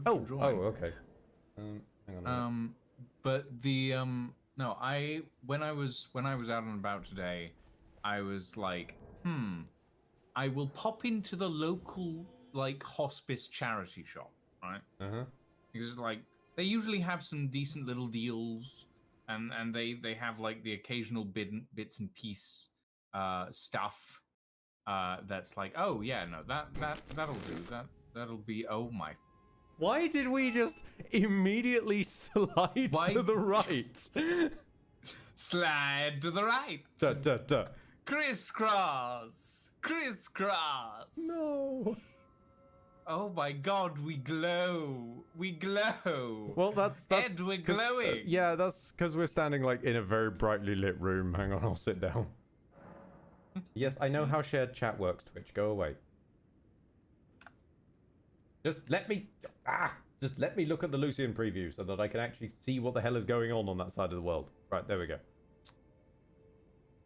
to join. Oh, okay. Hang on. A minute. But the no, when I was out and about today, I was like, I will pop into the local like hospice charity shop, right? Because like they usually have some decent little deals, and they have like the occasional bits and piece stuff that's like, oh yeah, no, that'll do. That'll be, oh my. Why did we just immediately slide to the right? Slide to the right. Duh, duh, duh. Crisscross. Crisscross. No. Oh my god, we glow. We glow. Well, that's Ed, we're glowing. Yeah, that's because we're standing like in a very brightly lit room. Hang on, I'll sit down. Yes, I know how shared chat works, Twitch. Go away. Just let me look at the Lucian preview so that I can actually see what the hell is going on that side of the world. Right, there we go.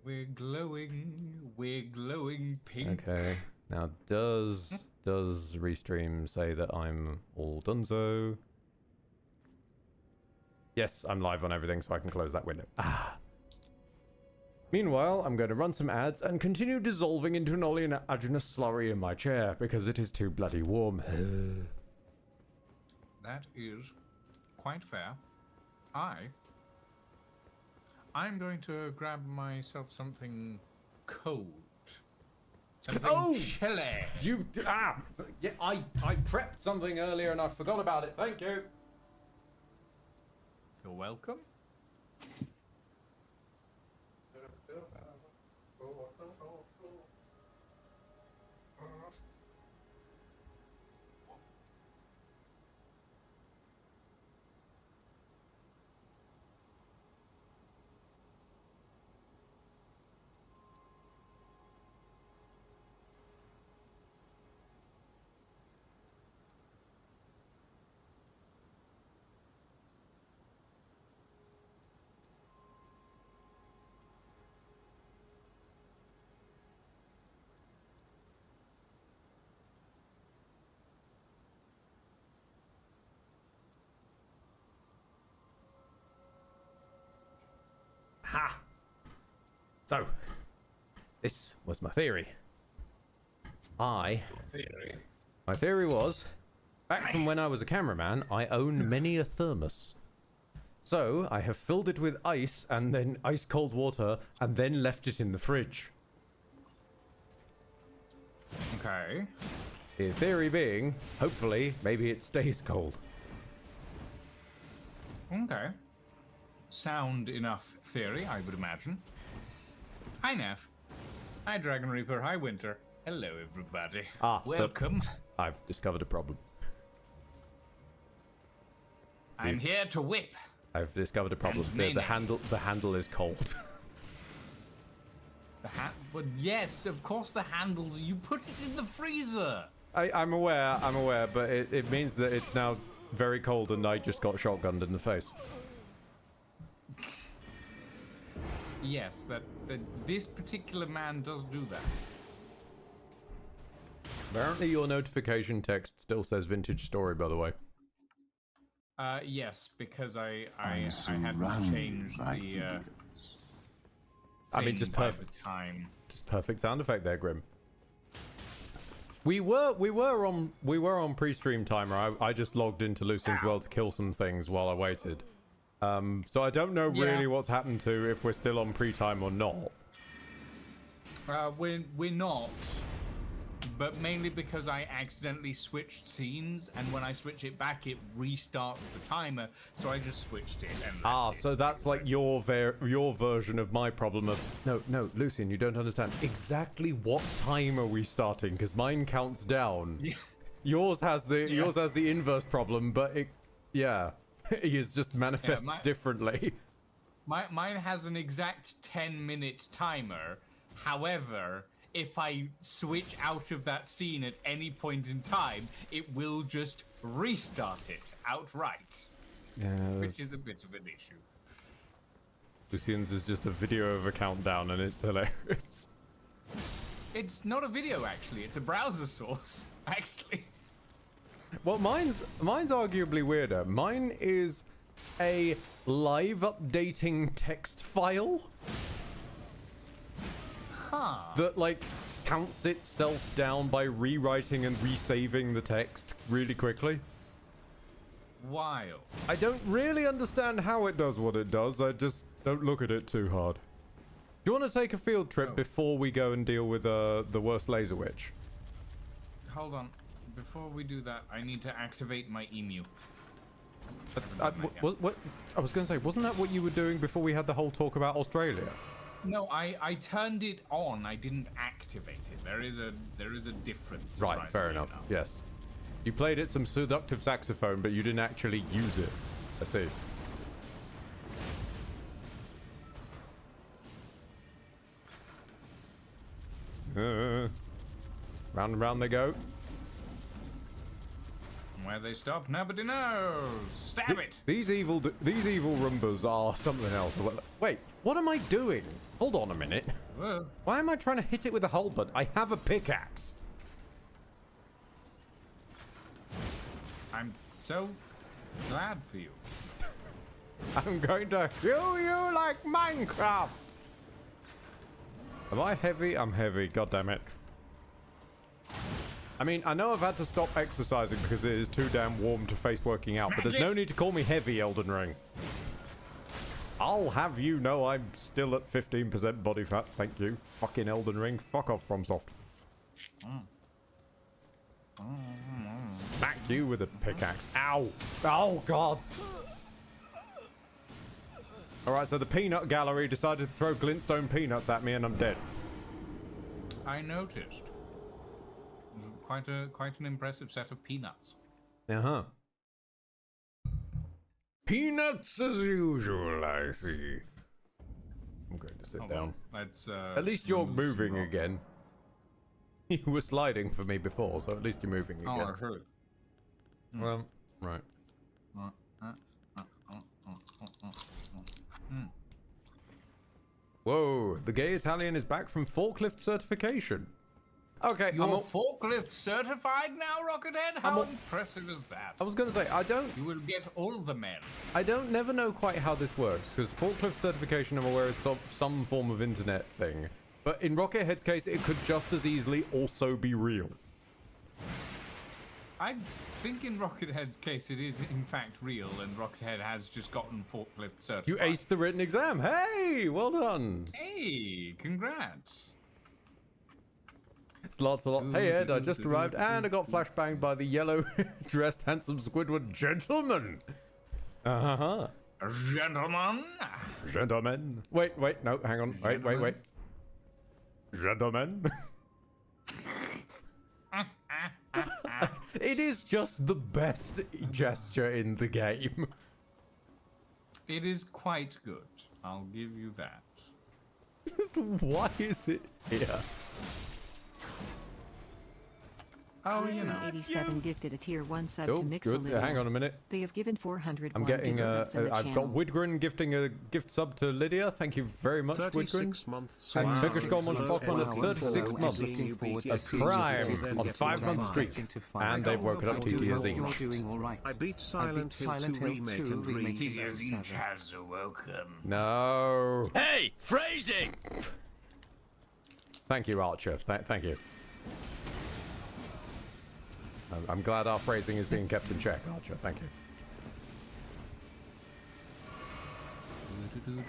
We're glowing pink. Okay. Now, does Restream say that I'm all donezo? Yes, I'm live on everything, so I can close that window. Meanwhile, I'm going to run some ads and continue dissolving into an oleaginous slurry in my chair because it is too bloody warm. That is quite fair. I'm going to grab myself something cold. Something chilly. Yeah, I prepped something earlier and I forgot about it. Thank you. You're welcome. Ha! So, this was my theory. My theory was, back from when I was a cameraman, I own many a thermos. So, I have filled it with ice and then ice cold water and then left it in the fridge. Okay. The theory being, hopefully, maybe it stays cold. Okay. Sound enough theory, I would imagine. Hi, Neff. Hi, Dragon Reaper. Hi, Winter. Hello, everybody. Welcome. I've discovered a problem. I'm here to whip. I've discovered a problem. The handle is cold. But yes, of course the handles. You put it in the freezer. I'm aware, but it means that it's now very cold and I just got shotgunned in the face. Yes, that this particular man does do that. Apparently your notification text still says vintage story, by the way. Yes, because I had to change the I mean, just perfect time. Just perfect sound effect there, Grim. We were on pre-stream timer. I just logged into Lucian's World to kill some things while I waited. So I don't know really what's happened to if we're still on pre-time or not. We're not, but mainly because I accidentally switched scenes, and when I switch it back, it restarts the timer. So I just switched it. And so that's like your version of my problem of no, Lucian, you don't understand exactly what time are we starting because mine counts down. Yeah. Yours has the inverse problem, but it is just manifest differently. Mine has an exact 10-minute timer. However, if I switch out of that scene at any point in time, it will just restart it outright. Yeah, which is a bit of an issue. Lucian's is just a video of a countdown, and it's hilarious. It's not a video, actually. It's a browser source, actually. Well, mine's arguably weirder. Mine is a live updating text file that like counts itself down by rewriting and resaving the text really quickly. Wild. I don't really understand how it does what it does. I just don't look at it too hard. Do you want to take a field trip before we go and deal with the worst laser witch? Hold on. Before we do that, I need to activate my emu. What I was going to say, wasn't that what you were doing before we had the whole talk about Australia? No, I turned it on. I didn't activate it. There is a difference. Right, fair enough. Yes. You played it some seductive saxophone, but you didn't actually use it. I see. Round and round they go. Where they stop, nobody knows. Stab it! These evil Roombas are something else. Wait, what am I doing? Hold on a minute. Whoa. Why am I trying to hit it with a halberd? I have a pickaxe. I'm so glad for you. I'm going to kill you like Minecraft. Am I heavy? I'm heavy. God damn it. I mean, I know I've had to stop exercising because it is too damn warm to face working out, but there's no need to call me heavy, Elden Ring. I'll have you know I'm still at 15% body fat, thank you. Fucking Elden Ring. Fuck off, FromSoft. Smack you with a pickaxe. Ow! Oh, God! Alright, so the peanut gallery decided to throw glintstone peanuts at me and I'm dead. I noticed. Quite an impressive set of peanuts. Uh-huh. Peanuts as usual, I see. I'm going to sit down. Let's, at least you're moving again. You were sliding for me before, so at least you're moving again. Oh, I heard. Well, right. Whoa, the gay Italian is back from forklift certification. Okay, You're forklift certified now, Rockethead? How impressive is that? I was going to say, You will get all the men. I don't never know quite how this works, because forklift certification, I'm aware, is some form of internet thing. But in Rockethead's case, it could just as easily also be real. I think in Rockethead's case, it is in fact real, and Rockethead has just gotten forklift certified. You aced the written exam. Hey, well done. Hey, congrats. It's lots a lot. Hey Ed, I just arrived and I got flashbanged by the yellow-dressed handsome Squidward gentleman. Uh-huh. Gentlemen. Gentlemen. Wait, no, hang on. Wait. Gentlemen. It is just the best gesture in the game. It is quite good. I'll give you that. Just why is it here? Oh, you know. 87 gifted a tier 1 sub Oh, to Mix good. Hang on a minute. They have given 400 I'm getting I've got Widgren gifting a gift sub to Lydia. Thank you very much, Widgren. Months. And Wow. Turkish Gold Monster Botman at 36 months. A prime on 5-month streak. And they've woken up TT Azeem. I beat Silent Hill 2 remake and Zinch has awoken. No. Hey, phrasing! Thank you, Archer. Thank you. I'm glad our phrasing is being kept in check, Archer. Thank you.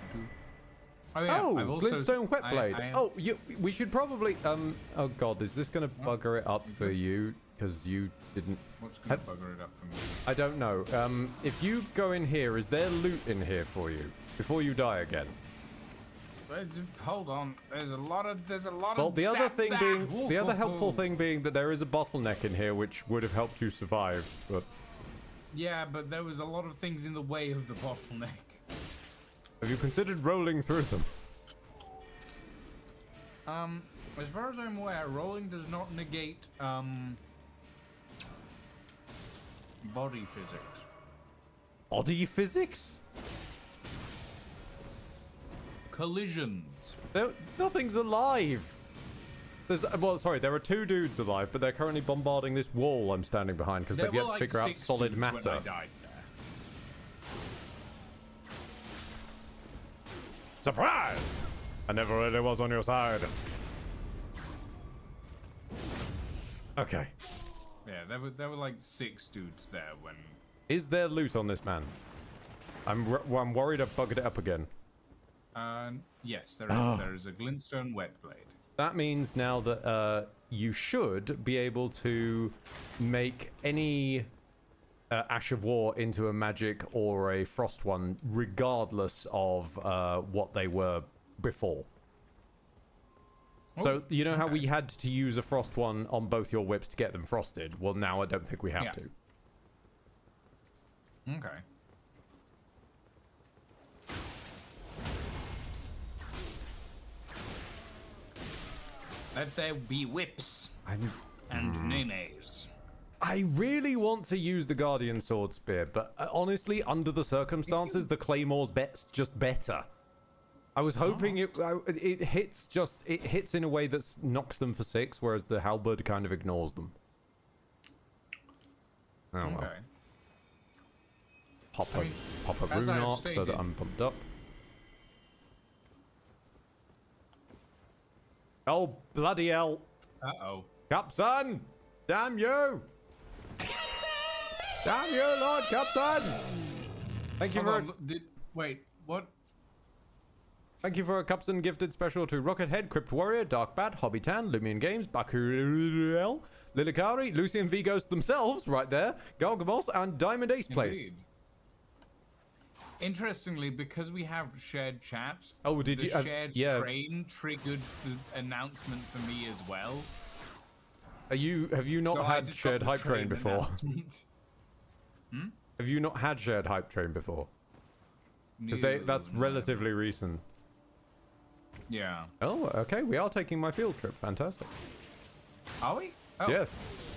Oh, yeah. Oh, I've also, Glintstone Whetblade. We should probably oh god, is this gonna bugger it up for you because you didn't? What's gonna bugger it up for me? I don't know. If you go in here, is there loot in here for you before you die again? Hold on. There's a lot of. Well, the other thing being, the other helpful thing being that there is a bottleneck in here which would have helped you survive. But yeah, but there was a lot of things in the way of the bottleneck. have you considered rolling through them? As far as I'm aware, rolling does not negate body physics. Body physics? Collisions. Nothing's alive. There are 2 dudes alive, but they're currently bombarding this wall I'm standing behind because they've yet to figure out solid matter. When I died there. Surprise! I never really was on your side. Okay. Yeah, there were like 6 dudes there when. Is there loot on this man? I'm worried I've bugged it up again. Yes, there is. There is a glintstone wet blade. That means now that you should be able to make any Ash of War into a magic or a frost one, regardless of what they were before. So, you know how we had to use a frost one on both your whips to get them frosted? Well, now I don't think we have to. Okay. Let there be whips and nenes. I really want to use the Guardian Sword Spear, but honestly, under the circumstances, the Claymore's just better. I was hoping it hits in a way that knocks them for 6, whereas the Halberd kind of ignores them. Oh, well. Okay. Pop a as rune I have arc so that stated- I'm pumped up. Oh, bloody hell. Uh-oh. Captain! Damn you! Damn you, Lord Captain! Thank you Hold for on, wait, what? Thank you for a Captain gifted special to Rocket Head, Crypt Warrior, Dark Bat, Hobby Tan, Lumion Games, Bakuriel, Lilikari, Lucy and V Ghost themselves, right there, Gargamos, and Diamond Ace Place. Indeed. Interestingly, because we have shared chat, Oh, did the you? shared Yeah. train triggered the announcement for me as well. Have you not So I had just got shared the hype train before? announcement. Have you not had shared hype train before? Because that's No. relatively recent. Yeah. Oh, okay. We are taking my field trip. Fantastic. Are we? Oh. Yes.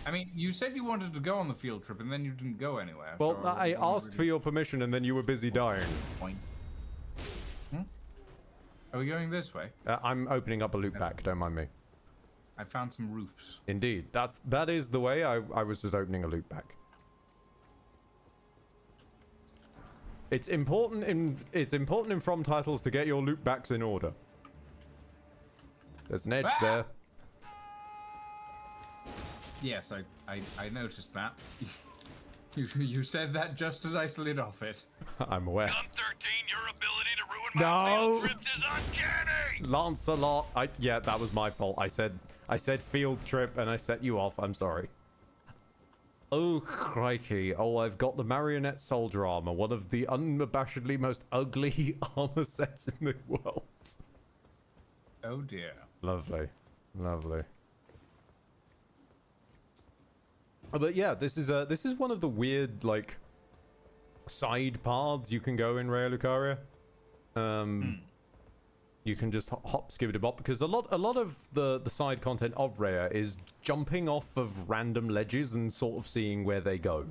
I mean, you said you wanted to go on the field trip, and then you didn't go anywhere. Well, so I wasn't asked for really your permission, and then you were busy dying. point. Are we going this way? I'm opening up a loop back. Don't mind me. I found some roofs. Indeed, that is the way. I was just opening a loop back. It's important in From titles to get your loop backs in order. There's an edge there. Yes, I noticed that. You said that just as I slid off it. I'm aware. Gun 13, your ability to ruin my No. field trips is uncanny! Lancelot, yeah, that was my fault. I said field trip and I set you off. I'm sorry. Oh, crikey. Oh, I've got the marionette soldier armor, one of the unabashedly most ugly armor sets in the world. Oh dear. Lovely. Lovely. But yeah, this is one of the weird, like, side paths you can go in Raya Lucaria. You can just hop, skip it, bop, because a lot of the side content of Raya is jumping off of random ledges and sort of seeing where they go.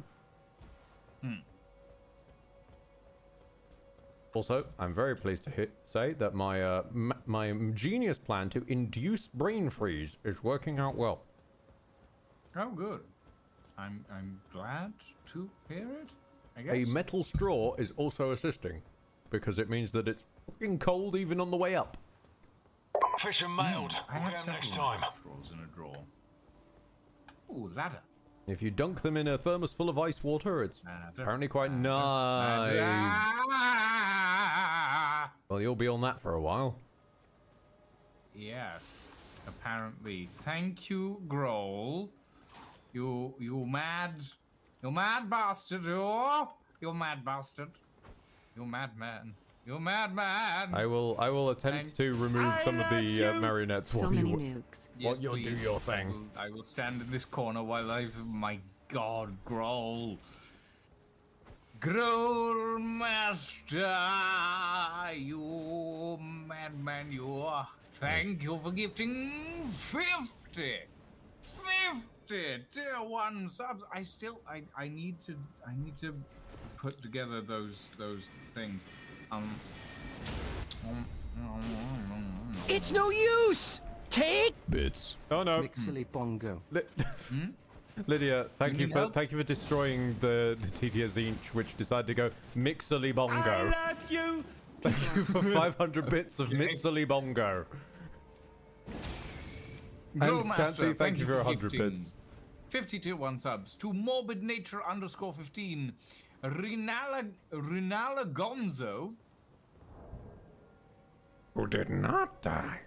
Also, I'm very pleased to say that my my genius plan to induce brain freeze is working out well. Oh, good. I'm glad to hear it. I guess. A metal straw is also assisting, because it means that it's fucking cold even on the way up. Fish and mailed. I have several next time. straws in a drawer. Ooh, ladder. If you dunk them in a thermos full of ice water, it's apparently quite nice. Well, you'll be on that for a while. Yes, apparently. Thank you, Grohl. You mad bastard, you mad bastard. You madman. You madman. I will attempt to remove some of the marionettes So while many you nukes. Yes, you'll do please. your thing. I will stand in this corner while my God, Grohl. Grohl Master, you madman, you are. Thank you for gifting 50 tier 1 subs. I need to put together those things. It's no use! Take bits. Oh no. Mixily bongo. Lydia, thank you need for help? destroying the TTS Zinch, which decided to go Mixily Bongo. I love you. Thank you for 500 bits of Mixily Bongo. And Grillmaster, Canty, thank you for 100 gifting bits. 52 1 subs. To Morbid Nature _15. Rinala Gonzo. Who did not die.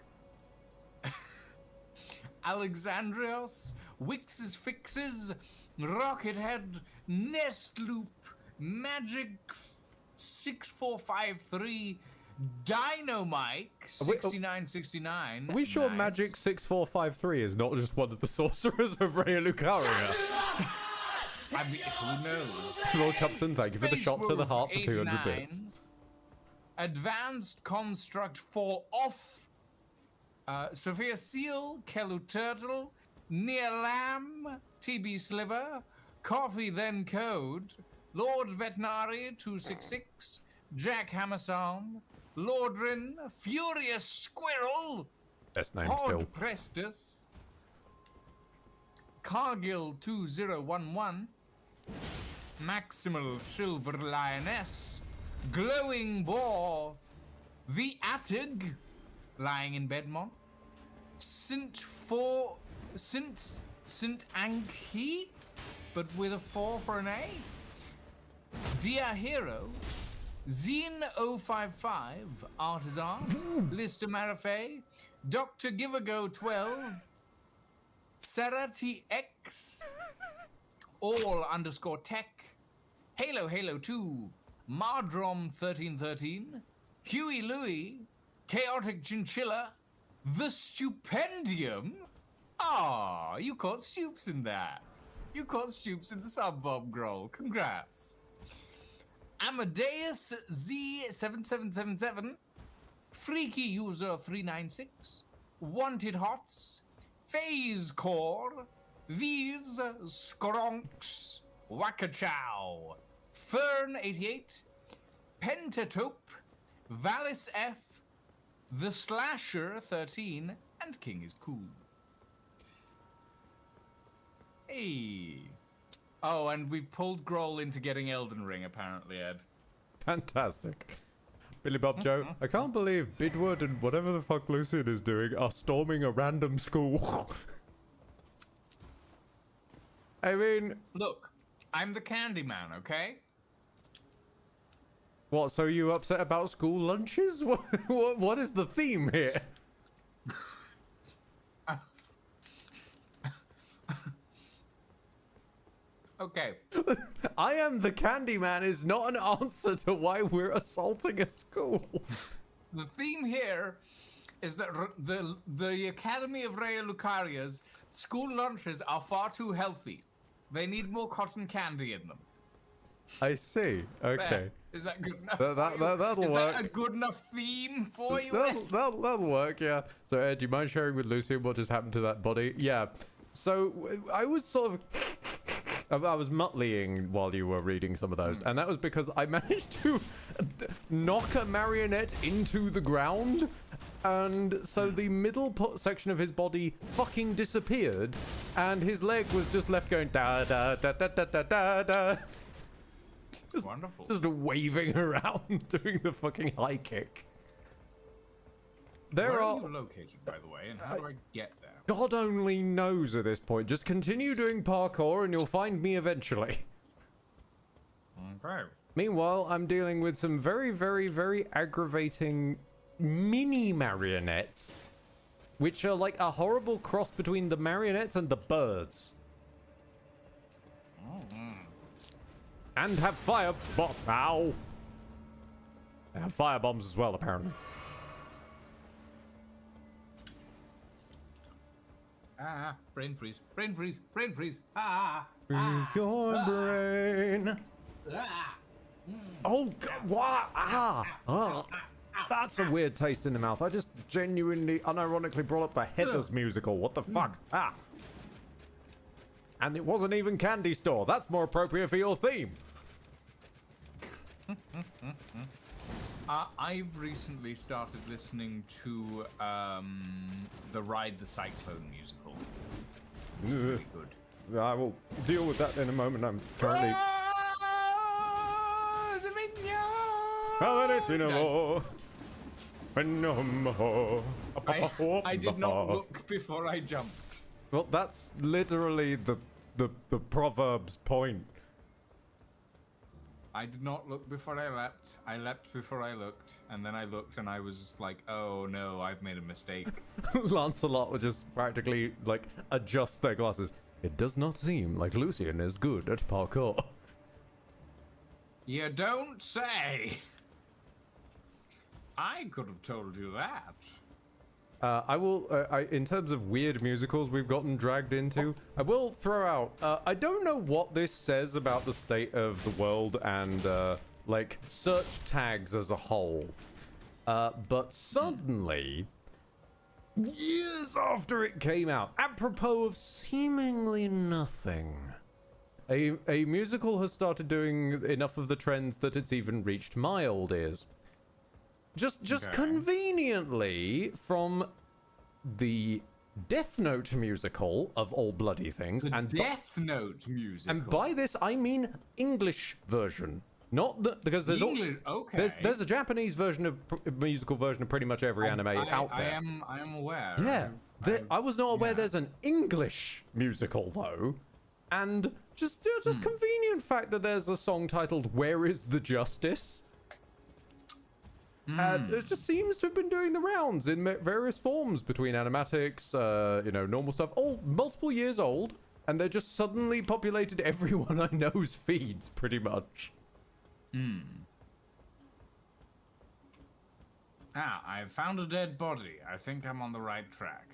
Alexandrios, Wix's Fixes, Rockethead, Nest Loop, Magic 6453, Dynamike 6969. Are we sure Nice. Magic 6453 is not just one of the sorcerers of Raya Lucaria? I mean, who knows? Lord Cupson, thank you for the Space shot to the Wolf heart for 200 bits. 89, Advanced Construct 4 off. Sophia Seal, Kelu Turtle, Nia Lamb, TB Sliver, Coffee Then Code, Lord Veterinary 266, Jack Hammerson, Lordrin, Furious Squirrel, Best name Hod still. Prestus, Cargill 2011, Maximal Silver Lioness, Glowing Boar, The Attig, lying in Bedmont, Sint Anki, but with a 4 for an A, Dia Hero, Zine 055, Art is Art, Lister Marafay, Dr. Give a Go 12, Sarati X, all _ tech, Halo 2, Mardrom 1313, Huey Louie, Chaotic Chinchilla, The Stupendium. Ah, you caught Stoops in that. You caught Stoops in the sub-bomb growl. Congrats. Amadeus Z7777, Freaky User 396, Wanted Hots, Phase Core, V's Skronks, Wakachow, Fern 88, Pentatope, Valis F, The Slasher 13, and King is Cool. Hey. Oh, and we pulled Grohl into getting Elden Ring, apparently, Ed. Fantastic. Billy Bob Joe, I can't believe Bidwood and whatever the fuck Lucian is doing are storming a random school. I mean... Look, I'm the Candyman, okay? What, so you upset about school lunches? What is the theme here? Okay. I am the Candyman is not an answer to why we're assaulting a school. The theme here is that the Academy of Raya Lucaria's school lunches are far too healthy. They need more cotton candy in them. I see. Okay. There. Is that good enough? That'll is work. that a good enough theme for you? That'll work, yeah. So, Ed, do you mind sharing with Lucy what just happened to that body? Yeah. So, I was sort of... I was muttling while you were reading some of those, and that was because I managed to knock a marionette into the ground, and so the middle section of his body fucking disappeared, and his leg was just left going da da da da da da da da. Wonderful. Just waving around, doing the fucking high kick. Where are you located, by the way, and how do I get there? God only knows at this point. Just continue doing parkour and you'll find me eventually. Okay. Meanwhile, I'm dealing with some very, very, very aggravating mini marionettes, which are like a horrible cross between the marionettes and the birds. And have fire bomb. Ow. They have fire bombs as well, apparently. Brain freeze. Brain freeze. Brain freeze. Freeze your brain. Oh, God, what? That's a weird taste in the mouth. I just genuinely, unironically brought up the Heathers musical. What the fuck? And it wasn't even Candy Store. That's more appropriate for your theme. I've recently started listening to the Ride the Cyclone musical. It's really good. I will deal with that in a moment. I'm currently... I did not look before I jumped. Well, that's literally the proverb's point. I did not look before I leapt. I leapt before I looked, and then I looked and I was like, oh no, I've made a mistake. Lancelot would just practically, like, adjust their glasses. It does not seem like Lucian is good at parkour. You don't say! I could have told you that. I will, in terms of weird musicals we've gotten dragged into, I will throw out, I don't know what this says about the state of the world and, like, search tags as a whole, but suddenly, years after it came out, apropos of seemingly nothing, a musical has started doing enough of the trends that it's even reached my old ears. Just okay. Conveniently from the Death Note musical of all bloody things, and Death Note musical. And by this I mean English version, not the because there's there's a Japanese version of musical version of pretty much every anime out there. I am aware. Yeah, I was not aware there's an English musical though, and just convenient fact that there's a song titled "Where Is the Justice." It just seems to have been doing the rounds in various forms between animatics, you know, normal stuff, all multiple years old, and they're just suddenly populated everyone I know's feeds, pretty much. I found a dead body. I think I'm on the right track.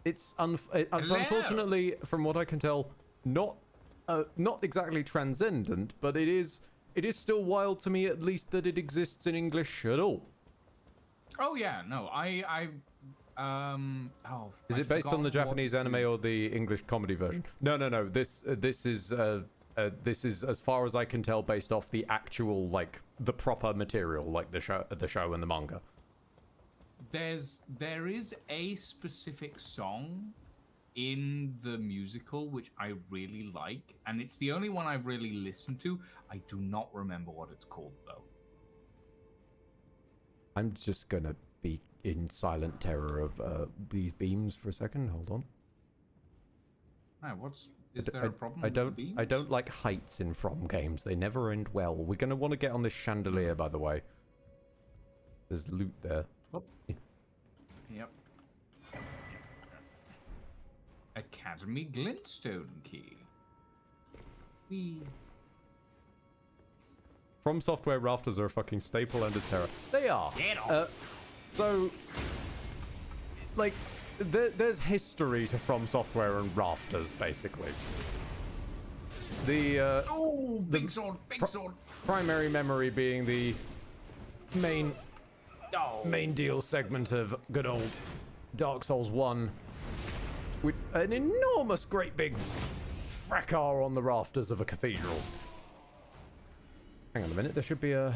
It's unfortunately, from what I can tell, not exactly transcendent, but it is still wild to me, at least, that it exists in English at all. Oh yeah, no, Is it based on the Japanese anime or the English comedy version? No. This is as far as I can tell based off the actual, like, the proper material, like the show and the manga. There is a specific song in the musical which I really like, and it's the only one I've really listened to. I do not remember what it's called though. I'm just gonna be in silent terror of these beams for a second. Hold on. Is there a problem with the beams? I don't like heights in From games. They never end well. We're gonna want to get on this chandelier, by the way. There's loot there. Oh. Yep. Academy Glintstone key. From Software rafters are a fucking staple and a terror. They are. Get off. So, like, there's history to From Software and rafters, basically. The big sword. Primary memory being the main deal segment of good old Dark Souls 1. With an enormous, great big fracas on the rafters of a cathedral. Hang on a minute. There should be a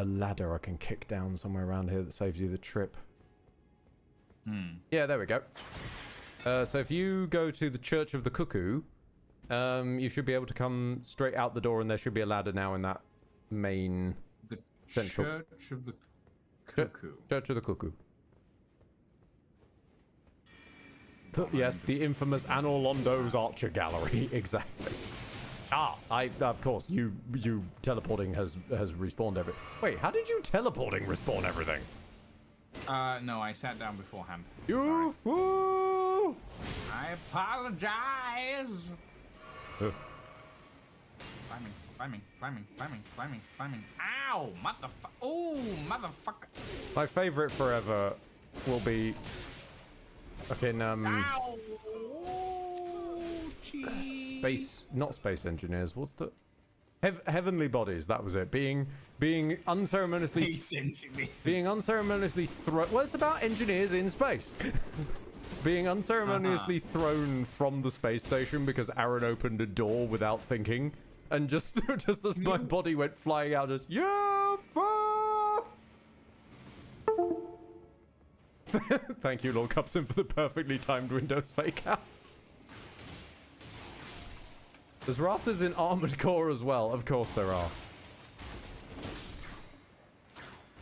ladder I can kick down somewhere around here that saves you the trip. Yeah, there we go. So if you go to the Church of the Cuckoo, you should be able to come straight out the door, and there should be a ladder now in that main central. Church of the Cuckoo. Church of the Cuckoo. Yes, the infamous Anor Londo's Archer Gallery, exactly. Of course, you teleporting has respawned everything. Wait, how did you teleporting respawn everything? No, I sat down beforehand. You fool! I apologize! Climbing. Ow! Motherfucker! My favorite forever will be fucking, Ow! not space engineers, what's the... Heavenly bodies, that was it. Being unceremoniously... Space engineers. Being unceremoniously thrown... Well, it's about engineers in space. Being unceremoniously thrown from the space station because Aaron opened a door without thinking. And just as my body went flying out, just... You fool! Thank you, Lord Cupson, for the perfectly timed Windows fake out. There's rafters in Armored Core as well. Of course there are.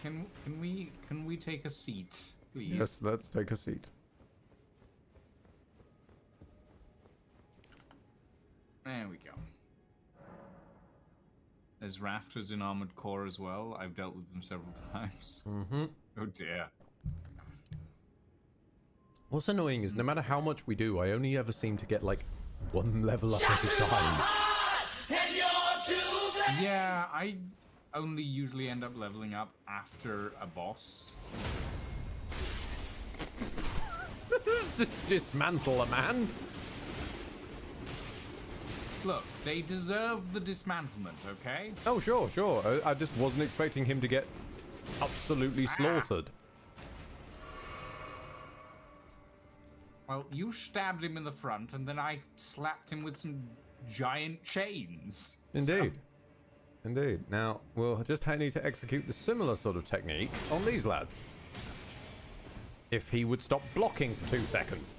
Can we take a seat, please? Yes, let's take a seat. There we go. There's rafters in Armored Core as well. I've dealt with them several times. Mm-hmm. Oh dear. What's annoying is no matter how much we do, I only ever seem to get like one level up at a time. Yeah, I only usually end up leveling up after a boss. Dismantle a man. Look, they deserve the dismantlement, okay? Oh, sure, sure. I just wasn't expecting him to get absolutely slaughtered. Well, you stabbed him in the front, and then I slapped him with some giant chains. Indeed. Indeed. Now, we'll just need to execute the similar sort of technique on these lads. If he would stop blocking for 2 seconds.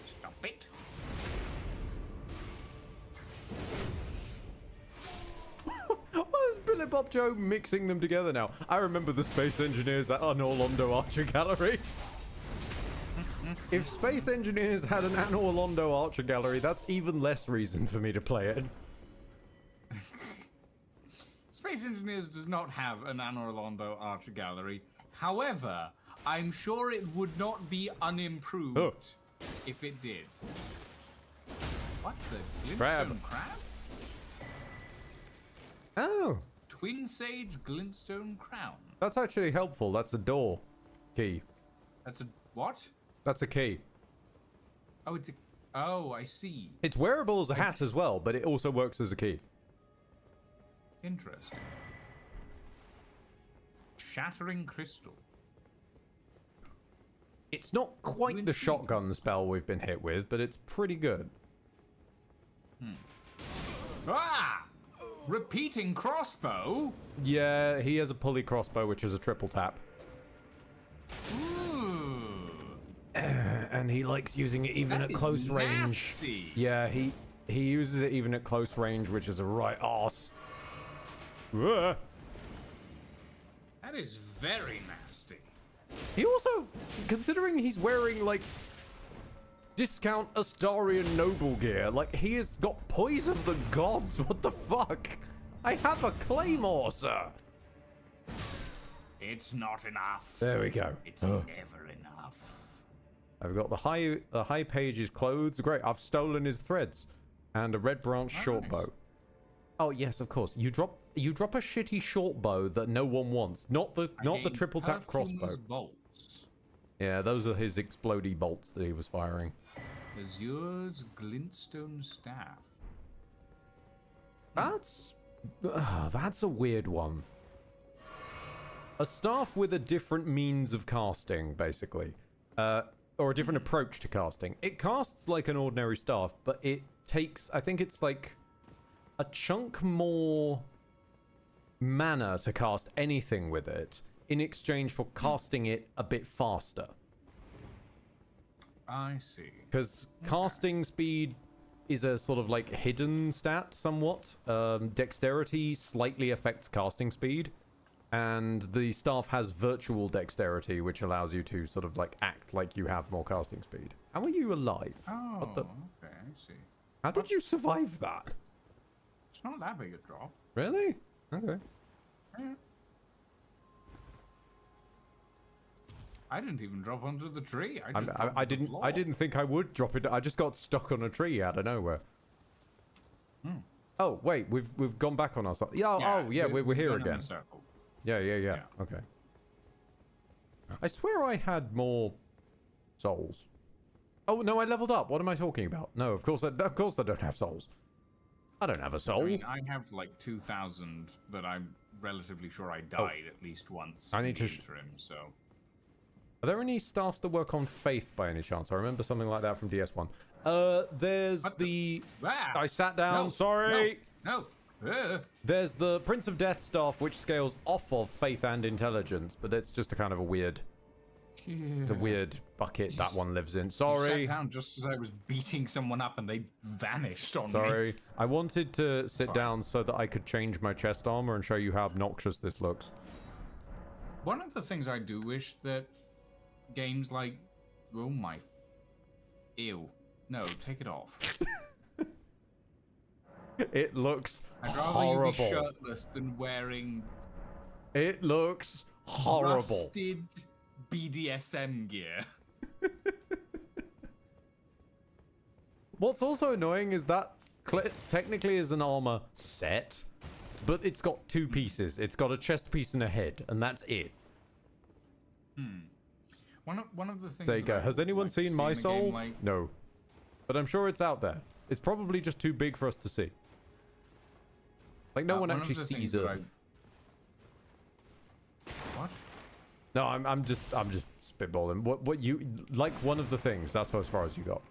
Stop it. Why is Billy Bob Joe mixing them together now? I remember the Space Engineers at Anor Londo Archer Gallery. If Space Engineers had an Anor Londo Archer Gallery, that's even less reason for me to play it. Space Engineers does not have an Anor Londo Archer Gallery. However, I'm sure it would not be unimproved if it did. What the? Glintstone crab? Oh. Twin Sage Glintstone Crown. That's actually helpful. That's a door key. That's a what? That's a key. Oh, it's a... Oh, I see. It's wearable as a hat as well, but it also works as a key. Interesting. Shattering Crystal. It's not quite the shotgun spell we've been hit with, but it's pretty good. Ah! Repeating crossbow? Yeah, he has a pulley crossbow, which is a triple tap. Ooh. And he likes using it even That at close is range. nasty. Yeah, he uses it even at close range, which is a right arse. Ugh. That is very nasty. He also, considering he's wearing, like, discount Astarian noble gear, like, he has got Poise of the Gods. What the fuck? I have a claymore, sir. It's not enough. There we go. It's never enough. I've got the high page's clothes. Great. I've stolen his threads and a red branch short nice. bow. Oh yes, of course. You drop a shitty short bow that no one wants. Not the triple tap crossbow. Bolts. Yeah, those are his explodey bolts that he was firing. Azure's glintstone staff. That's a weird one. A staff with a different means of casting, basically. Or a different approach to casting. It casts like an ordinary staff, but it takes, I think it's like a chunk more mana to cast anything with it in exchange for casting it a bit faster. I see. Because casting speed is a sort of like hidden stat somewhat. Dexterity slightly affects casting speed. And the staff has virtual dexterity, which allows you to sort of like act like you have more casting speed. How are you alive? Oh, What the... okay, I see. How did you survive that? It's not that big a drop. Really? Okay. Yeah. I didn't even drop onto the tree. I didn't think I would drop it. I just got stuck on a tree out of nowhere. Oh wait, we've gone back on ourselves. Yeah. We're here gone in a again. circle. Yeah. Okay. I swear I had more souls. Oh no, I leveled up. What am I talking about? No, of course I don't have souls. I don't have a soul. I mean, I have like 2,000, but I'm relatively sure I died at least once. I need in to the interim, so. Are there any staffs that work on faith by any chance? I remember something like that from DS1. There's the... I sat down, sorry! No! There's the Prince of Death staff, which scales off of faith and intelligence, but it's just a kind of a weird The weird bucket that one lives in. You Sorry. sat down just as I was beating someone up and they vanished on me. Sorry. I wanted to sit Sorry. down so that I could change my chest armor and show you how obnoxious this looks. One of the things I do wish that games like... Oh my... Ew. No, take it off. It looks I'd rather horrible. you be shirtless than wearing It looks horrible. rusted BDSM gear. What's also annoying is that technically is an armor set, but it's got two pieces. It's got a chest piece and a head, and that's it. One of the things. There you that go. I Has would anyone like to seen see My in a game Soul? like- No. But I'm sure it's out there. It's probably just too big for us to see. Like, no one of actually the things sees that it. I've- What? No, I'm just spitballing. What you like? One of the things. That's as far as you got.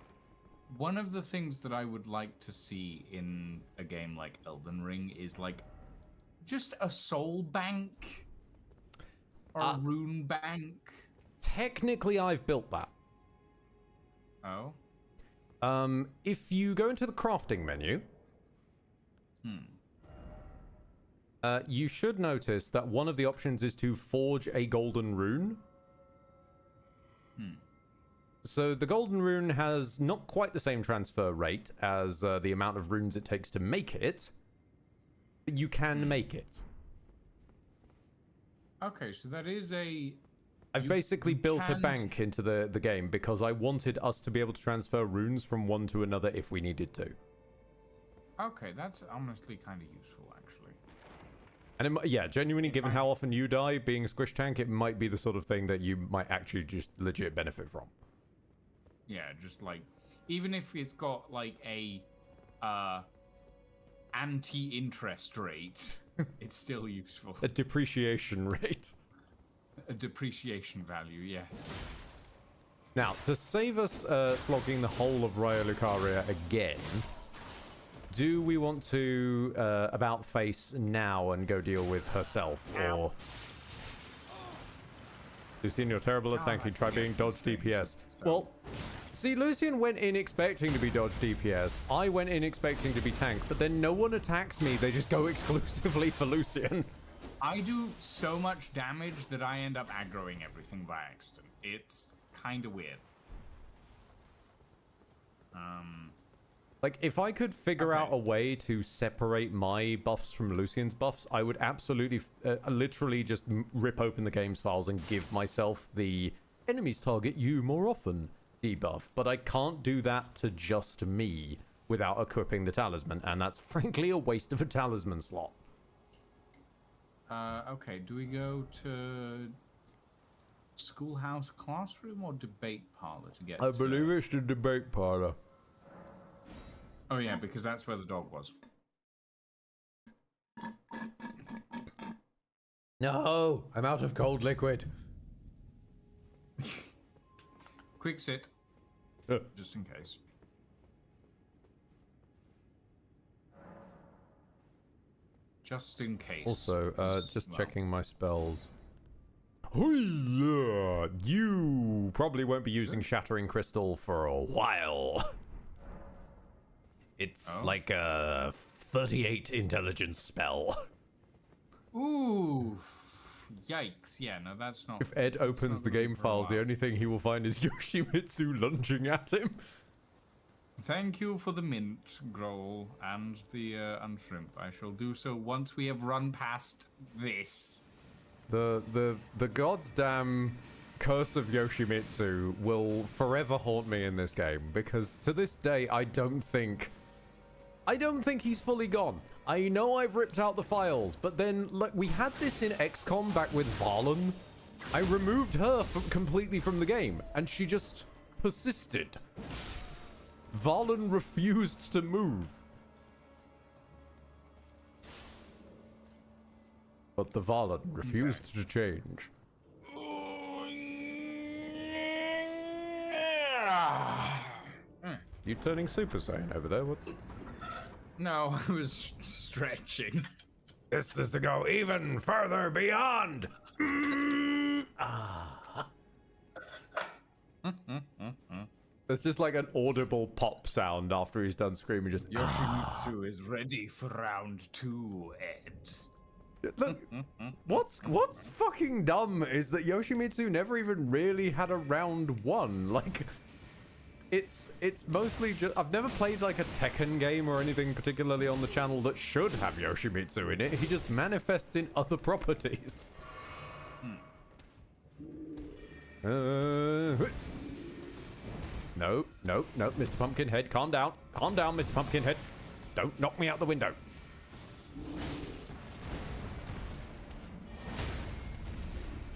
One of the things that I would like to see in a game like Elden Ring is like just a soul bank or a rune bank. Technically, I've built that. Oh. If you go into the crafting menu, you should notice that one of the options is to forge a golden rune. So the golden rune has not quite the same transfer rate as the amount of runes it takes to make it, but you can make it. Okay, so that is a. I've basically you built a can't- bank into the game because I wanted us to be able to transfer runes from one to another if we needed to. Okay, that's honestly kind of useful, actually. And yeah, genuinely, given how often you die being a squish tank, it might be the sort of thing that you might actually just legit benefit from. Yeah, just like even if it's got like a anti-interest rate, it's still useful. A depreciation rate. A depreciation value, yes. Now, to save us flogging the whole of Raya Lucaria again, do we want to about face now and go deal with herself, or... Lucian, you're terrible at tanking. Try being dodge DPS. Well, see, Lucian went in expecting to be dodge DPS. I went in expecting to be tank, but then no one attacks me. They just go exclusively for Lucian. I do so much damage that I end up aggroing everything by accident. It's kind of weird. Like, if I could figure out a way to separate my buffs from Lucian's buffs, I would absolutely, literally just rip open the game's files and give myself the enemies target you more often debuff. But I can't do that to just me without equipping the talisman, and that's frankly a waste of a talisman slot. Okay, do we go to schoolhouse classroom or debate parlor to get I believe it's the debate parlor. Oh yeah, because that's where the dog was. No, I'm out of cold liquid. Quick sit. Just in case. Just in case. Also, because, just well, checking my spells. You probably won't be using Shattering Crystal for a while. It's like a 38 intelligence spell. Ooh. Yikes. Yeah, no, that's not... If Ed opens the game files, the only thing he will find is Yoshimitsu lunging at him. Thank you for the mint, Growl, and the unshrimp. I shall do so once we have run past this. The goddamn curse of Yoshimitsu will forever haunt me in this game, because to this day I don't think he's fully gone. I know I've ripped out the files, but then look, we had this in XCOM back with Valen. I removed her completely from the game, and she just persisted. Valen refused to move. But the Valen refused to change. You turning Super Saiyan over there? What? No, I was stretching. This is to go even further beyond. There's just like an audible pop sound after he's done screaming. Just Yoshimitsu is ready for round 2, Ed. Look, what's fucking dumb is that Yoshimitsu never even really had a round 1. Like, it's mostly just... I've never played like a Tekken game or anything particularly on the channel that should have Yoshimitsu in it. He just manifests in other properties. No, Mr. Pumpkinhead, calm down. Calm down, Mr. Pumpkinhead. Don't knock me out the window.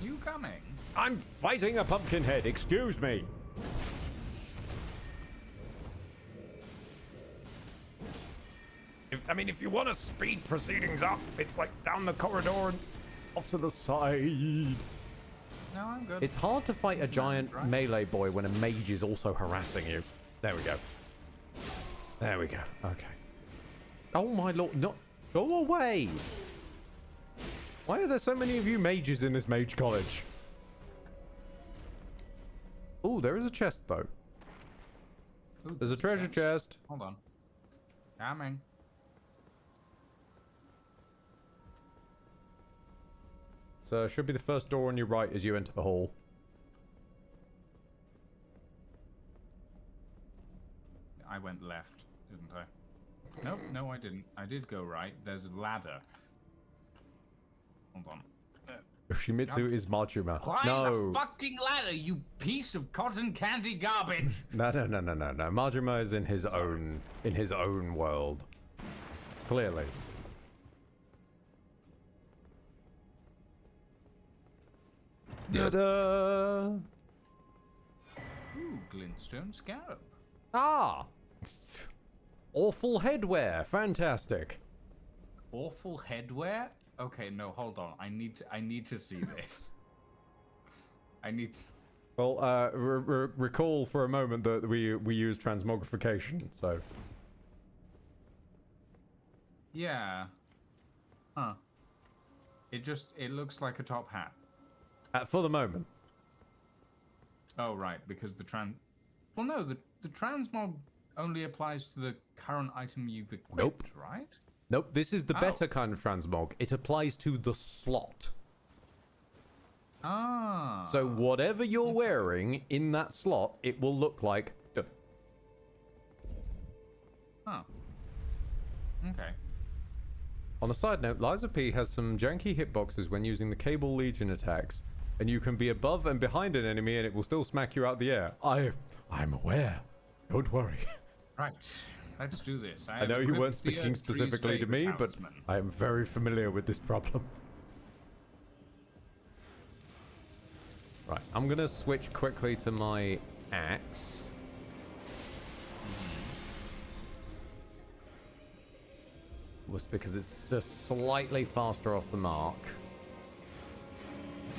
You coming? I'm fighting a Pumpkinhead, excuse me. If you want to speed proceedings up, it's like down the corridor and off to the side. No, I'm good. It's hard to fight a giant melee boy when a mage is also harassing you. There we go. There we go. Okay. Oh my lord, not go away. Why are there so many of you mages in this mage college? Oh, there is a chest though. Ooh, There's a treasure chest. Hold on. Coming. So it should be the first door on your right as you enter the hall. I went left, didn't I? Nope, no I didn't. I did go right. There's a ladder. Hold on. Yoshimitsu is Majima. Climb No. the fucking ladder, you piece of cotton candy garbage! No. Majima is in his own world. Clearly. Ta-da! Ooh, glintstone scarab. Ah! Awful headwear. Fantastic. Awful headwear? Okay, no, hold on. I need to see this. I need to... Well, recall for a moment that we use transmogrification, so... Yeah. Huh. It looks like a top hat. For the moment. Oh, right, because the well, no, the transmog only applies to the current item you've equipped, Nope. right? Nope, this is the better kind of transmog. It applies to the slot. Ah. So whatever you're wearing in that slot, it will look like... Huh. Okay. On a side note, Lazer P has some janky hitboxes when using the Cable Legion attacks, and you can be above and behind an enemy and it will still smack you out the air. I'm aware. Don't worry. Right. Let's do this. I know you weren't speaking specifically to me, but I am very familiar with this problem. Right, I'm gonna switch quickly to my axe. Was because it's just slightly faster off the mark.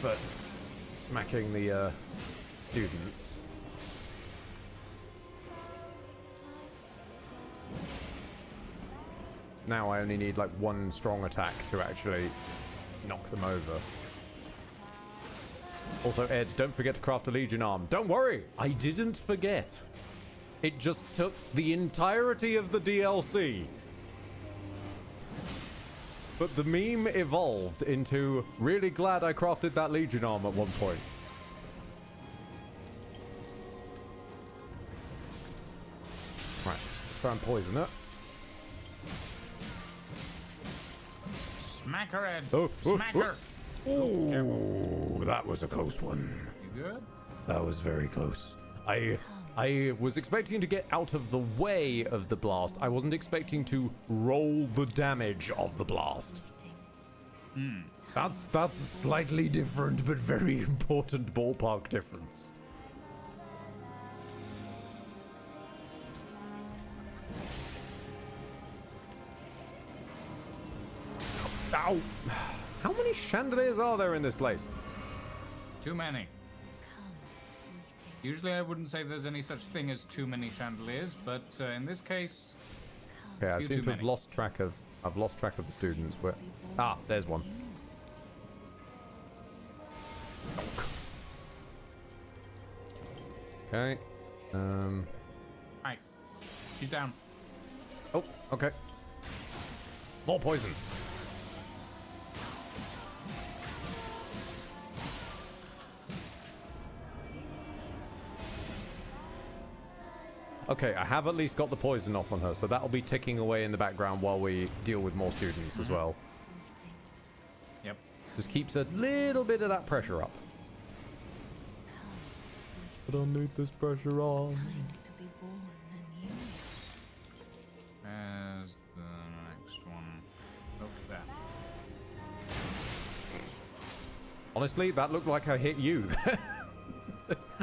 But smacking the students. So now I only need like one strong attack to actually knock them over. Also, Ed, don't forget to craft a Legion arm. Don't worry, I didn't forget. It just took the entirety of the DLC. But the meme evolved into really glad I crafted that Legion arm at one point. Right, let's try and poison it. Smack her, Ed. Oh, Smack her. Ooh, that was a close one. You good? That was very close. I was expecting to get out of the way of the blast. I wasn't expecting to roll the damage of the blast. That's a slightly different but very important ballpark difference. Ow! How many chandeliers are there in this place? Too many. Usually I wouldn't say there's any such thing as too many chandeliers, but in this case... Okay, I few seem too to have many. lost track of... I've lost track of the students. Where... Ah, there's one. Okay. Right. She's down. Oh, okay. More poison. Okay, I have at least got the poison off on her, so that'll be ticking away in the background while we deal with more students as well. Yep. Just keeps a little bit of that pressure up. I don't need this pressure on. Where's the next one? Look there. Honestly, that looked like I hit you.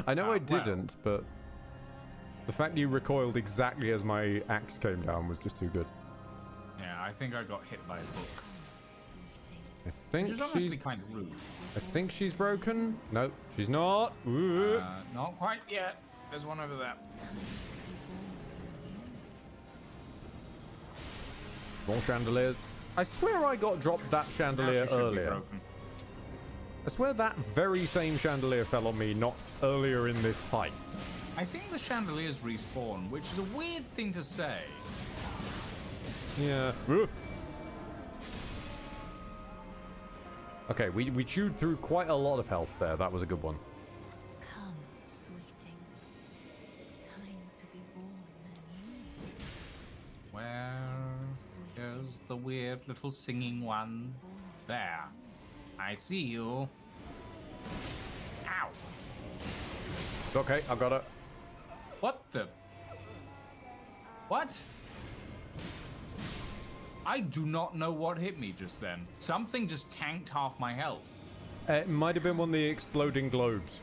I know I didn't, but the fact you recoiled exactly as my axe came down was just too good. Yeah, I think I got hit by a book. I think Which is honestly kind of rude. I think she's broken. No, she's not. Ooh. Not quite yet. There's one over there. More chandeliers. I swear I got dropped that chandelier Now she should be earlier. broken. I swear that very same chandelier fell on me not earlier in this fight. I think the chandeliers respawn, which is a weird thing to say. Yeah. Ooh. Okay, we chewed through quite a lot of health there. That was a good one. Come, sweetings. Time to be born anew. Where is the weird little singing one? There. I see you. Ow. It's okay, I've got it. What the? What? I do not know what hit me just then. Something just tanked half my health. It might have been one of the exploding globes.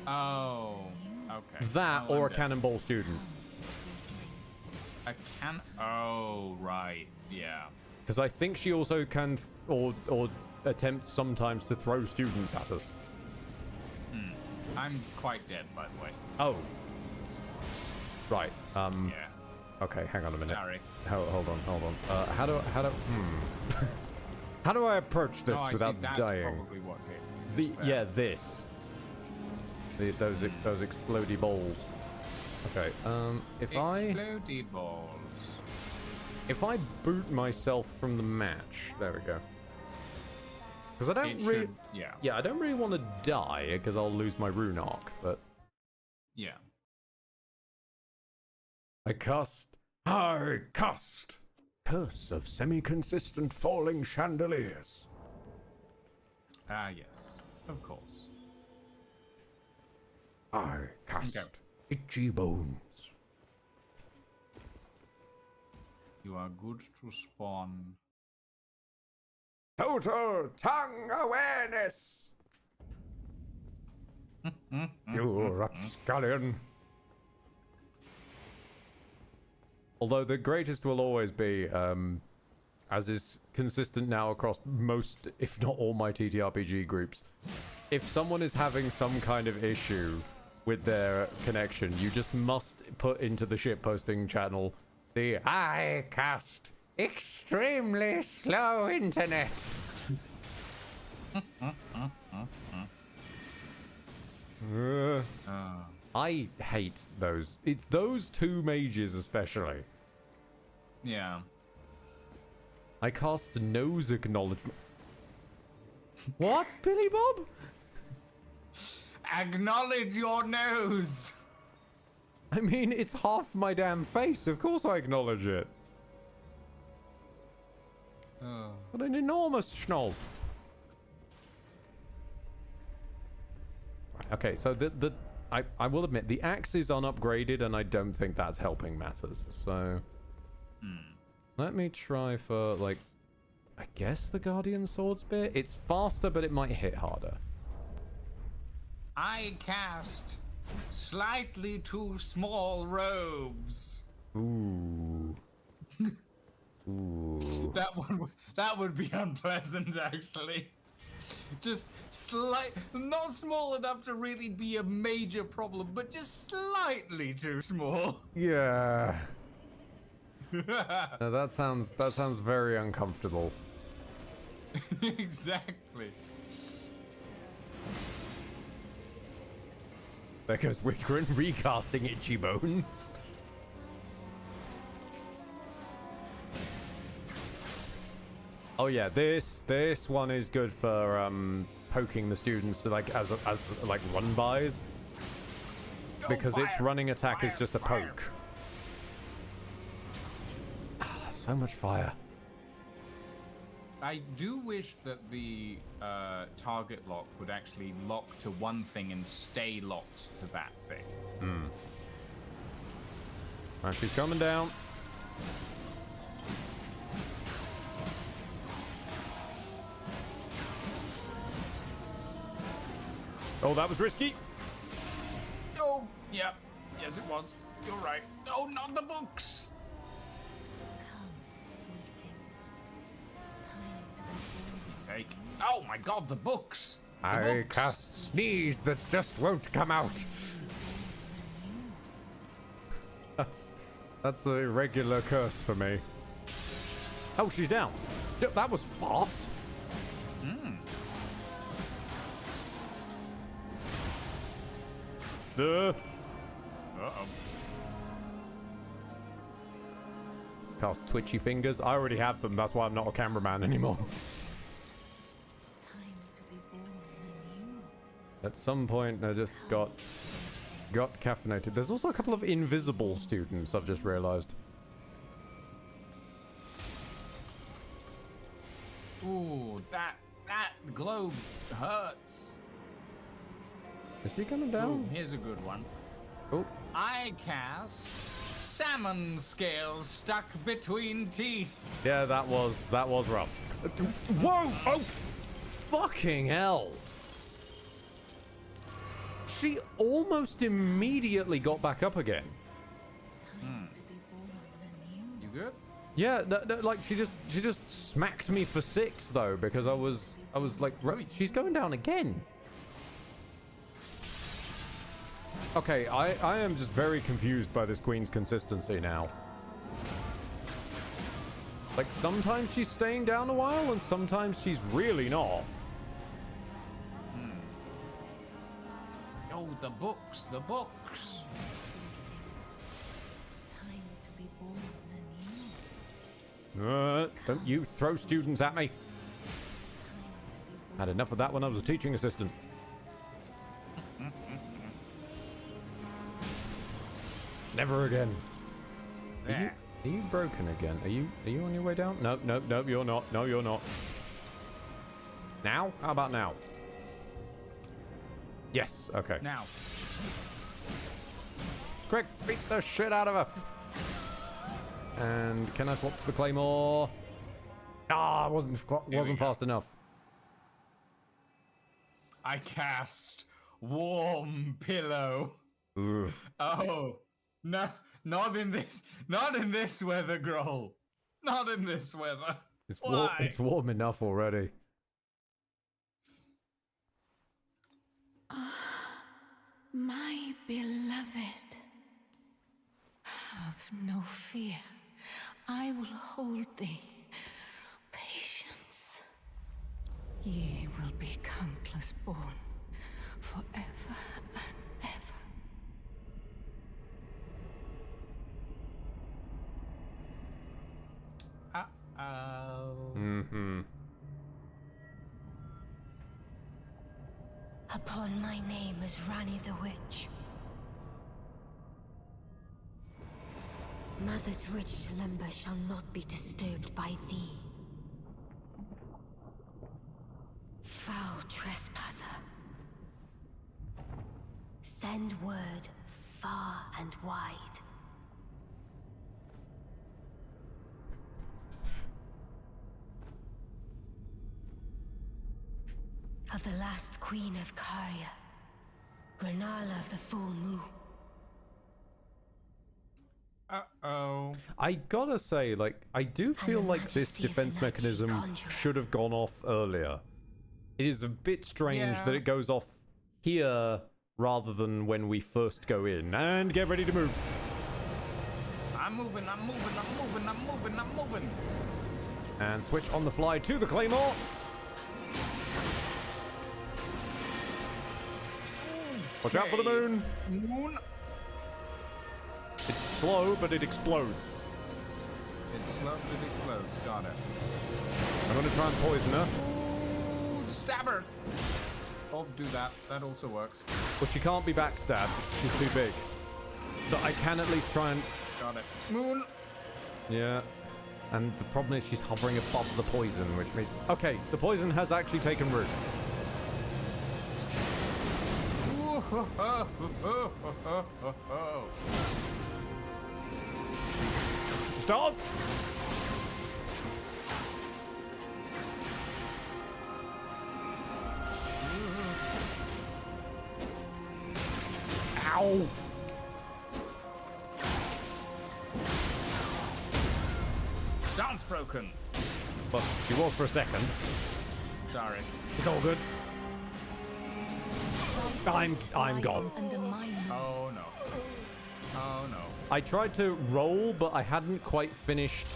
Oh, okay. That Oh, or a I'm dead. cannonball student. A can. Oh, right. Yeah. Because I think she also can, or attempts sometimes to throw students at us. I'm quite dead, by the way. Oh. Right. Yeah. Okay, hang on a minute. Sorry. Hold on. How do how do I approach this Oh, I without see. That's dying? probably what hit. This. Those explodey balls. Okay. Explodey balls. If I boot myself from the match, there we go. Because I don't really, Yeah. I don't really want to die because I'll lose my rune arc. But Yeah. I cast curse of semi-consistent falling chandeliers. Ah, yes. Of course. I cast Okay. itchy bones. You are good to spawn. Total tongue awareness. You rapscallion. Although the greatest will always be, as is consistent now across most, if not all, my TTRPG groups. If someone is having some kind of issue with their connection, you just must put into the shitposting channel the I cast extremely slow internet. I hate those. It's those two mages especially. Yeah. I cast nose acknowledgement. What, Billy Bob? Acknowledge your nose. I mean, it's half my damn face. Of course I acknowledge it. What an enormous schnoz. Okay, so I will admit, the axe is unupgraded, and I don't think that's helping matters. So, let me try for, like, I guess the Guardian Sword Spear? It's faster, but it might hit harder. I cast slightly too small robes. Ooh. Ooh. That would be unpleasant, actually. Just not small enough to really be a major problem, but just slightly too small. Yeah. No, that sounds very uncomfortable. Exactly. There goes Whitgren recasting Itchy Bones. Oh yeah, this one is good for poking the students like as like run bys, because its running attack is just a poke. So much fire. I do wish that the target lock would actually lock to one thing and stay locked to that thing. Right, she's coming down. Oh, that was risky. Oh, yeah. Yes, it was. You're right. Oh, not the books. Come, sweetings. Time to be born. Take. Oh my God, the books. The I books. cast sneeze that just won't come out. That's a regular curse for me. Oh, she's down. That was fast. Uh-oh. Cast twitchy fingers. I already have them. That's why I'm not a cameraman anymore. Time to be born anew. At some point, I just got caffeinated. There's also a couple of invisible students, I've just realized. Ooh, that globe hurts. Is she coming Ooh, down? here's a good one. Oh, I cast salmon scales stuck between teeth. yeah, that was rough. Whoa! Oh, fucking hell! She almost immediately got back up again. Time to be born anew. You good? Yeah, no, like she just smacked me for 6 though, because I was like, right, she's going down again. Okay, I am just very confused by this queen's consistency now. Like, sometimes she's staying down a while, and sometimes she's really not. Oh, the books, the books. Sweetings. Time to be born anew. Don't you throw students at me. Had enough of that when I was a teaching assistant. Never again. There. Are you broken again? Are you on your way down? No, you're not. No, you're not. Now? How about now? Yes, okay. Now. Quick, beat the shit out of her. And can I swap to the claymore? Ah, wasn't fast enough. I cast warm pillow. Ugh. Oh, no, not in this weather, Grohl. Not in this weather. Why? It's warm enough already. My beloved, have no fear. I will hold thee. Patience. Ye will be countless born, forever and ever. Uh-oh. Mm-hmm. Upon my name as Rani the Witch. Mother's rich slumber shall not be disturbed by thee. Foul trespasser. Send word far and wide. Of the last queen of Caria, Renala of the Full Moon. Uh-oh. I gotta say, like, I do feel the like this majesty of the defense night she mechanism conjureth. should have gone off earlier. It is a bit strange Yeah. that it goes off here rather than when we first go in. And get ready to move. I'm moving. And switch on the fly to the claymore. Watch out for the moon. Moon. It's slow, but it explodes. It's slow, but it explodes. Got it. I'm gonna try and poison her. Ooh, stab her. Oh, do that. That also works. But she can't be backstabbed. She's too big. So I can at least try and... Got it. Moon. Yeah. And the problem is she's hovering above the poison, which means... Okay, the poison has actually taken root. Stop! Ow! Stance broken. But she was for a second. Sorry. It's all good. I'm gone. Undermine. Oh no. Oh no. I tried to roll, but I hadn't quite finished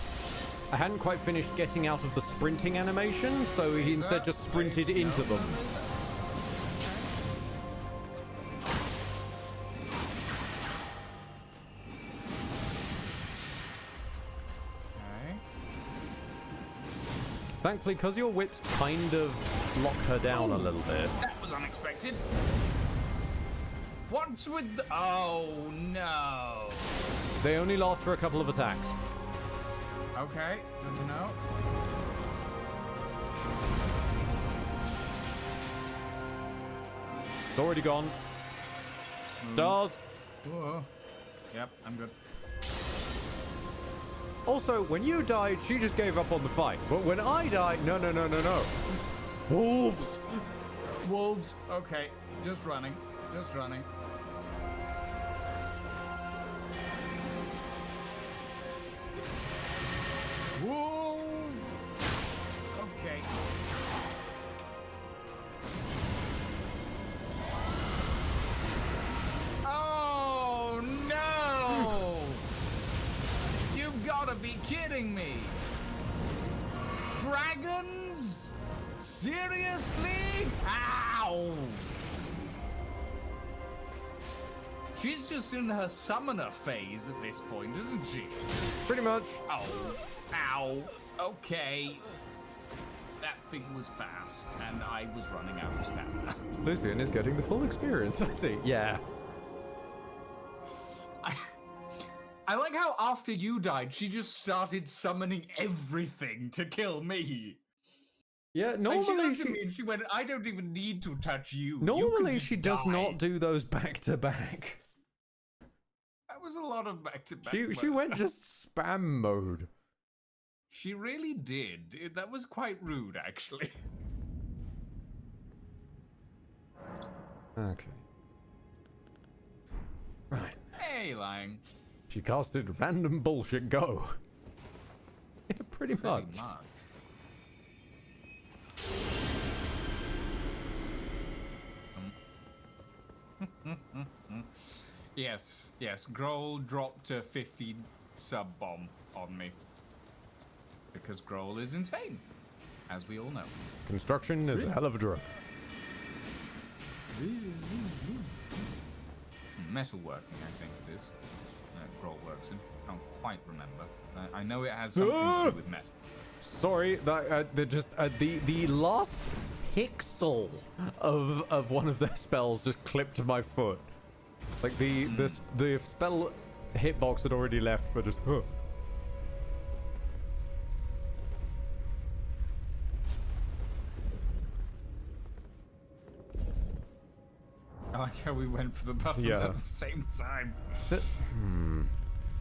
getting out of the sprinting animation, so he instead just sprinted into them. Okay. Thankfully, because your whips kind of lock her down a little bit. That was unexpected. What's with the... Oh no. They only last for a couple of attacks. Okay, good to know. It's already gone. Stars. Whoa. Yep, I'm good. Also, when you died, she just gave up on the fight. But when I died, no. Wolves. Wolves. Okay, just running. Just running. Whoa. Okay. Oh no! You've got to be kidding me! Dragons? Seriously? Ow! She's just in her summoner phase at this point, isn't she? Pretty much. Oh. Ow. Okay. That thing was fast, and I was running out of stamina. Lucian is getting the full experience, I see. Yeah. I like how after you died, she just started summoning everything to kill me. Yeah, Like, normally she looked at me and she went, I don't even need to touch you. Normally she does not do those back to back. That was a lot of back to back. She went just spam mode. She really did. That was quite rude, actually. Okay. Right. Hey, lying. She casted random bullshit go. Yeah, pretty much. Yes. Grohl dropped a 50 sub bomb on me. Because Grohl is insane, as we all know. Construction is a hell of a drug. Metalworking, I think it is. Grohl works in. Can't quite remember. I know it has something to do with metal. Sorry, that the last pixel of one of their spells just clipped my foot. Like the spell hitbox had already left, but just. I like how we went for the button at the same time.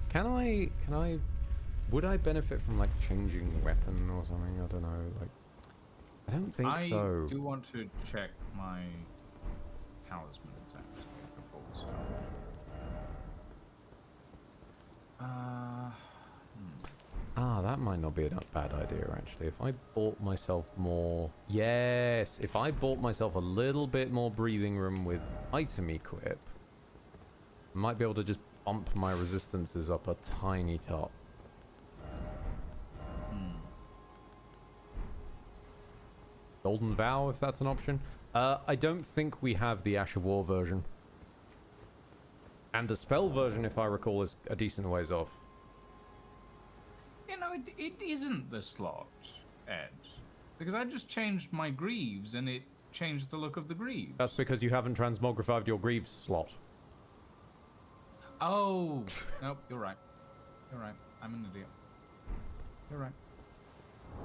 Can I would I benefit from like changing weapon or something? I don't know. Like I don't think so. I do want to check my talismans actually before we start. That might not be a bad idea actually. If I bought myself more... Yes! If I bought myself a little bit more breathing room with item equip, I might be able to just bump my resistances up a tiny top. Golden Vow, if that's an option. I don't think we have the Ash of War version. And the spell version, if I recall, is a decent ways off. You know, it isn't the slot, Ed. Because I just changed my greaves and it changed the look of the greaves. That's because you haven't transmogrified your greaves slot. Oh, nope, you're right. You're right. I'm an idiot. You're right.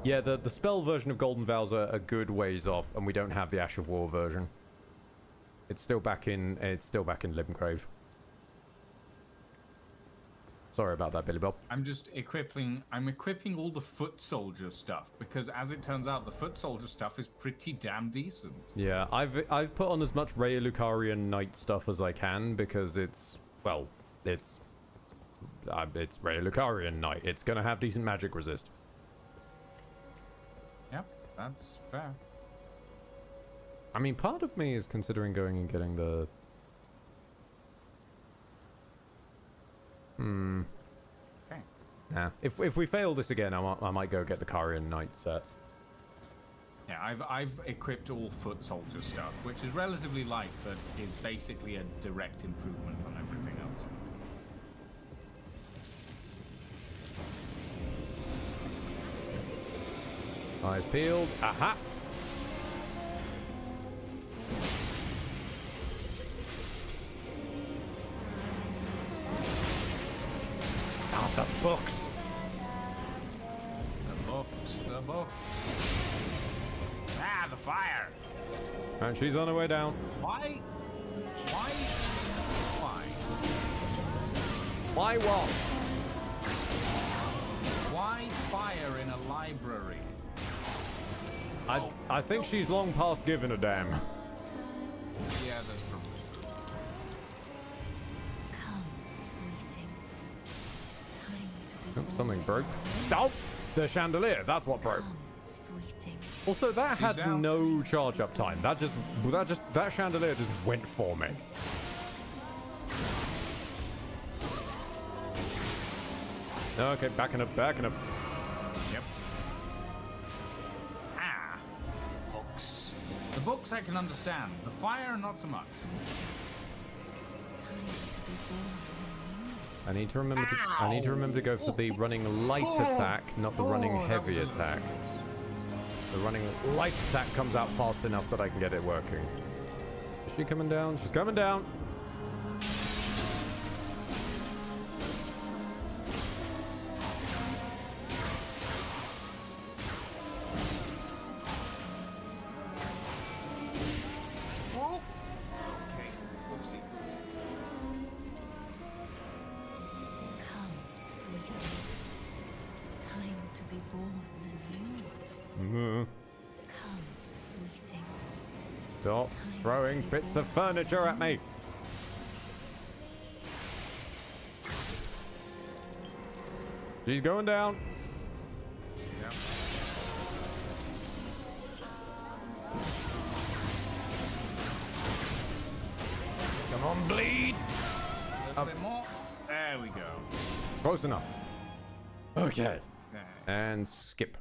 Yeah, the spell version of Golden Vows are a good ways off, and we don't have the Ash of War version. It's still back in Limgrave. Sorry about that, Billy Bob. I'm equipping all the foot soldier stuff because, as it turns out, the foot soldier stuff is pretty damn decent. Yeah, I've put on as much Raya Lucarian Knight stuff as I can because it's Raya Lucarian Knight. It's gonna have decent magic resist. Yep, that's fair. I mean, part of me is considering going and getting the... Okay. Nah. If we fail this again, I might go get the Carian Knight set. Yeah, I've equipped all foot soldier stuff, which is relatively light, but is basically a direct improvement on everything else. Eyes peeled. Aha! Ah, the books! The books. Ah, the fire! And she's on her way down. Why? Why what? Why fire in a library? I think she's long past giving a damn. Yeah, that's probably true. Come, sweetings. Time to be Oh, something broke. Oh! The chandelier, that's what broke. Come, sweetings. Also, that She's had down. no charge up time. That chandelier just went for me. Okay, backing up. Yep. Ah, books. The books I can understand. The fire, not so much. Time to be born. I need to remember to go for the running light attack, not the running heavy attack. The running light attack comes out fast enough that I can get it working. Is she coming down? She's coming down. Okay, whoopsie. Come, sweetings. Time to be born anew. Mm. Come, sweetings. Stop throwing bits of furniture at me. She's going down. Yep. Come on, bleed. A little bit more. There we go. Close enough. Okay. Okay. And skip.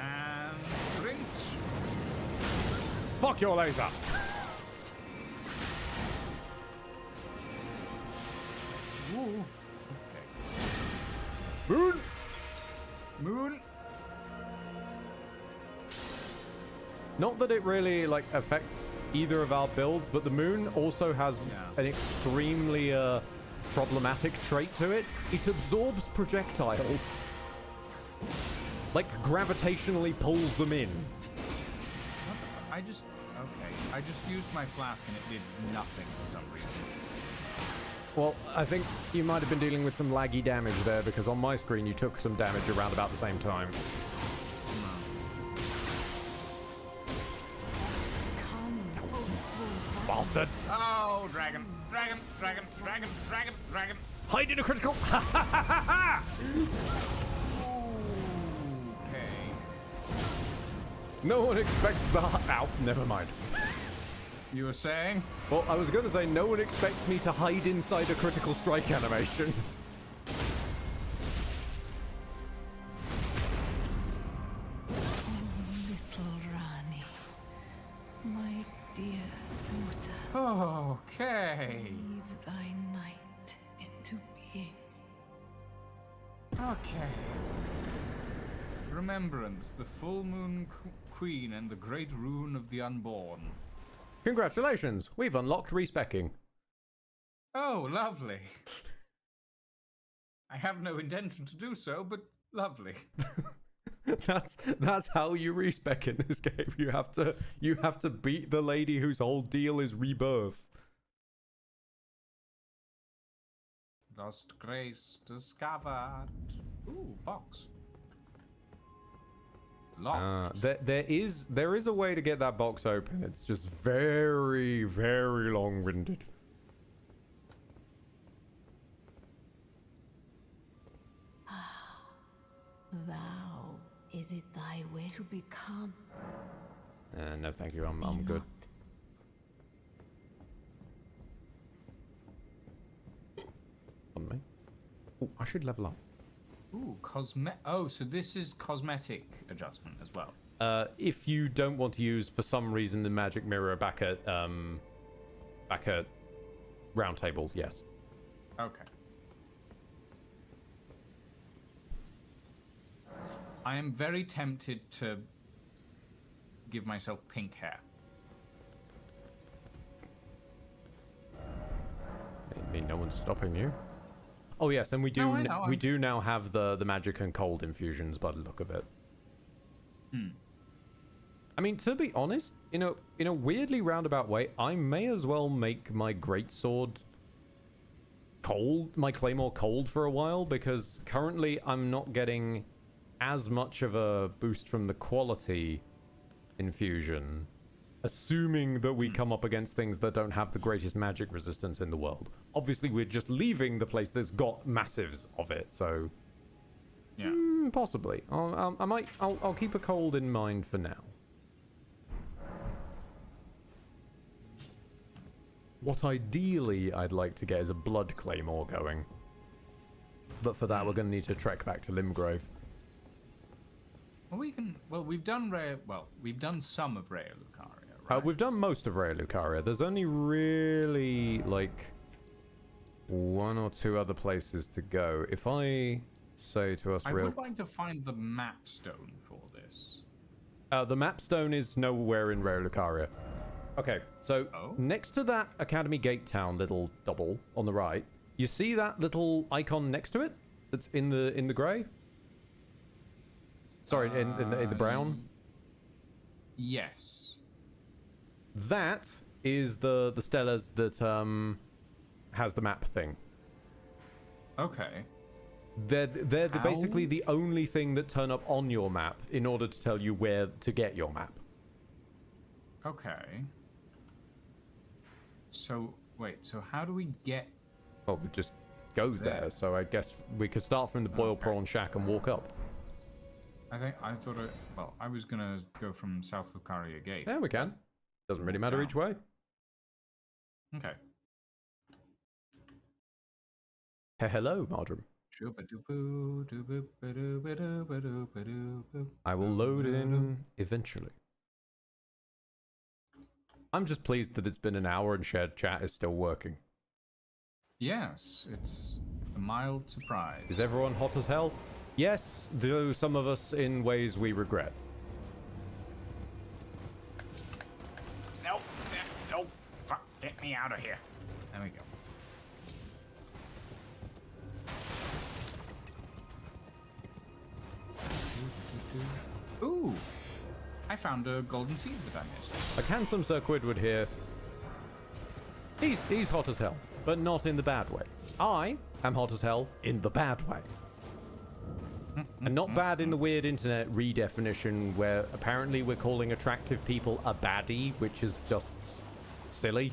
And sprint. Fuck your laser. Ooh. Okay. Moon. Moon. Not that it really like affects either of our builds, but the moon also has Yeah. an extremely problematic trait to it. It absorbs projectiles. Like gravitationally pulls them in. I just used my flask and it did nothing for some reason. Well, I think you might have been dealing with some laggy damage there because on my screen you took some damage around about the same time. Bastard! Oh, dragon. Hide in a critical! Okay. No one expects that. Ow, never mind. You were saying? Well, I was going to say no one expects me to hide inside a critical strike animation. Little Rani, my dear daughter. Okay. Weave thy night into being. Okay. Remembrance, the full moon queen and the great rune of the unborn. Congratulations, we've unlocked respecking. Oh, lovely. I have no intention to do so, but lovely. That's how you respec in this game. You have to beat the lady whose whole deal is rebirth. Lost grace discovered. Ooh, box. Locked. There is a way to get that box open. It's just very, very long-winded. Thou, is it thy wish to become? No, thank you. I'm good. On me. Oh, I should level up. Ooh, oh, so this is cosmetic adjustment as well. If you don't want to use, for some reason, the magic mirror back at round table, yes. Okay. I am very tempted to give myself pink hair. I mean, no one's stopping you. Oh yes, and we do we do now have the magic and cold infusions by the look of it. I mean, to be honest, in a weirdly roundabout way, I may as well make my greatsword cold, my claymore cold for a while, because currently I'm not getting as much of a boost from the quality infusion, assuming that we come up against things that don't have the greatest magic resistance in the world. Obviously, we're just leaving the place that's got massives of it, so yeah, possibly. I'll keep a cold in mind for now. What ideally I'd like to get is a blood claymore going, but for that we're going to need to trek back to Limgrave. Well, we can. Well, we've done we've done some of Raya Lucaria, right? We've done most of Raya Lucaria. There's only really like one or two other places to go. If I say to us, I would like to find the map stone for this. The map stone is nowhere in Raya Lucaria. Okay, so next to that Academy Gate Town little double on the right, you see that little icon next to it? That's in the grey? Sorry, in the brown? Yes. That is the Stellas that has the map thing. Okay. They're basically the only thing that turn up on your map in order to tell you where to get your map. Okay. So, wait, so how do we get... Well, we just go there, so I guess we could start from the Boiled Prawn Shack and walk up. I was gonna go from South Lucaria Gate. Yeah, we can. Doesn't really matter each way. Okay. Hello, Mardrum. I will load in eventually. I'm just pleased that it's been an hour and shared chat is still working. Yes, it's a mild surprise. Is everyone hot as hell? Yes, though some of us in ways we regret. Nope, nope, fuck, get me out of here. There we go. Ooh, I found a golden seed that I missed. Like handsome Sir Quidwood here. He's hot as hell, but not in the bad way. I am hot as hell in the bad way. And not bad in the weird internet redefinition where apparently we're calling attractive people a baddie, which is just silly.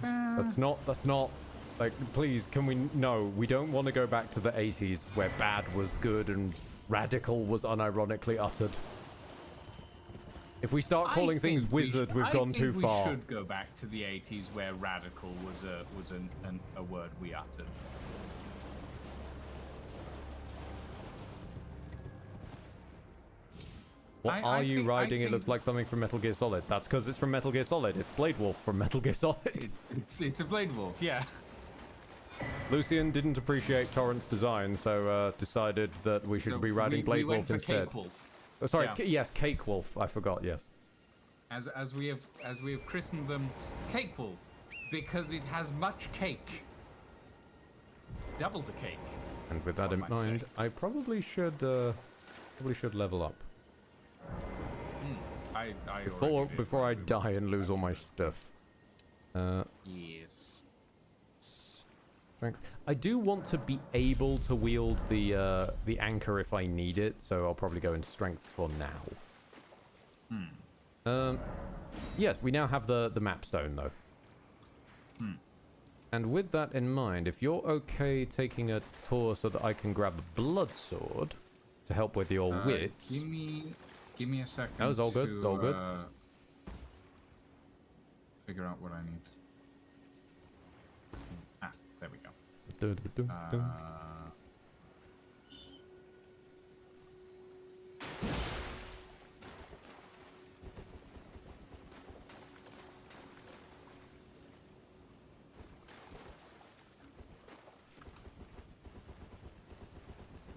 That's not, like, please, can we, no, we don't want to go back to the 80s where bad was good and radical was unironically uttered. If we start calling things wizard, we've gone too far. We should go back to the 80s where radical was a word we uttered. What I are you think- I riding? It looks think- like something from Metal Gear Solid. That's because it's from Metal Gear Solid. It's Blade Wolf from Metal Gear Solid. It's a Blade Wolf, yeah. Lucian didn't appreciate Torrent's design, so decided that we should So be riding Blade we went Wolf for instead. Cake Wolf. Oh, sorry, Yeah. yes, Cake Wolf. I forgot. Yes. As we have christened them Cake Wolf because it has much cake. Double the cake. And with that One in might mind, say. I probably should level up I already did before I when we die went and to lose all my Lazer. stuff. Yes. Strength. I do want to be able to wield the anchor if I need it, so I'll probably go into strength for now. Yes, we now have the map stone though. And with that in mind, if you're okay taking a tour so that I can grab a blood sword to help with your wits. Give me a second. No, it's all good, it's all good. Figure out what I need. Ah, there we go.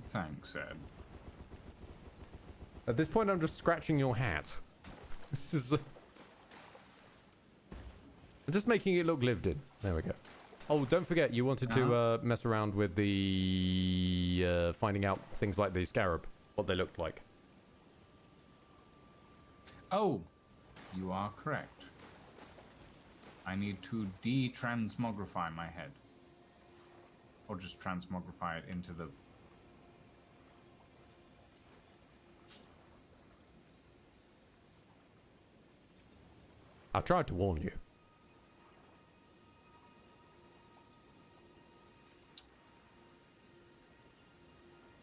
Thanks, Ed. At this point, I'm just scratching your hat. This is. I'm just making it look lived in. There we go. Oh, don't forget, you wanted to mess around with the finding out things like the scarab, what they looked like. Oh, you are correct. I need to de-transmogrify my head. Or just transmogrify it into the... I tried to warn you.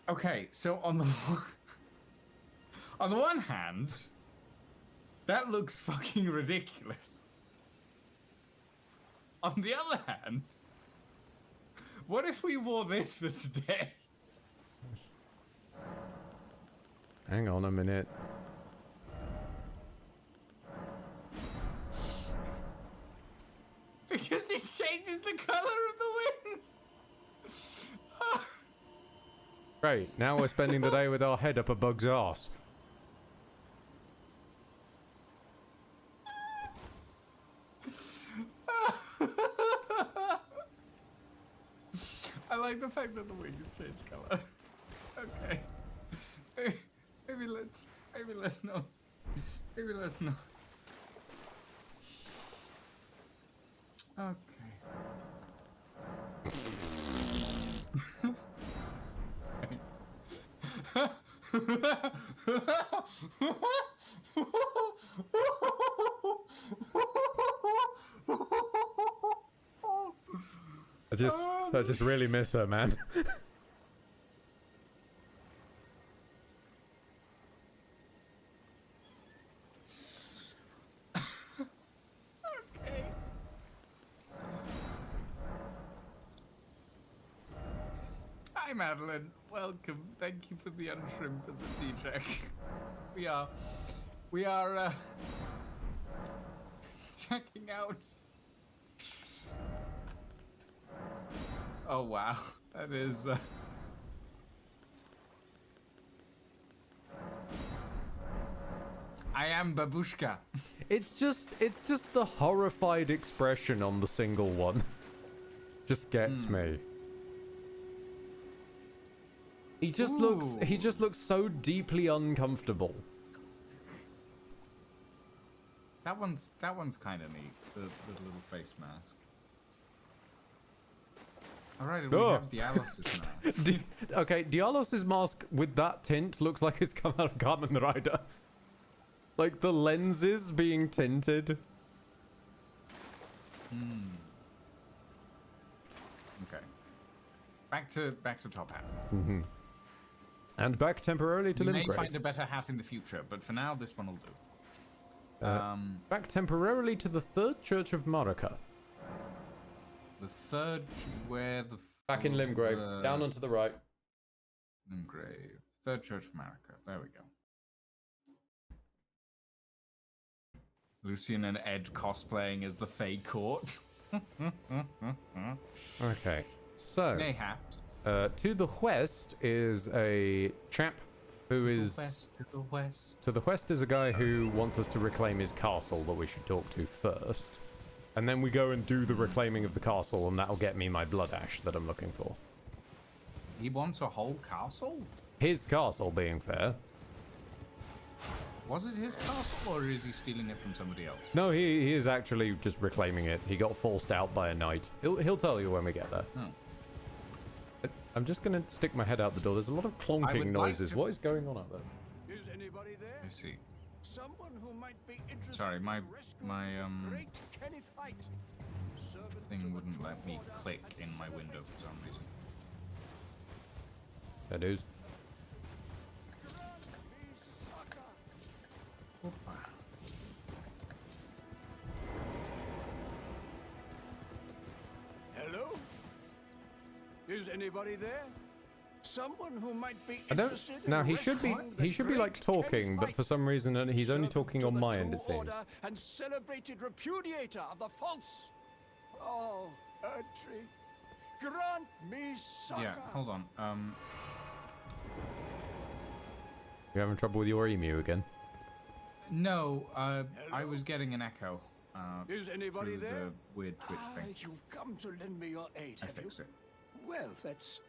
Okay, so on the on the one hand, that looks fucking ridiculous. On the other hand, what if we wore this for today? Hang on a minute. Because it changes the color of the wings. Great, now we're spending the day with our head up a bug's arse. I like the fact that the wings change color. Okay. Maybe let's not. Maybe let's not. Okay. I just really miss her, man. Okay. Hi, Madeline. Welcome. Thank you for the untrimmed and the tea check. We are checking out. Oh wow, that is. I am Babushka. It's just the horrified expression on the single one. Just gets me. He just looks so deeply uncomfortable. That one's kind of neat. The little face mask. All right, we have Dialys's now. Okay, Dialys's mask with that tint looks like it's come out of Kamen Rider. Like the lenses being tinted. Okay. Back to top hat. And back temporarily to We may Limgrave. find a better hat in the future, but for now, this one will do. Back temporarily to the Third Church of Marika. The third, where the... Back in Limgrave, down onto the right. Limgrave. Third Church of America. There we go. Lucian and Ed cosplaying as the Fae Court. Okay, so Mayhaps. to the west is a chap who is To the west. to the west is a guy who wants us to reclaim his castle that we should talk to first, and then we go and do the reclaiming of the castle, and that'll get me my blood ash that I'm looking for. He wants a whole castle? His castle, being fair. Was it his castle, or is he stealing it from somebody else? No, he is actually just reclaiming it. He got forced out by a knight. He'll tell you when we get there. Oh. I'm just gonna stick my head out the door. There's a lot of I clonking would like noises. to- What is going on out there? Is anybody there? I see. Someone who might be interested Sorry, my in rescuing my the great Kenneth Haight, servant thing to the wouldn't let me Order click and in my window for some reason. There, dudes. Hello? Is anybody there? Someone who might be I don't. interested Now in he should be. rescuing the He should be like great talking, Kenneth but for Haight, some reason he's only servant talking to on the my end. It true seems. order and celebrated repudiator of the false. Oh, Erdtree, grant me succor. Yeah, hold on. You having trouble with your emu again? No, I Hello? was getting an echo. Is anybody through there? the weird Twitch thing. You've come to lend me your aid, I have you? fixed it. Well, that's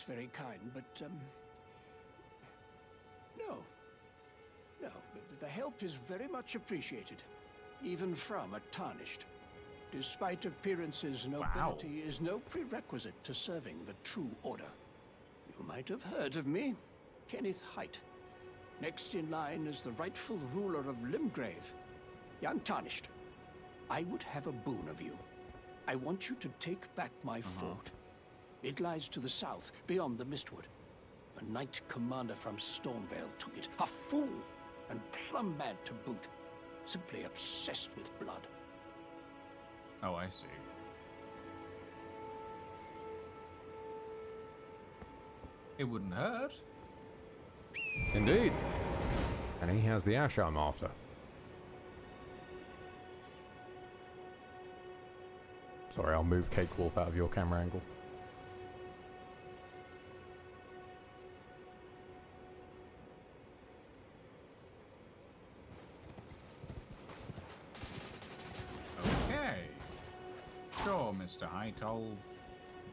very kind, but no, the help is very much appreciated, even from a tarnished. Despite appearances, nobility is no prerequisite to serving the true order. You might have heard of me, Kenneth Haight. Next in line is the rightful ruler of Limgrave, young Tarnished. I would have a boon of you. I want you to take back my fort. It lies to the south, beyond the Mistwood. A knight commander from Stormvale took it. A fool, and plumb mad to boot. Simply obsessed with blood. Oh, I see. It wouldn't hurt. Indeed. And he has the ash I'm after. Sorry, I'll move Cake Wolf out of your camera angle. Okay. Sure, Mr. Height, I'll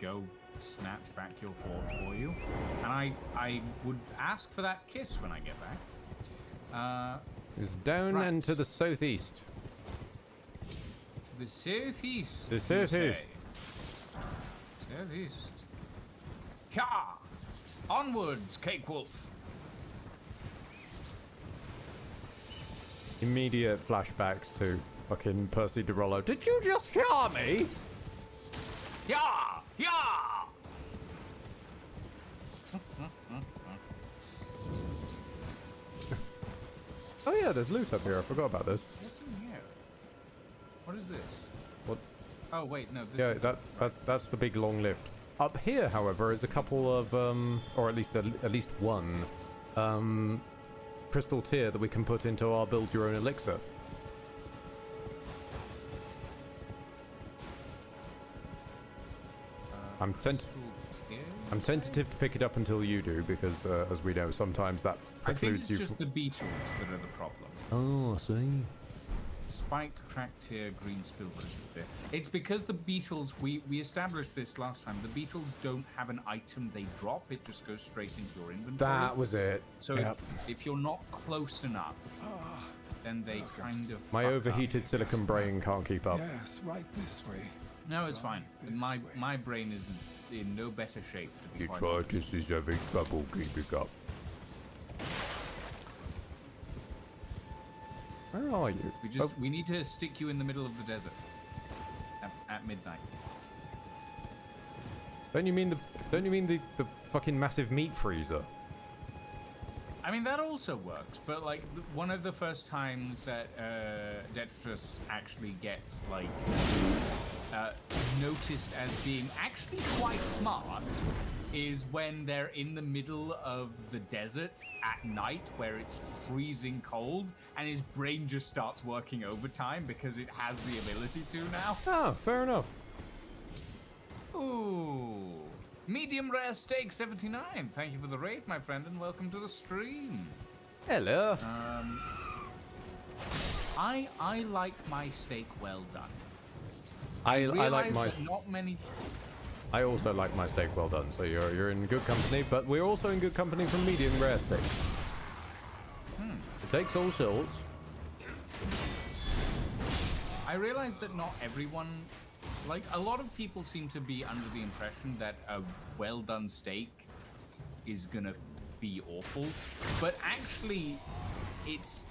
go snatch back your fort for you. And I would ask for that kiss when I get back. It's down Right. and to the southeast. To the southeast. The you southeast. say. Southeast. Ka! Onwards, Cake Wolf. Immediate flashbacks to fucking Percy de Rollo. Did you just hear me? Yeah! Yeah! Oh yeah, there's loot up here. I forgot about this. What's in here? What is this? What? Oh wait, no. This Yeah, is that's the big long lift. Up here, however, is a couple of or at least one crystal tier that we can put into our build your own elixir. I'm tentative to pick it up until you do, because as we know, sometimes that I think precludes it's you. just the beetles that are the problem. Oh, I see. Spiked, cracked tier, green spill crystal tier. It's because the beetles, we established this last time, the beetles don't have an item they drop, it just goes straight into your inventory. That was it. So Yep. if you're not close enough, then they kind of My fuck overheated silicon brain can't keep up. Yes, right this way. up. No, it's fine. My brain is in no better shape to be quite honest. Artist is having trouble keeping up. Where are you? We need to stick you in the middle of the desert at midnight. Don't you mean the fucking massive meat freezer? I mean, that also works, but like one of the first times that Detritus actually gets like noticed as being actually quite smart is when they're in the middle of the desert at night where it's freezing cold and his brain just starts working overtime because it has the ability to now. Oh, fair enough. Ooh. Medium rare steak 79. Thank you for the raid, my friend, and welcome to the stream. Hello. I like my steak well done. I like Realize my. that not many. I also like my steak well done. So you're in good company, but we're also in good company from medium rare steak. It takes all sorts. I realize that not everyone, like a lot of people seem to be under the impression that a well done steak is gonna be awful, but actually it's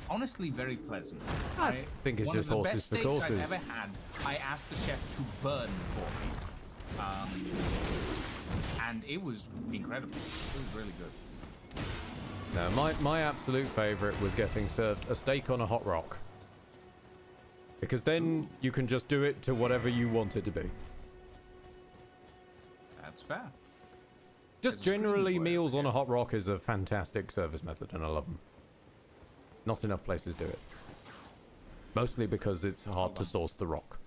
honestly very pleasant. I think it's just horses for courses. One of the best steaks I've ever had, I asked the chef to burn for me. And it was incredible. It was really good. No, my absolute favorite was getting served a steak on a hot rock. Because then you can just do it to whatever you want it to be. That's fair. Just generally, meals on a hot rock is a fantastic service method, and I love them. Not enough places do it. Mostly because it's hard to source the rock.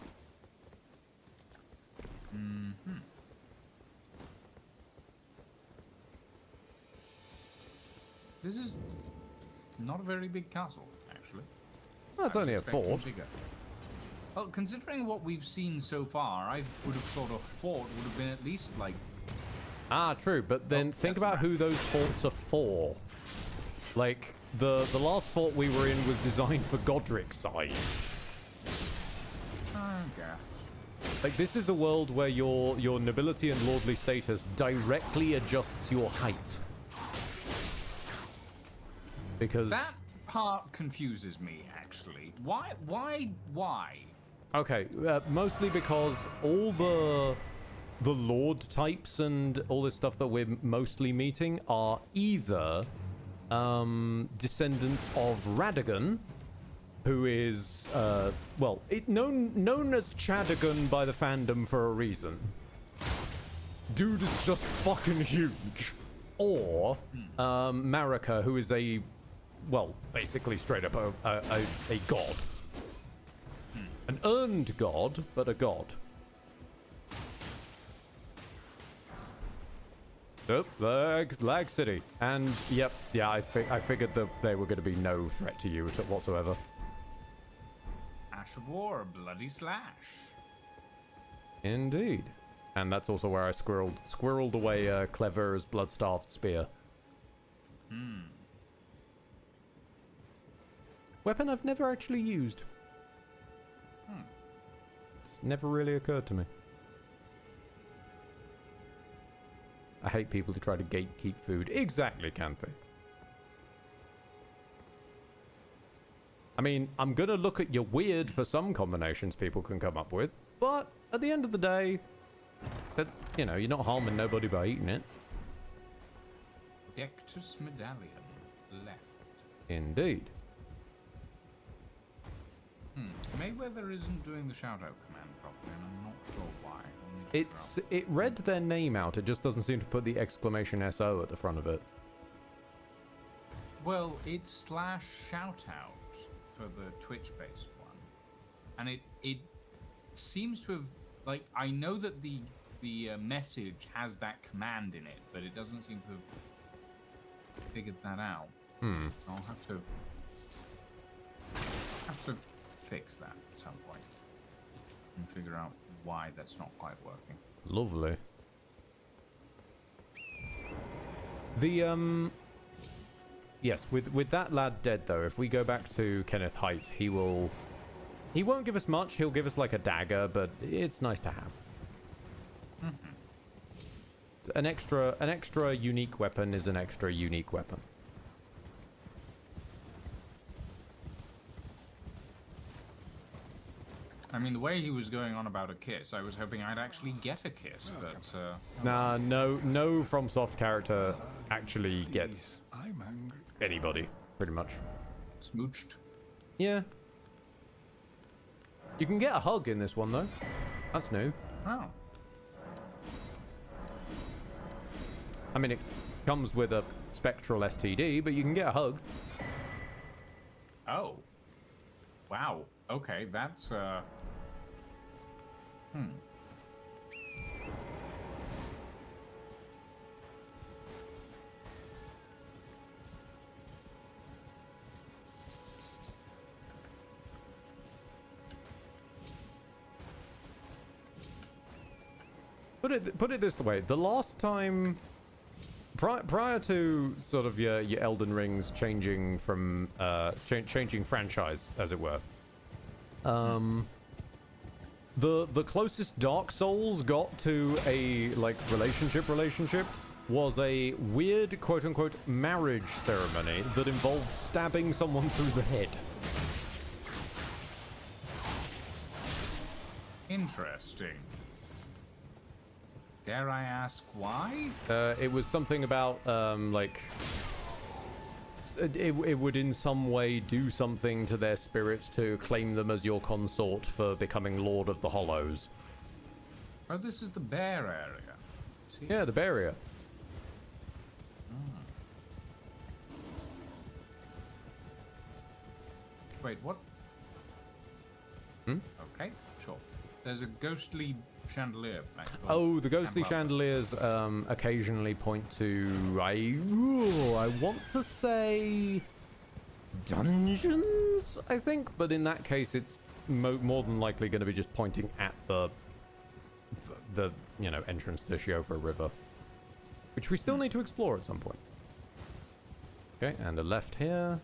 This is not a very big castle, actually. Well, it's only a fort. Bigger. Well, considering what we've seen so far, I would have thought a fort would have been at least like... Ah, true, but then think about who those forts are for. Like, the last fort we were in was designed for Godric's side. Okay. Like, this is a world where your nobility and lordly status directly adjusts your height. Because... That part confuses me, actually. Why? Okay, mostly because all the lord types and all this stuff that we're mostly meeting are either descendants of Radagon, who is well, known as Chadagon by the fandom for a reason. Dude is just fucking huge. Or Marika, who is a, well, basically straight up a god. An earned god, but a god. Nope, Lag City. And, yep, yeah, I figured that they were going to be no threat to you whatsoever. Ash of War, bloody slash. Indeed. And that's also where I squirreled away Clever's blood-starved spear. Weapon I've never actually used. It's never really occurred to me. I hate people who try to gatekeep food. Exactly, Canthy. I mean, I'm gonna look at your weird for some combinations people can come up with, but at the end of the day, that, you know, you're not harming nobody by eating it. Dectus Medallion left. Indeed. Mayweather isn't doing the shout-out command properly, and I'm not sure why. It read their name out, it just doesn't seem to put the exclamation SO at the front of it. Well, it's /shoutout for the Twitch-based one. And it seems to have, like, I know that the message has that command in it, but it doesn't seem to have figured that out. So I'll have to fix that at some point and figure out why that's not quite working. Lovely. The yes, with that lad dead though, if we go back to Kenneth Height, he won't give us much. He'll give us like a dagger, but it's nice to have. An extra unique weapon is an extra unique weapon. I mean, the way he was going on about a kiss, I was hoping I'd actually get a kiss, but... Nah, no FromSoft character actually gets anybody, pretty much. Smooched. Yeah. You can get a hug in this one, though. That's new. Oh. I mean, it comes with a spectral STD, but you can get a hug. Oh. Wow. Okay, that's Put it this way: the last time, prior to sort of your Elden Rings changing from changing franchise, as it were, the closest Dark Souls got to a like relationship was a weird quote unquote marriage ceremony that involved stabbing someone through the head. interesting. Dare I ask why? It was something about like it would in some way do something to their spirit to claim them as your consort for becoming Lord of the Hollows. Oh, this is the bear area. See? Yeah, the barrier. Wait, what? Okay, sure. There's a ghostly chandelier back there. Oh, the ghostly chandeliers occasionally point to I want to say dungeons, I think, but in that case it's more than likely going to be just pointing at the entrance to Shiofra River, which we still need to explore at some point. Okay, and a left here.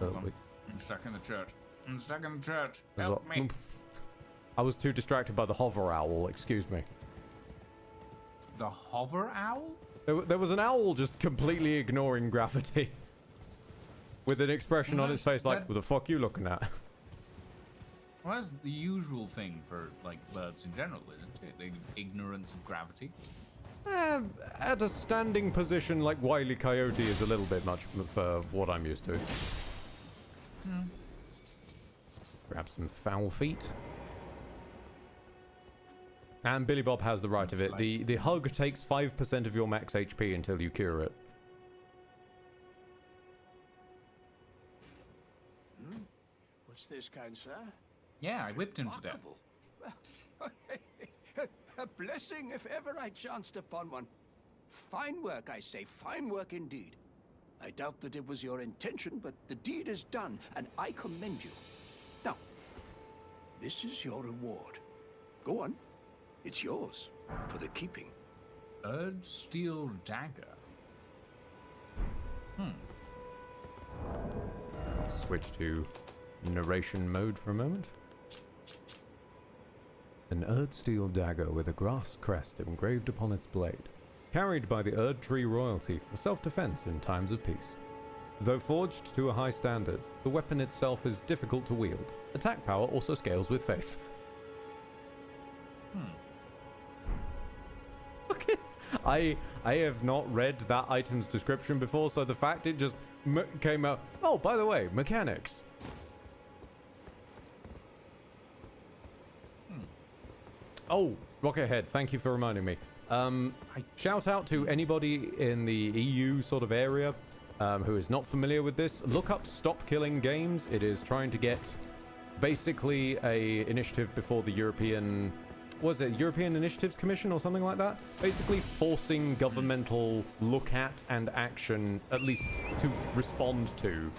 I'm stuck in the church. I'm stuck in the church. Help me. I was too distracted by the hover owl, excuse me. The hover owl? There was an owl just completely ignoring gravity. With an expression on its face like, what the fuck you looking at? Well, that's the usual thing for, like, birds in general, isn't it? The ignorance of gravity. At a standing position like Wile E. Coyote is a little bit much for what I'm used to. Grab some foul feet. And Billy Bob has the right of it. The hug takes 5% of your max HP until you cure it. What's this, kind sir? Yeah, I whipped him to death. Remarkable. A blessing if ever I chanced upon one. Fine work, I say, fine work indeed. I doubt that it was your intention, but the deed is done, and I commend you. Now, this is your reward. Go on. It's yours, for the keeping. Erd steel dagger. Switch to narration mode for a moment. An Erd steel dagger with a grass crest engraved upon its blade, carried by the Erd tree royalty for self-defense in times of peace. Though forged to a high standard, the weapon itself is difficult to wield. Attack power also scales with faith. Okay. I have not read that item's description before, so the fact it just came out. Oh, by the way, mechanics. Oh, Rockhead, thank you for reminding me. I shout out to anybody in the EU sort of area who is not familiar with this. Look up Stop Killing Games. It is trying to get basically a initiative before the European Initiatives Commission or something like that? Basically forcing governmental look at and action, at least to respond to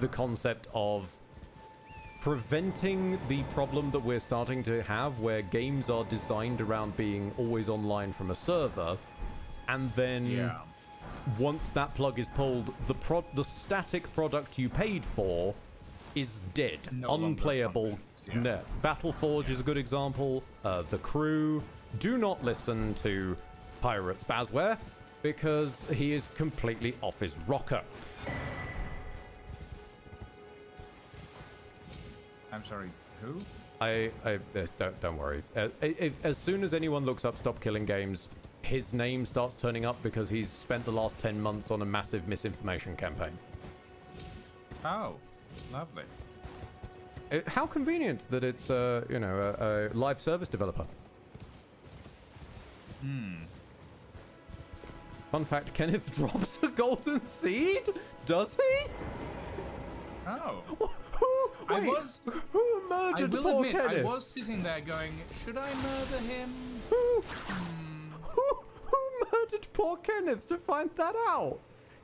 the concept of preventing the problem that we're starting to have where games are designed around being always online from a server, and then once that plug is pulled, the static product you paid for is dead, unplayable. No. Battleforge is a good example. The Crew. Do not listen to Pirates Bazware because he is completely off his rocker. I'm sorry, who? Don't worry. As soon as anyone looks up Stop Killing Games, his name starts turning up because he's spent the last 10 months on a massive misinformation campaign. Oh, lovely. How convenient that it's a live service developer. Fun fact, Kenneth drops a golden seed? Does he? Oh. Wait, who I murdered will poor admit, Kenneth? I was sitting there going, should I murder him? Who murdered poor Kenneth to find that out?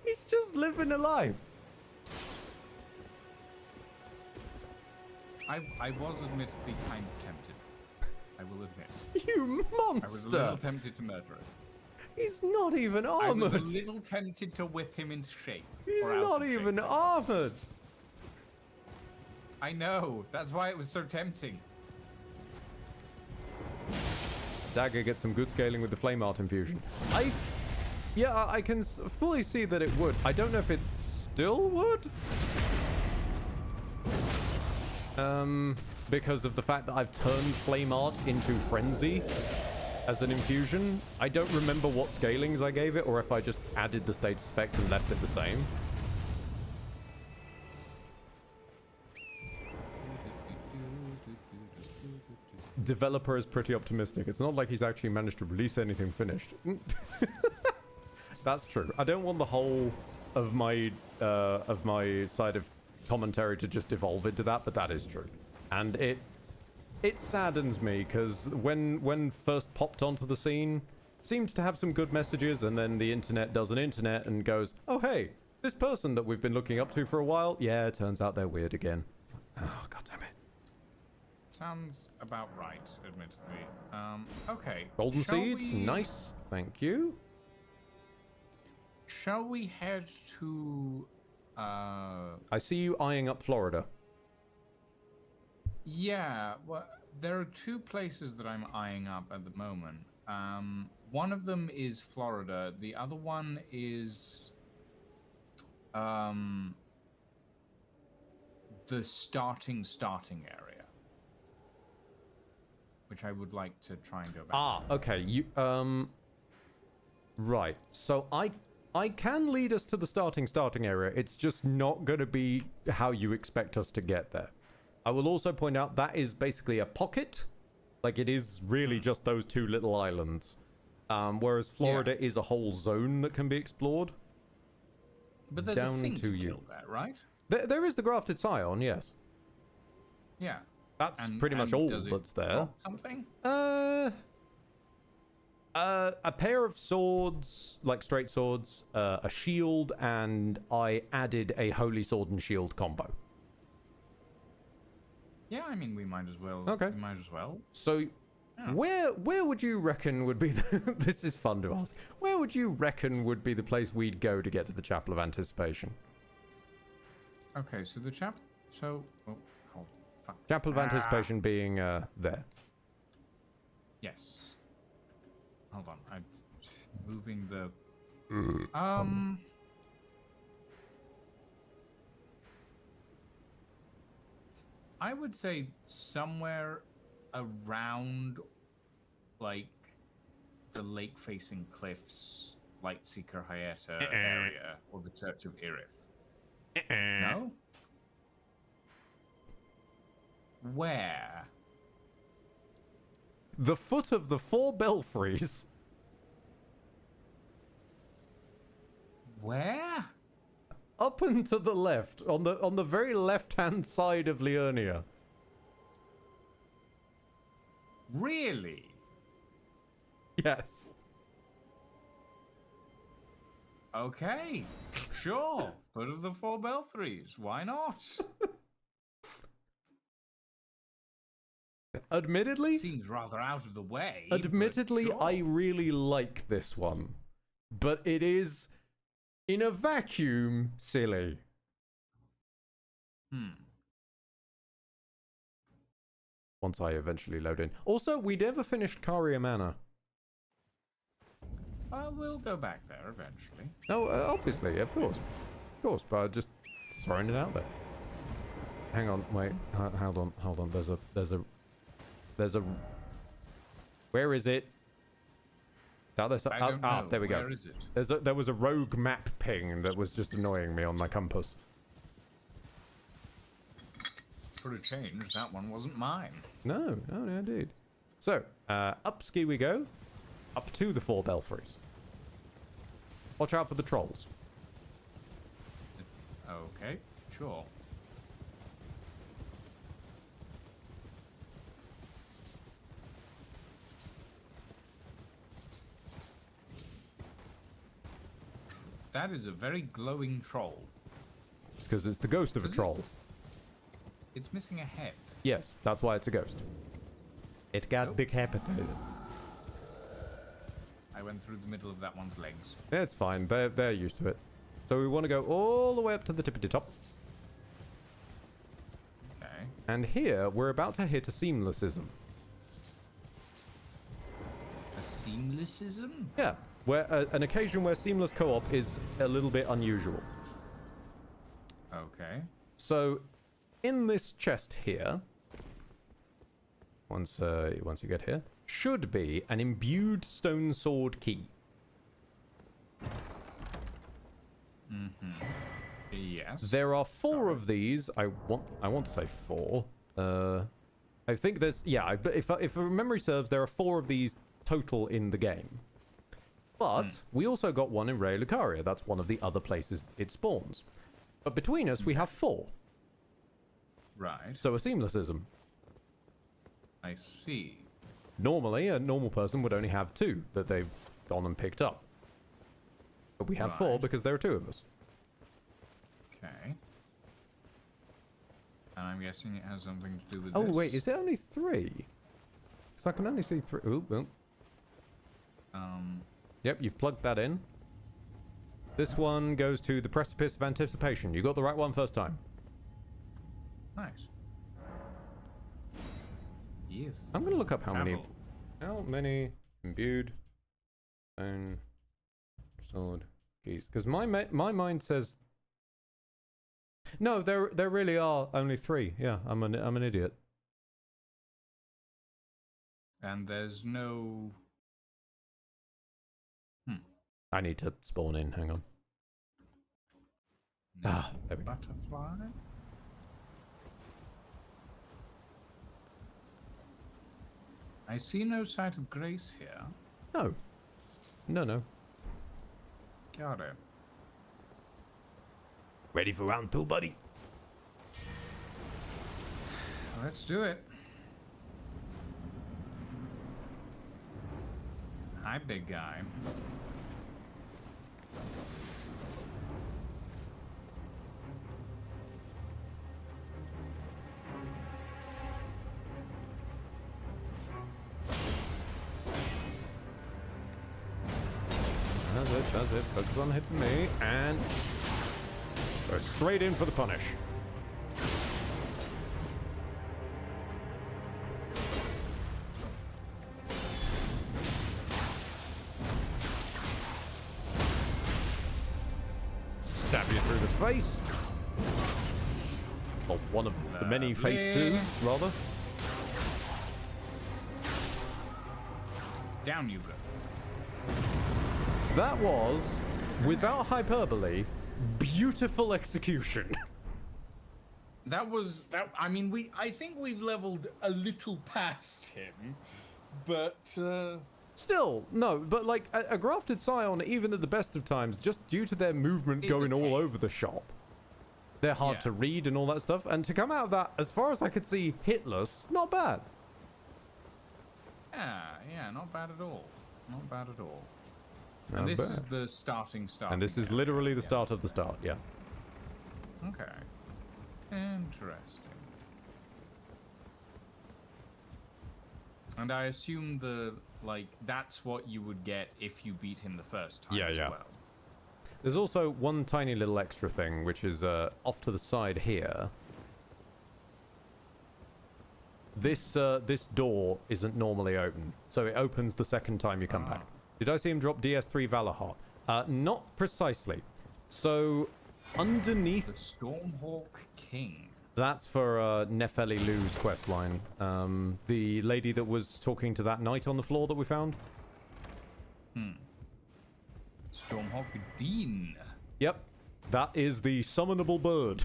He's just living a life. I was admittedly kind of tempted. I will admit. You I was a little monster! tempted to murder him. He's not even I was armored. a little tempted to whip him into shape. He's or out not of shape. even armored. I know. That's why it was so tempting. Dagger gets some good scaling with the flame art infusion. Yeah, I can fully see that it would. I don't know if it still would. Because of the fact that I've turned flame art into frenzy as an infusion. I don't remember what scalings I gave it, or if I just added the status effect and left it the same. Developer is pretty optimistic. It's not like he's actually managed to release anything finished. That's true. I don't want the whole of my side of commentary to just evolve into that, but that is true. And it saddens me because when first popped onto the scene, seemed to have some good messages, and then the internet does an internet and goes, oh hey, this person that we've been looking up to for a while, yeah, it turns out they're weird again. Oh god damn it. Sounds about right, admittedly. Okay. Golden shall seeds, we- nice, thank you. Shall we head to? I see you eyeing up Florida. Yeah. Well, there are two places that I'm eyeing up at the moment. One of them is Florida. The other one is the starting area, which I would like to try and go back. Okay. You right. So I can lead us to the starting area. It's just not going to be how you expect us to get there. I will also point out that is basically a pocket. Like, it is really just those two little islands. Whereas Florida is a whole zone that can be explored. But there's down a thing to to you. kill there, right? There is the grafted scion, yes. Yeah. That's And- pretty much and all does it that's there. drop something? A pair of swords, like straight swords, a shield, and I added a holy sword and shield combo. Yeah, I mean, we might as well. Okay. We might as well. So, where would you reckon would be the... This is fun to ask. Where would you reckon would be the place we'd go to get to the Chapel of Anticipation? Okay, so the chap. So, oh, fuck. Chapel of Anticipation being there. Yes. Hold on, I'm moving the. I would say somewhere around, like, the lake-facing cliffs, Lightseeker Hyeta area, or the Church of Irith. No? Where? The foot of the 4 belfries. Where? Up and to the left, on the very left-hand side of Liurnia. Really? Yes. Okay, sure. Foot of the 4 belfries. Why not? Admittedly, Seems rather out of the way. but admittedly, sure. I really like this one, but it is, in a vacuum, silly. Once I eventually load in. Also, we never finished Caria Manor. We'll go back there eventually. No, obviously, of course, but I'm just throwing it out there. Hang on, wait, hold on. There's a. Where is it? I don't know. There we go. Where is it? There was a rogue map ping that was just annoying me on my compass. For a change, that one wasn't mine. No, indeed. So, up ski we go. up to the 4 belfries. Watch out for the trolls. Okay, sure. That is a very glowing troll. It's because it's the ghost of a troll. It's missing a head. Yes, that's why it's a ghost. It got decapitated. I went through the middle of that one's legs. It's fine. They're used to it. So we want to go all the way up to the tippity top. Okay. And here, we're about to hit a seamlessism. A seamlessism? Yeah, where an occasion where seamless co-op is a little bit unusual. Okay. So, in this chest here, once you get here, should be an imbued stone sword key. Yes. There are 4 of these. I want to say 4. I think there's if memory serves, there are 4 of these total in the game. But we also got one in Ray Lucaria. That's one of the other places it spawns. But between us, we have 4. Right. So a seamlessism. I see. Normally, a normal person would only have 2 that they've gone and picked up. But we have 4 Right. because there are 2 of us. Okay. And I'm guessing it has something to do with Oh, this. wait, is it only 3? Because I can only see 3. Ooh. Yep, you've plugged that in. This one goes to the Precipice of Anticipation. You got the right one first time. Nice. Yes. I'm going to look up how Travel. many imbued stone sword keys. Because my mind says... No, there really are only 3. Yeah, I'm an idiot. And there's no... I need to spawn in. Hang on. no There we go. butterfly? I see no sight of Grace here. No. No. Got it. Ready for round 2, buddy? Let's do it. Hi, big guy. That's it. Focus on hitting me, and go straight in for the punish. Stab you through the face. Or one of the many Lovely. faces, rather. Down you go. That was, without hyperbole, beautiful execution. That was that. I mean, I think we've leveled a little past him, but Still, no, but like a grafted scion, even at the best of times, just due to their movement It's going all okay. over the shop, they're hard Yeah. to read and all that stuff. And to come out of that, as far as I could see, hitless, not bad. yeah, not bad at all. Not bad at all. Not And this bad. is the starting. And this is literally the start of the start, yeah. Okay. Interesting. And I assume that's what you would get if you beat him the first time as well. There's also one tiny little extra thing, which is off to the side here. This door isn't normally open, so it opens the second time you come back. Did I see him drop DS3 Valahar? Not precisely. So, underneath... The Stormhawk King. That's for Nefeli Lu's questline. The lady that was talking to that knight on the floor that we found. Stormhawk Dean. Yep. That is the summonable bird.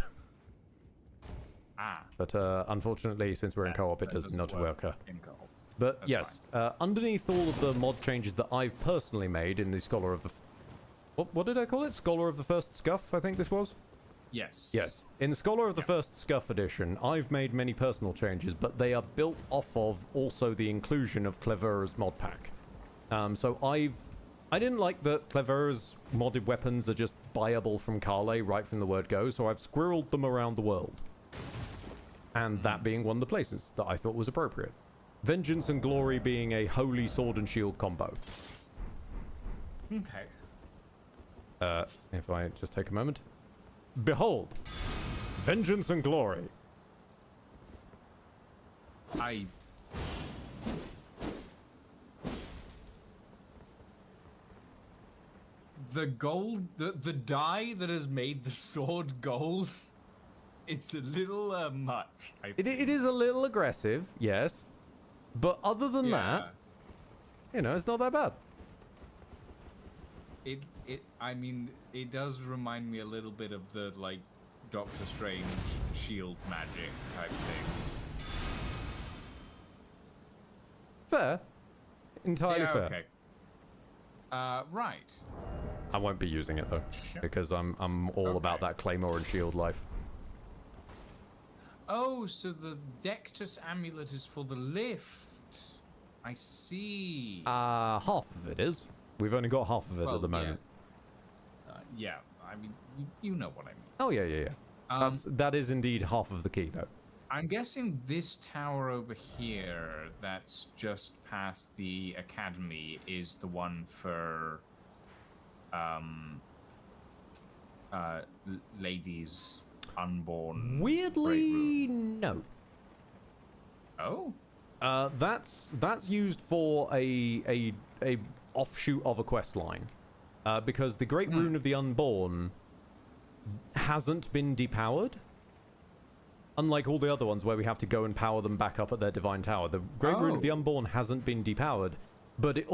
Ah. But unfortunately, since we're in co-op, it does doesn't not work work. in co-op. But That's yes, underneath all of the mod changes that I've personally made in the Scholar of the... What did I call it? Scholar of the First Scuff, I think this was? Yes. Yes. In Scholar of the First Scuff edition, I've made many personal changes, but they are built off of also the inclusion of Clevera's mod pack. So I didn't like that Clevera's modded weapons are just buyable from Carle right from the word go, so I've squirreled them around the world. And that being one of the places that I thought was appropriate. Vengeance and Glory being a holy sword and shield combo. Okay. If I just take a moment. Behold, Vengeance and Glory. The gold, the dye that has made the sword gold, it's a little much. It is a little aggressive, yes. But other than that, you know, it's not that bad. I mean, it does remind me a little bit of the, like, Doctor Strange shield magic type things. Fair. Entirely fair. Okay. Right. I won't be using it though, because I'm all about that Claymore and shield life. Oh, so the Dectus amulet is for the lift. I see. Half of it is. We've only got half of it at the moment. Yeah, I mean, you know what I mean. Oh yeah. That is indeed half of the key though. I'm guessing this tower over here that's just past the academy is the one for ladies unborn. Weirdly, no. Oh. That's used for a offshoot of a quest line, because the Great Rune of the Unborn hasn't been depowered. Unlike all the other ones where we have to go and power them back up at their divine tower, the Great Rune of the Unborn hasn't been depowered, but it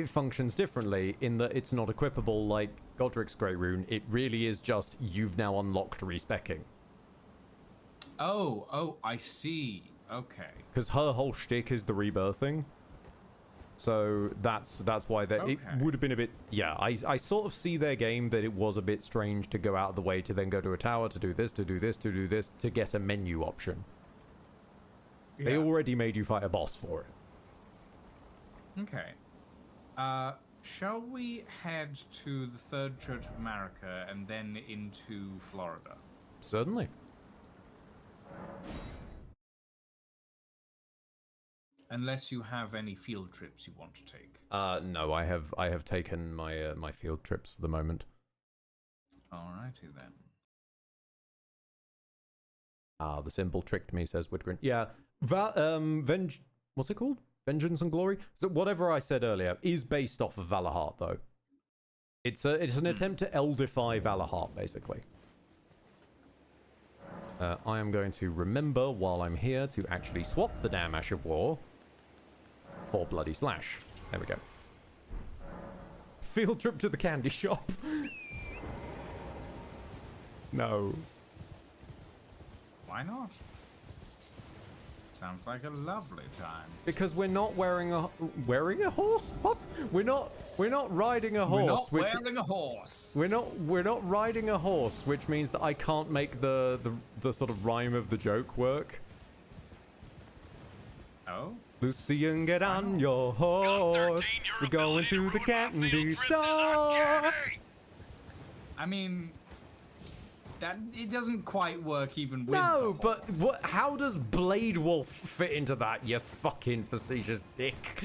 functions differently in that it's not equipable like Godric's Great Rune. It really is just you've now unlocked respecking. Oh, I see. Okay. Because her whole shtick is the rebirthing. So that's why it would have been a bit... Yeah, I sort of see their game that it was a bit strange to go out of the way to then go to a tower to do this, to do this, to do this, to get a menu option. Yeah. They already made you fight a boss for it. Okay. Shall we head to the Third Church of America and then into Florida? Certainly. Unless you have any field trips you want to take. No, I have taken my my field trips for the moment. Alrighty then. The symbol tricked me, says Woodgrin. Yeah, what's it called? Vengeance and Glory? So whatever I said earlier is based off of Valahart, though. It's an attempt to Eldify Valahart, basically. I am going to remember while I'm here to actually swap the damn Ash of War for Bloody Slash. There we go. Field trip to the candy shop. No. Why not? Sounds like a lovely time. Because we're not wearing a horse? What? We're not riding a horse. We're not wearing a horse. We're not riding a horse, which means that I can't make the sort of rhyme of the joke work. Oh? Lucian, get on your horse. We're going to the candy store. I mean, that it doesn't quite work even with No, but what? How does Blade Wolf fit into that? You fucking facetious dick.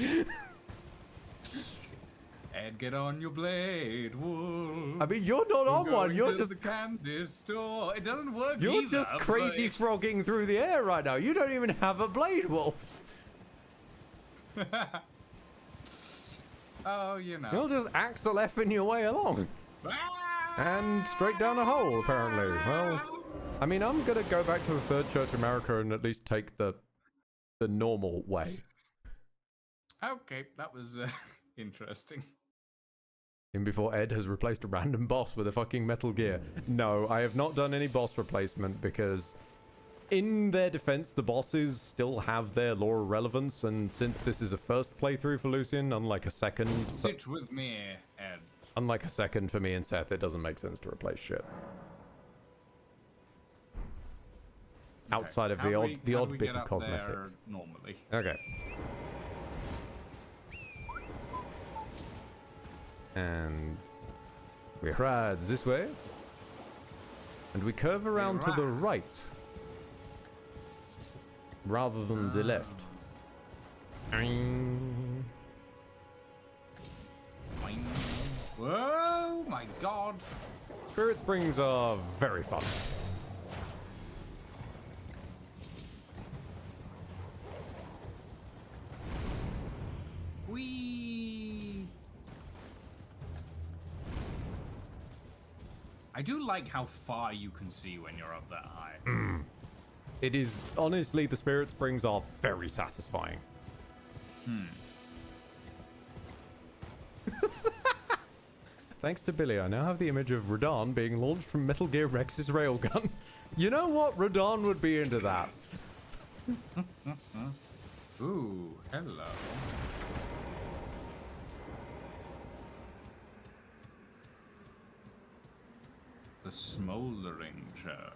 Ed, get on your Blade Wolf. I mean, you're not on one. You're just the candy store. It doesn't work. You're either, just crazy frogging through the air right now. You don't even have a Blade Wolf. Oh, you know. You're just Axel F-ing your way along. And straight down a hole, apparently. Well, I mean, I'm going to go back to the Third Church America and at least take the normal way. Okay, that was interesting. Even before Ed has replaced a random boss with a fucking Metal Gear. No, I have not done any boss replacement because In their defense, the bosses still have their lore relevance, and since this is a first playthrough for Lucian, unlike a second... Sit with me, Ed. Unlike a second for me and Seth, it doesn't make sense to replace shit. Outside of the odd bit of cosmetics. Normally. Okay. And we ride this way. And we curve around to the right. Rather than the left. Whoa, my god. Spirit Springs are very fun. Whee! I do like how far you can see when you're up that high. It is, honestly, the Spirit Springs are very satisfying. Thanks to Billy, I now have the image of Radahn being launched from Metal Gear Rex's railgun. You know what? Radahn would be into that. Ooh, hello. The Smoldering Church.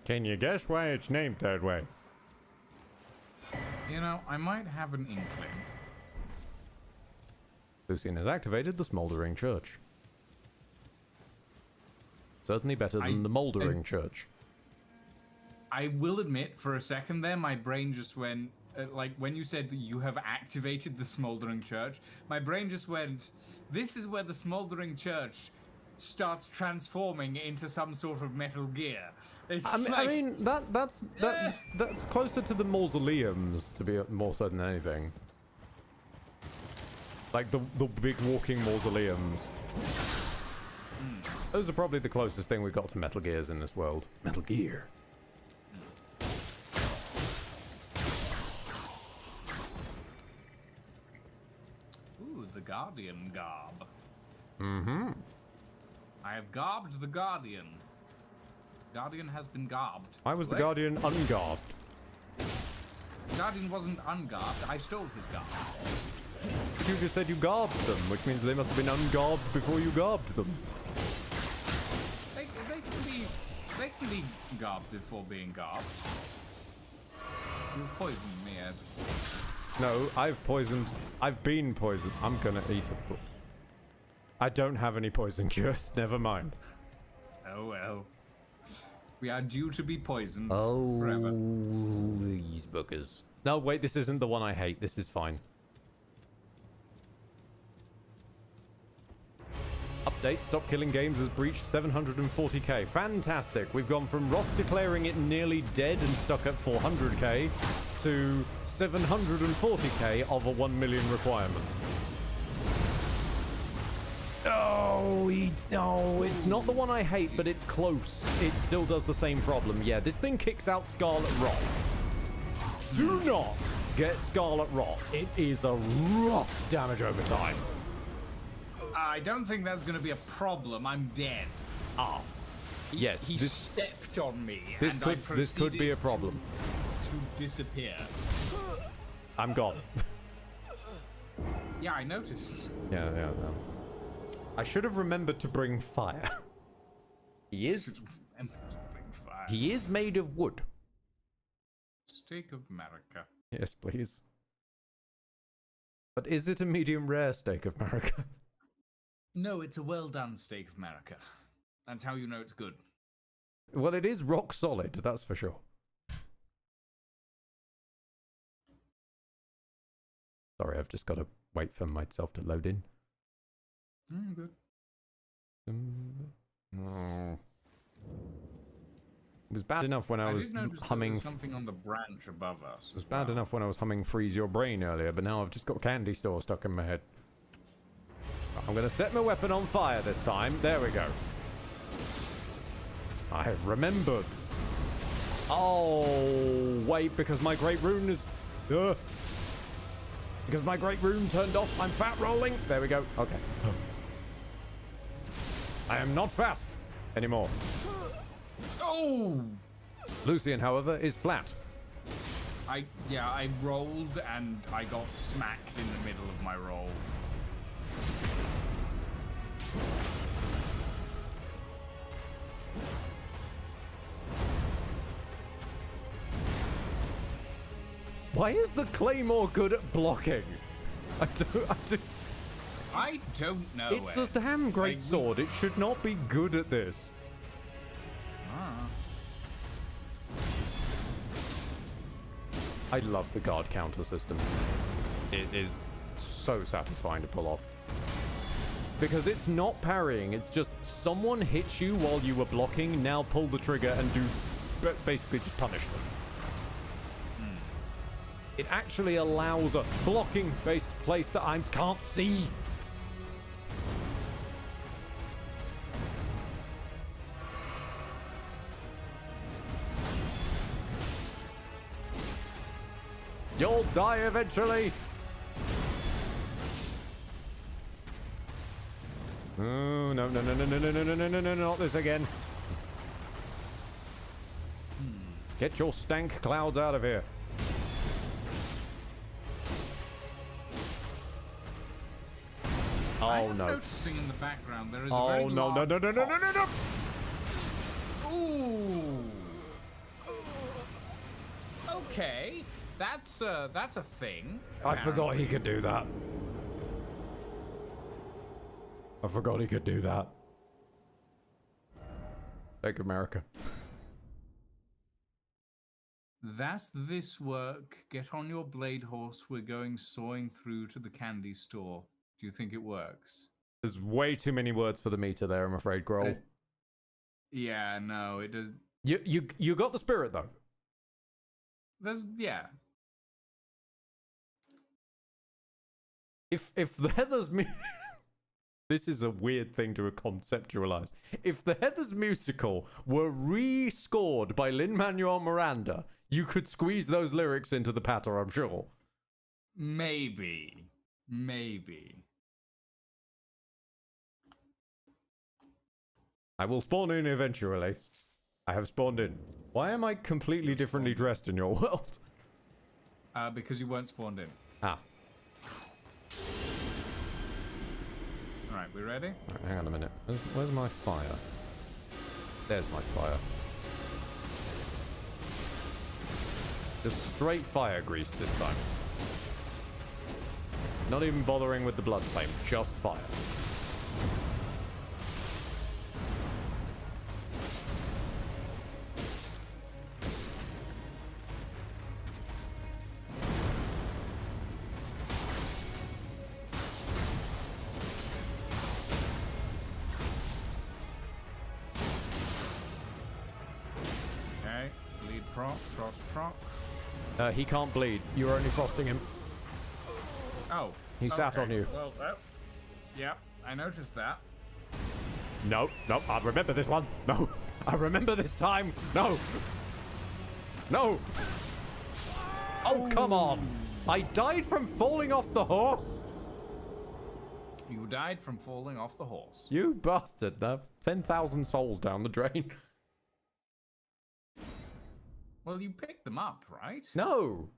Can you guess why it's named that way? You know, I might have an inkling. Lucian has activated the Smoldering Church. Certainly better than the Mouldering Church. I will admit, for a second there, my brain just went... like, when you said that you have activated the Smoldering Church, my brain just went, this is where the Smoldering Church starts transforming into some sort of Metal Gear. I mean, that's closer to the mausoleums, to be more certain than anything. Like the big walking mausoleums. Those are probably the closest thing we got to Metal Gears in this world. Metal Gear. Ooh, the Guardian garb. Mm-hmm. I have garbed the Guardian. Guardian has been garbed. Why was the Guardian ungarbed? Guardian wasn't ungarbed. I stole his garb. But you just said you garbed them, which means they must have been ungarbed before you garbed them. They can be garbed before being garbed. You poisoned me, Ed. No, I've been poisoned. I'm gonna eat it. I don't have any poison cures. Never mind. Oh well. We are due to be poisoned Oh, forever. These bookers. No, wait, this isn't the one I hate. This is fine. Update, Stop Killing Games has breached 740k. Fantastic. We've gone from Ross declaring it nearly dead and stuck at 400k to 740k of a 1 million requirement. Oh, no, it's not the one I hate, but it's close. It still does the same problem. Yeah, this thing kicks out Scarlet Rot. Do not get Scarlet Rot. It is a rough damage over time. I don't think that's going to be a problem. I'm dead. Ah, yes. He stepped on me. This could be a problem. To disappear. I'm gone. Yeah, I noticed. Yeah. I should have remembered to bring fire. He is made of wood. Steak of America. Yes, please. But is it a medium rare steak of America? No, it's a well done steak of America. That's how you know it's good. Well, it is rock solid, that's for sure. Sorry, I've just got to wait for myself to load in. Good. Oh. It was bad enough when I was humming. There was something on the branch above us. It was bad enough when I was humming Freeze Your Brain earlier, but now I've just got Candy Store stuck in my head. I'm going to set my weapon on fire this time. There we go. I have remembered. Oh, wait, because my Great Rune is... because my Great Rune turned off, I'm fat rolling. There we go. Okay. I am not fat anymore. Oh! Lucian, however, is flat. I rolled and I got smacked in the middle of my roll. Why is the Claymore good at blocking? I don't know. It's a damn great sword. It should not be good at this. I love the guard counter system. It is so satisfying to pull off. Because it's not parrying, it's just someone hits you while you were blocking, now pull the trigger and do basically just punish them. It actually allows a blocking-based place that I can't see. You'll die eventually. Oh, no, no, no, no, no, no, no, no, no, no, no, not this again. Get your stank clouds out of here. Oh, I'm no. noticing in the background there is a Oh, very no, no, large no, no, no, no, no, no. Ooh. Okay, that's a thing. I forgot he could do that. I forgot he could do that. Take America. That's this work. Get on your blade horse. We're going sawing through to the candy store. Do you think it works? There's way too many words for the meter there, I'm afraid, Grohl. Yeah, no, it does. You got the spirit though. Yeah. If the Heather's this is a weird thing to conceptualize. If the Heather's musical were re-scored by Lin-Manuel Miranda, you could squeeze those lyrics into the patter, I'm sure. Maybe. I will spawn in eventually. I have spawned in. Why am I completely differently dressed in your world? Because you weren't spawned in. Ah. Alright, we ready? Right, hang on a minute. Where's my fire? There's my fire. Just straight fire grease this time. Not even bothering with the blood flame, just fire. Okay, bleed proc, frost proc. He can't bleed. You're only frosting him. Oh. He sat on you. Well, yeah, I noticed that. No, I remember this one. No, I remember this time. No. No. Oh, come on. I died from falling off the horse. You died from falling off the horse. You bastard. 10,000 souls down the drain. Well, you picked them up, right? No.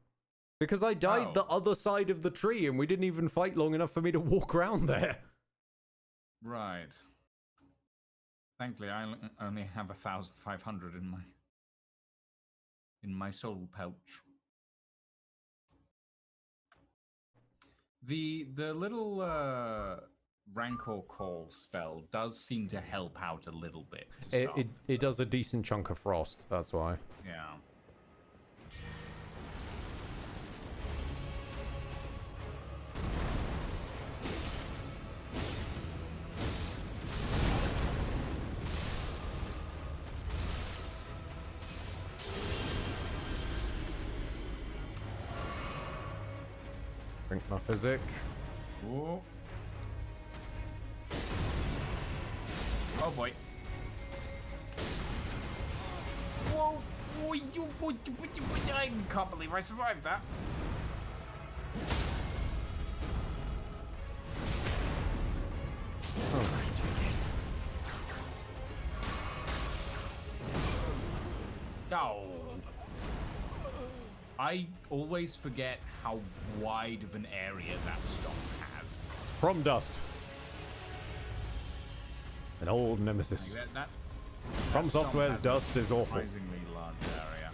Because I died Oh. the other side of the tree and we didn't even fight long enough for me to walk around there. Right. Thankfully, I only have 1,500 in my soul pouch. The little Rancor Call spell does seem to help out a little bit. It does a decent chunk of frost, that's why. Yeah. Drink my physic. Ooh. Oh boy. Whoa! I can't believe I survived that. Oh, Oh. I always forget how wide of an area that stomp has. From dust. An old nemesis. Like that From stomp Software's has dust a is awful. surprisingly large area.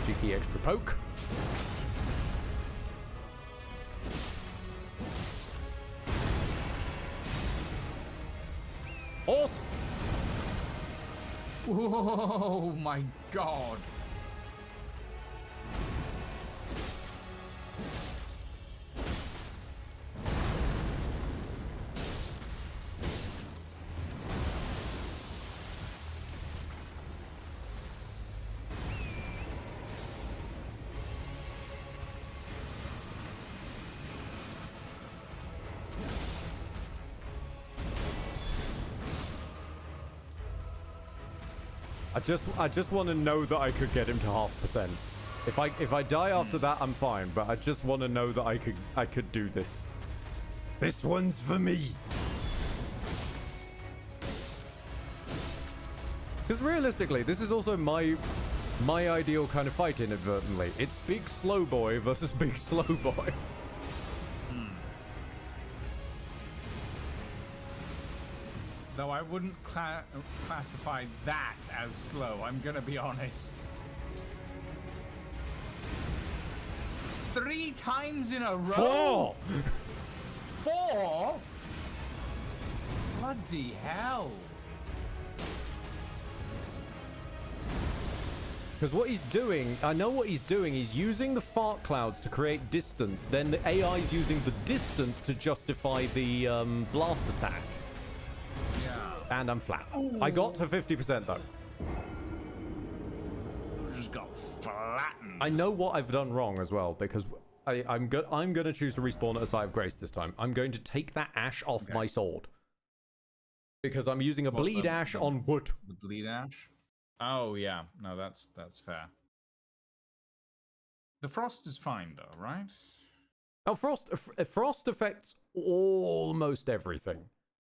Cheeky extra poke. Horse! Oh my god. I just want to know that I could get him to 0.5%. If I die after that, I'm fine. But I just want to know that I could do this. This one's for me. Because realistically, this is also my ideal kind of fight inadvertently. It's big slow boy versus big slow boy. Though I wouldn't classify that as slow, I'm gonna be honest. 3 times in a row? 4! 4? Bloody hell. Because what he's doing, I know what he's doing, he's using the fart clouds to create distance, then the AI's using the distance to justify the blast attack. And I'm flat. Ooh. I got to 50% though. Just got flattened. I know what I've done wrong as well, because I'm gonna choose to respawn at a Site of Grace this time. I'm going to take that ash off my sword. Because I'm using a bleed ash on wood. The bleed ash? Oh yeah. No, that's fair. The frost is fine though, right? Oh, frost affects almost everything.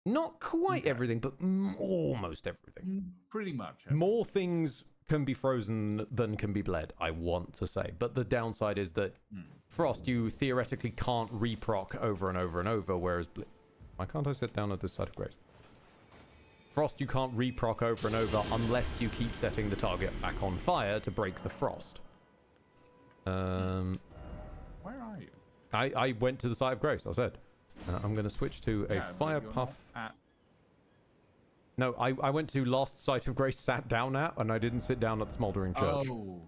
Not quite everything, but almost everything. Pretty much. More things can be frozen than can be bled, I want to say. But the downside is that frost, you theoretically can't reproc over and over and over, whereas... Why can't I sit down at this Site of Grace? Frost, you can't reproc over and over unless you keep setting the target back on fire to break the frost. Where are you? I went to the Site of Grace, I said. I'm going to switch to a fire puff. No, I went to last Site of Grace, sat down at, and I didn't sit down at the Smoldering Church. Oh,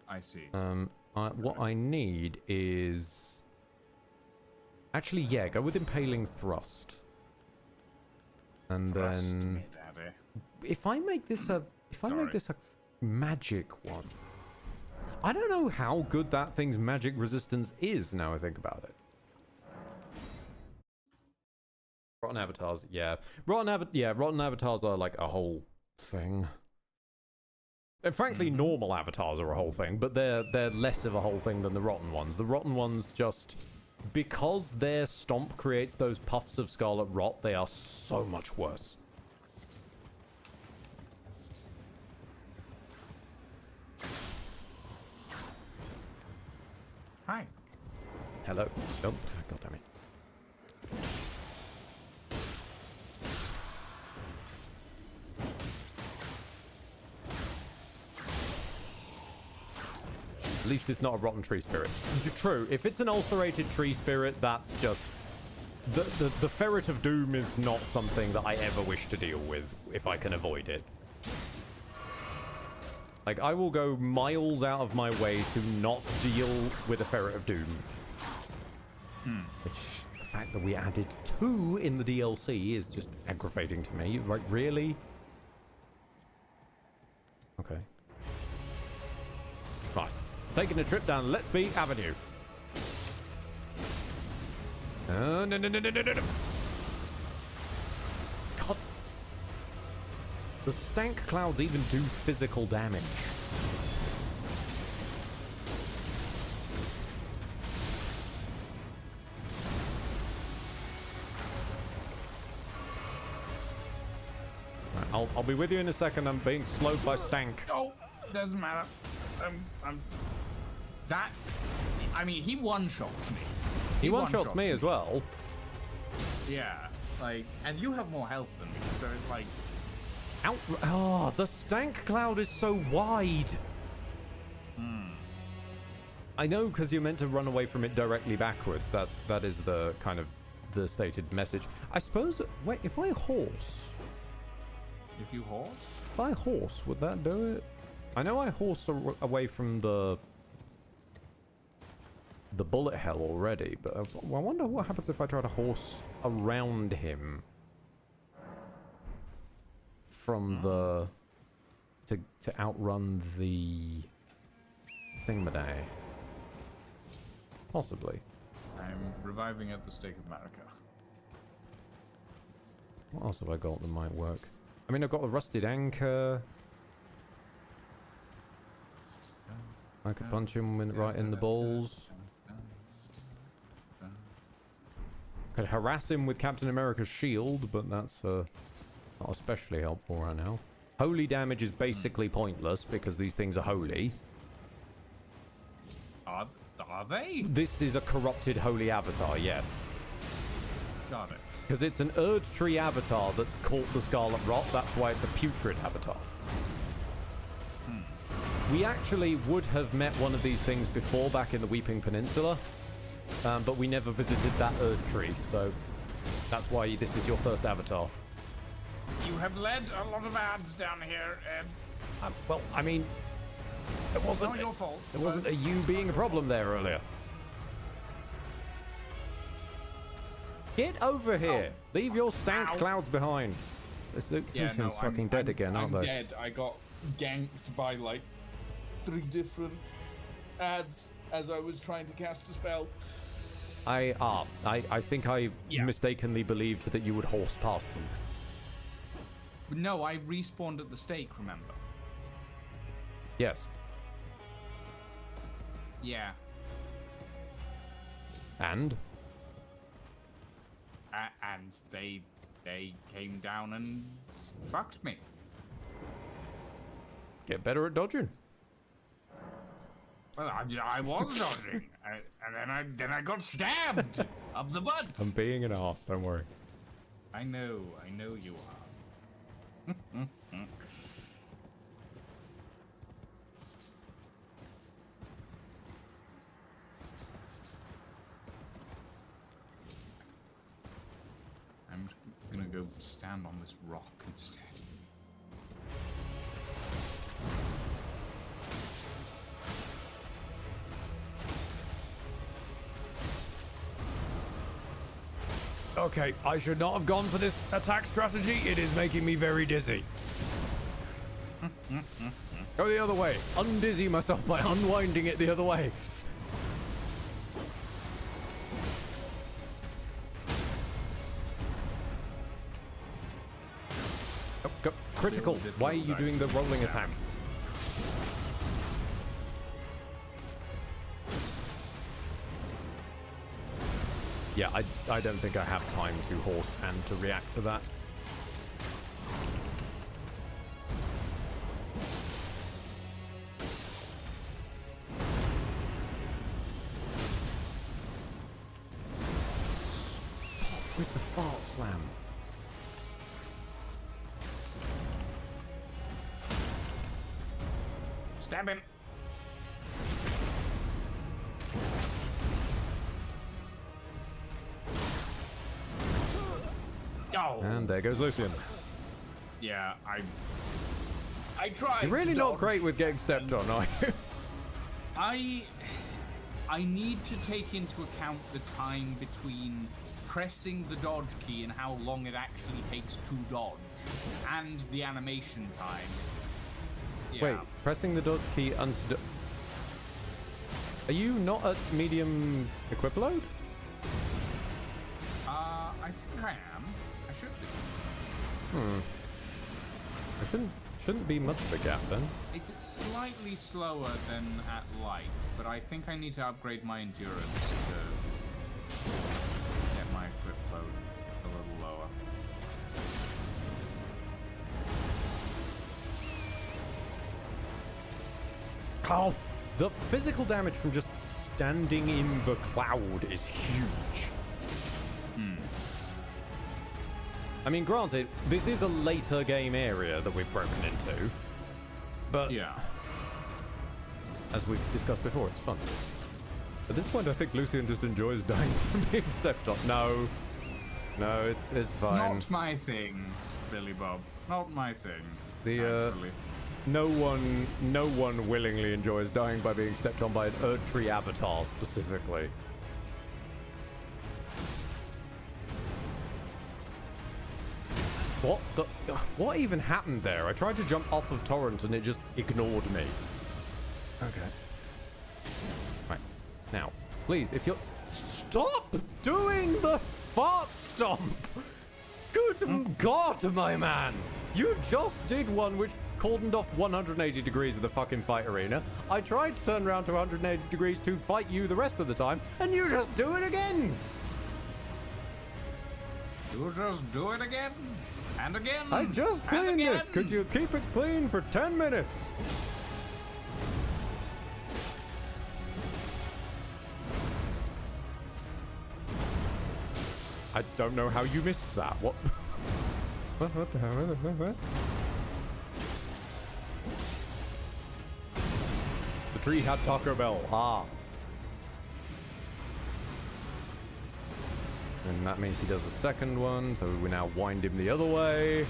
I see. What I need is... Actually, yeah, go with Impaling Thrust. And then... If I make this a... If I make this a magic one... I don't know how good that thing's magic resistance is, now I think about it. Rotten avatars, yeah. Rotten avatars are like a whole thing. And frankly, normal avatars are a whole thing, but they're less of a whole thing than the rotten ones. The rotten ones just... Because their stomp creates those puffs of scarlet rot, they are so much worse. Hi. Hello. Oh, God damn it. At least it's not a rotten tree spirit. True, if it's an ulcerated tree spirit, that's just... The Ferret of Doom is not something that I ever wish to deal with, if I can avoid it. Like, I will go miles out of my way to not deal with a Ferret of Doom. Which, the fact that we added 2 in the DLC is just aggravating to me. Like, really? Okay. Right. Taking a trip down Let's Be Avenue. No. God. The stank clouds even do physical damage. I'll be with you in a second. I'm being slowed by stank. Oh, doesn't matter. That. I mean, he one-shots me. He one-shots me as well. Yeah, like, and you have more health than me, so it's like. Oh, the stank cloud is so wide. I know, because you're meant to run away from it directly backwards. That is the kind of the stated message. I suppose. Wait, if I horse. If you horse? If I horse, would that do it? I know I horse away from the bullet hell already, but I wonder what happens if I try to horse around him from the to outrun the thingamaday. Possibly. I'm reviving at the Stake of Marika. What else have I got that might work? I mean, I've got a rusted anchor. I could punch him right in the balls. Could harass him with Captain America's shield, but that's not especially helpful right now. Holy damage is basically pointless because these things are holy. Are they? This is a corrupted holy avatar, yes. Got it. Because it's an Erd Tree avatar that's caught the Scarlet Rot, that's why it's a putrid avatar. We actually would have met one of these things before back in the Weeping Peninsula, but we never visited that Erd Tree, so that's why this is your first avatar. You have led a lot of ads down here, Ed. Well, I mean, it wasn't not your fault. It wasn't a you being a problem there earlier. Get over here! Leave your stank clouds behind. This Lucian's fucking dead again, aren't they? I'm dead. I got ganked by like 3 different ads as I was trying to cast a spell. I think I mistakenly believed that you would horse past them. No, I respawned at the stake, remember? Yes. Yeah. And? And they came down and fucked me. Get better at dodging. Well, I was dodging, and then I got stabbed up the butt. I'm being an arse, don't worry. I know you are. I'm gonna go stand on this rock instead. Okay, I should not have gone for this attack strategy. It is making me very dizzy. Go the other way. Undizzy myself by unwinding it the other way. Oh, go. Critical. Why are you doing the rolling attack? Yeah, I don't think I have time to horse and to react to that. Stop with the fart slam. Stab him. Oh. And there goes Lucian. Yeah, I tried. You're really to not dodge. great with getting stepped on, are you? I need to take into account the time between pressing the dodge key and how long it actually takes to dodge, and the animation time. Yeah. Wait, pressing the dodge key unto... Are you not at medium equip load? I think I am. I should be. There shouldn't be much of a gap then. It's slightly slower than at light, but I think I need to upgrade my endurance to get my equip load a little lower. Oh, the physical damage from just standing in the cloud is huge. I mean, granted, this is a later game area that we've broken into, but Yeah. as we've discussed before, it's fun. At this point, I think Lucian just enjoys dying from being stepped on. No, it's fine. Not my thing, Billy Bob. Not my thing. The no one willingly enjoys dying by being stepped on by an Erdtree avatar specifically. What even happened there? I tried to jump off of Torrent and it just ignored me. Okay. Right. Now, please, if you're... Stop doing the fart stomp! Good God, my man! You just did one which cordoned off 180 degrees of the fucking fight arena. I tried to turn around to 180 degrees to fight you the rest of the time, and you just do it again! You just do it again and again. I just cleaned this. Could you keep it clean for 10 minutes? I don't know how you missed that. What? What the hell? What? The tree had Taco Bell. Ah. And that means he does a second one, so we now wind him the other way.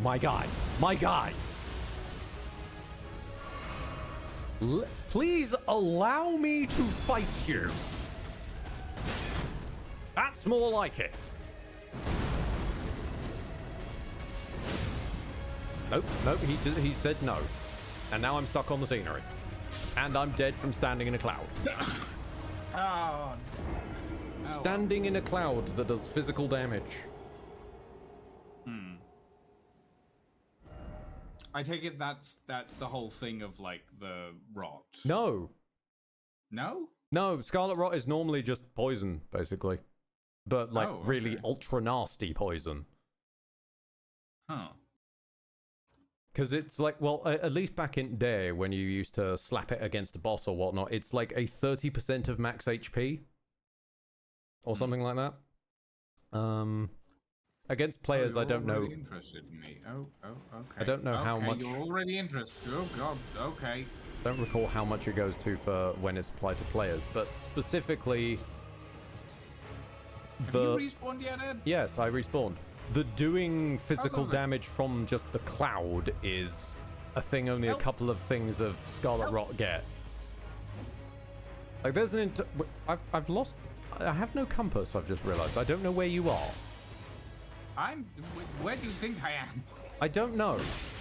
My guy. My guy. Please allow me to fight you. That's more like it. Nope, he said no. And now I'm stuck on the scenery. And I'm dead from standing in a cloud. Oh. Standing in a cloud that does physical damage. I take it that's the whole thing of like the rot. No. No? No, Scarlet Rot is normally just poison, basically. But like really okay. ultra nasty poison. Huh. Because it's like, well, at least back in day when you used to slap it against a boss or whatnot, it's like a 30% of max HP. Or something like that. Against players, I don't know. Interested in me. Oh, okay. I don't know how much. You're already interested. Oh God. Okay. Don't recall how much it goes to for when it's applied to players, but specifically. Have you respawned yet, Ed? Yes, I respawned. The doing physical damage from just the cloud is a thing only a couple of things of Scarlet Rot get. Like there's an I've lost. I have no compass. I've just realized. I don't know where you are. Where do you think I am? I don't know,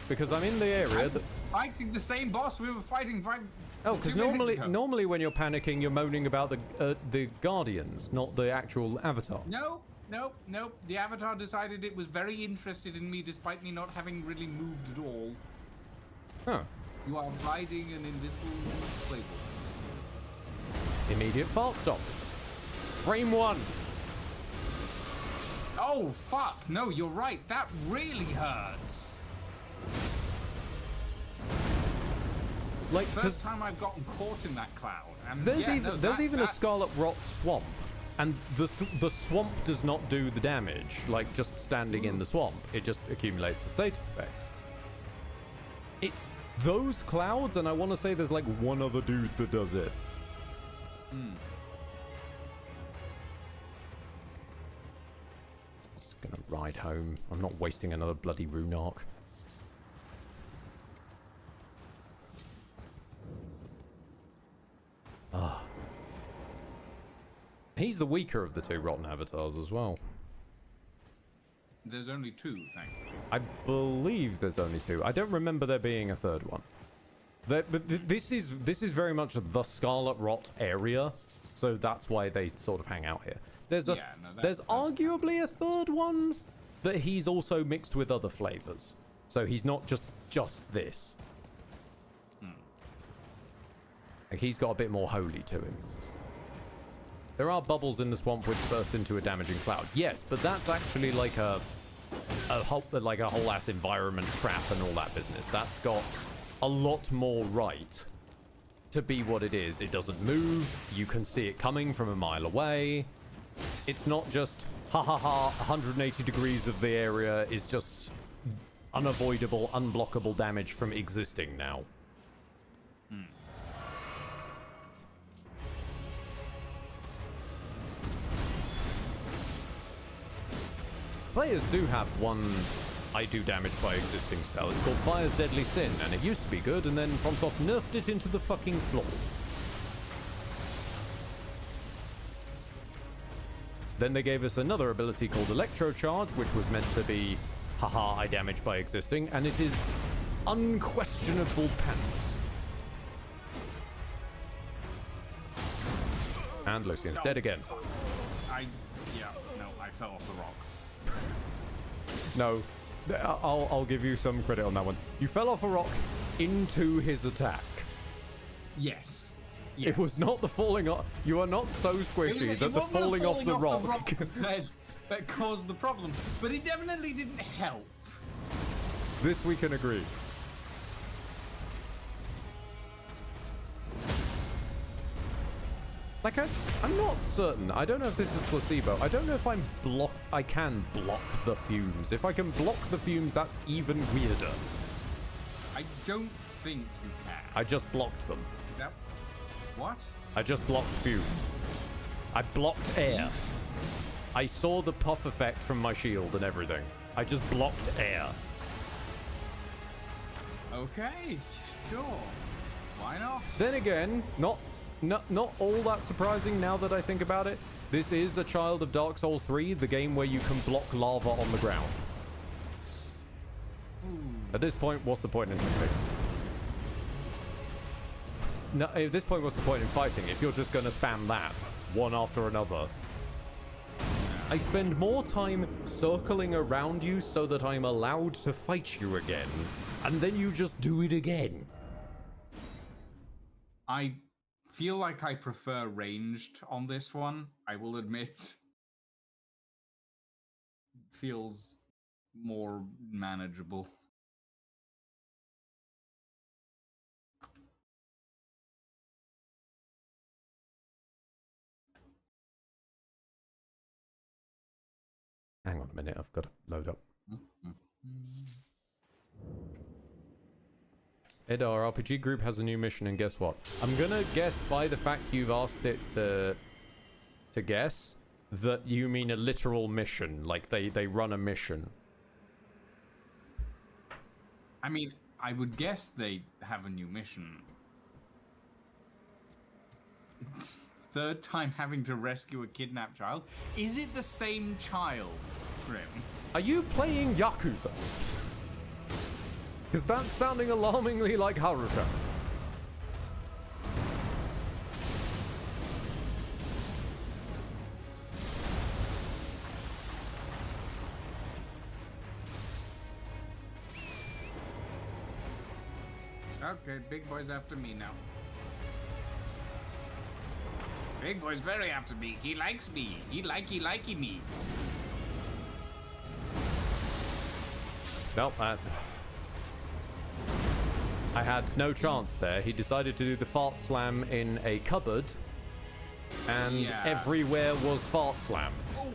because I'm in the area that... Fighting the same boss we were fighting Oh, because normally when you're panicking, you're moaning about the Guardians, not the actual Avatar. No. The Avatar decided it was very interested in me, despite me not having really moved at all. Huh. You are riding an invisible playbook. Immediate fault stop. Frame 1. Oh, fuck. No, you're right. That really hurts. Like, first time I've gotten caught in that cloud. And there's even a Scarlet Rot swamp. And the swamp does not do the damage, like just standing in the swamp. It just accumulates the status effect. It's those clouds, and I want to say there's like one other dude that does it. Just gonna ride home. I'm not wasting another bloody rune arc. Ah. He's the weaker of the two rotten avatars as well. There's only two, thankfully. I believe there's only two. I don't remember there being a third one. But this is very much the Scarlet Rot area, so that's why they sort of hang out here. There's arguably a third one, but he's also mixed with other flavors, so he's not just this. Like he's got a bit more holy to him. There are bubbles in the swamp which burst into a damaging cloud. Yes, but that's actually like a a whole ass environment trap and all that business. That's got a lot more right to be what it is. It doesn't move. You can see it coming from a mile away. It's not just ha ha ha. 180 degrees of the area is just unavoidable, unblockable damage from existing now. Players do have one I do damage by existing spell. It's called Fire's Deadly Sin, and it used to be good, and then FromSoft nerfed it into the fucking floor. Then they gave us another ability called Electro Charge, which was meant to be, haha, I damage by existing, and it is unquestionable pants. And Lucian's dead again. I fell off the rock. No, I'll give you some credit on that one. You fell off a rock into his attack. Yes. It was not the falling off. You are not so squishy that the falling off the rock. That caused the problem, but it definitely didn't help. This we can agree. Like, I'm not certain. I don't know if this is placebo. I don't know if I can block the fumes. If I can block the fumes, that's even weirder. I don't think you can. I just blocked them. That, what? I just blocked fumes. I blocked air. I saw the puff effect from my shield and everything. I just blocked air. Okay, sure. Why not? Then again, not all that surprising now that I think about it. This is a child of Dark Souls 3, the game where you can block lava on the ground. At this point, what's the point in fighting? No, at this point, what's the point in fighting if you're just going to spam that one after another? I spend more time circling around you so that I'm allowed to fight you again, and then you just do it again. I feel like I prefer ranged on this one, I will admit. Feels more manageable. Hang on a minute, I've got to load up. Ed, our RPG group has a new mission, and guess what? I'm gonna guess by the fact you've asked it to guess that you mean a literal mission, like they run a mission. I mean, I would guess they have a new mission. It's third time having to rescue a kidnapped child. Is it the same child, Grim? Are you playing Yakuza? Because that's sounding alarmingly like Haruka. Okay, big boy's after me now. Big boy's very after me. He likes me. He likey me. Nope, I had no chance there. He decided to do the fart slam in a cupboard, and everywhere was fart slam. Oh.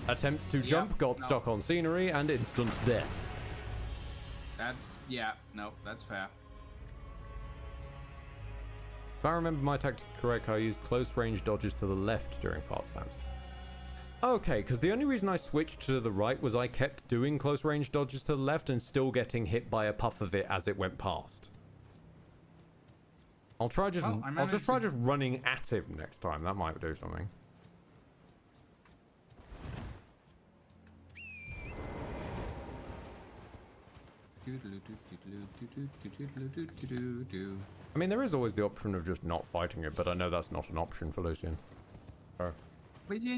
Attempts to jump got stuck on scenery and instant death. That's that's fair. If I remember my tactic correct, I used close range dodges to the left during fart slams. Okay, because the only reason I switched to the right was I kept doing close range dodges to the left and still getting hit by a puff of it as it went past. I'll try just running at him next time. That might do something. I mean, there is always the option of just not fighting it, but I know that's not an option for Lucian. Oh. But yeah,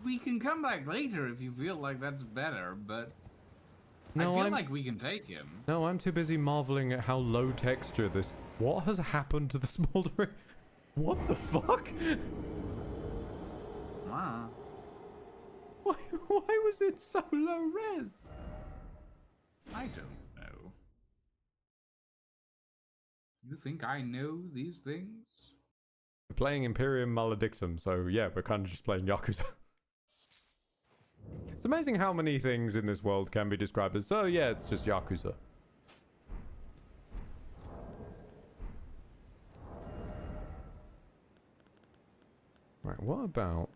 we can come back later if you feel like that's better, but no, I feel like we can take him. No, I'm too busy marveling at how low texture this... What has happened to the smoldering... What the fuck? Ah. Why was it so low res? I don't know. You think I know these things? We're playing Imperium Maledictum, so yeah, we're kind of just playing Yakuza. It's amazing how many things in this world can be described as, oh yeah, it's just Yakuza. Right, what about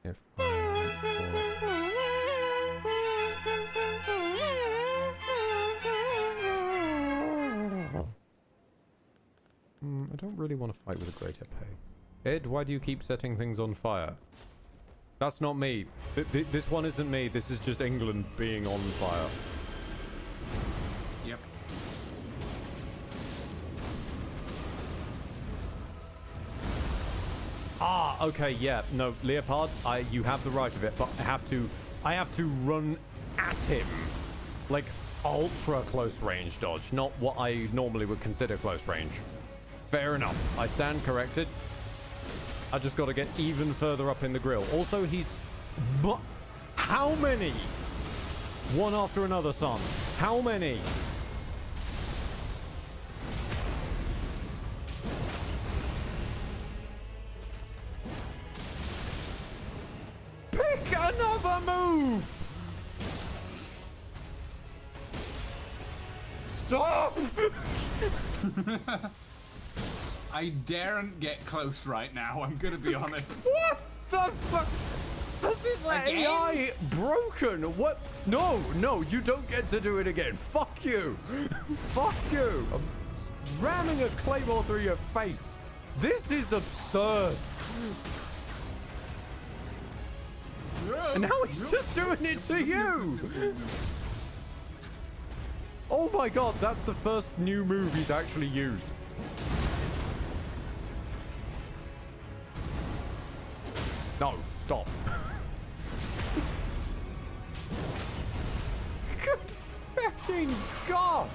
if I don't really want to fight with a great epee. Ed, why do you keep setting things on fire? That's not me. This one isn't me. This is just England being on fire. Yep. Ah, okay, yeah. No, Leopard, you have the right of it, but I have to run at him. Like, ultra close range dodge, not what I normally would consider close range. Fair enough. I stand corrected. I just got to get even further up in the grill. Also, he's... How many? One after another, son. How many? Pick another move! Stop! I daren't get close right now, I'm gonna be honest. What the fuck? Has this AI broken? What? No, you don't get to do it again. Fuck you. Fuck you. I'm ramming a claymore through your face. This is absurd. And now he's just doing it to you. Oh my god, that's the first new move he's actually used. No, stop. Good fucking god!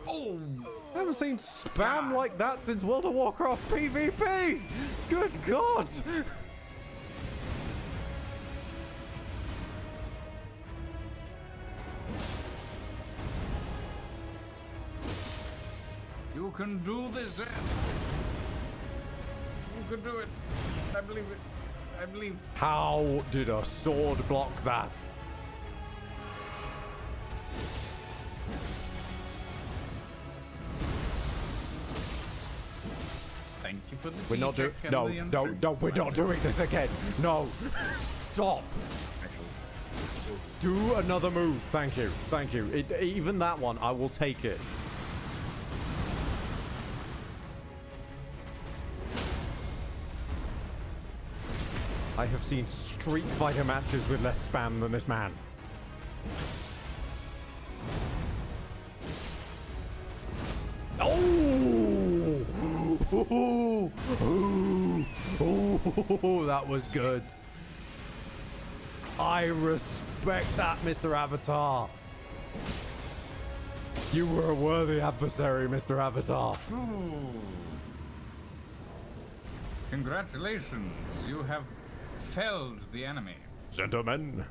Oh, I haven't seen spam like that since World of Warcraft PvP! Good god! You can do this, Ed. You can do it. I believe it. I believe. How did a sword block that? Thank you for the We're not doing. check No, and no, the no, we're not doing this again. No, stop. Do another move. Thank you. Thank you. Even that one, I will take it. I have seen Street Fighter matches with less spam than this man. Oh! Oh, that was good. I respect that, Mr. Avatar. You were a worthy adversary, Mr. Avatar. Congratulations, you have felled the enemy. Gentlemen.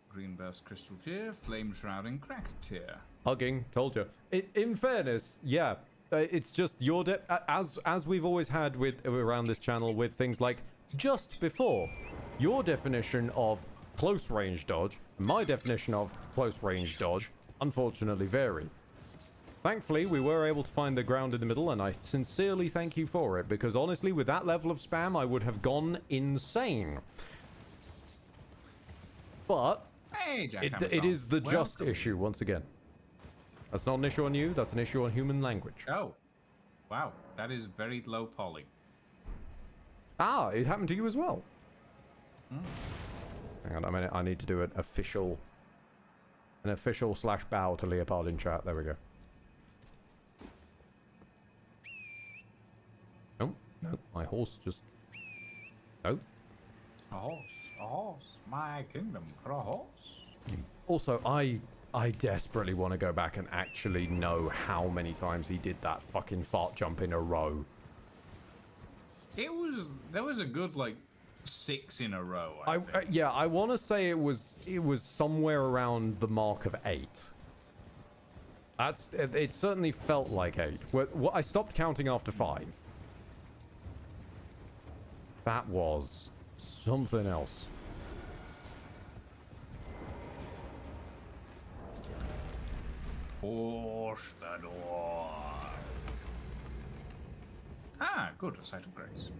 Green burst crystal tear, flame shrouding cracked tear. Hugging, told you. In fairness, yeah, it's just your as we've always had with around this channel with things like just before. Your definition of close range dodge, my definition of close range dodge, unfortunately vary. Thankfully, we were able to find the ground in the middle, and I sincerely thank you for it, because honestly, with that level of spam, I would have gone insane. But Hey, Jack it is the just issue, once again. That's not an issue on you, that's an issue on human language. Oh, wow, that is very low poly. Ah, it happened to you as well. Hang on a minute, I need to do an official / bow to Leopard in chat. There we go. No, my horse just... No. A horse, my kingdom for a horse. Also, I I desperately want to go back and actually know how many times he did that fucking fart jump in a row. There was a good like 6 in a row. I think. Yeah, I want to say it was somewhere around the mark of 8. It certainly felt like 8. I stopped counting after 5. That was something else. Push the door. Ah, good. A sight of grace.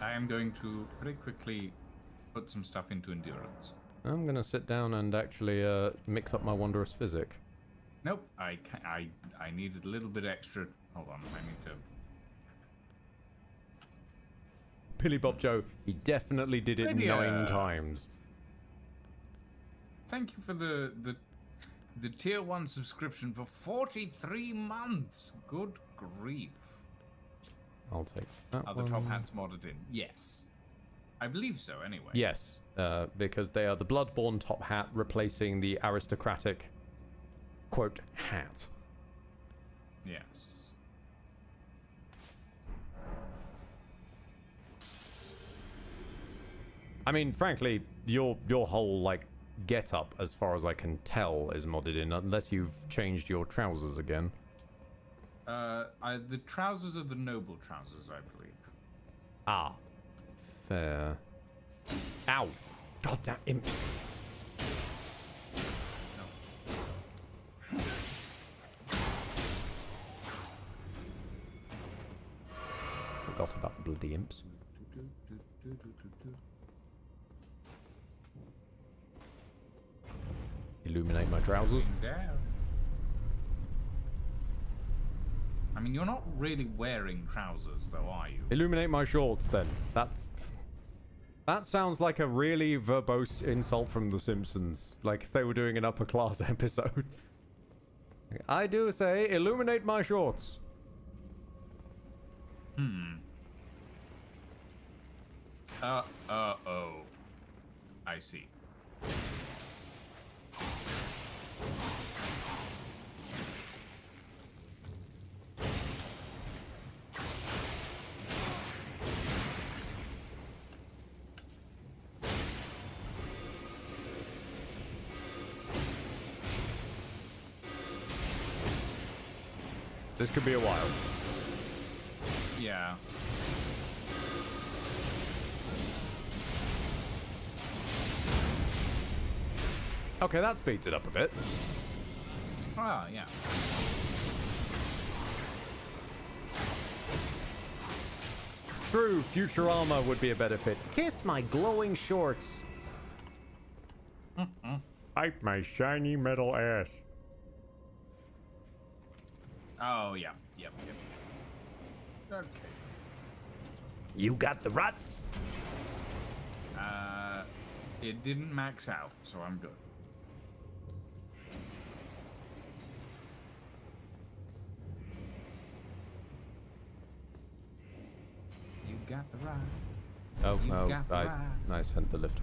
I am going to very quickly put some stuff into endurance. I'm gonna sit down and actually mix up my wondrous physic. Nope. I needed a little bit extra. Hold on. I need to. Billy Bob Joe, he definitely did it Lydia. 9 times. Thank you for the tier 1 subscription for 43 months. Good grief. I'll take that Are the top hats modded in? Yes. I believe so, anyway. Yes, because they are the Bloodborne top hat replacing the aristocratic, quote, hat. Yes. I mean, frankly, your whole, like, get-up, as far as I can tell, is modded in, unless you've changed your trousers again. The trousers are the noble trousers, I believe. Ah. Fair. Ow! Goddamn imps! Forgot about the bloody imps. Illuminate my trousers. Yeah. I mean, you're not really wearing trousers, though, are you? Illuminate my shorts, then. That sounds like a really verbose insult from The Simpsons. Like if they were doing an upper class episode. I do say, illuminate my shorts. Oh. I see. This could be a while. Yeah. Okay, that speeds it up a bit. Ah, yeah. True, Futurama would be a better fit. Kiss my glowing shorts. Wipe my shiny metal ass. Oh, yeah. Yep. Okay. You got the rot? It didn't max out, so I'm good. You got the ride. I sent the lift.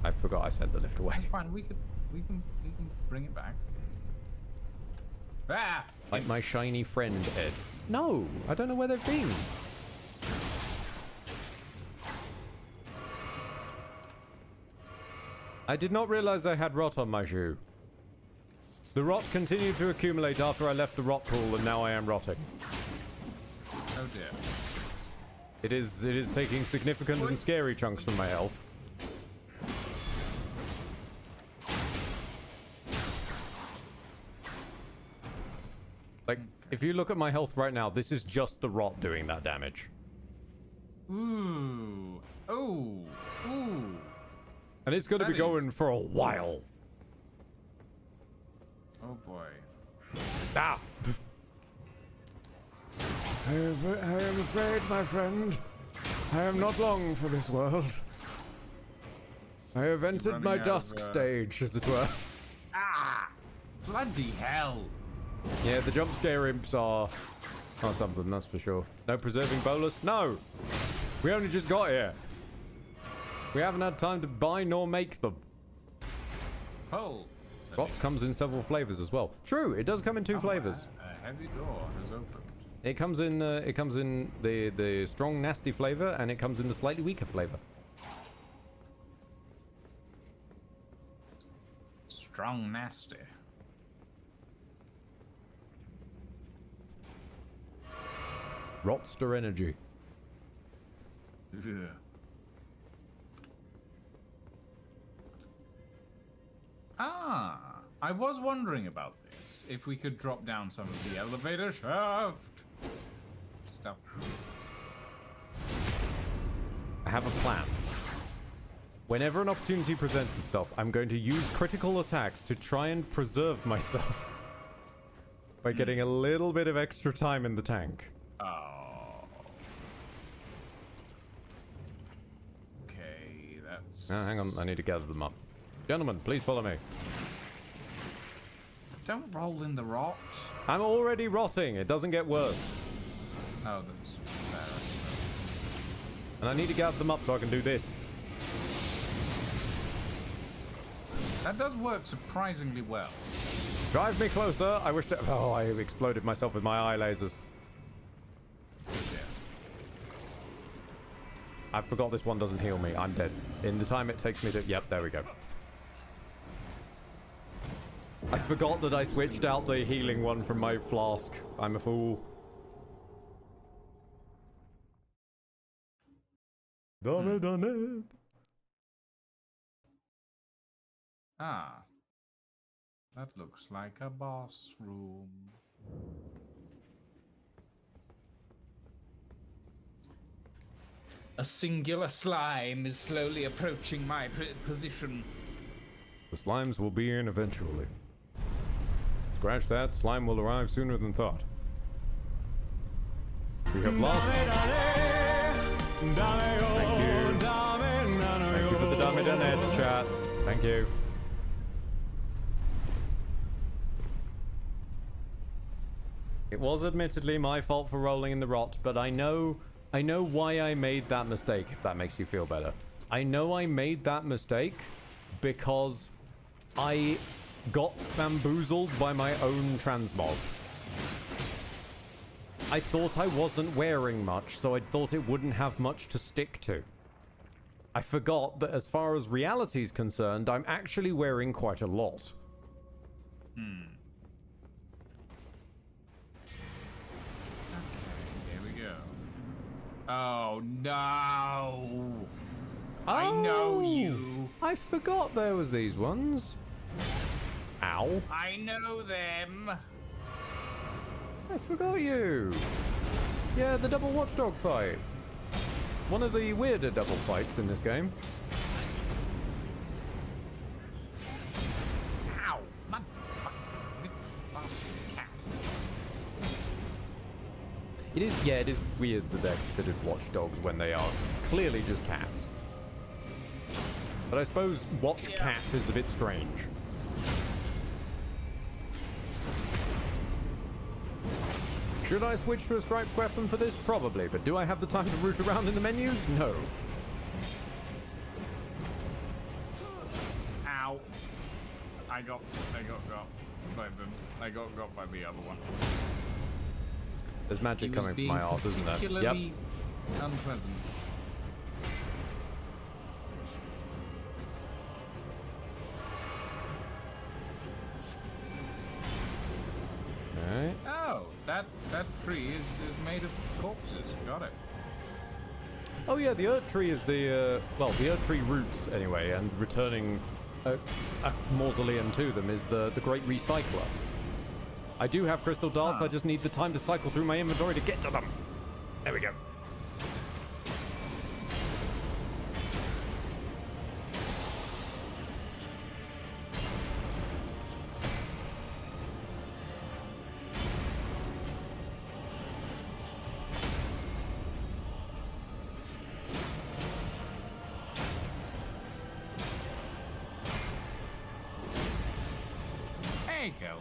I forgot I sent the lift away. That's fine. We can bring it back. Ah! Like my shiny friend Ed. No, I don't know where they've been. I did not realize I had rot on my shoe. The rot continued to accumulate after I left the rot pool, and now I am rotting. Oh dear. It is taking significant and scary chunks from my health. Like, if you look at my health right now, this is just the rot doing that damage. Ooh. Oh. Ooh. And it's going to be going for a while. Oh boy. Ah! I am afraid, my friend, I am not long for this world. I have entered my dusk stage, as it were. Ah! Bloody hell. Yeah, the jump scare imps are something, that's for sure. No preserving bolus? No! We only just got here. We haven't had time to buy nor make them. Oh. Rot comes in several flavors as well. True, it does come in two flavors. A heavy door has opened. It comes in the strong nasty flavor, and it comes in the slightly weaker flavor. Strong nasty. Rotster energy. Ugh. Ah, I was wondering about this. If we could drop down some of the elevator shaft stuff. I have a plan. Whenever an opportunity presents itself, I'm going to use critical attacks to try and preserve myself by getting a little bit of extra time in the tank. Oh. Okay, that's... Oh, hang on, I need to gather them up. Gentlemen, please follow me. Don't roll in the rot. I'm already rotting. It doesn't get worse. Oh, that's fair. And I need to gather them up so I can do this. That does work surprisingly well. Drive me closer. I wish to... Oh, I exploded myself with my eye lasers. Yeah. I forgot this one doesn't heal me. I'm dead. In the time it takes me to... Yep, there we go. I forgot that I switched out the healing one from my flask. I'm a fool. Done it. Ah. That looks like a boss room. A singular slime is slowly approaching my position. The slimes will be in eventually. Scratch that, slime will arrive sooner than thought. We have lost... Thank you. Thank you for the dummy donate, chat. Thank you. It was admittedly my fault for rolling in the rot, but I know why I made that mistake, if that makes you feel better. I know I made that mistake because I got bamboozled by my own transmog. I thought I wasn't wearing much, so I thought it wouldn't have much to stick to. I forgot that as far as reality's concerned, I'm actually wearing quite a lot. Okay, here we go. Oh, no! I know you! I forgot there was these ones. Ow. I know them! I forgot you. Yeah, the double watchdog fight. One of the weirder double fights in this game. Ow! My fucking bastard cat. It is weird that they're considered watchdogs when they are clearly just cats. But I suppose watch cat is a bit strange. Should I switch to a striped weapon for this? Probably, but do I have the time to root around in the menus? No. Ow. I got by them. I got by the other one. There's magic He was coming from being my arse, isn't there? Yep. particularly unpleasant. Alright. Oh, that tree is made of corpses. Got it. Oh yeah, the Earth Tree is the, the Earth Tree roots anyway, and returning a mausoleum to them is the Great Recycler. I do have crystal darts, I just need the time to cycle through my inventory to get to them. There we go. Hey, Kel.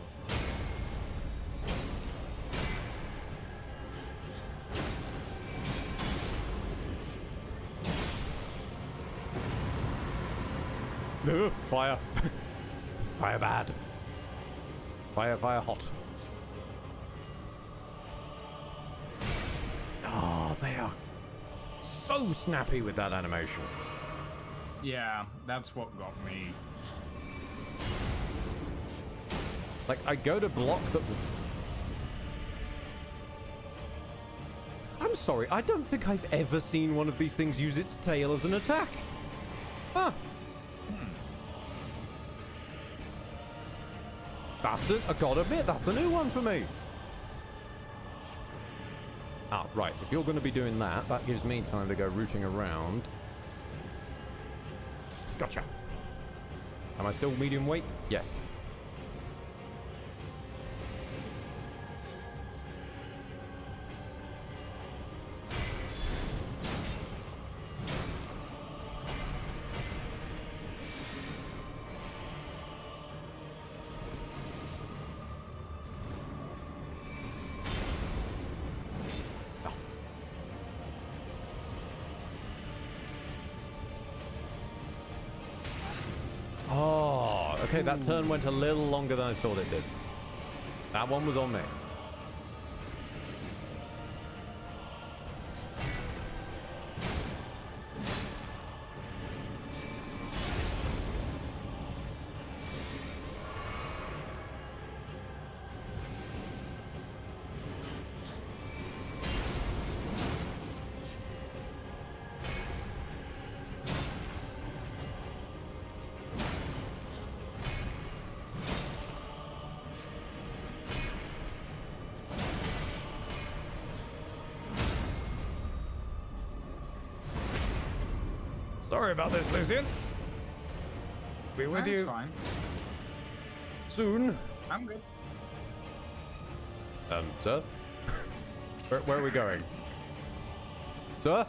Ugh, fire. Fire bad. Fire hot. Oh, they are so snappy with that animation. Yeah, that's what got me. Like, I go to block the... I'm sorry, I don't think I've ever seen one of these things use its tail as an attack. Huh. That's it. I gotta admit, that's a new one for me. Ah, right. If you're going to be doing that, that gives me time to go rooting around. Gotcha. Am I still medium weight? Yes. Okay, that turn went a little longer than I thought it did. That one was on me. Sorry about this, Lucian. Be with you Fine. soon. I'm good. Sir? Where are we going? Sir?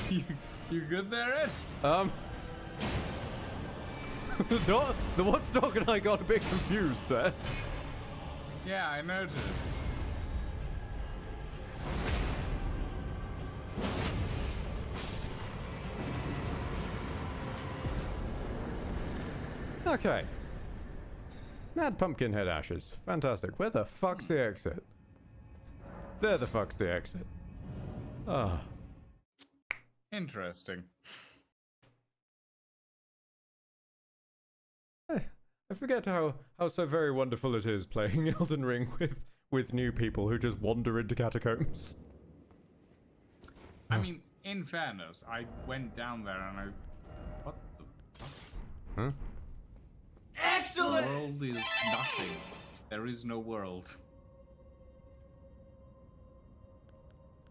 You good there, Ed? The watchdog and I got a bit confused there. Yeah, I noticed. Okay. Mad Pumpkinhead ashes. Fantastic. Where the fuck's the exit? There the fuck's the exit. Ah. Interesting. I forget how so very wonderful it is playing Elden Ring with new people who just wander into catacombs. I mean, in fairness, I went down there and I... What the fuck? Huh? Excellent! The world is nothing. There is no world.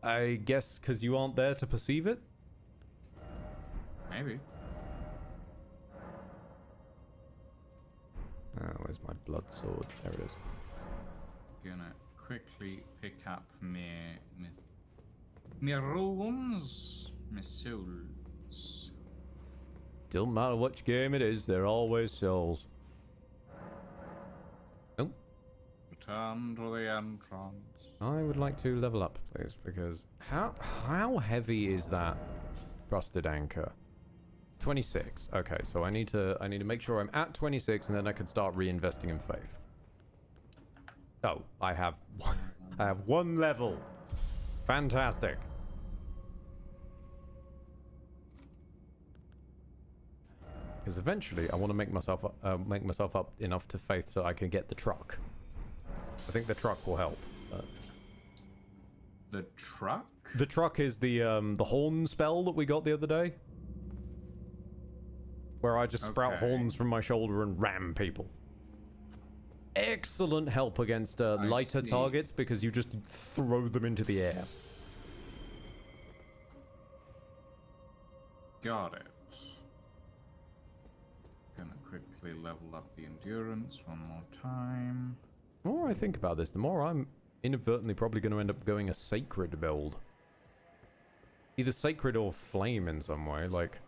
I guess because you aren't there to perceive it? Maybe. Where's my blood sword? There it is. Gonna quickly pick up my runes, my souls. Don't matter which game it is, they're always souls. Oh. Return to the entrance. I would like to level up, please, because how heavy is that rusted anchor? 26. Okay, so I need to make sure I'm at 26, and then I can start reinvesting in faith. Oh, I have one level. Fantastic. Because eventually I want to make myself up enough to faith so I can get the truck. I think the truck will help. The truck? The truck is the horn spell that we got the other day. Where I just sprout horns from my shoulder and ram people. Excellent help against lighter targets because you just throw them into the air. Got it. Gonna quickly level up the endurance one more time. The more I think about this, the more I'm inadvertently probably going to end up going a sacred build. Either sacred or flame in some way, like...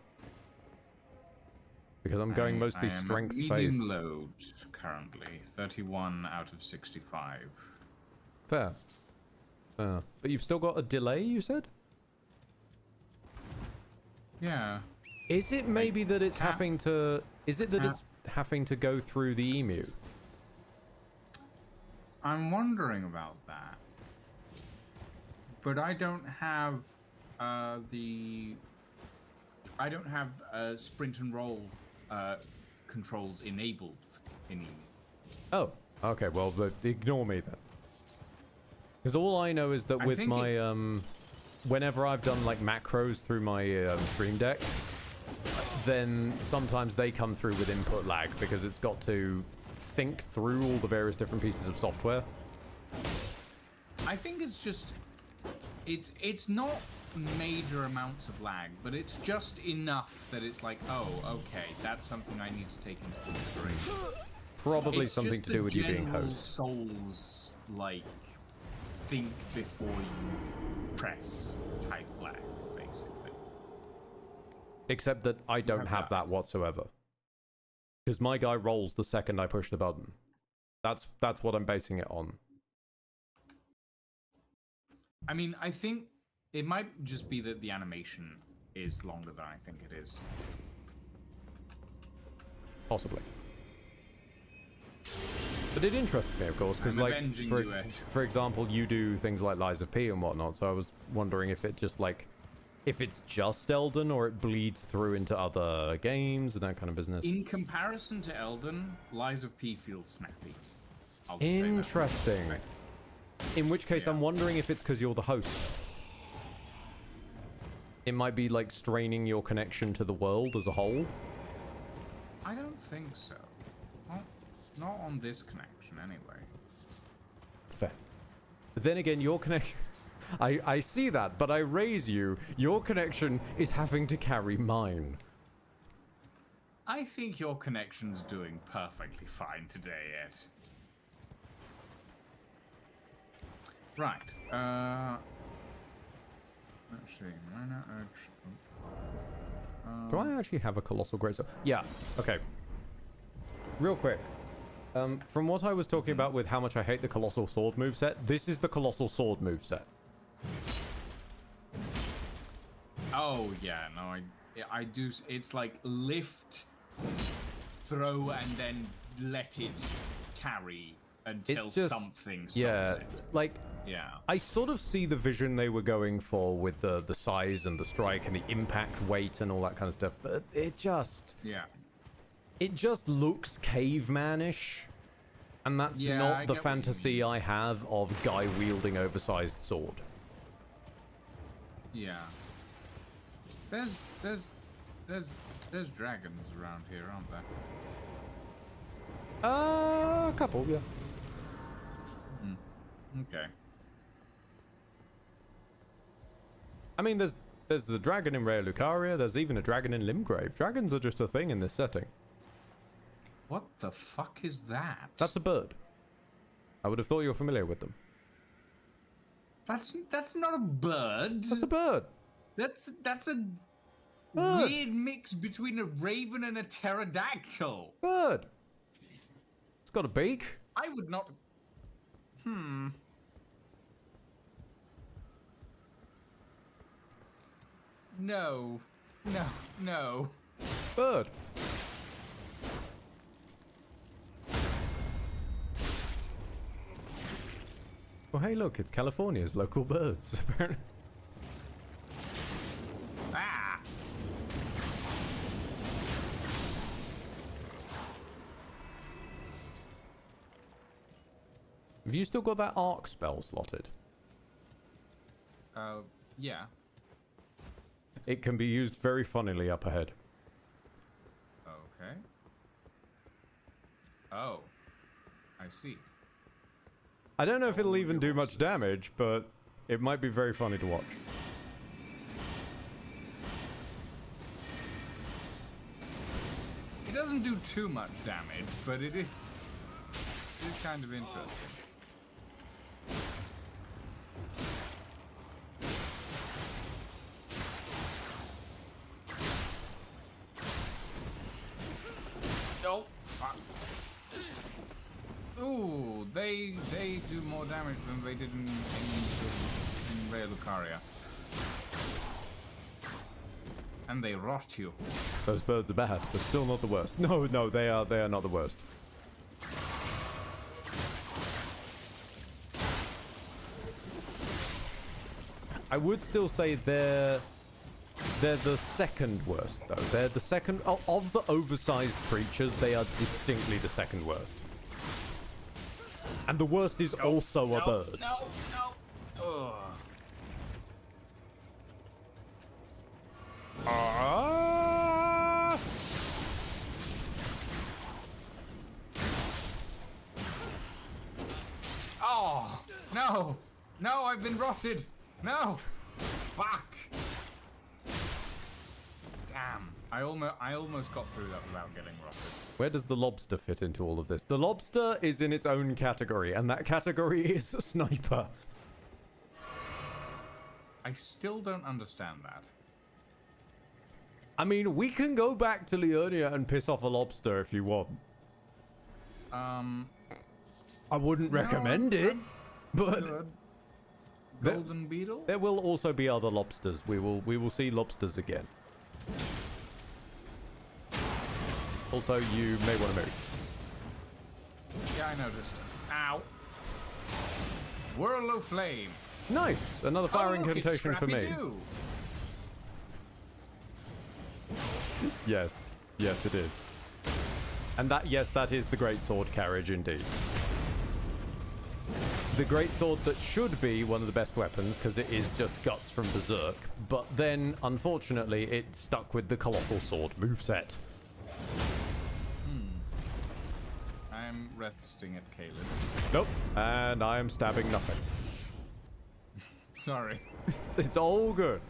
Because I'm going mostly strength faith. Medium load currently, 31 out of 65. Fair. But you've still got a delay, you said? Yeah. Is it maybe that it's Cat- having to... Is it that it's having to go through the emu? I'm wondering about that. But I don't have I don't have sprint and roll controls enabled in emu. Oh, okay. Well, ignore me then. Because all I know is that with my whenever I've done like macros through my Stream Deck, then sometimes they come through with input lag because it's got to think through all the various different pieces of software. I think it's just it's not major amounts of lag, but it's just enough that it's like, oh, okay, that's something I need to take into consideration. Probably It's something just to do with you being general host. Souls like think before you press type lag, basically. Except that I don't have that whatsoever. Because my guy rolls the second I push the button. That's what I'm basing it on. I mean, I think it might just be that the animation is longer than I think it is. Possibly. But it interests me, of course, because, I'm like, avenging you, Ed. for example, you do things like Lazer P and whatnot, so I was wondering if it just, like, if it's just Elden or it bleeds through into other games and that kind of business. In comparison to Elden, Lies of P feels snappy. I'll say that. Interesting. In which case, I'm wondering if it's because you're the host. It might be, like, straining your connection to the world as a whole. I don't think so. Not on this connection, anyway. Fair. But then again, your connection... I see that, but I raise you. Your connection is having to carry mine. I think your connection's doing perfectly fine today, Ed. Right. Let's see. Minor urge. Do I actually have a colossal greatsword? Yeah. Okay. Real quick. From what I was talking about with how much I hate the colossal sword moveset, this is the colossal sword moveset. Oh yeah, no, I do. It's like lift, throw, and then let it carry until It's just, something stops it. like, Yeah. I sort of see the vision they were going for with the size and the strike and the impact weight and all that kind of stuff, but it just looks cavemanish, and that's Yeah, I not the get what you fantasy I have of guy wielding oversized sword. Yeah. There's dragons around here, aren't there? A couple, yeah. Okay. I mean, there's the dragon in Raya Lucaria. There's even a dragon in Limgrave. Dragons are just a thing in this setting. What the fuck is that? That's a bird. I would have thought you were familiar with them. That's not a bird. That's a bird. That's a Bird. weird mix between a raven and a pterodactyl. Bird. It's got a beak. I would not. No. Bird. Well, hey, look, it's California's local birds. Apparently. Ah! Have you still got that arc spell slotted? Yeah. It can be used very funnily up ahead. Okay. Oh. I see. I don't know if it'll even do much damage, but it might be very funny to watch. It doesn't do too much damage, but it is kind of interesting. Oh. Ooh, they do more damage than they did in Raya Lucaria. And they rot you. Those birds are bad, but still not the worst. No, they are not the worst. I would still say they're the second worst, though. They're the second of the oversized creatures. They are distinctly the second worst. And the worst is also a bird. No. Ugh. Oh no! No, I've been rotted. No! Fuck! Damn. I almost got through that without getting rotted. Where does the lobster fit into all of this? The lobster is in its own category, and that category is a sniper. I still don't understand that. I mean, we can go back to Leonia and piss off a lobster if you want. I wouldn't recommend it, but Good. Golden beetle? there will also be other lobsters. We will see lobsters again. Also, you may want to move. Yeah, I noticed. Ow. Whirl of flame. Nice, another fire incantation for me. Yes, it is. And that is the great sword carriage indeed. The great sword that should be one of the best weapons because it is just guts from Berserk, but then unfortunately it stuck with the colossal sword moveset. I'm resting at Caleb. Nope, and I am stabbing nothing. Sorry. It's all good.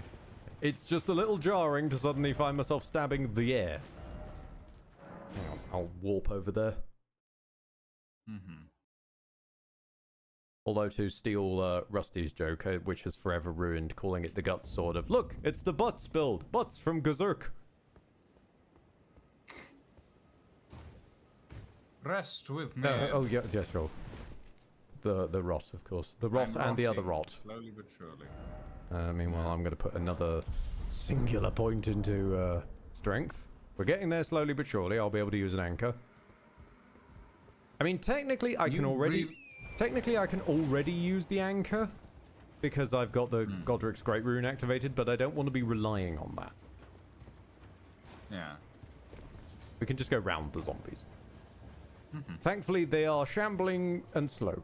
It's just a little jarring to suddenly find myself stabbing the air. Hang on, I'll warp over there. Although to steal Rusty's joke, which has forever ruined calling it the guts sword of, look, it's the butts build. Butts from Berserk. Rest with me. Yeah, sure. The rot, of course. The rot and the other rot. Slowly but surely. Meanwhile, I'm going to put another singular point into strength. We're getting there slowly but surely. I'll be able to use an anchor. I mean, technically, I can already use the anchor because I've got the Godric's Great Rune activated, but I don't want to be relying on that. Yeah. We can just go round the zombies. Thankfully, they are shambling and slow.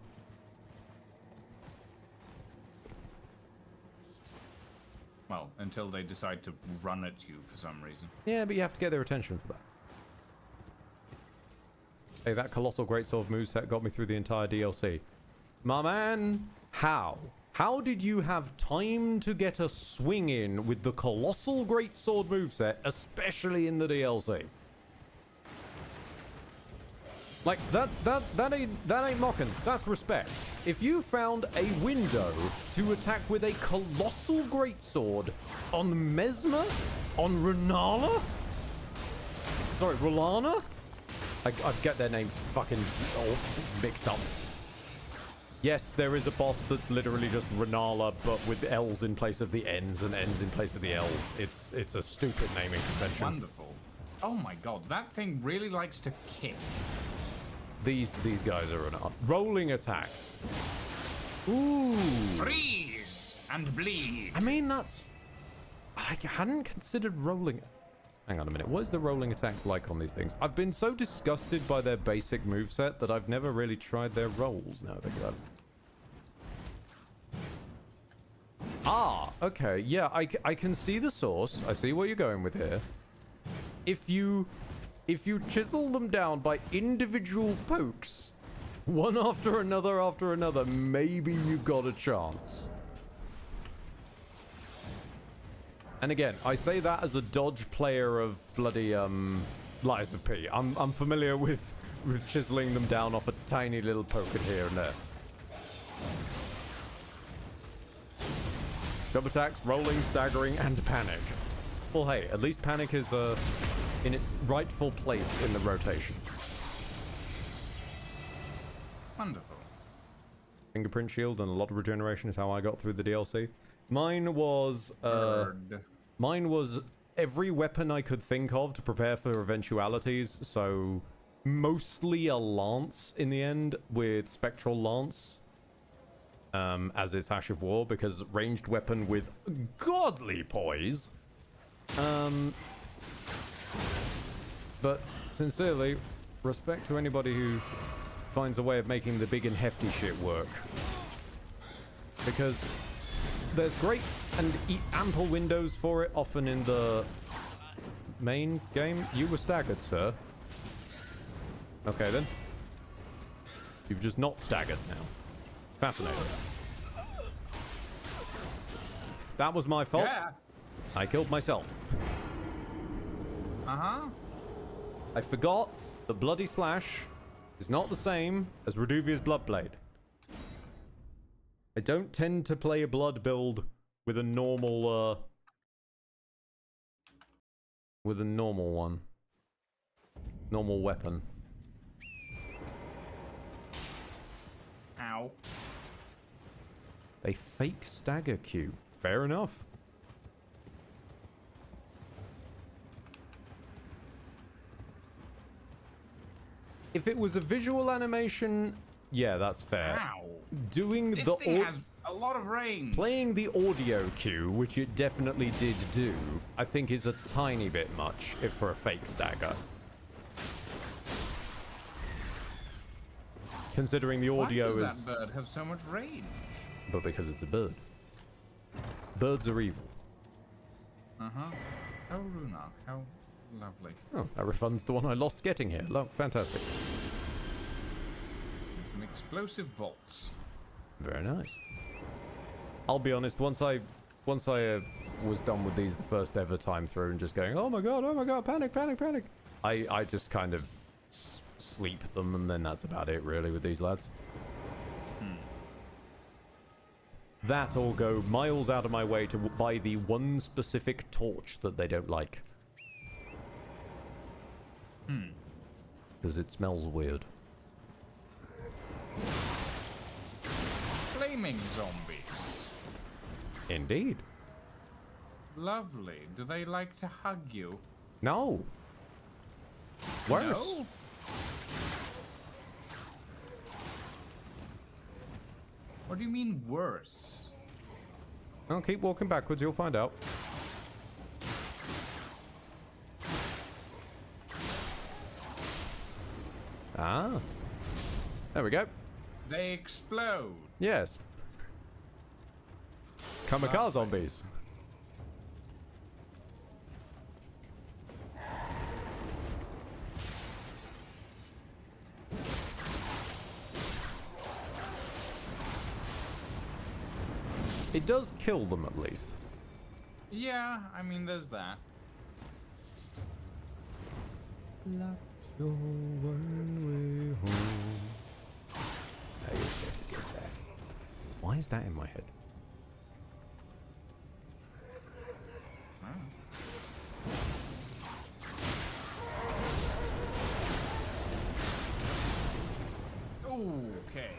Well, until they decide to run at you for some reason. Yeah, but you have to get their attention for that. Hey, that Colossal Greatsword moveset got me through the entire DLC. My man, how? How did you have time to get a swing in with the Colossal Greatsword moveset, especially in the DLC? Like, that ain't mocking. That's respect. If you found a window to attack with a Colossal Greatsword on Mesmer? On Renala? Sorry, Rolana? I get their names fucking all mixed up. Yes, there is a boss that's literally just Renala, but with L's in place of the N's and N's in place of the L's. It's a stupid naming convention. Wonderful. Oh my god, that thing really likes to kick. These guys are Renala. Rolling attacks. Ooh. Freeze and bleed. I mean, that's... I hadn't considered rolling... Hang on a minute. What is the rolling attacks like on these things? I've been so disgusted by their basic moveset that I've never really tried their rolls. Now they got. Ah, okay. Yeah, I can see the source. I see what you're going with here. If you chisel them down by individual pokes, one after another, maybe you've got a chance. And again, I say that as a dodge player of bloody Lies of P. I'm familiar with chiseling them down off a tiny little poke here and there. Jump attacks, rolling, staggering, and panic. Well, hey, at least panic is in its rightful place in the rotation. Wonderful. Fingerprint shield and a lot of regeneration is how I got through the DLC. Mine was every weapon I could think of to prepare for eventualities, so mostly a lance in the end with spectral lance as its Ash of War, because ranged weapon with godly poise. But sincerely, respect to anybody who finds a way of making the big and hefty shit work, because there's great and ample windows for it often in the main game. You were staggered, sir. Okay then. You've just not staggered now. Fascinating. That was my fault. Yeah. I killed myself. Uh-huh. I forgot the Bloody Slash is not the same as Reduvia's Bloodblade. I don't tend to play a blood build with a normal one. Normal weapon. Ow. A fake stagger cue. Fair enough. If it was a visual animation, yeah, that's fair. Ow. Doing This the thing has a lot of range. playing the audio cue, which it definitely did do, I think is a tiny bit much if for a fake stagger. Considering the audio Why does is... that bird have so much range? But because it's a bird. Birds are evil. Uh-huh. Oh, Runark, how lovely. Oh, that refunds the one I lost getting here. Look, fantastic. Some explosive bolts. Very nice. I'll be honest, once I was done with these the first ever time through and just going, oh my god, panic, panic, panic. I just kind of sleep them, and then that's about it really with these lads. That or go miles out of my way to buy the one specific torch that they don't like. Because it smells weird. Flaming zombies. Indeed. Lovely. Do they like to hug you? No. Worse. No? What do you mean worse? I'll keep walking backwards, you'll find out. Ah. There we go. They explode. Yes. Kamikaze zombies. It does kill them at least. Yeah, I mean, there's that. Why is that in my head? Okay.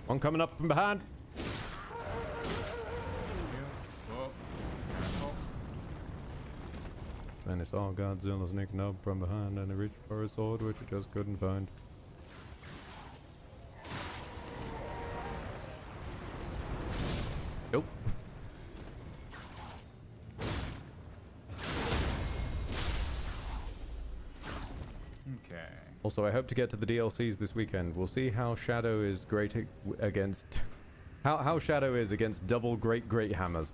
One coming up from behind. And he saw Godzilla sneaking up from behind, and he reached for his sword, which he just couldn't find. Nope. Okay. Also, I hope to get to the DLCs this weekend. We'll see how Shadow is great against... How Shadow is against double great hammers.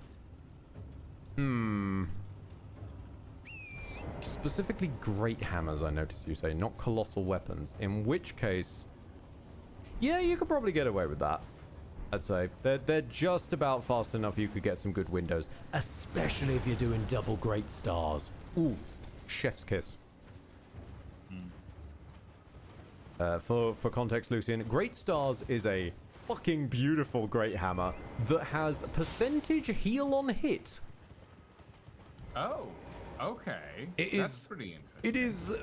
Specifically great hammers, I noticed you say, not colossal weapons. In which case... Yeah, you could probably get away with that. I'd say. They're just about fast enough you could get some good windows. Especially if you're doing double great stars. Ooh, chef's kiss. For context, Lucian, Great Stars is a fucking beautiful great hammer that has percentage heal on hit. Oh, okay. That's pretty interesting. It is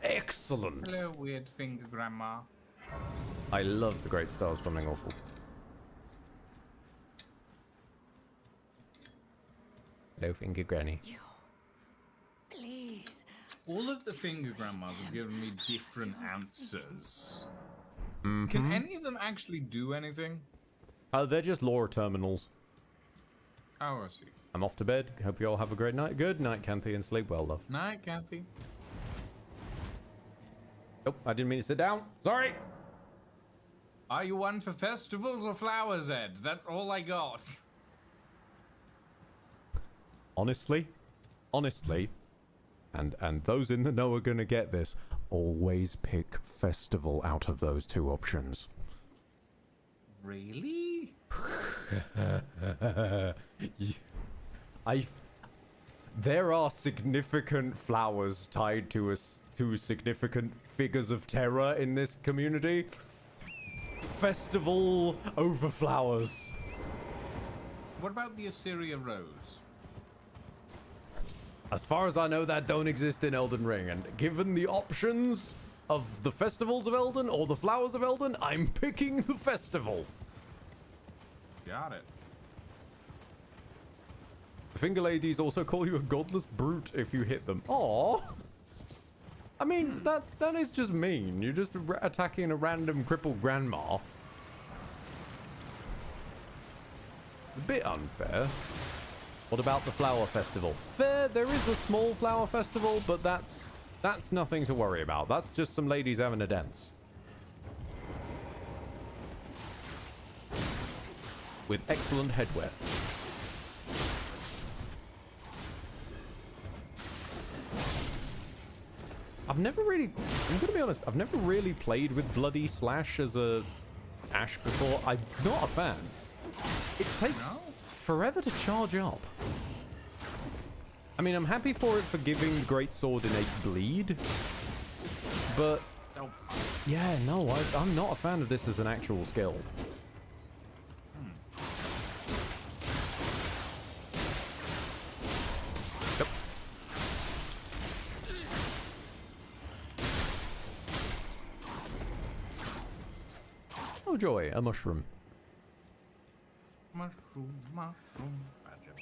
excellent. Hello, weird finger grandma. I love the Great Stars Something Awful. Hello, Finger Granny. Please. All of the finger grandmas have given me different answers. Mm-hmm. Can any of them actually do anything? They're just lore terminals. Oh, I see. I'm off to bed. Hope you all have a great night. Good night, Canthy, and sleep well, love. Night, Kathy. Nope, I didn't mean to sit down. Sorry. Are you one for festivals or flowers, Ed? That's all I got. Honestly, and those in the know are gonna get this. Always pick festival out of those two options. Really? There are significant flowers tied to significant figures of terror in this community. Festival over flowers. What about the Assyria Rose? As far as I know, that don't exist in Elden Ring, and given the options of the festivals of Elden or the flowers of Elden, I'm picking the festival. Got it. The finger ladies also call you a godless brute if you hit them. Aww. I mean, that is just mean. You're just attacking a random crippled grandma. A bit unfair. What about the flower festival? Fair, there is a small flower festival, but that's nothing to worry about. That's just some ladies having a dance. With excellent headwear. I'm gonna be honest, I've never really played with Bloody Slash as a Ash before. I'm not a fan. It takes forever to charge up. I mean, I'm happy for it for giving Greatsword innate bleed, but yeah, no, I'm not a fan of this as an actual skill. Yep. Oh joy, a mushroom. Mushroom, mushroom. Badges,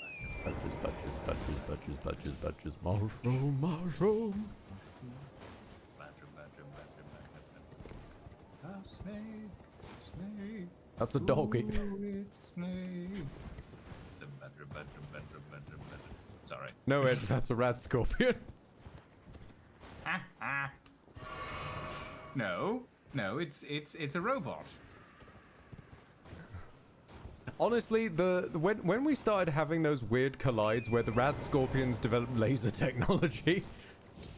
mushroom. A snake. That's a doggy. Ooh, it's a snake. It's a badger. Sorry. No, Ed, that's a rat scorpion. No, it's a robot. Honestly, when we started having those weird collides where the rad scorpions developed laser technology,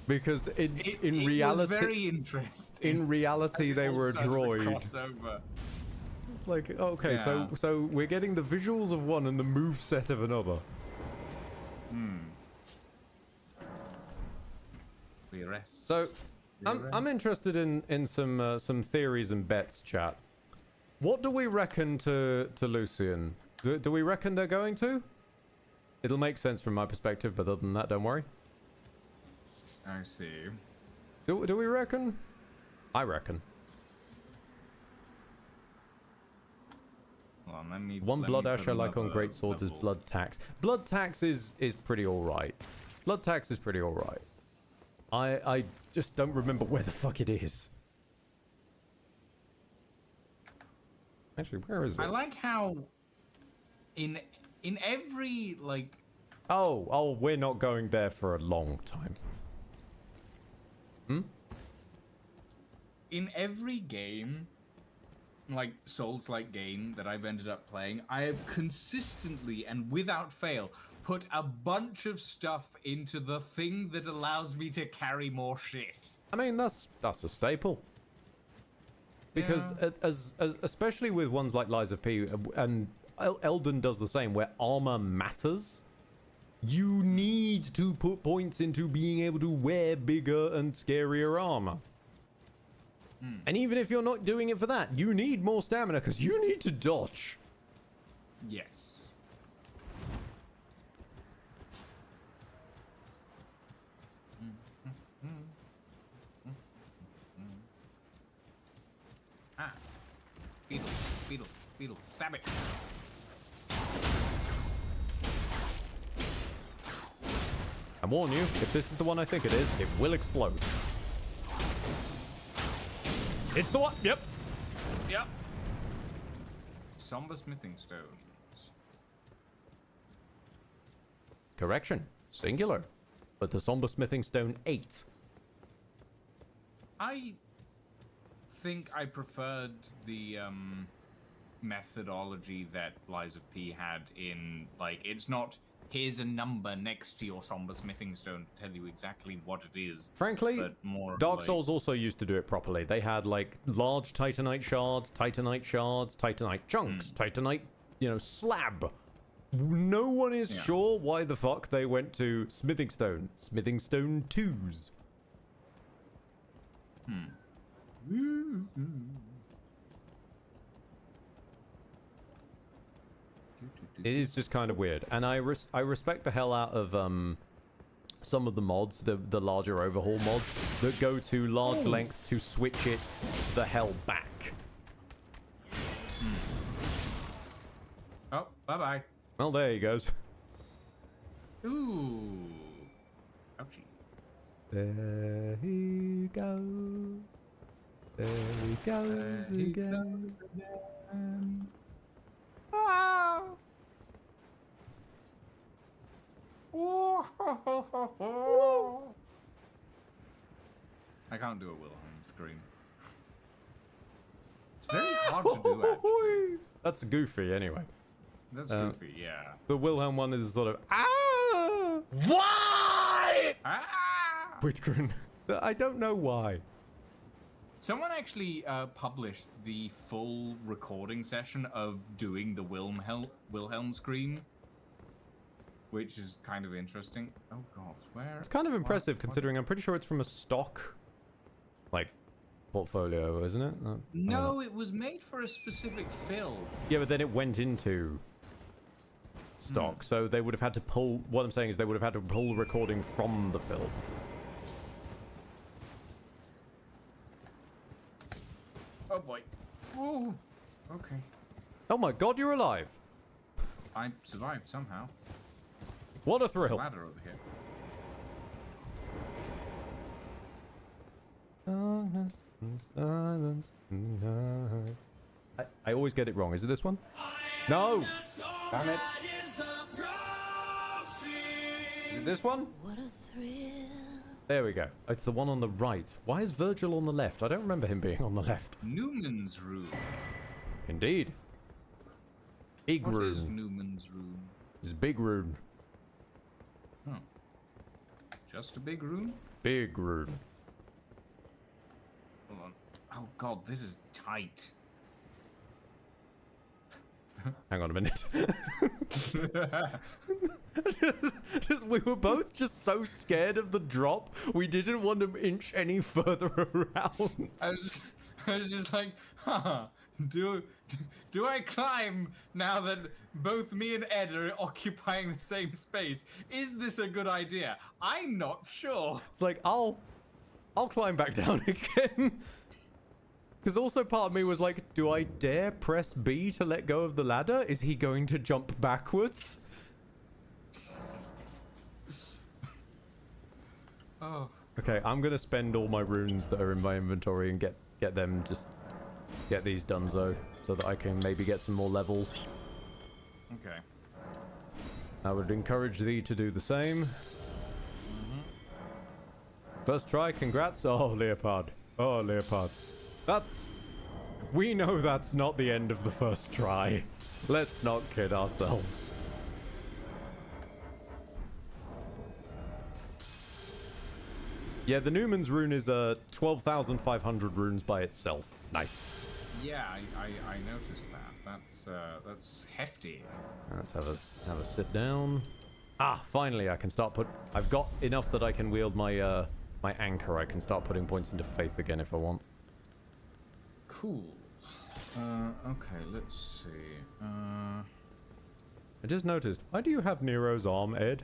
because in reality, it was very interesting. In reality, they were a droid. Crossover. Like, okay, Yeah. so we're getting the visuals of one and the move set of another. So, I'm interested in some theories and bets, chat. What do we reckon to Lucian? Do we reckon they're going to? It'll make sense from my perspective, but other than that, don't worry. I see. Do we reckon? I reckon. Hold on, let me, One let blood me ash put I like on another great swords is level. blood tax. Blood tax is pretty alright. Blood tax is pretty alright. I just don't remember where the fuck it is. Actually, where is it? I like how in every like Oh, we're not going there for a long time. in every game, like Souls-like game that I've ended up playing, I have consistently and without fail put a bunch of stuff into the thing that allows me to carry more shit. I mean, that's a staple. Because as especially with ones like Lazer P and Elden does the same, where armor matters. You need to put points into being able to wear bigger and scarier armor. And even if you're not doing it for that, you need more stamina because you need to dodge. Yes. Beetle, beetle, beetle. Stab it. I warn you, if this is the one I think it is, it will explode. It's the one. Yep. Yep. Somber smithing stones. Correction. Singular. But the somber smithing stone 8. I think I preferred the methodology that Lazer P had in, like, it's not here's a number next to your somber smithing stone to tell you exactly what it is. Frankly, but more Dark like, Souls also used to do it properly. They had like large Titanite shards, Titanite chunks, Titanite, slab. No one is sure why the fuck they went to smithing stone 2s. It is just kind of weird, and I respect the hell out of some of the mods, the larger overhaul mods that go to large lengths to switch it the hell back. Oh, bye-bye. Well, there he goes. Ooh. Ouchie. There he goes. There he goes again. Ah! I can't do a Wilhelm scream. It's very hard to do, actually. That's goofy, anyway. That's goofy, yeah. The Wilhelm one is sort of why? Ah! Whitgren. I don't know why. Someone actually published the full recording session of doing the Wilhelm scream, which is kind of interesting. Oh god, where? It's kind of impressive considering I'm pretty sure it's from a stock, like, portfolio, isn't it? No, it was made for a specific film. Yeah, but then it went into stock, so they would have had to pull. What I'm saying is they would have had to pull the recording from the film. Oh boy. Ooh. Okay. Oh my god, you're alive! I survived somehow. What a There's a thrill! ladder over here. I always get it wrong. Is it this one? No! Damn it! Is it this one? What a thrill. There we go. It's the one on the right. Why is Virgil on the left? I don't remember him being on the left. Newman's Room. Indeed. Big What rune. is Newman's Room? It's big rune. Oh. Just a big room? Big rune. Hold on. Oh god, this is tight. Hang on a minute. We were both just so scared of the drop, we didn't want to inch any further around. I was just like, huh, do I climb now that both me and Ed are occupying the same space? Is this a good idea? I'm not sure. It's like, I'll climb back down again. Because also part of me was like, do I dare press B to let go of the ladder? Is he going to jump backwards? Oh. Okay, I'm gonna spend all my runes that are in my inventory and get them, just get these donezo, so that I can maybe get some more levels. Okay. I would encourage thee to do the same. First try, congrats. Oh, Leopard. Oh, Leopard. We know that's not the end of the first try. Let's not kid ourselves. Yeah, the Newman's rune is 12,500 runes by itself. Nice. Yeah, I noticed that. That's hefty. Let's have a sit down. Ah, finally I can start I've got enough that I can wield my my anchor. I can start putting points into faith again if I want. Cool. Okay, let's see. I just noticed, why do you have Nero's arm, Ed?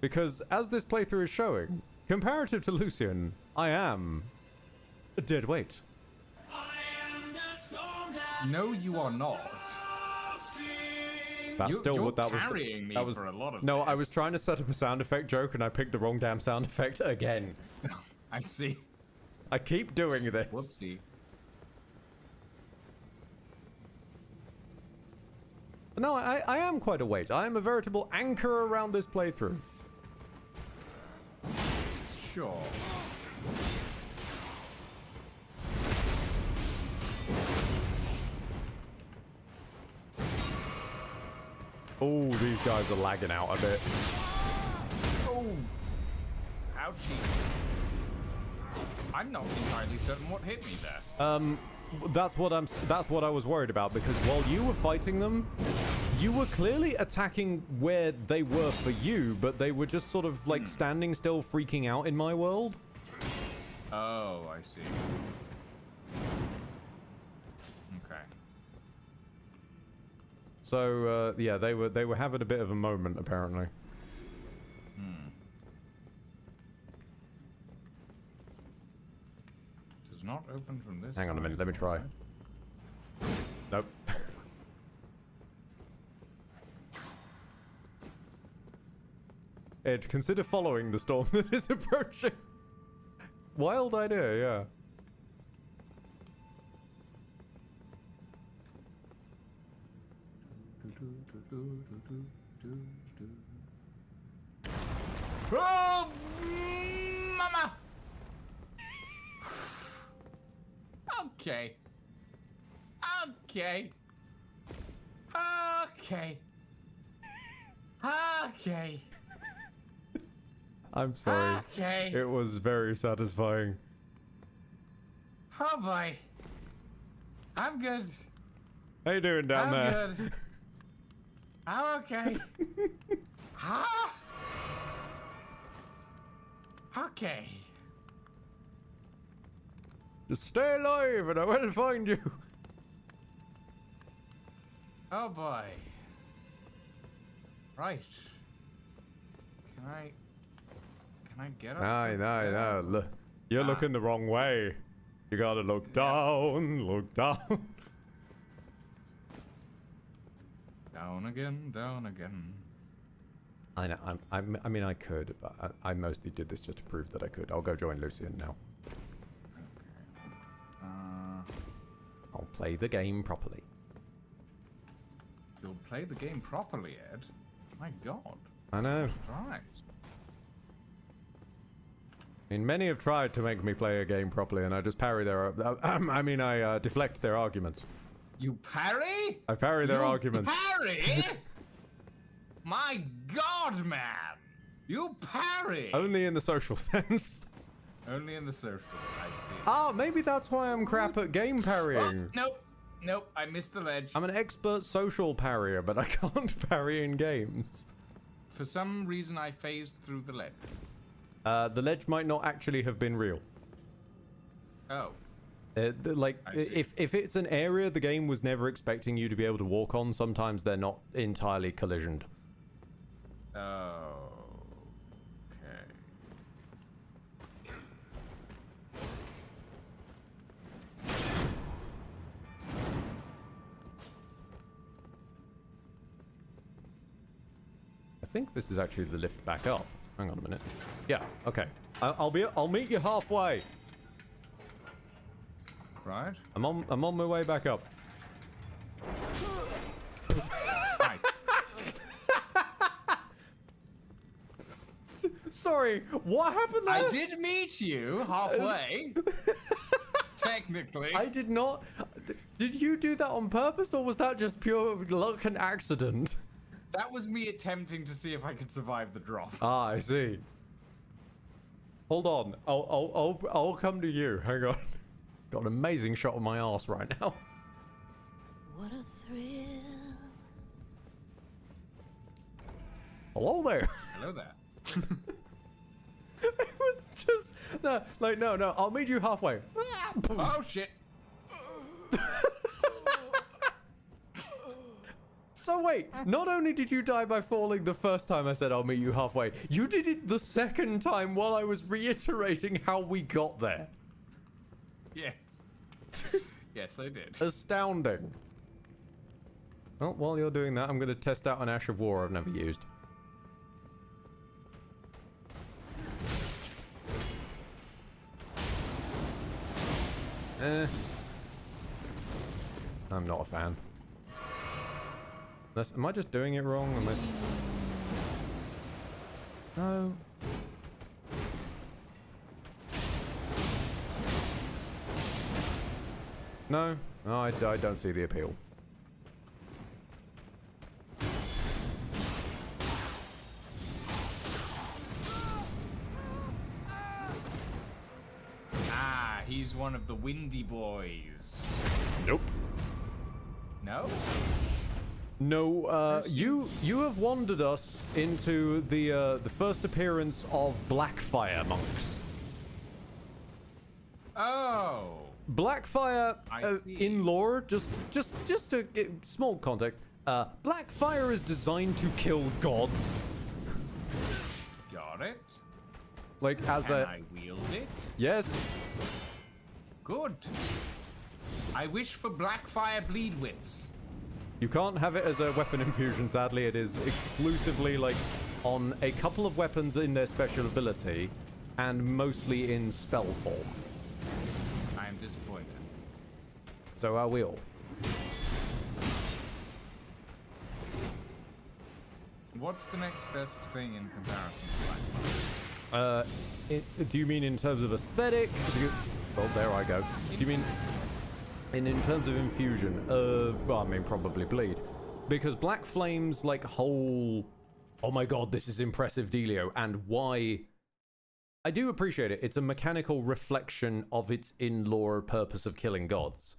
Because as this playthrough is showing, comparative to Lucian, I am a dead weight. No, you are not. That's still you're what that was. carrying me That was for a lot of no. this. I was trying to set up a sound effect joke and I picked the wrong damn sound effect again. I see. I keep doing this. Whoopsie. No, I am quite a weight. I am a veritable anchor around this playthrough. Sure. Oh, these guys are lagging out a bit. Oh. Ouchie. I'm not entirely certain what hit me there. That's what I was worried about, because while you were fighting them, you were clearly attacking where they were for you, but they were just sort of like standing still, freaking out in my world. Oh, I see. Okay. So yeah, they were having a bit of a moment apparently. Does not open from this. Hang on a minute, side. let me try. Nope. Ed, consider following the storm that is approaching. Wild idea, yeah. Oh, mama. Okay. Okay. Okay. Okay. I'm sorry. Okay. It was very satisfying. Oh boy. I'm good. How you doing down there? Good. I'm okay. Huh? Okay. Just stay alive and I will find you. Oh boy. Right. Can I get up? No, no. Look, you're looking the wrong way. You gotta look down, look down. Down again, down again. I know. I mean, I could, but I mostly did this just to prove that I could. I'll go join Lucian now. Okay. I'll play the game properly. You'll play the game properly, Ed. My God. I know. Right. I mean, many have tried to make me play a game properly, and I just parry their. I deflect their arguments. You parry? I parry their You arguments. Parry? My God, man! You parry! Only in the social sense. Only in the socials, I see. Ah, maybe that's why I'm crap at game parrying. Oh, nope, I missed the ledge. I'm an expert social parrier, but I can't parry in games. For some reason, I phased through the ledge. The ledge might not actually have been real. Oh. Like, I see. if it's an area the game was never expecting you to be able to walk on, sometimes they're not entirely collisioned. Oh. Okay. I think this is actually the lift back up. Hang on a minute. Yeah, okay. I'll meet you halfway. Right. I'm on my way back up. Right. Sorry, what happened there? I did meet you halfway. Technically. I did not. Did you do that on purpose, or was that just pure luck and accident? That was me attempting to see if I could survive the drop. Ah, I see. Hold on, I'll come to you. Hang on. Got an amazing shot of my ass right now. What a thrill. Hello there. Hello there. It was just no. I'll meet you halfway. Oh shit. So wait, not only did you die by falling the first time I said I'll meet you halfway, you did it the second time while I was reiterating how we got there. Yes. Yes, I did. Astounding. Well, while you're doing that, I'm going to test out an Ash of War I've never used. I'm not a fan. Am I just doing it wrong? No. No, I don't see the appeal. Ah, he's one of the windy boys. Nope. No? No, you have wandered us into the first appearance of Blackfire monks. Oh. Blackfire see. in lore, just a small context. Blackfire is designed to kill gods. Got it. Like as Can I wield it? yes. Good. I wish for Blackfire bleed whips. You can't have it as a weapon infusion, sadly. It is exclusively like on a couple of weapons in their special ability, and mostly in spell form. I am disappointed. So are we all. What's the next best thing in comparison to Blackfire? Do you mean in terms of aesthetic? Well, there I go. Do you mean in terms of infusion? Well, I mean probably bleed, because Black Flame's like whole. Oh my god, this is impressive, dealio, and why? I do appreciate it. It's a mechanical reflection of its in-lore purpose of killing gods.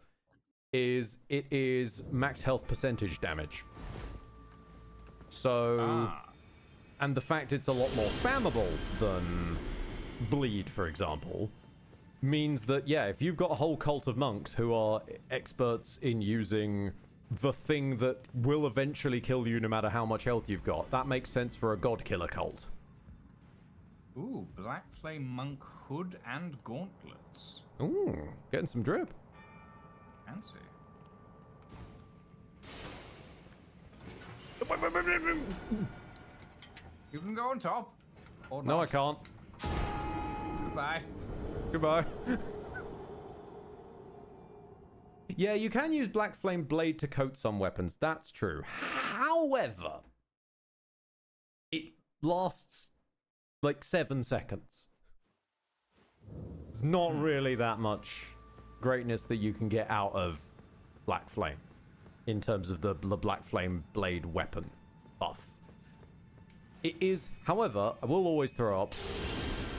It is max health percentage damage. So, and the fact it's a lot more spammable than bleed, for example, means that, yeah, if you've got a whole cult of monks who are experts in using the thing that will eventually kill you no matter how much health you've got, that makes sense for a god killer cult. Ooh, Black Flame Monk hood and gauntlets. Ooh, getting some drip. Fancy. You can go on top. Or No, not. I can't. Goodbye. Goodbye. Yeah, you can use Black Flame Blade to coat some weapons. That's true. However, it lasts like 7 seconds. It's not really that much greatness that you can get out of Black Flame in terms of the Black Flame Blade weapon buff. It is, however, I will always throw up,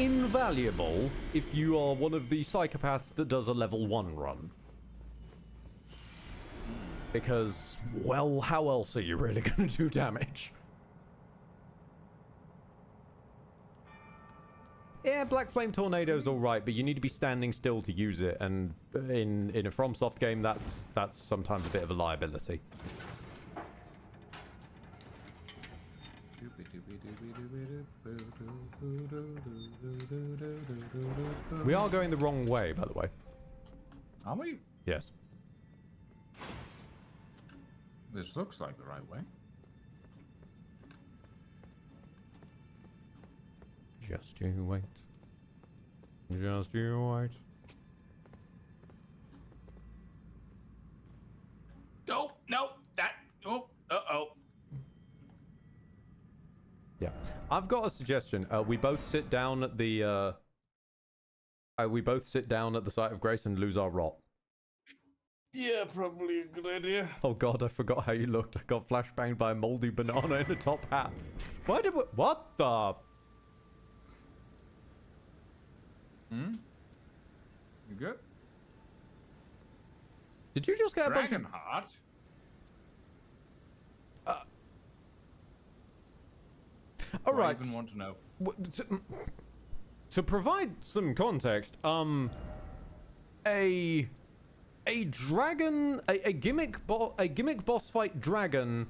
invaluable if you are one of the psychopaths that does a level 1 run. Because, well, how else are you really going to do damage? Yeah, Black Flame Tornado's alright, but you need to be standing still to use it, and in a FromSoft game, that's sometimes a bit of a liability. We are going the wrong way, by the way. Are we? Yes. This looks like the right way. Just you wait. Just you wait. Oh, no, that, oh, uh-oh. Yeah. I've got a suggestion. We both sit down at the, site of grace and lose our rot. Yeah, probably a good idea. Oh god, I forgot how you looked. I got flashbanged by a moldy banana in a top hat. Why did we... What the... You good? Did you just get a bunch of... Dragonheart? Alright. I even want to know. To provide some context, a dragon, a gimmick boss fight dragon,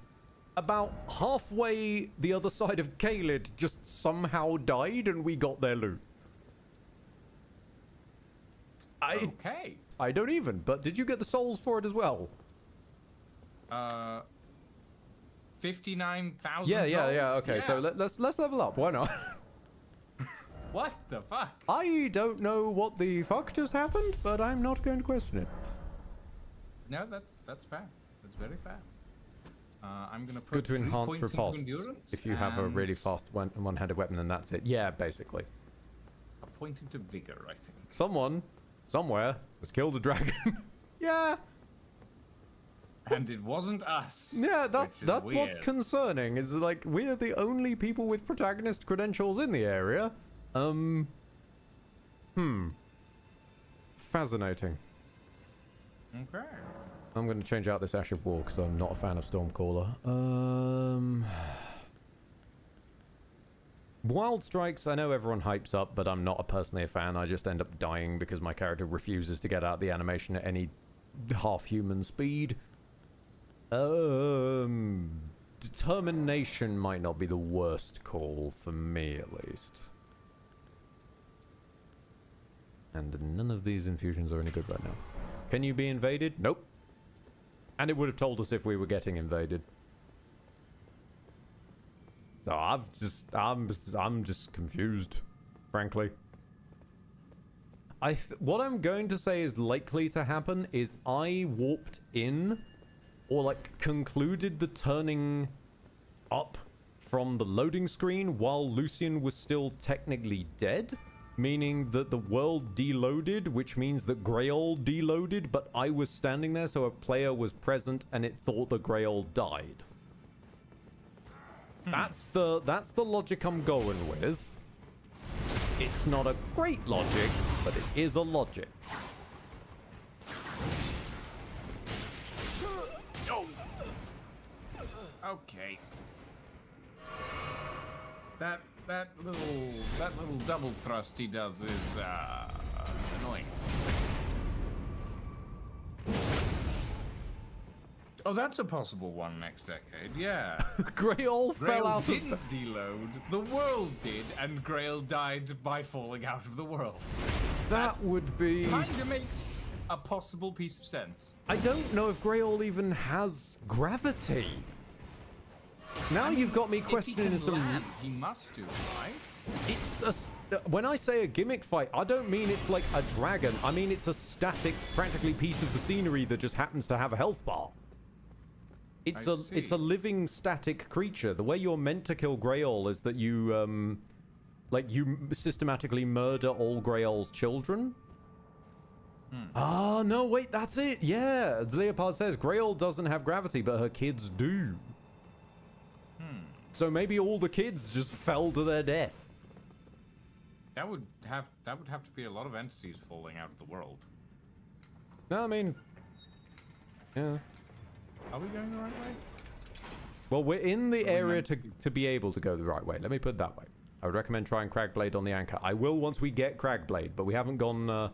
about halfway the other side of Caelid just somehow died and we got their loot. Okay. I don't even. But did you get the souls for it as well? 59,000. Yeah. Okay, so let's level up. Why not? What the fuck? I don't know what the fuck just happened, but I'm not going to question it. No, that's fair. That's very fair. I'm gonna put Good to 3 enhance points into riposte. endurance If you have a and really fast one-handed weapon, then that's it. Yeah, basically. a point into vigor, I think. Someone, somewhere, has killed a dragon. Yeah. And it wasn't us. Yeah, that's which is what's weird. concerning. Is like we're the only people with protagonist credentials in the area. Fascinating. Okay. I'm going to change out this Asher Wall because I'm not a fan of Stormcaller. Wild Strikes, I know everyone hypes up, but I'm not personally a fan. I just end up dying because my character refuses to get out the animation at any half-human speed. Determination might not be the worst call for me, at least. And none of these infusions are any good right now. Can you be invaded? Nope. And it would have told us if we were getting invaded. So I'm just confused, frankly. What I'm going to say is likely to happen is I warped in, or like concluded the turning up from the loading screen while Lucian was still technically dead. Meaning that the world deloaded, which means that Grail deloaded, but I was standing there, so a player was present and it thought the Grail died. That's the logic I'm going with. It's not a great logic, but it is a logic. Okay. That little double thrust he does is annoying. Oh, that's a possible one next decade. Yeah. Grail fell Grail out didn't of... deload. The world did, and Grail died by falling out of the world. That would be... Kinda makes a possible piece of sense. I don't know if Grail even has gravity. Now you've got me questioning if he can some... land, he must do, right? It's a... When I say a gimmick fight, I don't mean it's like a dragon. I mean it's a static, practically piece of the scenery that just happens to have a health bar. It's a living static creature. The way you're meant to kill Grail is that you, you systematically murder all Grail's children. Ah, no, wait, that's it. Yeah, as Leopard says, Grail doesn't have gravity, but her kids do. So maybe all the kids just fell to their death. That would have to be a lot of entities falling out of the world. No, I mean, yeah. Are we going the right way? Well, we're in the area to be able to go the right way. Let me put it that way. I would recommend trying Cragblade on the anchor. I will once we get Cragblade, but we haven't gone...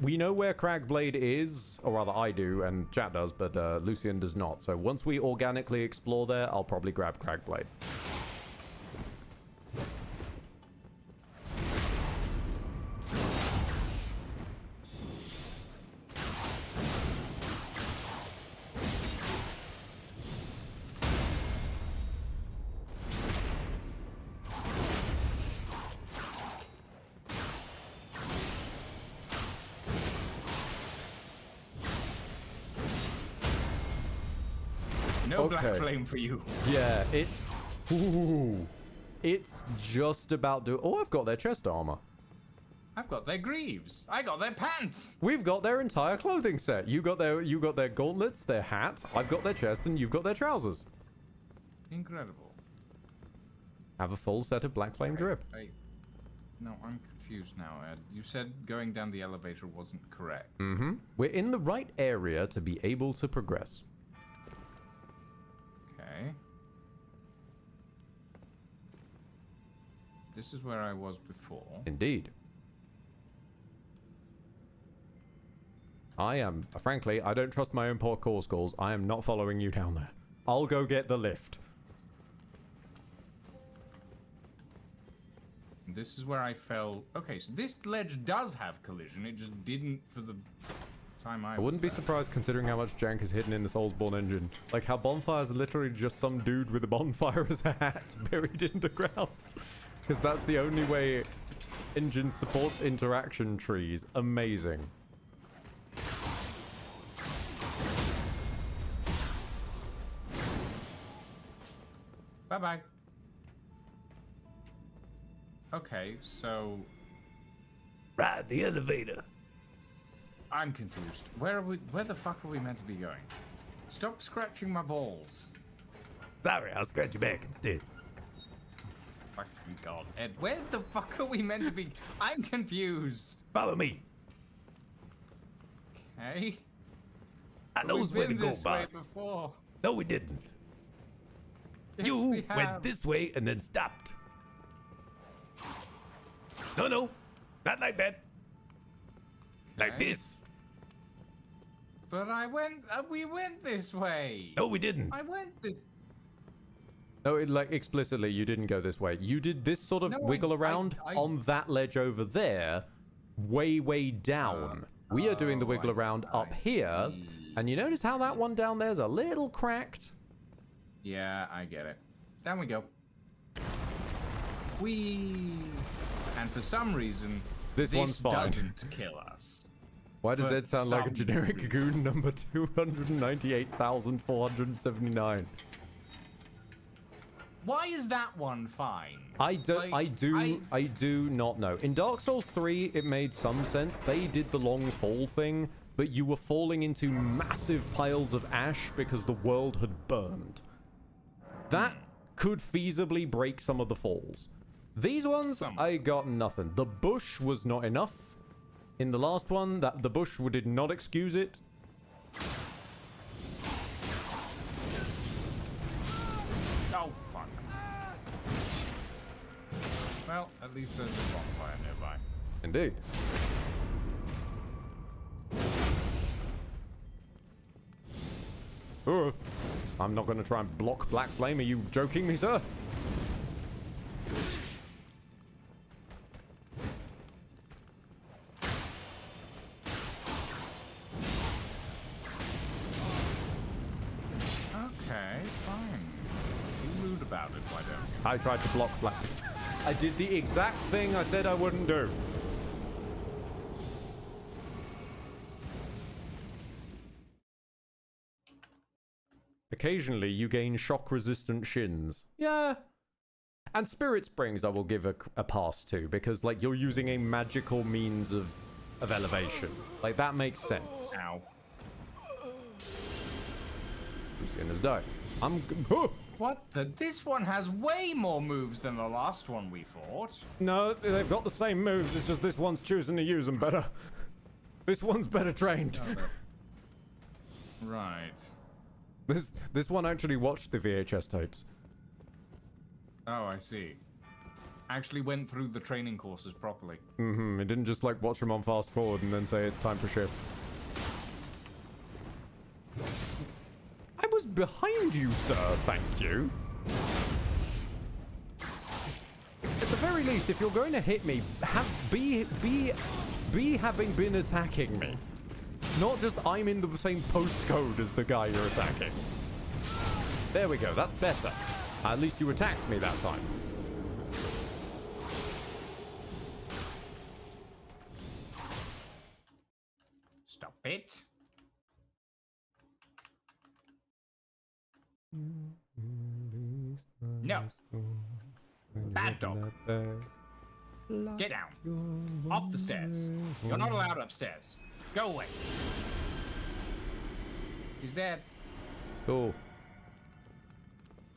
We know where Cragblade is, or rather I do, and chat does, but Lucian does not. So once we organically explore there, I'll probably grab Cragblade. No black flame for you. Yeah, it... Ooh. It's just about to... Oh, I've got their chest armor. I've got their greaves. I got their pants. We've got their entire clothing set. You got their gauntlets, their hat. I've got their chest, and you've got their trousers. Incredible. Have a full set of black flame drip. No, I'm confused now, Ed. You said going down the elevator wasn't correct. Mm-hmm. We're in the right area to be able to progress. Okay. This is where I was before. Indeed. I am, frankly, I don't trust my own poor core scores. I am not following you down there. I'll go get the lift. This is where I fell. Okay, so this ledge does have collision. It just didn't for the time I I wouldn't be was there. surprised considering how much jank is hidden in the Soulsborne engine. Like how Bonfire's literally just some dude with a bonfire as a hat buried in the ground. Because that's the only way engine supports interaction trees. Amazing. Bye-bye. Okay, so... Ride the elevator. I'm confused. Where the fuck are we meant to be going? Stop scratching my balls. Sorry, I'll scratch your back instead. Fucking god. Ed, where the fuck are we meant to be? I'm confused. Follow me. Okay. I knows where to go, this way boss. before. No, we didn't. Yes, You we have. went this way and then stopped. No, not like that. Like Okay. this. But we went this way. No, we didn't. I went this. No, like explicitly, you didn't go this way. You did this sort of No, wiggle around I- on that ledge over there, way down. We are doing the wiggle around up here, and you notice how that one down there's a little cracked? Yeah, I get it. Down we go. Whee! And for some reason, This one's fine. doesn't kill us. Why does For that sound like a some generic reason. goon number 298,479? Why is that one fine? I do not know. In Dark Souls 3, it made some sense. They did the long fall thing, but you were falling into massive piles of ash because the world had burned. That could feasibly break some of the falls. These ones, Some. I got nothing. The bush was not enough. In the last one, the bush did not excuse it. Oh, fuck. Well, at least there's a bonfire nearby. Indeed. I'm not going to try and block Black Flame. Are you joking me, sir? Okay, fine. Be rude about it, why don't you? I tried to block Black. I did the exact thing I said I wouldn't do. Occasionally, you gain shock-resistant shins. Yeah. And Spirit Springs I will give a pass to, because, like, you're using a magical means of elevation. Like, that makes sense. Ow. Lucian has died. What the? This one has way more moves than the last one we fought. No, they've got the same moves, it's just this one's choosing to use them better. This one's better trained. Right. This one actually watched the VHS tapes. Oh, I see. Actually went through the training courses properly. It didn't just like watch them on fast forward and then say it's time for shift. I was behind you, sir, thank you. At the very least, if you're going to hit me, be having been attacking me. Not just I'm in the same postcode as the guy you're attacking. There we go, that's better. At least you attacked me that time. Stop it. No. Bad dog. Get down. Off the stairs. You're not allowed upstairs. Go away. He's dead. Cool.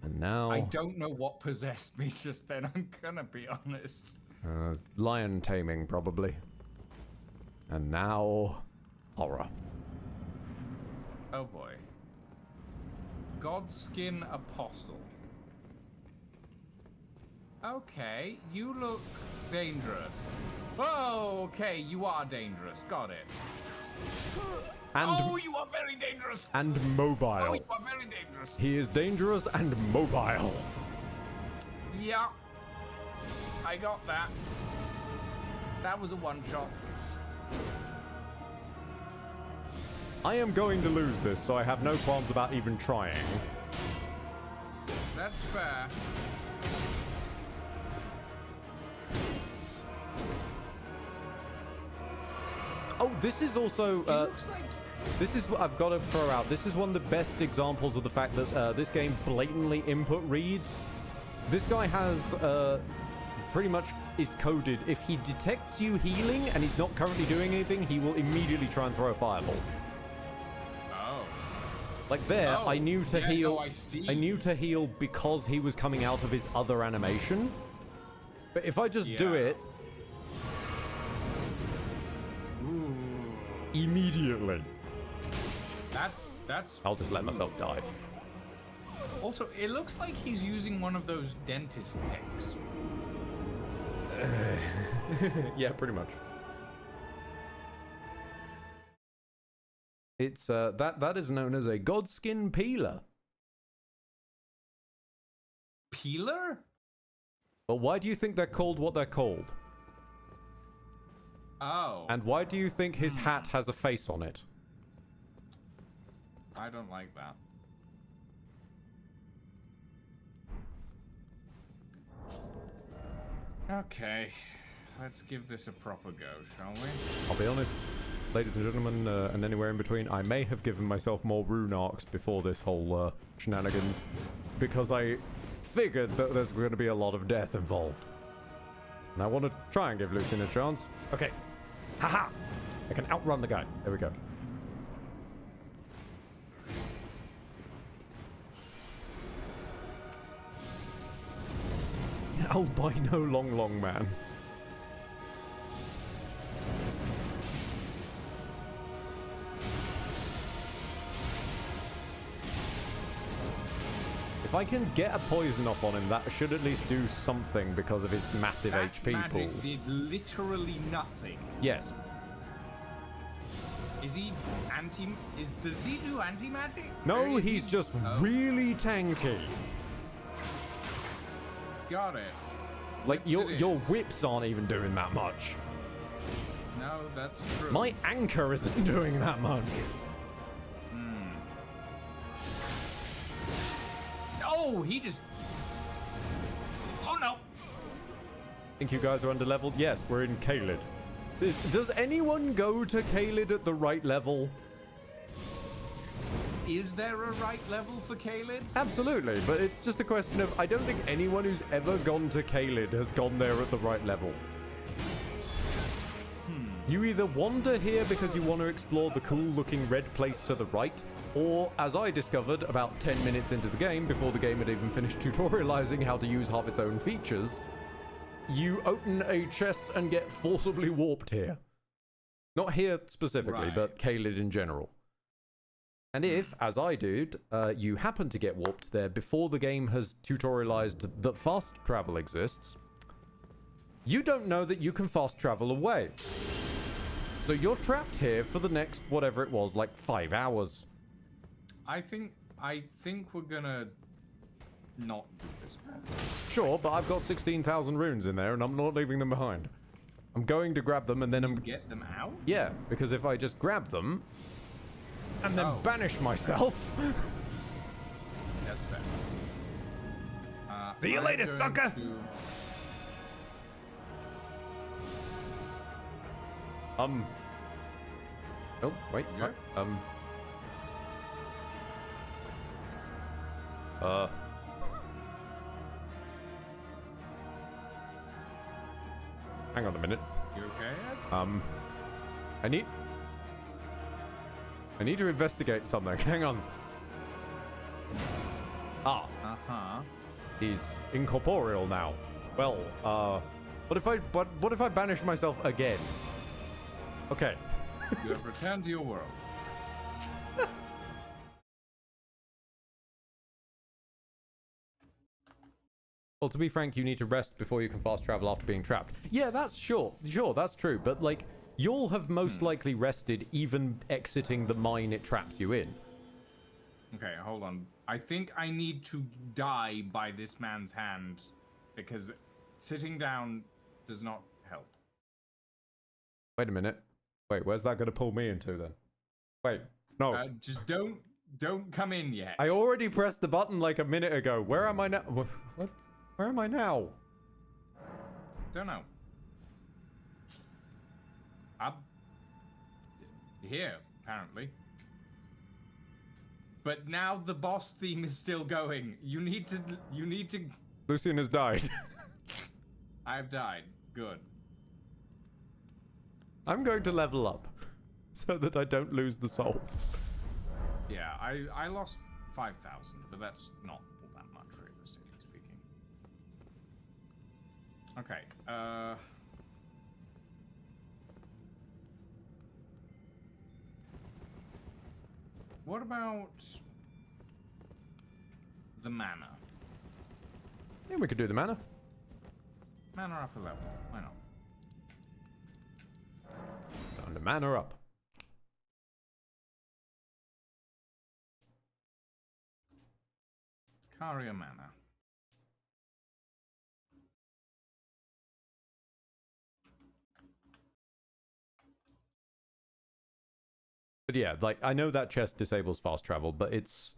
And now... I don't know what possessed me just then, I'm gonna be honest. lion taming, probably. And now... horror. Oh boy. Godskin Apostle. Okay, you look dangerous. Oh, okay, you are dangerous. Got it. And, oh, you are very dangerous. and mobile. Oh, you are very dangerous. He is dangerous and mobile. Yeah. I got that. That was a one-shot. I am going to lose this, so I have no qualms about even trying. That's fair. Oh, this is also... He looks like... This is what I've got to throw out. This is one of the best examples of the fact that this game blatantly input reads. This guy has pretty much is coded. If he detects you healing and he's not currently doing anything, he will immediately try and throw a fireball. Oh. Like there, Oh, I knew to yeah, heal. no, I see. I knew to heal because he was coming out of his other animation. But if I just do Yeah. it immediately, That's... I'll just let myself die. Also, it looks like he's using one of those dentist picks. Yeah, pretty much. It's that is known as a godskin peeler. Peeler? But why do you think they're called what they're called? Oh. And why do you think his hat has a face on it? I don't like that. Okay. Let's give this a proper go, shall we? I'll be honest, ladies and gentlemen, and anywhere in between, I may have given myself more rune arcs before this whole shenanigans, because I figured that there's going to be a lot of death involved. And I want to try and give Lucian a chance. Okay. Haha! I can outrun the guy. There we go. Oh, by no long man. If I can get a poison off on him, that should at least do something because of his massive That HP pool. magic did literally nothing. Yes. Is he anti... Does he do anti-magic? No, Or is he's he- just Oh, really tanky. Got it. Like, Whips it your is. whips aren't even doing that much. No, that's true. My anchor isn't doing that much. Oh, he just... Oh, no. Think you guys are underleveled? Yes, we're in Caelid. Does anyone go to Caelid at the right level? Is there a right level for Caelid? Absolutely, but it's just a question of, I don't think anyone who's ever gone to Caelid has gone there at the right level. You either wander here because you want to explore the cool-looking red place to the right, or, as I discovered about 10 minutes into the game, before the game had even finished tutorializing how to use half its own features, you open a chest and get forcibly warped here. Not here specifically, Right. but Caelid in general. And if, as I did, you happen to get warped there before the game has tutorialized that fast travel exists, you don't know that you can fast travel away. So you're trapped here for the next, whatever it was, like 5 hours. I think we're gonna not do this mess. Sure, but I've got 16,000 runes in there and I'm not leaving them behind. I'm going to grab them and then I'm... Get them out? Yeah, because if I just grab them and then Oh. banish myself... That's fair. See you I'm later, going sucker! to- Oh, wait, You good? what? Hang on a minute. You okay? I need to investigate something. Hang on. Ah, Uh-huh. he's incorporeal now. Well, what if I banish myself again? Okay. You have returned to your world. Well, to be frank, you need to rest before you can fast travel after being trapped. Yeah, that's sure, that's true. But like, you'll have most likely rested even exiting the mine it traps you in. Okay, hold on. I think I need to die by this man's hand because sitting down does not help. Wait a minute. Wait, where's that going to pull me into then? Wait, no. Just don't come in yet. I already pressed the button like a minute ago. Where am I now? What? Where am I now? Don't know. I'm here, apparently. But now the boss theme is still going. You need to. Lucian has died. I've died. Good. I'm going to level up so that I don't lose the souls. Yeah, I lost 5,000, but that's not all that much, realistically speaking. Okay, what about the mana? Yeah, we could do the mana. Mana up a level. Why not? Time to mana up. Karia mana. But yeah, like, I know that chest disables fast travel, but it's...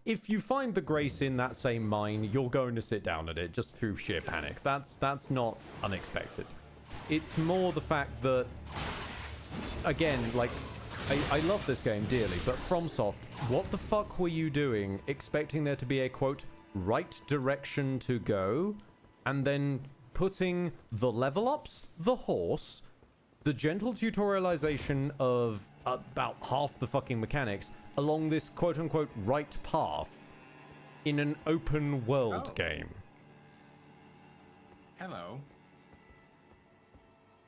If you find the grace in that same mine, you're going to sit down at it just through sheer panic. That's not unexpected. It's more the fact that, again, like, I love this game dearly, but FromSoft, what the fuck were you doing expecting there to be a, quote, right direction to go, and then putting the level ups, the horse, the gentle tutorialization of about half the fucking mechanics along this quote-unquote right path in an open world game? Hello.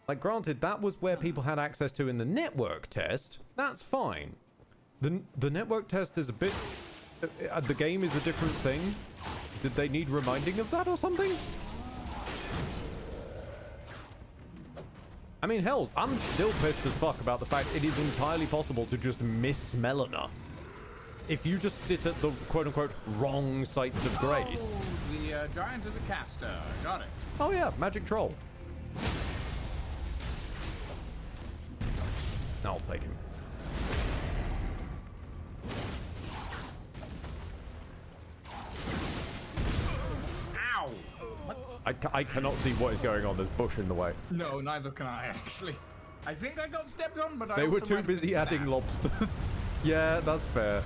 Like, granted, that was where people had access to in the network test. That's fine. The network test is a bit... the game is a different thing. Did they need reminding of that or something? I mean, hells, I'm still pissed as fuck about the fact it is entirely possible to just miss Melina. If you just sit at the quote-unquote wrong sites of grace. Oh, the giant is a caster. Got it. Oh yeah, magic troll. I'll take him. Ow! What? I cannot see what is going on. There's bush in the way. No, neither can I, actually. I think I got stepped on, but They were too busy adding lobsters. Yeah, that's fair.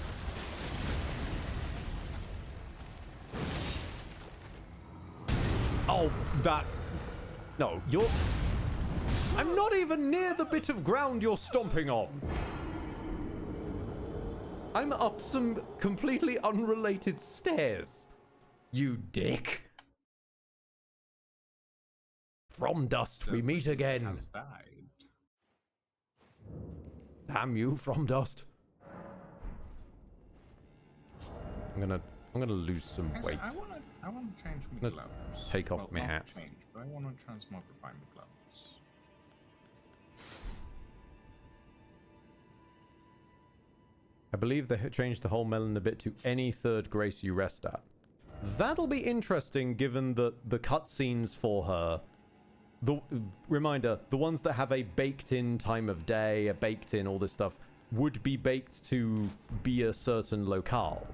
Oh, that... No, you're... I'm not even near the bit of ground you're stomping on. I'm up some completely unrelated stairs. You dick. From dust, we meet again. Has died. Damn you, From Dust. I'm gonna lose some Actually, weight. I wanna change my Let's gloves. take off my not hat. Change, but I wanna transmogrify my gloves. I believe they changed the whole melon a bit to any third grace you rest at. That'll be interesting given that the cutscenes for her, the reminder, the ones that have a baked-in time of day, a baked-in all this stuff, would be baked to be a certain locale.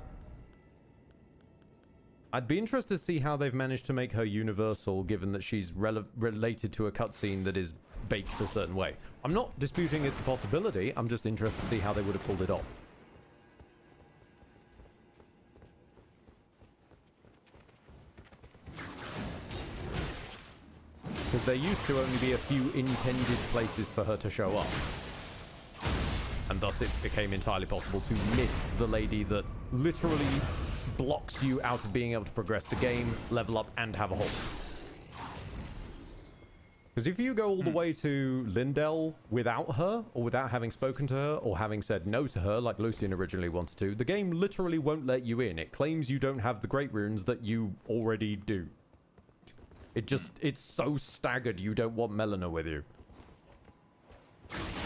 I'd be interested to see how they've managed to make her universal, given that she's related to a cutscene that is baked a certain way. I'm not disputing it's a possibility, I'm just interested to see how they would have pulled it off. Because there used to only be a few intended places for her to show up. And thus it became entirely possible to miss the lady that literally blocks you out of being able to progress the game, level up, and have a horse. Because if you go all the way to Lindell without her, or without having spoken to her, or having said no to her, like Lucian originally wanted to, the game literally won't let you in. It claims you don't have the great runes that you already do. It's so staggered you don't want Melina with you.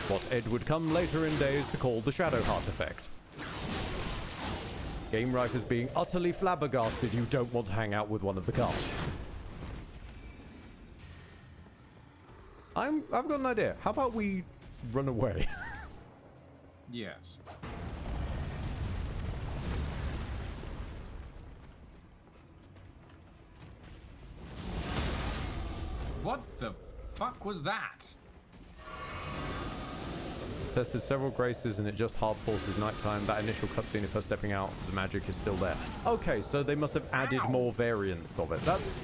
What Ed would come later in days to call the Shadow Heart effect. Game writers being utterly flabbergasted you don't want to hang out with one of the cast. I've got an idea. How about we run away? Yes. What the fuck was that? Tested several graces and it just hard forces nighttime. That initial cutscene of her stepping out, the magic is still there. Okay, so they must have added more variants of it. That's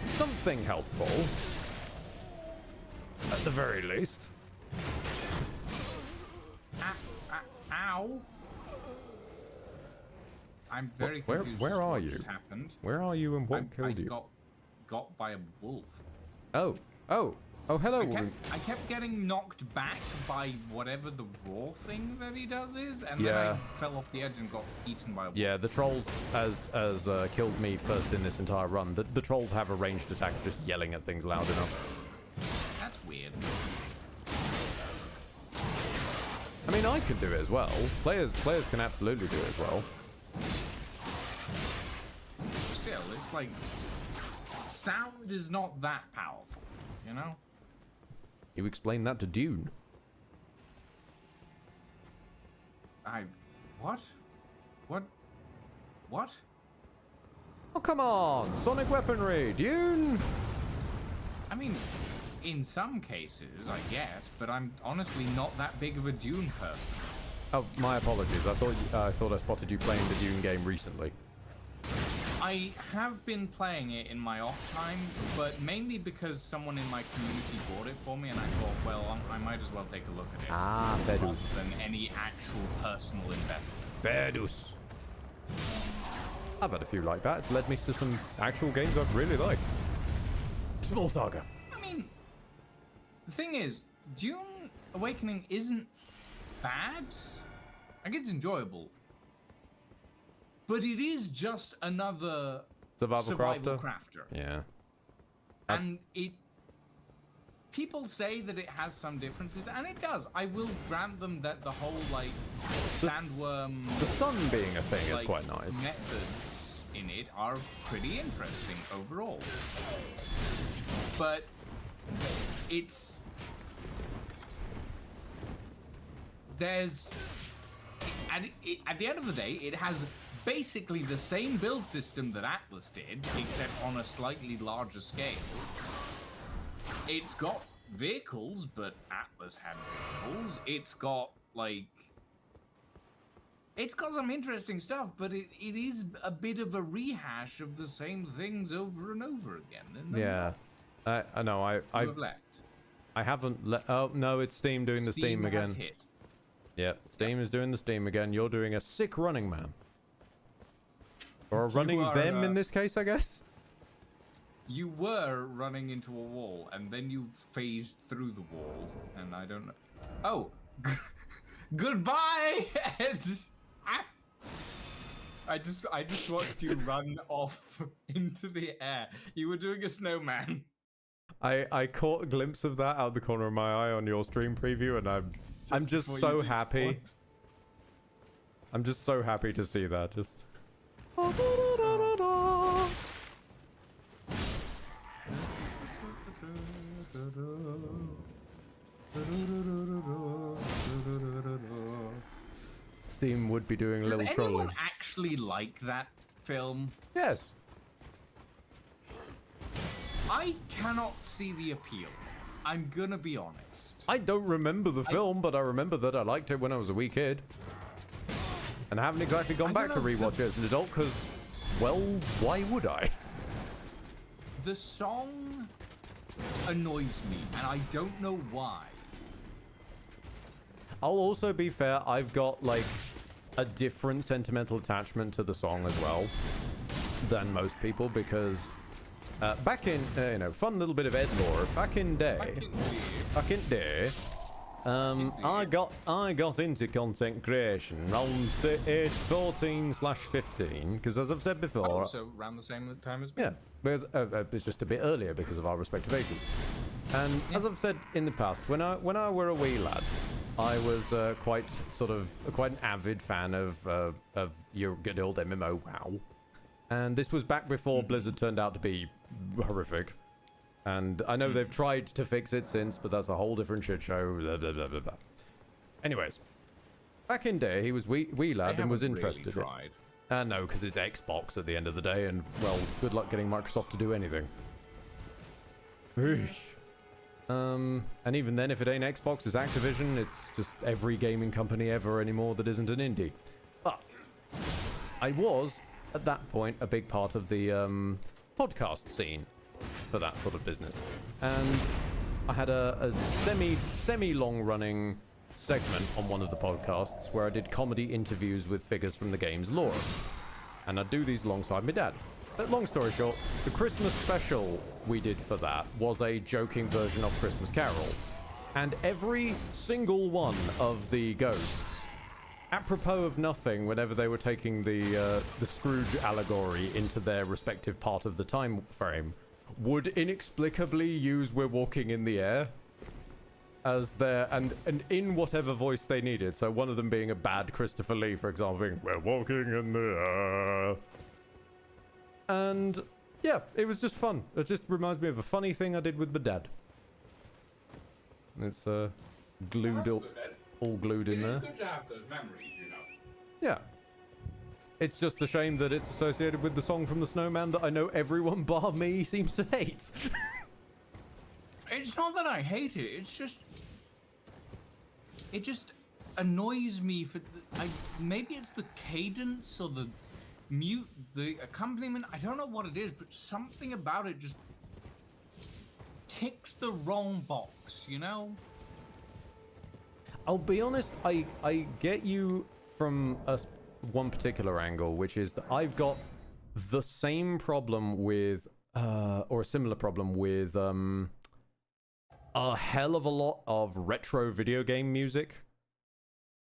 something helpful. At the very least. Ow. I'm very confused. Where are what you? just happened. Where are you and what killed you? Got by a wolf. Oh, hello. I kept getting knocked back by whatever the raw thing that he does is, and then I fell off the edge and got eaten by a wolf. Yeah, the trolls as killed me first in this entire run. The trolls have a ranged attack, just yelling at things loud enough. That's weird. I mean, I could do it as well. Players can absolutely do it as well. Still, it's like sound is not that powerful, you know? You explain that to Dune. What? Oh, come on! Sonic weaponry! Dune! I mean, in some cases, I guess, but I'm honestly not that big of a Dune person. Oh, my apologies. I thought I spotted you playing the Dune game recently. I have been playing it in my off time, but mainly because someone in my community bought it for me, and I thought, well, I might as well take a look at it. Ah, fair rather dues. than any actual personal investment. Fair dues. I've had a few like that. It's led me to some actual games I've really liked. Small Saga. I mean, the thing is, Dune Awakening isn't bad. Like, it's enjoyable. But it is just another Survival crafter? Yeah. And people say that it has some differences, and it does. I will grant them that the whole, like, sandworm... The sun being a thing is quite nice. Methods in it are pretty interesting overall. But it's... There's... At the end of the day, it has basically the same build system that Atlas did, except on a slightly larger scale. It's got vehicles, but Atlas had vehicles. It's got, like... It's got some interesting stuff, but it is a bit of a rehash of the same things over and over again. Yeah. I know, I have left. I haven't oh, no, it's Steam doing the Steam again. Has hit. Yeah, Steam is doing the Steam again. You're doing a sick running man. Or a running them in this case, I guess? You were running into a wall, and then you phased through the wall, and I don't know. Oh! Goodbye, Ed! Ah. I just watched you run off into the air. You were doing a snowman. I caught a glimpse of that out the corner of my eye on your stream preview, and I'm just so happy. I'm just so happy to see that. Just. Steam would be doing a little trolling. Does anyone actually like that film? Yes. I cannot see the appeal. I'm gonna be honest. I don't remember the film, but I remember that I liked it when I was a wee kid. And I haven't exactly gone back to rewatch it as an adult, because, well, why would I? The song annoys me, and I don't know why. I'll also be fair, I've got, like, a different sentimental attachment to the song as well than most people, because back in, fun little bit of Ed lore, back in day, I got into content creation around age 14/15, because as I've said before... So around the same time as me? Yeah, because it's just a bit earlier because of our respective ages. And as I've said in the past, when I were a wee lad, I was quite an avid fan of your good old MMO WoW. And this was back before Blizzard turned out to be horrific. And I know they've tried to fix it since, but that's a whole different shit show. Blah, blah, blah, blah, blah. Anyways, back in day, he was wee lad and was interested. Really No, because it's Xbox at the end of the day, and well, good luck getting Microsoft to do anything. And even then, if it ain't Xbox, it's Activision. It's just every gaming company ever anymore that isn't an indie. But I was, at that point, a big part of the podcast scene for that sort of business. And I had a semi-long running segment on one of the podcasts where I did comedy interviews with figures from the game's lore. And I'd do these alongside my dad. But long story short, the Christmas special we did for that was a joking version of Christmas Carol. And every single one of the ghosts, apropos of nothing, whenever they were taking the Scrooge allegory into their respective part of the time frame, would inexplicably use "We're Walking in the Air" as their, and in whatever voice they needed. So one of them being a bad Christopher Lee, for example, being "We're walking in the air." And yeah, it was just fun. It just reminds me of a funny thing I did with my dad. It's glued all glued in there. It's good to have those memories, you know. Yeah. It's just a shame that it's associated with the song from the Snowman that I know everyone bar me seems to hate. It's not that I hate it. It's just, it just annoys me for maybe it's the cadence or the the accompaniment. I don't know what it is, but something about it just ticks the wrong box, you know? I'll be honest, I get you from one particular angle, which is that I've got the same problem with, or a similar problem with, a hell of a lot of retro video game music.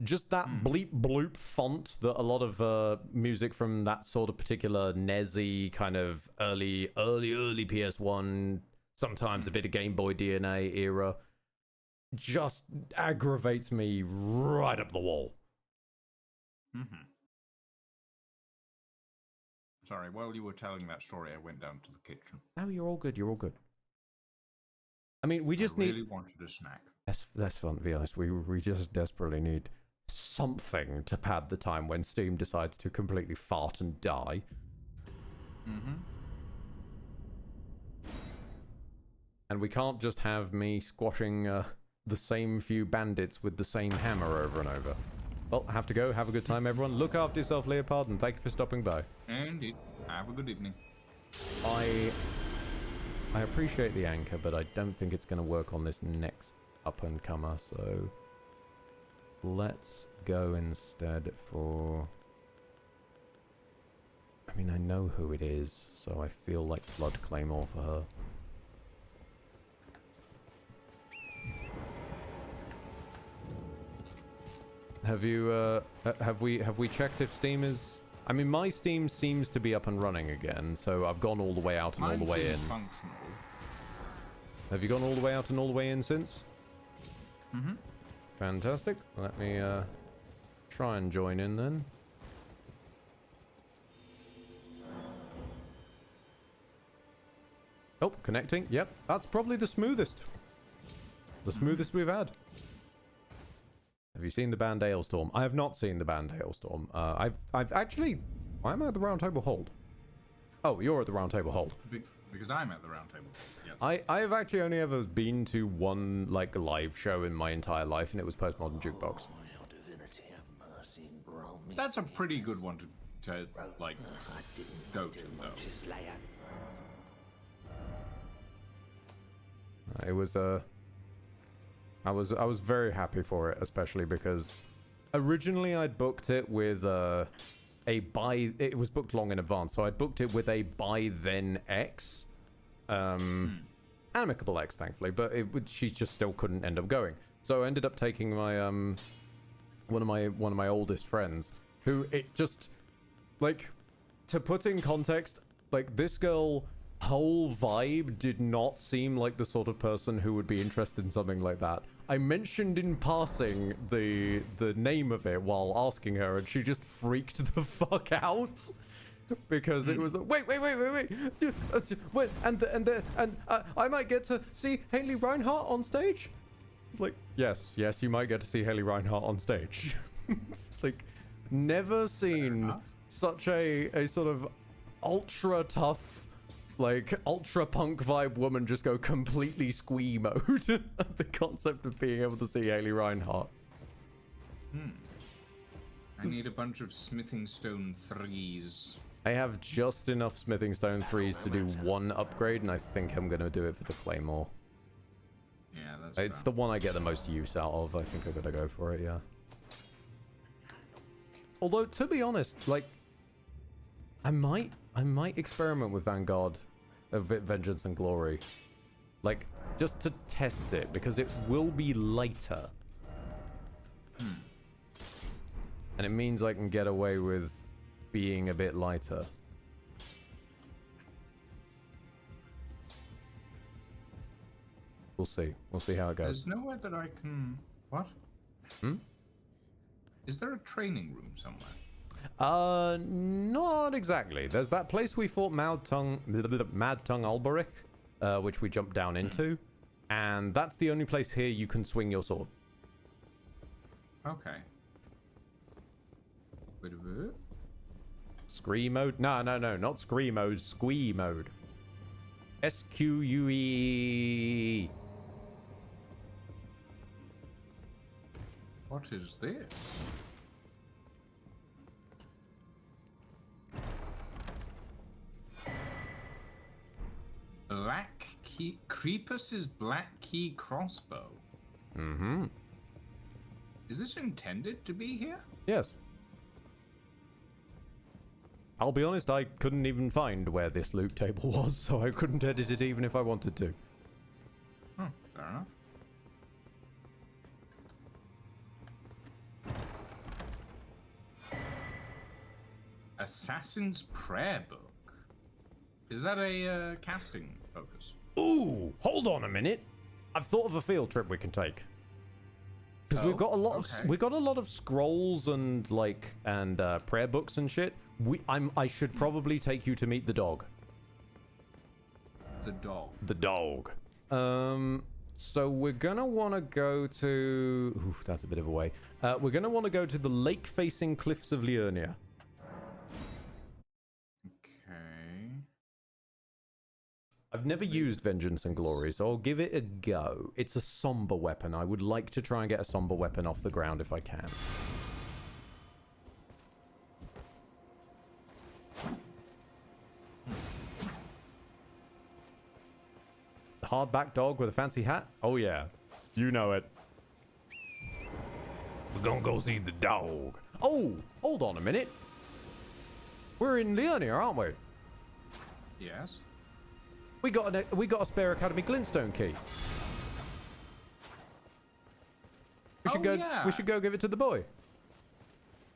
Just that bleep bloop font that a lot of music from that sort of particular NES-y kind of early PS1, sometimes a bit of Game Boy DNA era, just aggravates me right up the wall. Sorry, while you were telling that story, I went down to the kitchen. Oh, you're all good. You're all good. I mean, we just I really wanted a snack. That's fun, to be honest. We just desperately need something to pad the time when Steam decides to completely fart and die. And we can't just have me squashing the same few bandits with the same hammer over and over. Well, I have to go. Have a good time, everyone. Look after yourself, Leopard, and thank you for stopping by. Indeed. Have a good evening. I appreciate the anchor, but I don't think it's going to work on this next up-and-comer, so let's go instead for... I mean, I know who it is, so I feel like Blood Claymore for her. Have you, have we checked if Steam is... I mean, my Steam seems to be up and running again, so I've gone all the way out and all the way in. Functional. Have you gone all the way out and all the way in since? Fantastic. Let me try and join in then. Oh, connecting. Yep, that's probably the smoothest. The smoothest we've had. Have you seen the band Ailstorm? I have not seen the band Ailstorm. I've actually... Why am I at the Round Table Hold? Oh, you're at the Round Table Hold. Because I'm at the round table. Yes. I have actually only ever been to one, like, live show in my entire life, and it was Postmodern Jukebox. That's a pretty good one to like, go to, though. It was, I was very happy for it, especially because originally I'd booked it with, it was booked long in advance, so I'd booked it with a by then X, amicable X, thankfully, but she just still couldn't end up going. So I ended up taking my one of my oldest friends, who it just, like, to put in context, like, this girl whole vibe did not seem like the sort of person who would be interested in something like that. I mentioned in passing the name of it while asking her, and she just freaked the fuck out. because it was wait, and I might get to see Haley Reinhardt on stage. It's like, yes, you might get to see Haley Reinhardt on stage. It's like, never seen such a sort of ultra tough, like ultra punk vibe woman just go completely squee mode. The concept of being able to see Haley Reinhardt. I need a bunch of smithing stone 3s. I have just enough smithing stone 3s to do one upgrade, and I think I'm going to do it for the Claymore. Yeah, that's It's the one I get the most use out of. I think I'm going to go for it, yeah. Although, to be honest, like, I might experiment with Vanguard of Vengeance and Glory. Like, just to test it, because it will be lighter. And it means I can get away with being a bit lighter. We'll see. We'll see how it goes. There's nowhere that I can... What? Is there a training room somewhere? Not exactly. There's that place we fought Mad Tongue Alberich, which we jumped down into. And that's the only place here you can swing your sword. Okay. Wait a bit. Scree mode? No, not scree mode. Squee mode. SQUE. What is this? Black key... Creepus's Black Key Crossbow. Mm-hmm. Is this intended to be here? Yes. I'll be honest, I couldn't even find where this loot table was, so I couldn't edit it even if I wanted to. Fair enough. Assassin's Prayer Book. Is that a casting focus? Ooh, hold on a minute. I've thought of a field trip we can take. Because we've got a lot of scrolls and prayer books and shit. I should probably take you to meet the dog. The dog. The dog. So we're gonna want to go to. Oof, that's a bit of a way. We're gonna want to go to the lake-facing cliffs of Liurnia. Okay. I've never used Vengeance and Glory, so I'll give it a go. It's a somber weapon. I would like to try and get a somber weapon off the ground if I can. The hardback dog with a fancy hat? Oh yeah, you know it. We're gonna go see the dog. Oh, hold on a minute. We're in Liurnia, aren't we? Yes. We got a spare Academy Glintstone key. We should go. Yeah. We should go give it to the boy.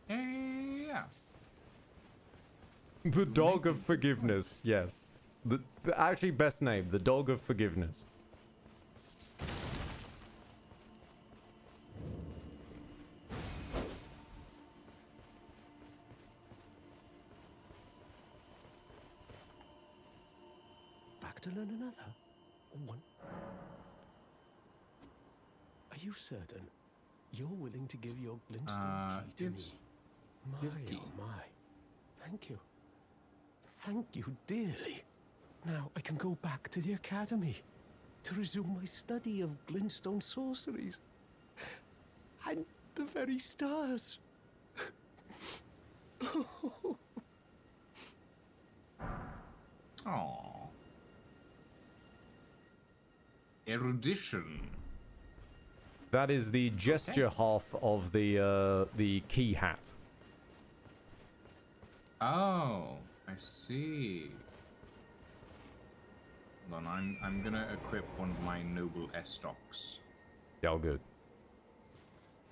Yeah. The Dog of Forgiveness. Yes. The actually best name. The Dog of Forgiveness. To learn another one. Are you certain you're willing to give your glintstone key to me? My, oh my. Thank you. Thank you dearly. Now I can go back to the academy to resume my study of glintstone sorceries. And the very stars. Aww. Erudition. That is the gesture half of the key hat. Oh, I see. Hold on, I'm gonna equip one of my noble Estocks. Yeah, all good.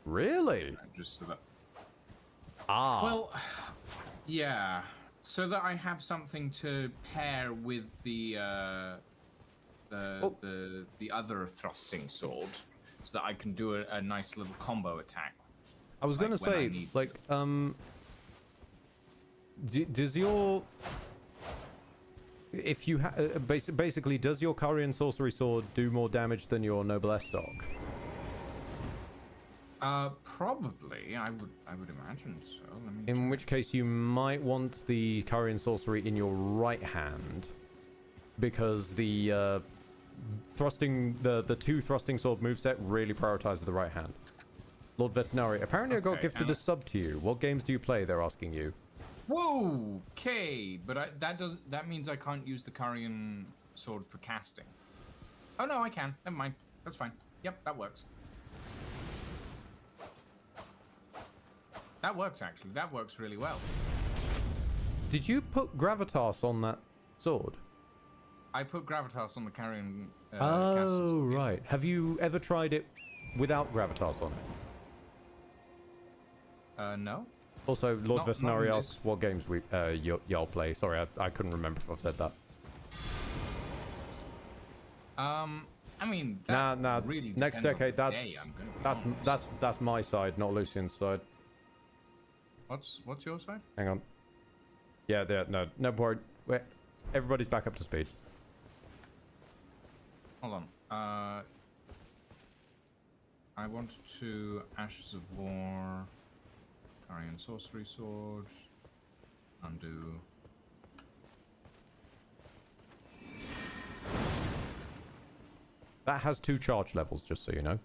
Really? Just so that. Ah. Well, yeah, so that I have something to pair with the other thrusting sword, so that I can do a nice little combo attack. I was gonna say, like, does your... If you basically, does your Carian sorcery sword do more damage than your Noblesse stock? Probably. I would imagine so. Let me In check. which case, you might want the Carian sorcery in your right hand, because the thrusting, the two thrusting sword moveset really prioritizes the right hand. Lord Veterinary, apparently I got Okay, gifted a sub to you. What games do you play? They're asking you. Whoa, okay, but that means I can't use the Carian sword for casting. Oh no, I can. Never mind. That's fine. Yep, that works. That works actually. That works really well. Did you put gravitas on that sword? I put gravitas on the Carian. Oh, right. Have you ever tried it without gravitas on it? No. Also, Lord Not Veterinary in asks what games y'all play. Sorry, I couldn't remember if I've said that. I mean, that Nah. really Next depends on decade, the day, I'm gonna be honest. that's my side, not Lucian's side. What's your side? Hang on. Yeah, no worry. Everybody's back up to speed. Hold on. I want to Ashes of War, Carian Sorcery Sword, undo. That has 2 charge levels, just so you know.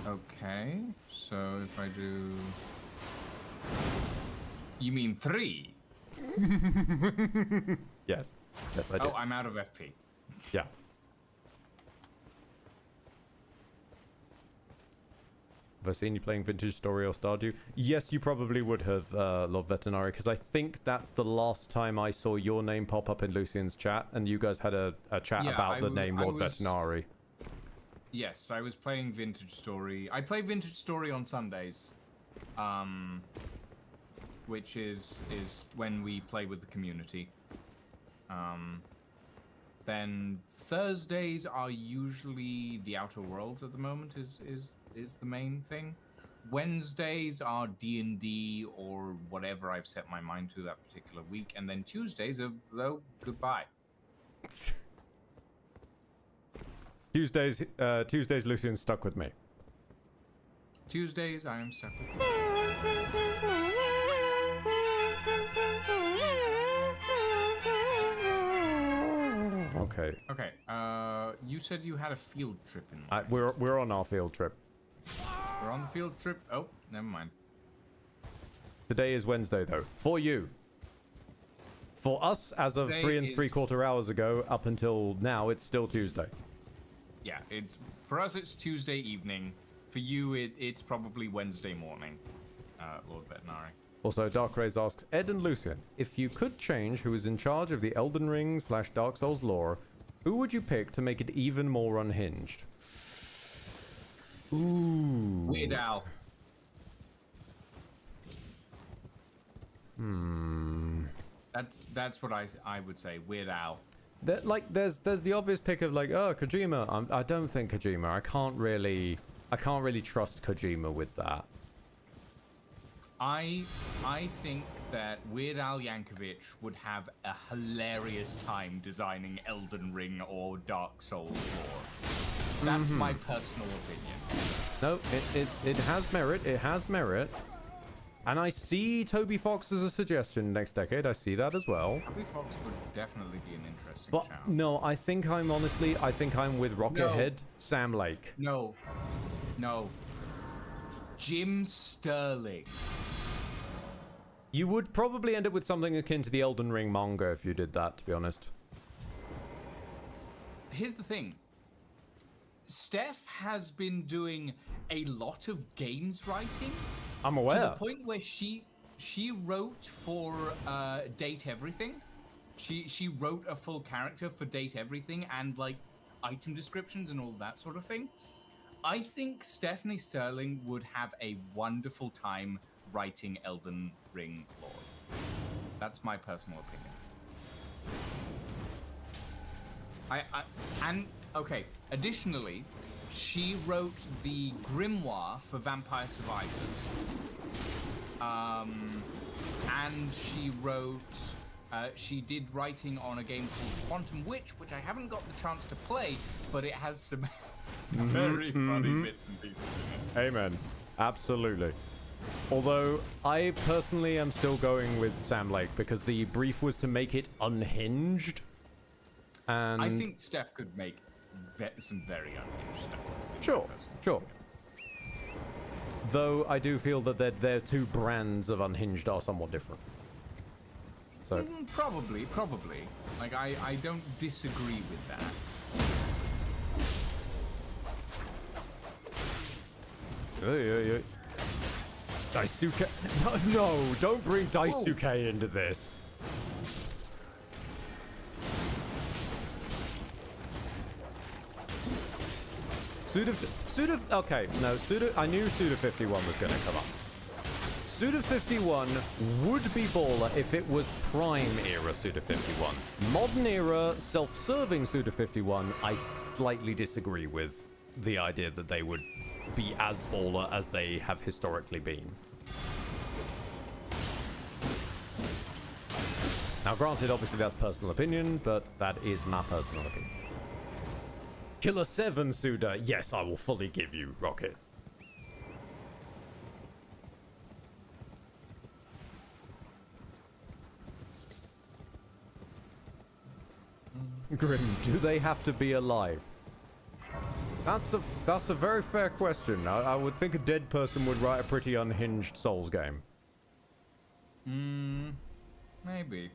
Okay, so if I do... You mean 3? Yes, I did. Oh, I'm out of FP. Yeah. Have I seen you playing Vintage Story or Stardew? Yes, you probably would have, Lord Veterinary, because I think that's the last time I saw your name pop up in Lucian's chat, and you guys had a chat about the name Lord Veterinary. Yes, I was playing Vintage Story. I play Vintage Story on Sundays, which is when we play with the community. Then Thursdays are usually the Outer Worlds at the moment is the main thing. Wednesdays are D&D or whatever I've set my mind to that particular week, and then Tuesdays are goodbye. Tuesdays, Lucian's stuck with me. Tuesdays, I am stuck with you. Okay. Okay. You said you had a field trip in mind. We're on our field trip. We're on the field trip. Oh, never mind. Today is Wednesday, though. For you. For us, as of Today 3 3/4 hours ago, up until now, it's still Tuesday. Yeah, for us it's Tuesday evening. For you, it's probably Wednesday morning, Lord Veterinary. Also, Dark Rays asks, Ed and Lucian, if you could change who is in charge of the Elden Ring / Dark Souls lore, who would you pick to make it even more unhinged? Ooh. Weird Al. That's what I would say. Weird Al. There's the obvious pick of Kojima. I don't think Kojima. I can't really trust Kojima with that. I think that Weird Al Yankovic would have a hilarious time designing Elden Ring or Dark Souls lore. That's my personal opinion. No, it has merit. It has merit. And I see Toby Fox as a suggestion next decade. I see that as well. Toby Fox would definitely be an interesting But shout. no, I think I'm with Rockhead, Sam Lake. No. Jim Sterling. You would probably end up with something akin to the Elden Ring manga if you did that, to be honest. Here's the thing. Steph has been doing a lot of games writing. I'm aware. To the point where she wrote for Date Everything. She wrote a full character for Date Everything and like item descriptions and all that sort of thing. I think Stephanie Sterling would have a wonderful time writing Elden Ring lore. That's my personal opinion. Okay, additionally, she wrote the grimoire for Vampire Survivors. and she wrote. She did writing on a game called Quantum Witch, which I haven't got the chance to play, but it has some very funny bits and pieces in it. Amen. Absolutely. Although, I personally am still going with Sam Lake because the brief was to make it unhinged. And I think Steph could make some very unhinged stuff. Sure, sure. Though I do feel that their two brands of unhinged are somewhat different. So Probably. Like, I don't disagree with that. Daisuke. No, don't bring Daisuke into this. Okay, no, I knew Suda 51 was going to come up. Suda 51 would be baller if it was Prime era Suda 51. Modern era, self-serving Suda 51, I slightly disagree with the idea that they would be as baller as they have historically been. Now, granted, obviously that's personal opinion, but that is my personal opinion. Killer 7 Suda, yes, I will fully give you, Rocket. Grim, do they have to be alive? That's a very fair question. I would think a dead person would write a pretty unhinged Souls game. Maybe.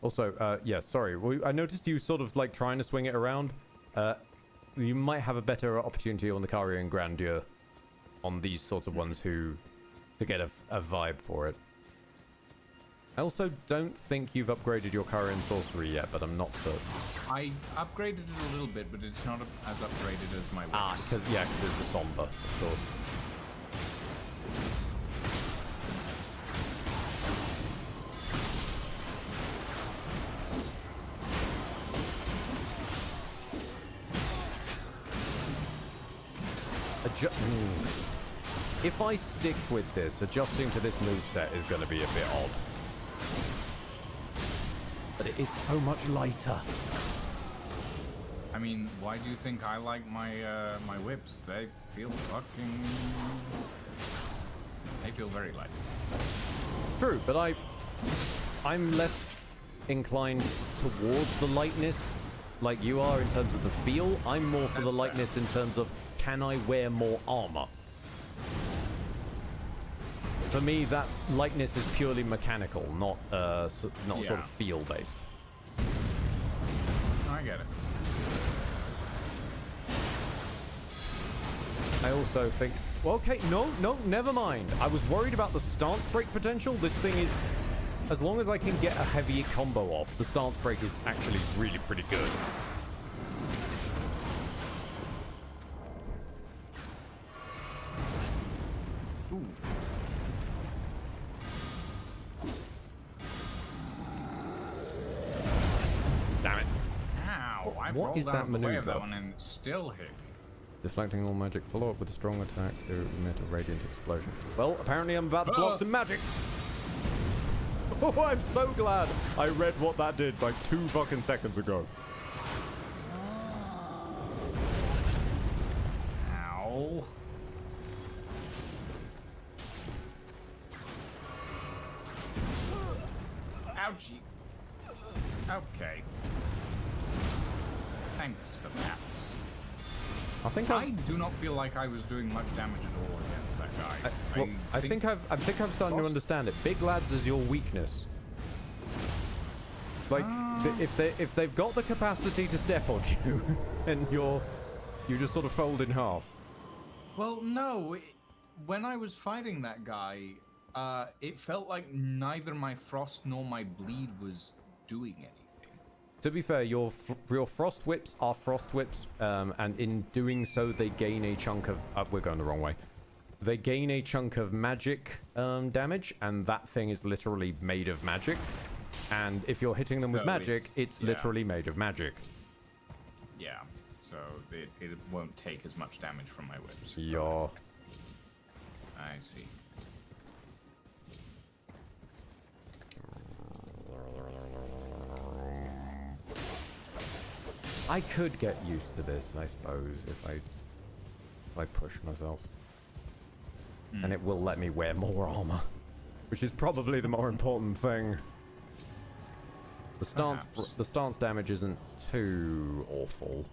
Also, yeah, sorry. I noticed you sort of like trying to swing it around. You might have a better opportunity on the Carian Grandeur on these sorts of ones to get a vibe for it. I also don't think you've upgraded your Carian Sorcery yet, but I'm not certain. I upgraded it a little bit, but it's not as upgraded as my whips. Ah, because it's a Somber, of course. If I stick with this, adjusting to this moveset is going to be a bit odd. But it is so much lighter. I mean, why do you think I like my my whips? They feel fucking... They feel very light. True, but I'm less inclined towards the lightness like you are in terms of the feel. I'm more for the lightness in terms of, can I wear more armor? For me, that's lightness is purely mechanical, not sort of feel based. I get it. I also think, well, okay, no, never mind. I was worried about the stance break potential. This thing is, as long as I can get a heavy combo off, the stance break is actually really pretty good. Damn it. Ow, I What is rolled out that of the way of maneuver? that one and it still hit. Deflecting all magic, follow up with a strong attack to emit a radiant explosion. Well, apparently I'm about to block some magic. Oh, I'm so glad I read what that did like 2 fucking seconds ago. Ow. Ouchie. Okay. Thanks for that. I do not feel like I was doing much damage at all against that guy. I think I'm starting to understand it. Big lads is your weakness. Like, if they've got the capacity to step on you, and you just sort of fold in half. Well, no. When I was fighting that guy, it felt like neither my frost nor my bleed was doing anything. To be fair, your frost whips are frost whips, and in doing so, they gain a chunk of... we're going the wrong way. They gain a chunk of magic damage, and that thing is literally made of magic. And if you're hitting them with magic, it's literally made of magic. Yeah. so it won't take as much damage from my whips. Yeah. I see. I could get used to this, I suppose, if I push myself. And it will let me wear more armor, which is probably the more important thing. The stance damage isn't too awful.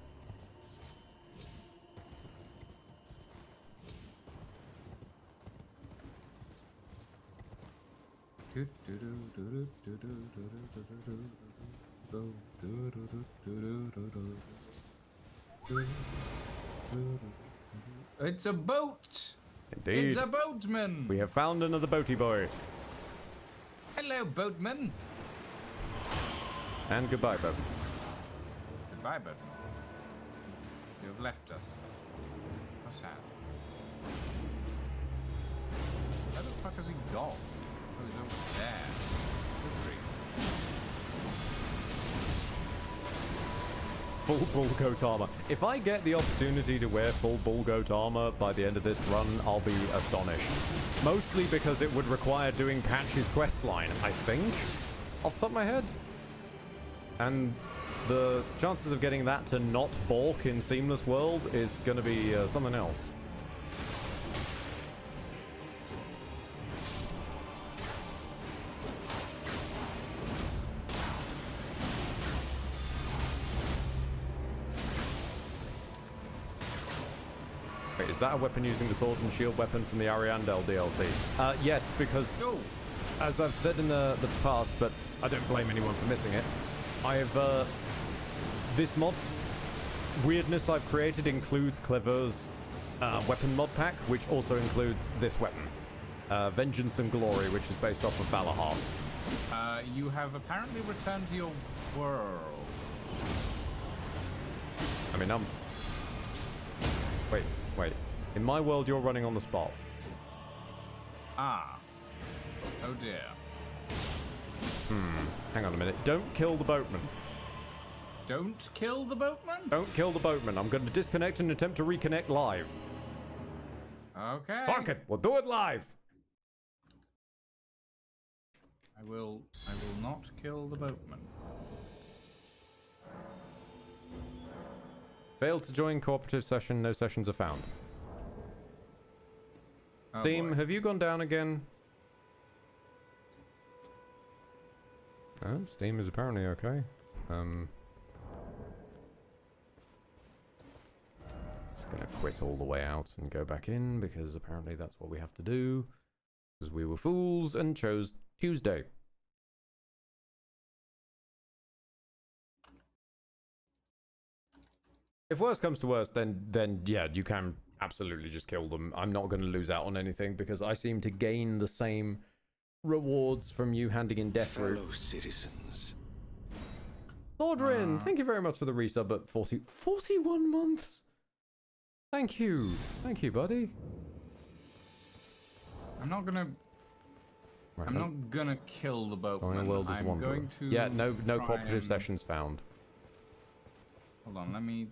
It's a boat! Indeed. It's a boatman! We have found another boaty boy. Hello, boatman! And goodbye, boatman. Goodbye, boatman. You have left us. How sad. Where the fuck has he gone? Oh, he's over there. Good grief. Full bull goat armor. If I get the opportunity to wear full bull goat armor by the end of this run, I'll be astonished. Mostly because it would require doing Patch's questline, I think, off the top of my head. And the chances of getting that to not balk in Seamless World is going to be something else. Wait, is that a weapon using the sword and shield weapon from the Ariandel DLC? Yes, because as I've said in the past, but I don't blame anyone for missing it, I've this mod weirdness I've created includes Clever's weapon mod pack, which also includes this weapon, Vengeance and Glory, which is based off of Valahar. You have apparently returned to your world. I mean, Wait. In my world, you're running on the spot. Ah. Oh dear. Hang on a minute. Don't kill the boatman. Don't kill the boatman? Don't kill the boatman. I'm going to disconnect and attempt to reconnect live. Okay. Fuck it. We'll do it live. I will not kill the boatman. Failed to join cooperative session. No sessions are found. Oh, Steam, boy. have you gone down again? Oh, Steam is apparently okay. Just gonna quit all the way out and go back in because apparently that's what we have to do. Because we were fools and chose Tuesday. If worse comes to worse, then yeah, you can absolutely just kill them. I'm not going to lose out on anything because I seem to gain the same rewards from you handing in death route. Fellow citizens. Lordrin, thank you very much for the resub at 41 months. Thank you, buddy. I'm not gonna kill the boatman. Going world is I'm wanderer. going to Yeah, no cooperative and... sessions found. Hold on, let me.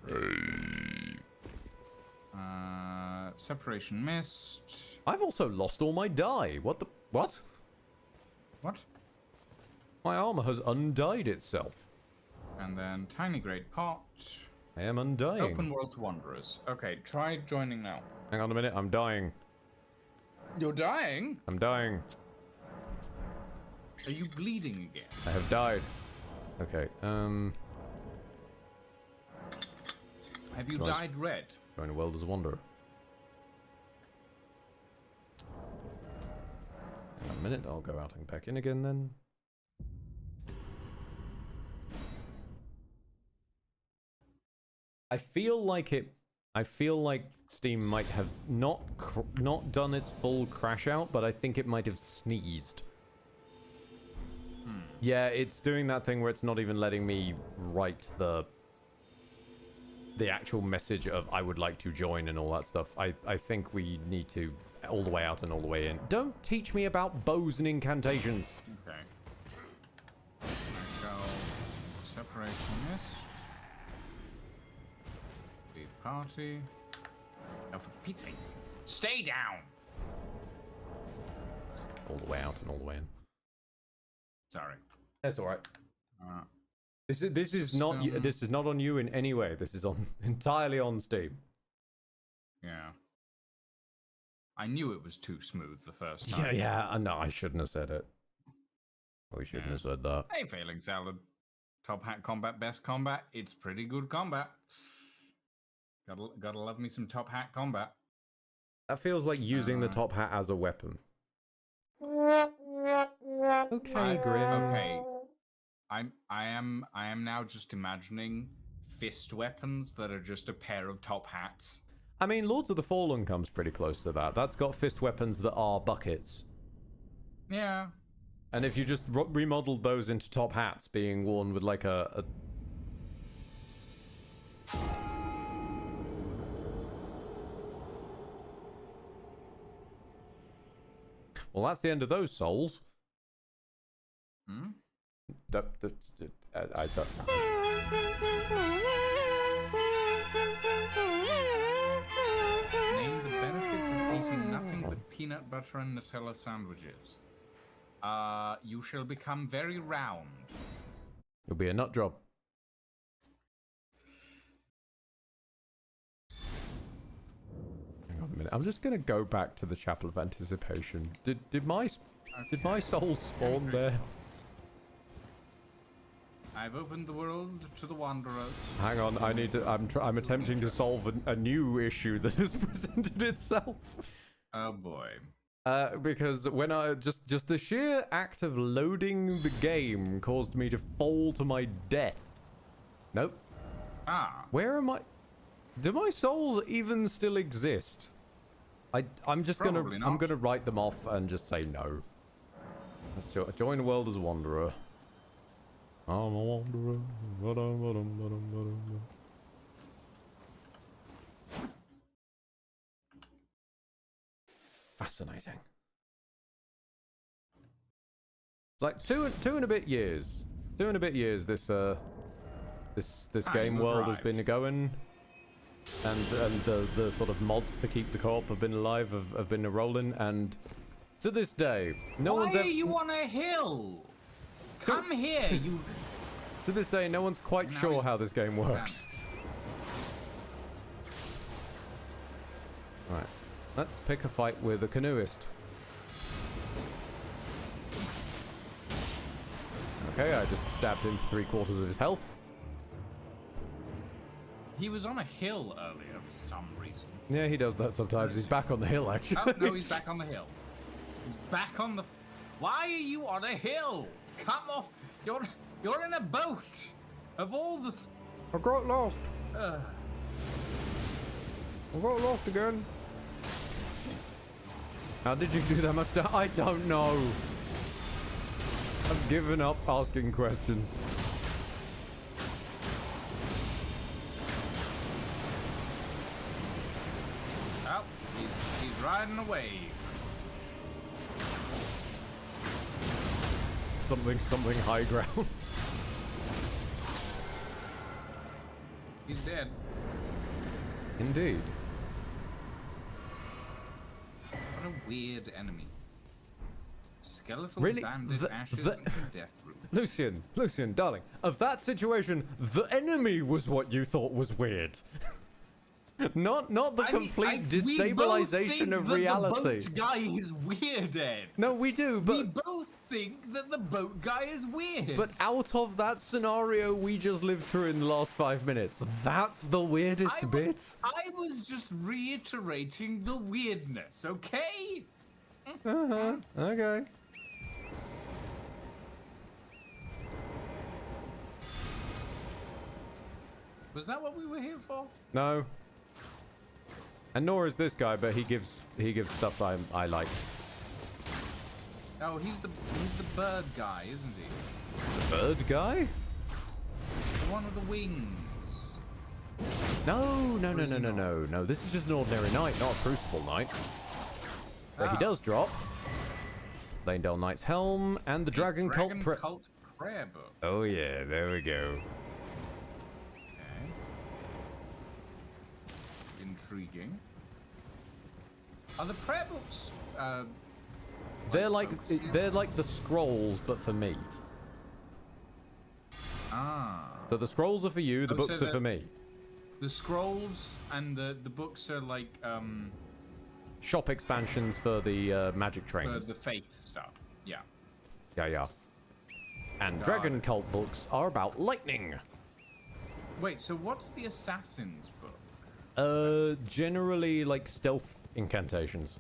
Separation missed. I've also lost all my die. What? What? My armor has undied itself. And then tiny great pot. I am undying. Open world to wanderers. Okay, try joining now. Hang on a minute, I'm dying. You're dying? I'm dying. Are you bleeding again? I have died. Okay, Have you dyed red? Join a world as a wanderer. Hang on a minute, I'll go out and back in again then. I feel like Steam might have not done its full crash out, but I think it might have sneezed. Yeah, it's doing that thing where it's not even letting me write the actual message of I would like to join and all that stuff. I think we need to all the way out and all the way in. Don't teach me about bows and incantations. Okay. I shall separate from this. party. Oh, for Pete's sake. Stay down! All the way out and all the way in. Sorry. That's all right. Uh, This is not this is not on you in any way. This is on entirely on Steam. yeah. I knew it was too smooth the first time. Yeah. No, I shouldn't have said it. We shouldn't have said that. Hey, Failing Salad. Top hat combat, best combat. It's pretty good combat. Gotta love me some top hat combat. That feels like using the top hat as a weapon. Okay, Grim. Okay. I am now just imagining fist weapons that are just a pair of top hats. I mean, Lords of the Fallen comes pretty close to that. That's got fist weapons that are buckets. Yeah. And if you just remodeled those into top hats being worn with like a... Well, that's the end of those souls. Hmm? I don't... Name the benefits of eating nothing but peanut butter and Nutella sandwiches. You shall become very round. You'll be a nut job. Hang on a minute. I'm just gonna go back to the Chapel of Anticipation. Did my soul spawn there? I've opened the world to the wanderers. Hang on, I need to. I'm attempting to solve a new issue that has presented itself. Oh boy. Because when I just the sheer act of loading the game caused me to fall to my death. Nope. Ah. Where am I? Do my souls even still exist? I'm just Probably I'm not. gonna write them off and just say no. Let's join the world as a wanderer. I'm a wanderer. Fascinating. It's like two and a bit years. 2 and a bit years this game world has been going. And the sort of mods to keep the co-op have been alive, have been rolling, and to this day, no one's ever... Why are you on a hill? Come here, you... To this day, no one's quite sure how this game works. Alright, let's pick a fight with a canoeist. Okay, I just stabbed him for 3/4 of his health. He was on a hill earlier for some reason. Yeah, he does that sometimes. He's back on the hill, actually. Oh, no, he's back on the hill. He's back on the... Why are you on a hill? Come off. You're in a boat. Of all the... I got lost. I got lost again. How did you do that much damage? I don't know. I've given up asking questions. Oh, he's riding a wave. Something high ground. He's dead. Indeed. What a weird enemy. Skeletal Really? banded ashes and some death root. Lucian, darling, of that situation, the enemy was what you thought was weird. not the complete destabilization of reality. The boat guy is weird, Ed. No, we do, but we both think that the boat guy is weird. But out of that scenario we just lived through in the last 5 minutes, that's the weirdest bit. I was just reiterating the weirdness, okay? Okay. Was that what we were here for? No. And nor is this guy, but he gives stuff I like. Oh, he's the bird guy, isn't he? The bird guy? The one with the wings. No. This is just an ordinary knight, not a crucible knight. But he does drop Lanedale Knight's helm and the Dragon Cult Prayer Book. Oh yeah, there we go. Okay. intriguing. Are the prayer books? They're like focuses? the scrolls, but for me. Ah. So the scrolls are for you, the Oh, so books are for me. The scrolls and the books are like Shop expansions for the magic for trainers. the faith stuff. Yeah. Yeah. And Got Dragon it. Cult books are about lightning. Wait, so what's the Assassin's book? Generally like stealth incantations.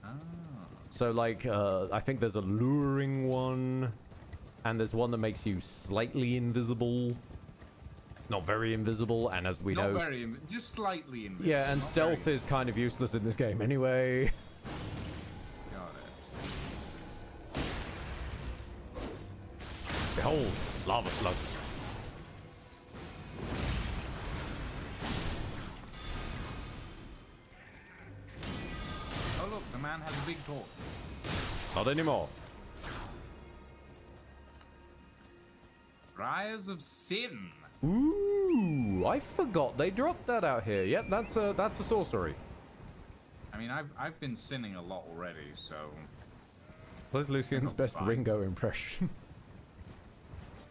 Ah. So like, I think there's a luring one, and there's one that makes you slightly invisible. Not very invisible, and as we Not know... very, just slightly invisible. Yeah, and not stealth very- is kind of useless in this game anyway. Got it. Behold, lava slugs. Oh look, the man has a big torch. Not anymore. Rise of Sin. Ooh, I forgot they dropped that out here. Yep, that's a sorcery. I mean, I've been sinning a lot already, so What's Lucian's best fine. Ringo impression?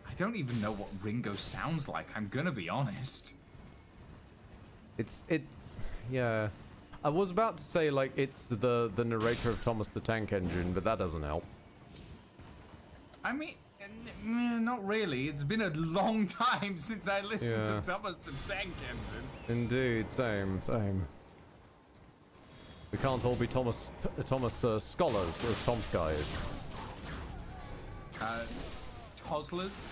I don't even know what Ringo sounds like. I'm gonna be honest. Yeah. I was about to say like it's the narrator of Thomas the Tank Engine, but that doesn't help. I mean, not really. It's been a long time since I listened Yeah. to Thomas the Tank Engine. Indeed, same. We can't all be Thomas scholars as Tom Sky is. Toslers.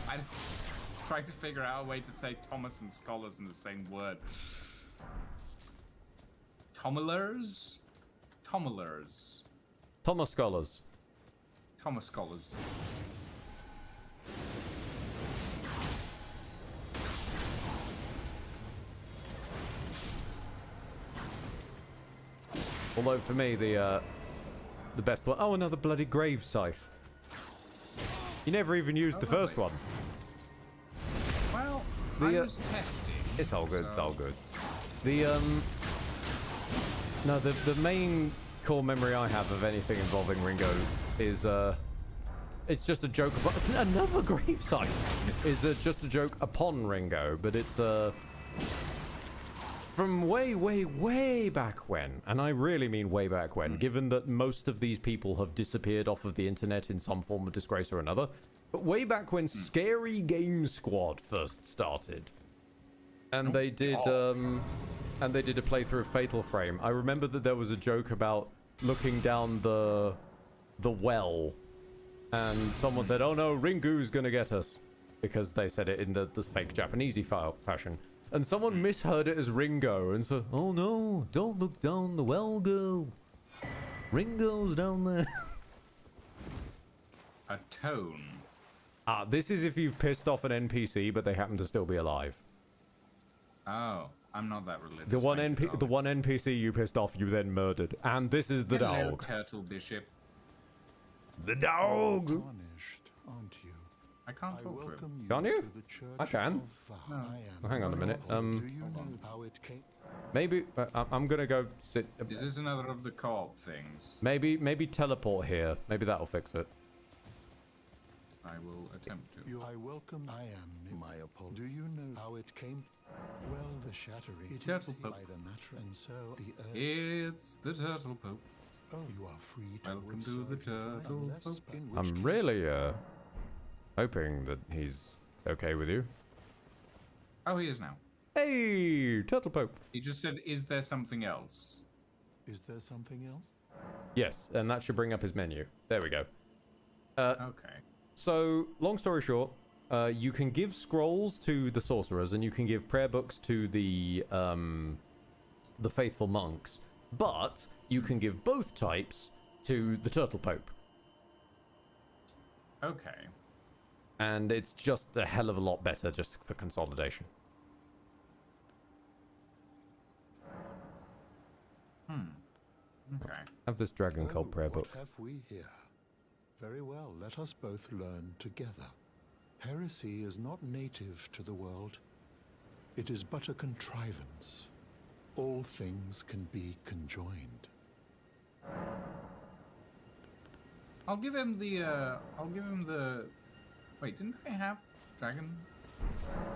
I'm trying to figure out a way to say Thomas and scholars in the same word. Tomilers? Tomilers. Thomas scholars. Thomas scholars. Although for me the best one. Oh, another bloody grave scythe. You never even used the first one. Well, The, I was testing. It's all good. It's so- all good. The main core memory I have of anything involving Ringo is it's just a joke about another grave scythe. Is just a joke upon Ringo, but it's from way back when, and I really mean way back when, given that most of these people have disappeared off of the internet in some form of disgrace or another. But way back when Scary Game Squad first started, and they did a playthrough of Fatal Frame. I remember that there was a joke about looking down the well, and someone said, "Oh no, Ringu's gonna get us," because they said it in the fake Japanesey fashion. And someone misheard it as Ringo and said, "Oh no, don't look down the well, girl. Ringo's down there." A tone. This is if you've pissed off an NPC, but they happen to still be alive. Oh, I'm not that religious. The one thank you, the one NPC you pissed off, you then murdered. And this is the Hello, dog. Turtle Bishop. The dog! Tarnished, aren't you? I can't I talk to him. welcome you Can't you? to the church I can. of Va. I am Oh, hang on a minute. Do you know how it came? Maybe I'm gonna go sit. Is this another of the co-op things? Maybe teleport here. Maybe that'll fix it. I will attempt to. I welcome. I am my apology. Do you know how it came? Well, the shattering. It Turtle is Pope. by the natural, and so the earth. It's the Turtle Pope. Oh, you are free to Welcome would to so the if you find Turtle less, Pope. in which I'm case- really hoping that he's okay with you. Oh, he is now. Hey, Turtle Pope. He just said, "Is there something else?" Is there something else? Yes, and that should bring up his menu. There we go. Okay. So, long story short, you can give scrolls to the sorcerers, and you can give prayer books to the faithful monks, but you can give both types to the Turtle Pope, Okay. and it's just a hell of a lot better just for consolidation. Okay. Have this Dragon Cult prayer book. What have we here? Very well, let us both learn together. Heresy is not native to the world. It is but a contrivance. All things can be conjoined. I'll give him the. Wait, didn't I have Dragon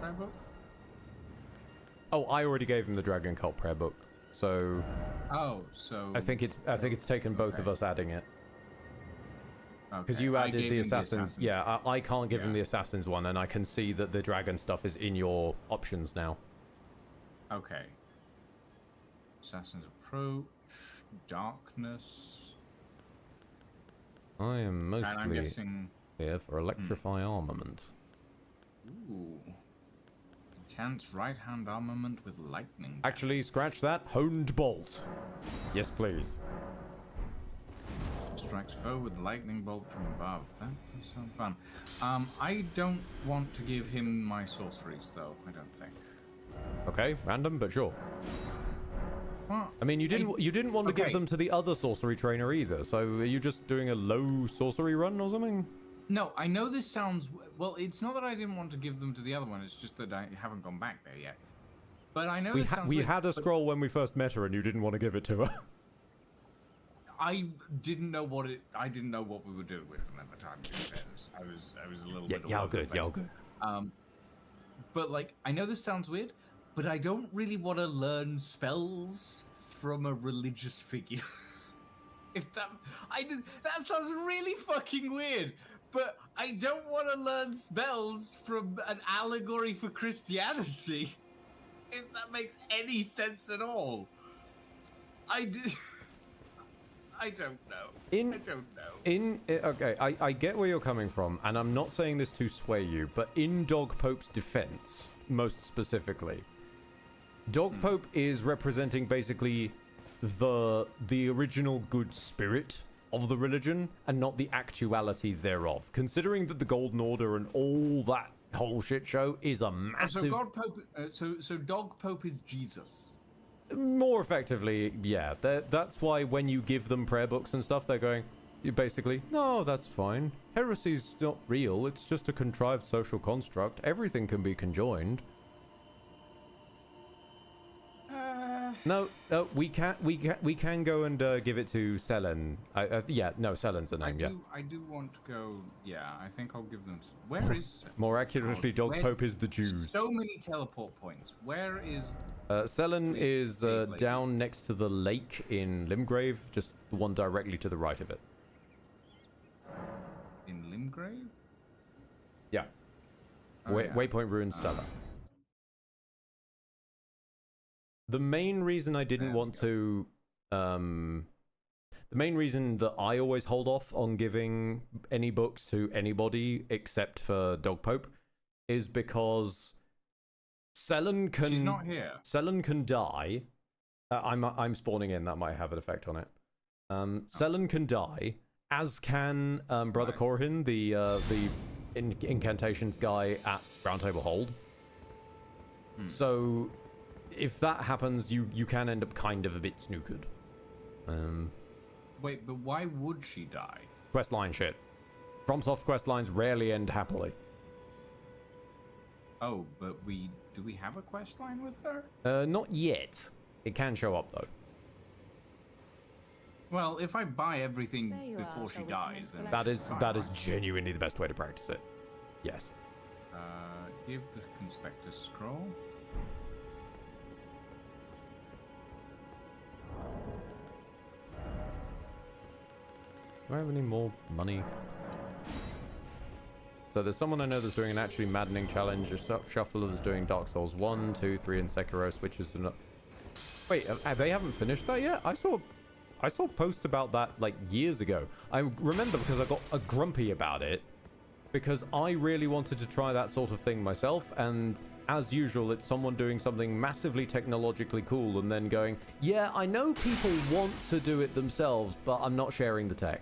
Prayer Book? Oh, I already gave him the Dragon Cult prayer book, so. Oh, so. I think it's taken both of us adding it. Because Okay, you I added gave the him assassins. Yeah, I can't give him Yeah. the assassins one, and I can see that the dragon stuff is in your options now. Okay. Assassin's Approach, Darkness. I am And I'm mostly guessing. here for electrify armament. Ooh. Enchants right hand armament with lightning. Actually, scratch that. Honed bolt. Yes, please. Strikes foe with lightning bolt from above. That is sound fun. I don't want to give him my sorceries, though. I don't think. Okay, random, but sure. Well, I mean, you didn't want to give okay. them to the other sorcery trainer either. So are you just doing a low sorcery run or something? No, I know this sounds... Well, it's not that I didn't want to give them to the other one. It's just that I haven't gone back there yet. But I know We, this sounds we weird, had a but scroll when we first met her, and you didn't want to give it to her. I didn't know what it... I didn't know what we were doing with them at the time. to be fair. I was a little bit... all over the place. But, like, I know this sounds weird, but I don't really want to learn spells from a religious figure. If that... that sounds really fucking weird. But I don't want to learn spells from an allegory for Christianity. If that makes any sense at all. I don't know. I don't know. Okay, I get where you're coming from, and I'm not saying this to sway you, but in Dog Pope's defense, most specifically, Dog Pope is representing basically the original good spirit of the religion and not the actuality thereof. Considering that the Golden Order and all that whole shit show is a massive... So God Pope, so Dog Pope is Jesus. More effectively, yeah. That's why when you give them prayer books and stuff, they're going, you basically, no, that's fine. Heresy's not real. It's just a contrived social construct. Everything can be conjoined. No, we can go and give it to Selen. Yeah, no, Selen's the name. I do want to go. Yeah, I think I'll give them. Where is? More accurately, Dog Pope is the Jews. So many teleport points. Where is? Selen is down next to the lake in Limgrave, just the one directly to the right of it. In Limgrave? Yeah. Oh, yeah. Waypoint Ruins Cellar. The main reason I didn't want to, the main reason that I always hold off on giving any books to anybody except for Dog Pope is because Selen can... She's not here. Selen can die. I'm spawning in, that might have an effect on it. Selen can die, as can Brother Corhin, the incantations guy at Round Table Hold. So... if that happens, you can end up kind of a bit snookered. Wait, but why would she die? Questline shit. FromSoft questlines rarely end happily. Oh, but do we have a quest line with her? Not yet. It can show up though. Well, if I buy everything There you before are, she shall we dies, commence then the That is genuinely the best way to practice it. Yes. Give the Conspector scroll. Do I have any more money? So there's someone I know that's doing an actually maddening challenge. A shuffler that's doing Dark Souls 1, 2, 3, and Sekiro switches to... Wait, they haven't finished that yet? I saw posts about that like years ago. I remember because I got grumpy about it because I really wanted to try that sort of thing myself, and as usual, it's someone doing something massively technologically cool and then going, yeah, I know people want to do it themselves, but I'm not sharing the tech.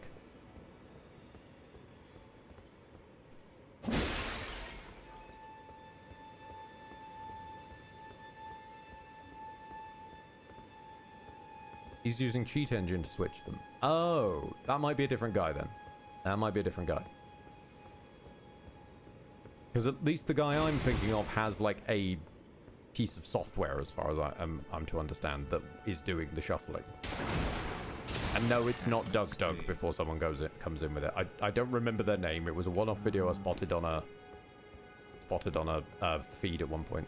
He's using Cheat Engine to switch them. Oh, that might be a different guy then. That might be a different guy. Because at least the guy I'm thinking of has like a piece of software, as far as I'm to understand, that is doing the shuffling. And no, it's not Doug before someone comes in with it. I don't remember their name. It was a one-off video I spotted on a feed at one point.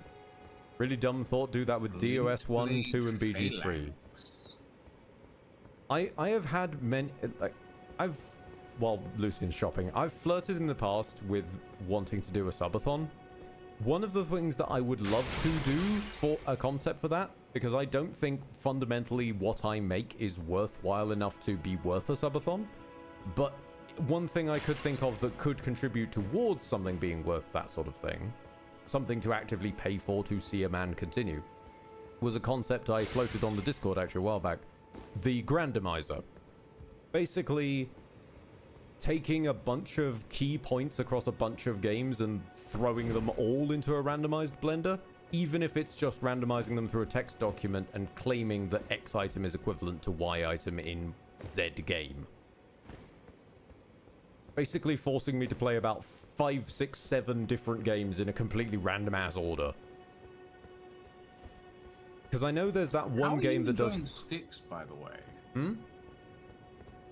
Really dumb thought. Do that with DOS 1, 2, and BG3. I have had many, like, while Lucian's shopping, I've flirted in the past with wanting to do a subathon. One of the things that I would love to do for a concept for that, because I don't think fundamentally what I make is worthwhile enough to be worth a subathon, but one thing I could think of that could contribute towards something being worth that sort of thing, something to actively pay for to see a man continue, was a concept I floated on the Discord actually a while back. The Grandomizer. Basically, taking a bunch of key points across a bunch of games and throwing them all into a randomized blender, even if it's just randomizing them through a text document and claiming that X item is equivalent to Y item in Z game. Basically forcing me to play about 5, 6, 7 different games in a completely random ass order. Because I know there's that one game that does... How are you enjoying sticks, by the way? Hmm?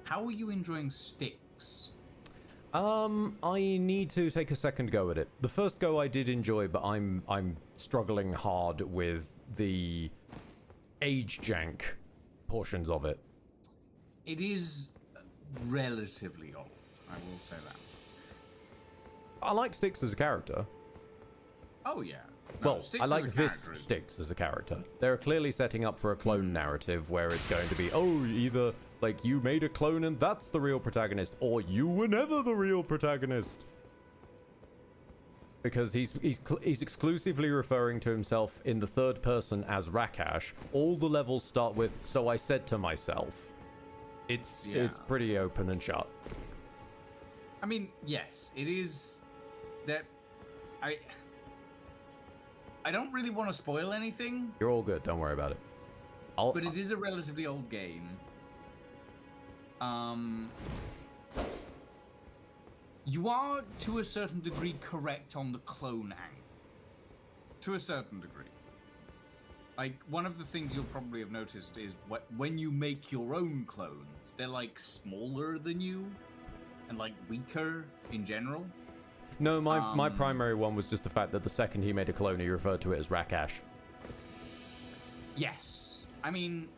How are you enjoying sticks? I need to take a second go at it. The first go I did enjoy, but I'm struggling hard with the age jank portions of it. It is relatively old, I will say that. I like Styx as a character. Oh yeah. No, Well, Styx I as like a this character is- Styx as a character. They're clearly setting up for a clone narrative where it's going to be, oh, either like you made a clone and that's the real protagonist, or you were never the real protagonist. Because he's exclusively referring to himself in the third person as Rakash. All the levels start with, so I said to myself. It's pretty open and shut. I mean, yes, it is that I don't really want to spoil anything, You're all good, don't worry about it. but it is a relatively old game. You are, to a certain degree, correct on the clone angle. To a certain degree. Like, one of the things you'll probably have noticed is when you make your own clones, they're, like, smaller than you and, like, weaker in general. No, my primary one was just the fact that the second he made a clone, he referred to it as Rakash. Yes. I mean,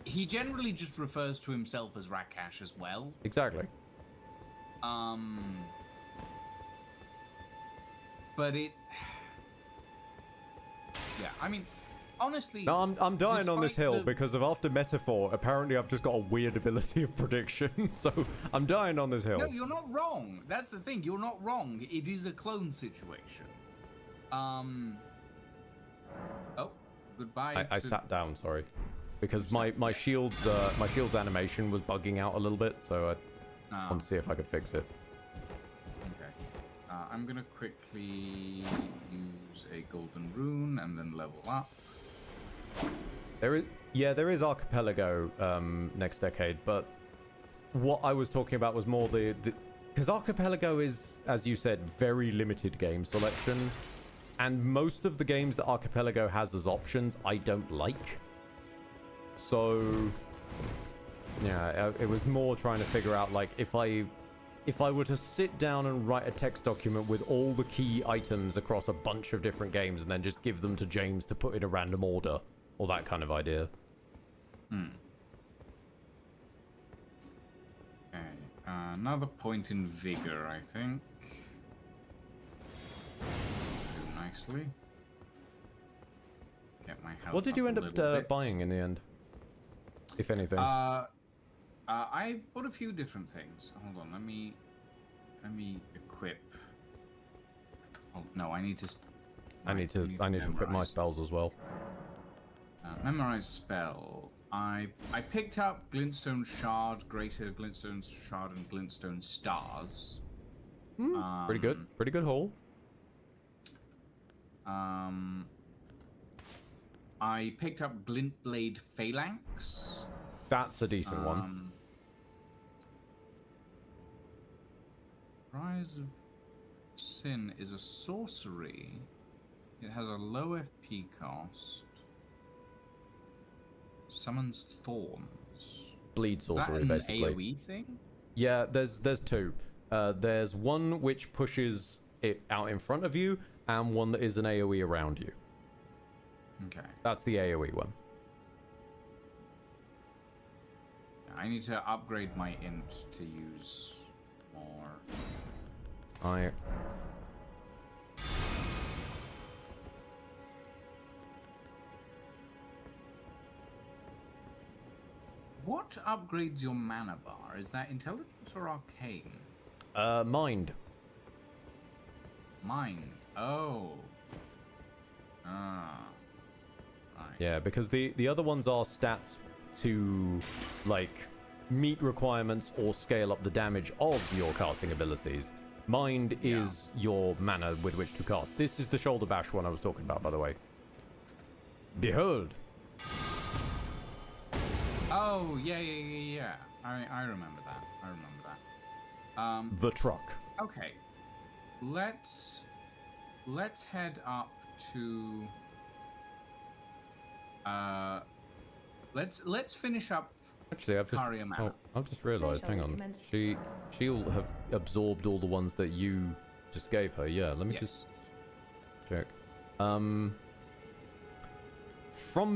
he generally just refers to himself as Rakash as well. Exactly. But it... Yeah, I mean, honestly... No, I'm dying on this despite hill because of after metaphor, apparently I've just got a weird ability of prediction, so I'm dying on this hill. No, you're not wrong. That's the thing. You're not wrong. It is a clone situation. Oh, goodbye. I sat down, sorry, because my shield's animation was bugging out a little bit, so I wanted to see if I could fix it. Okay. I'm gonna quickly use a golden rune and then level up. There is Archipelago next decade, but what I was talking about was more the because Archipelago is, as you said, very limited game selection, and most of the games that Archipelago has as options I don't like. So yeah, it was more trying to figure out, like, if I were to sit down and write a text document with all the key items across a bunch of different games and then just give them to James to put in a random order, or that kind of idea. Okay. Another point in vigor, I think. Do nicely. Get my health What did you up end a little up bit. buying in the end, if anything? I bought a few different things. Hold on, let me equip. Oh no, I need to. I need to equip my spells as well. Memorize spell. I picked up Glintstone Shard, Greater Glintstone Shard, and Glintstone Stars. Pretty good haul. I picked up Glintblade Phalanx. That's a decent one. Rise of Sin is a sorcery. It has a low FP cost. Summons thorns. Bleed Is that sorcery, an basically. AoE thing? Yeah, there's two. There's one which pushes it out in front of you, and one that is an AoE around you. Okay. That's the AoE one. I need to upgrade my int to use more. What upgrades your mana bar? Is that intelligence or arcane? Mind. Mind. Oh. Ah. Right. Yeah, because the other ones are stats to, like, meet requirements or scale up the damage of your casting abilities. Mind is your mana with which to cast. This is the shoulder bash one I was talking about, by the way. Behold. Oh, yeah. I remember that. The truck. Okay. Let's head up to let's finish up. Actually, I've just realized, hang on. She'll have absorbed all the ones that you just gave her. Yeah, let me just check. From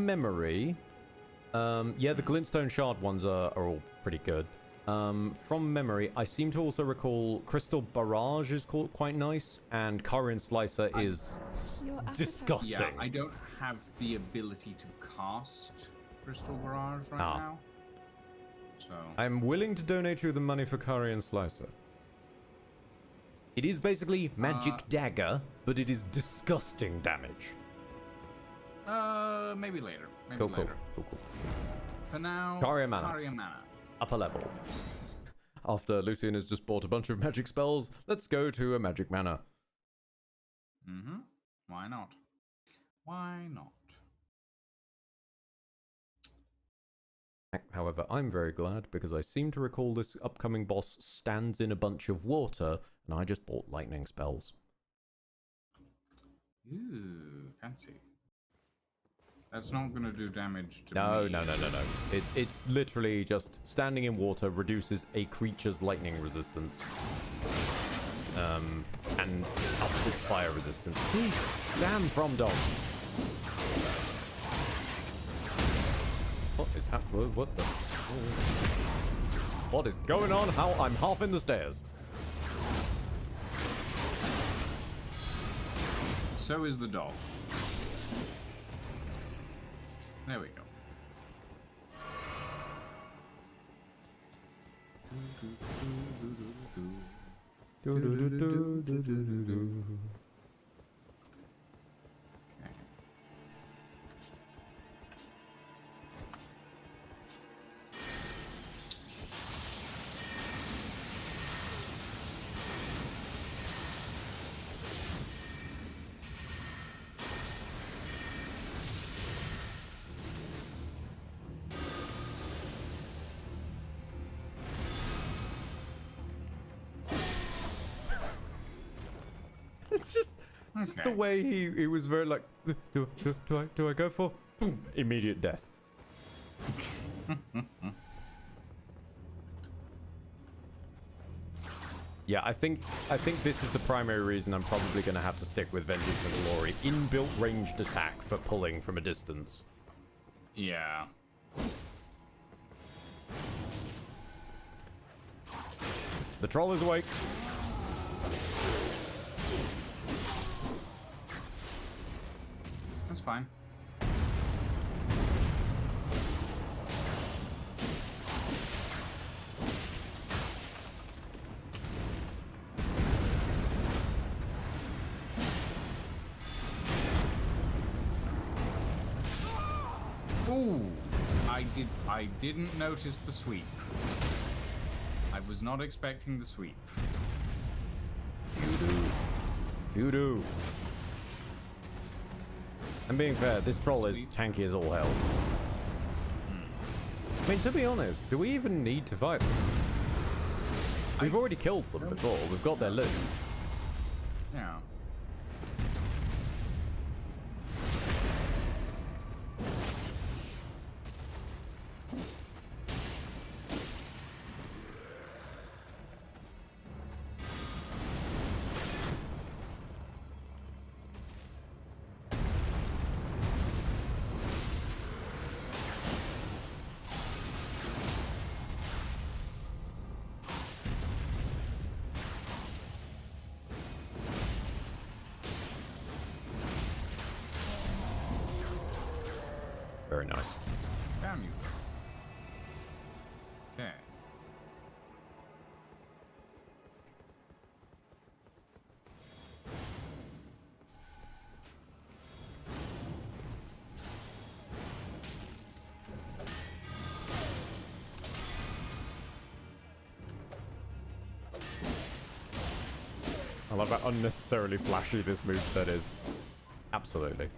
memory, yeah, the glintstone shard ones are all pretty good. From memory, I seem to also recall Crystal Barrage is quite nice, and Karian Slicer is disgusting. Yeah, I don't have the ability to cast Crystal Barrage right now. So I'm willing to donate you the money for Karian Slicer. It is basically magic dagger, but it is disgusting damage. Maybe later. Cool. For now, Karian Mana. Upper level. After Lucian has just bought a bunch of magic spells, let's go to a magic mana. Why not? However, I'm very glad because I seem to recall this upcoming boss stands in a bunch of water, and I just bought lightning spells. Ooh, fancy. That's not going to do damage to No. me. No. It's literally just standing in water reduces a creature's lightning resistance. And ups its fire resistance. Damn, from dog. What is happening? What the? What is going on? How I'm half in the stairs. So is the dog. There we go. It's just the way he was very like, do I go for? Boom, immediate death. Yeah, I think this is the primary reason I'm probably going to have to stick with Vengeance and Glory. Inbuilt ranged attack for pulling from a distance. Yeah. The troll is awake. That's fine. Ooh, I didn't notice the sweep. I was not expecting the sweep. Voodoo. And being fair, this troll is tanky as all hell. I mean, to be honest, do we even need to fight them? We've already killed them before. We've got their loot. Yeah. Okay. I love how unnecessarily flashy this moveset is. Absolutely.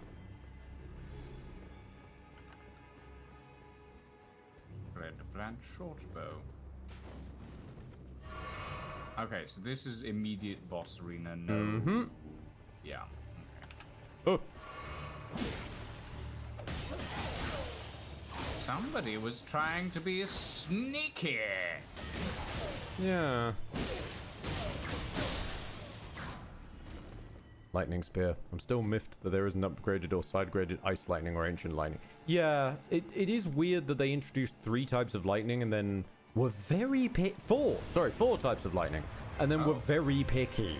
Red branch short bow. Okay, so this is immediate boss arena. No. Mm-hmm. Yeah. Oh. Somebody was trying to be sneaky. Yeah. Lightning Spear. I'm still miffed that there isn't upgraded or side-graded Ice Lightning or Ancient Lightning. Yeah, it is weird that they introduced 3 types of lightning and then were very four types of lightning. And then were very picky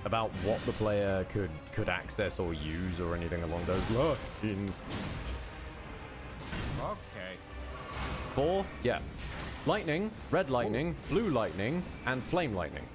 about what the player could access or use or anything along those lines. Okay. 4? Yeah. Lightning, red lightning, blue lightning, and flame lightning.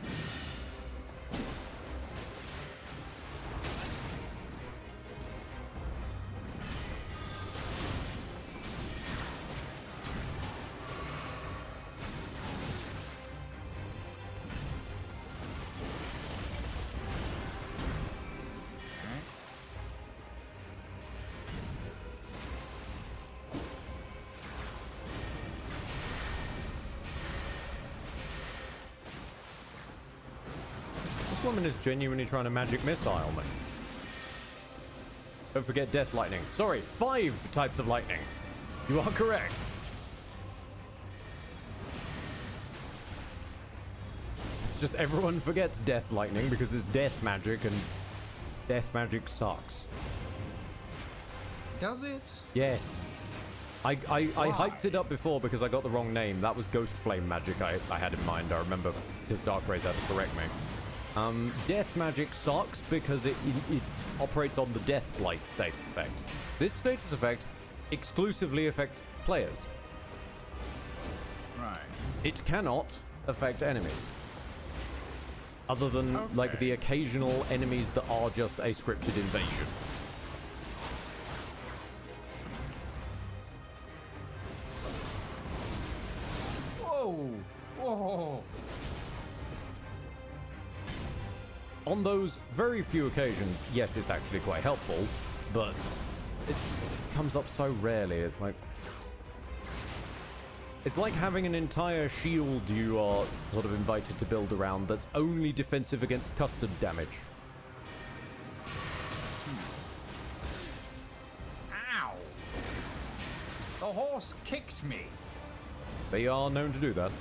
This woman is genuinely trying to magic missile me. Don't forget death lightning. Sorry, 5 types of lightning. You are correct. It's just everyone forgets death lightning because it's death magic and death magic sucks. Does it? Yes. I hyped it up before because I got the wrong name. That was Ghost Flame magic I had in mind. I remember because Dark Rays had to correct me. Death magic sucks because it operates on the death blight status effect. This status effect exclusively affects players. Right. It cannot affect enemies. Other than like the occasional enemies that are just a scripted invasion. Whoa! Whoa! On those very few occasions, yes, it's actually quite helpful, but it comes up so rarely. It's like having an entire shield you are sort of invited to build around that's only defensive against custard damage. Ow! The horse kicked me. They are known to do that.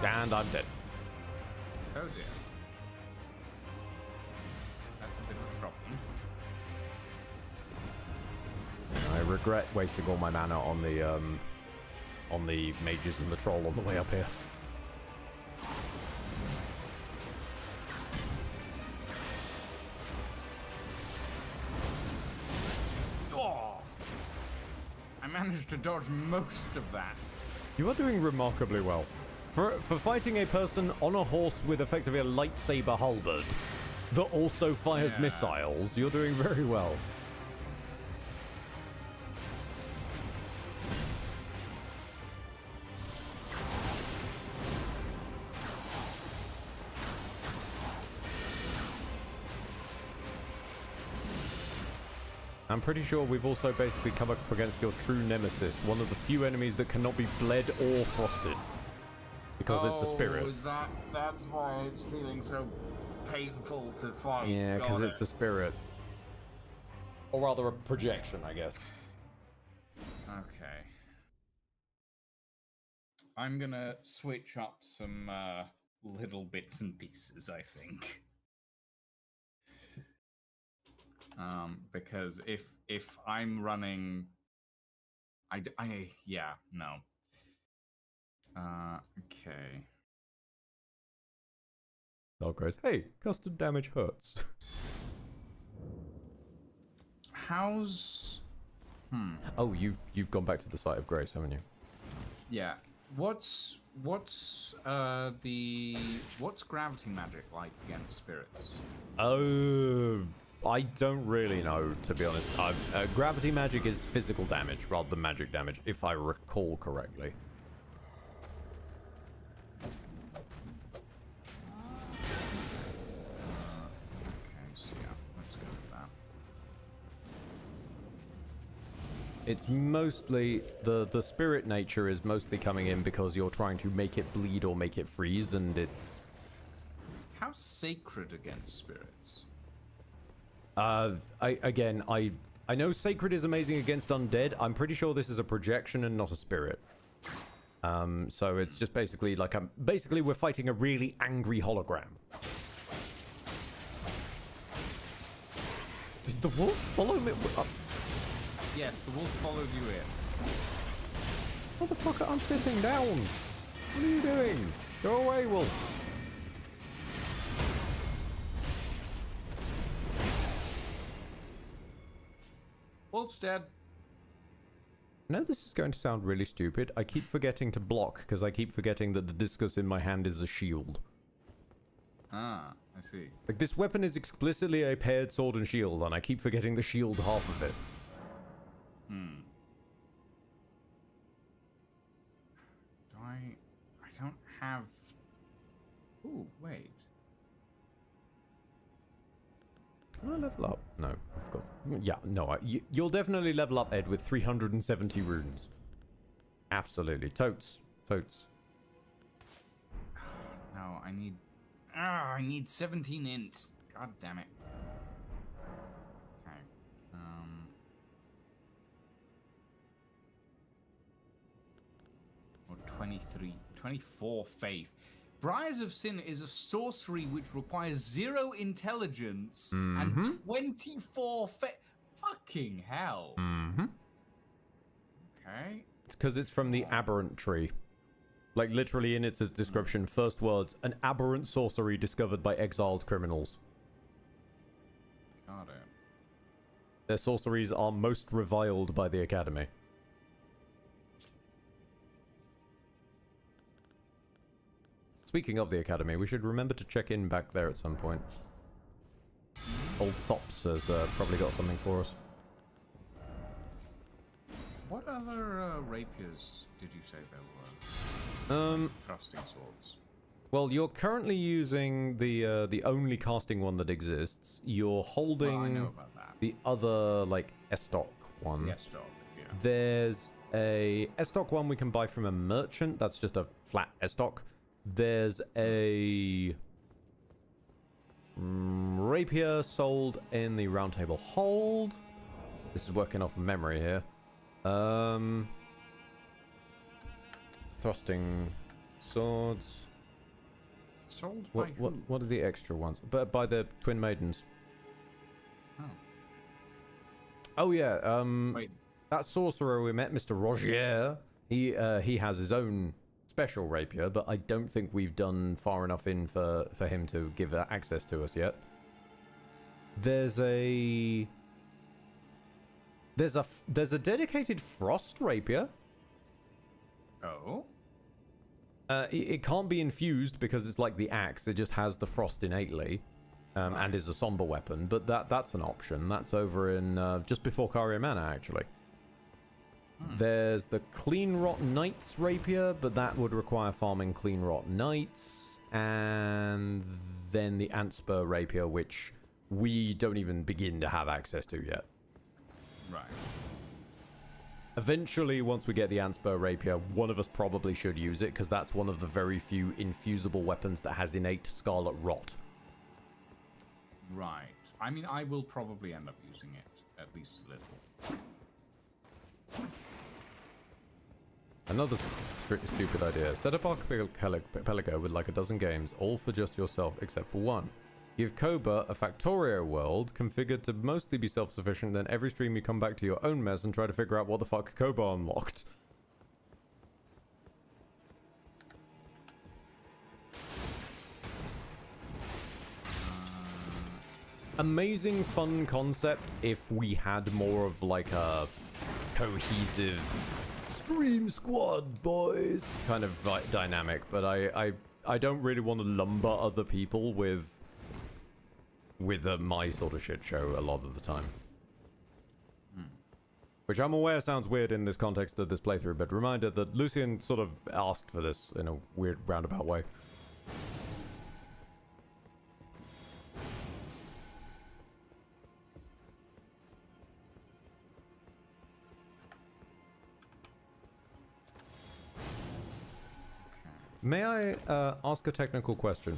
And I'm dead. Oh dear. That's a bit of a problem. I regret wasting all my mana on the mages and the troll on the way up here. Oh! I managed to dodge most of that. You are doing remarkably well. For fighting a person on a horse with effectively a lightsaber halberd that also fires missiles, you're doing very well. I'm pretty sure we've also basically come up against your true nemesis, one of the few enemies that cannot be bled or frosted. Because it's a spirit. Is that's why it's feeling so painful to fight. Yeah, because it's a spirit. Or rather a projection, I guess. Okay. I'm gonna switch up some little bits and pieces, I think. Because if I'm running, yeah, no. Okay. Dark Grace. Hey, custom damage hurts. How's... Oh, you've gone back to the site of Grace, haven't you? Yeah. What's gravity magic like against spirits? Oh, I don't really know, to be honest. Gravity magic is physical damage rather than magic damage, if I recall correctly. Okay, so yeah, let's go with that. It's mostly the spirit nature is mostly coming in because you're trying to make it bleed or make it freeze, and it's How sacred against spirits? I know sacred is amazing against undead. I'm pretty sure this is a projection and not a spirit. So it's just basically like basically we're fighting a really angry hologram. Did the wolf follow me? Yes, the wolf followed you in. Motherfucker, I'm sitting down. What are you doing? Go away, wolf. Wolf's dead. I know this is going to sound really stupid. I keep forgetting to block because I keep forgetting that the discus in my hand is a shield. Ah, I see. Like, this weapon is explicitly a paired sword and shield, and I keep forgetting the shield half of it. I don't have... Ooh, wait. Can I level up? No, I've got... Yeah, no, you'll definitely level up, Ed, with 370 runes. Absolutely. Totes. Totes. No, I need... I need 17 ints. God damn it. Okay. Or 24 faith. Briars of Sin is a sorcery which requires 0 intelligence and 24 faith. Fucking hell. Okay. It's because it's from the aberrant tree. Like, literally in its description, first words, an aberrant sorcery discovered by exiled criminals. Got it. Their sorceries are most reviled by the Academy. Speaking of the Academy, we should remember to check in back there at some point. Old Thops has probably got something for us. What other rapiers did you say there were? Thrusting swords. Well, you're currently using the only casting one that exists. You're holding I know about that. the other, like, Estoc one. The Estoc, yeah. There's a Estoc one we can buy from a merchant. That's just a flat Estoc. There's a rapier sold in the Round Table Hold. This is working off of memory here. Thrusting swords. Sold by who? What are the extra ones? But by the Twin Maidens. Oh. Oh yeah. Wait. That sorcerer we met, Mr. Rogier. He has his own special rapier, but I don't think we've done far enough in for him to give access to us yet. There's a dedicated frost rapier. Oh. It can't be infused because it's like the axe. It just has the frost innately, and is a somber weapon. But that's an option. That's over in just before Caria Manor, actually. There's the Clean Rot Knights rapier, but that would require farming Clean Rot Knights, and then the Antspur rapier, which we don't even begin to have access to yet. Right. Eventually, once we get the Antspur rapier, one of us probably should use it, because that's one of the very few infusible weapons that has innate Scarlet Rot. Right. I mean, I will probably end up using it, at least a little. Another stupid idea. Set up Archipelago with like a dozen games, all for just yourself, except for one. Give Koba a Factorio world configured to mostly be self-sufficient, then every stream you come back to your own mess and try to figure out what the fuck Koba unlocked. amazing fun concept if we had more of like a cohesive stream squad boys kind of dynamic, but I don't really want to lumber other people with my sort of shit show a lot of the time. Which I'm aware sounds weird in this context of this playthrough, but reminder that Lucian sort of asked for this in a weird roundabout way. May I ask a technical question?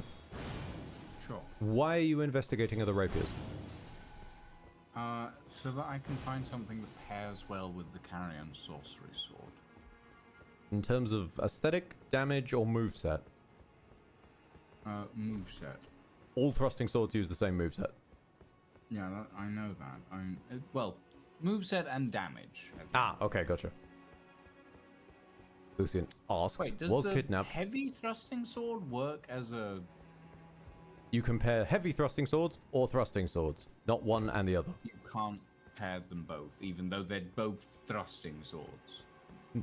Sure. Why are you investigating other rapiers? So that I can find something that pairs well with the Carrion Sorcery Sword. In terms of aesthetic, damage, or moveset? Moveset. All thrusting swords use the same moveset. Yeah, I know that. Well, moveset and damage. Ah, okay, gotcha. Lucian asked, Wait, does was the kidnapped. heavy thrusting sword work as a... You compare heavy thrusting swords or thrusting swords, not one and the other. You can't pair them both, even though they're both thrusting swords.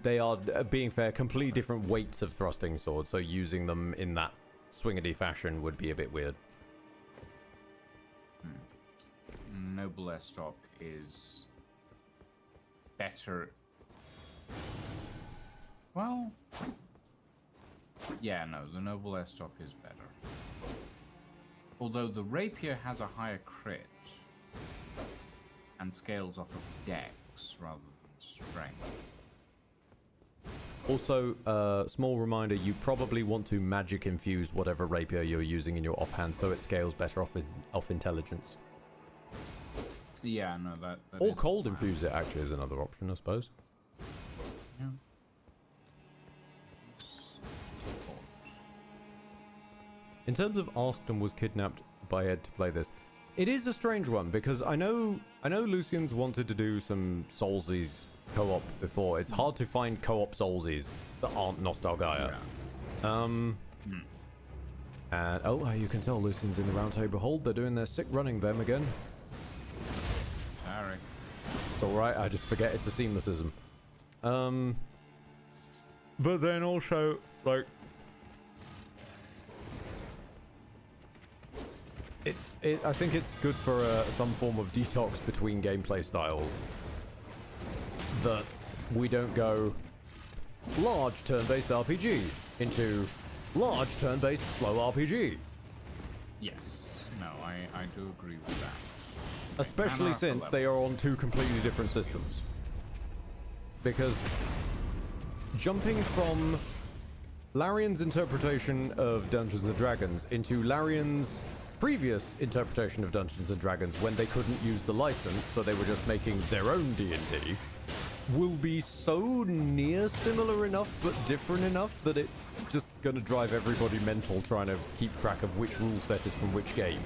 They are, being fair, completely different weights of thrusting swords, so using them in that swingity fashion would be a bit weird. Noble Estoc is better. Well, yeah, no, the Noble Estoc is better. Although the Rapier has a higher crit and scales off of dex rather than strength. Also, small reminder, you probably want to magic infuse whatever rapier you're using in your offhand so it scales better off intelligence. Yeah, no, that or is cold infuse it actually is another option, I suppose. Yeah. In terms of asked and was kidnapped by Ed to play this, it is a strange one because I know Lucian's wanted to do some Soulsies co-op before. It's hard to find co-op Soulsies that aren't Nostalgaia. Yeah. And oh, you can tell Lucian's in the round table hold. They're doing their sick running them again. Sorry. It's alright, I just forget it's a seamlessism. But then also, like, I think it's good for some form of detox between gameplay styles. That we don't go large turn-based RPG into large turn-based slow RPG. Yes. No, I do agree with that. Especially since they are on two completely different systems. Because jumping from Larian's interpretation of Dungeons & Dragons into Larian's previous interpretation of Dungeons & Dragons when they couldn't use the license, so they were just making their own D&D, will be so near similar enough but different enough that it's just gonna drive everybody mental trying to keep track of which rule set is from which game.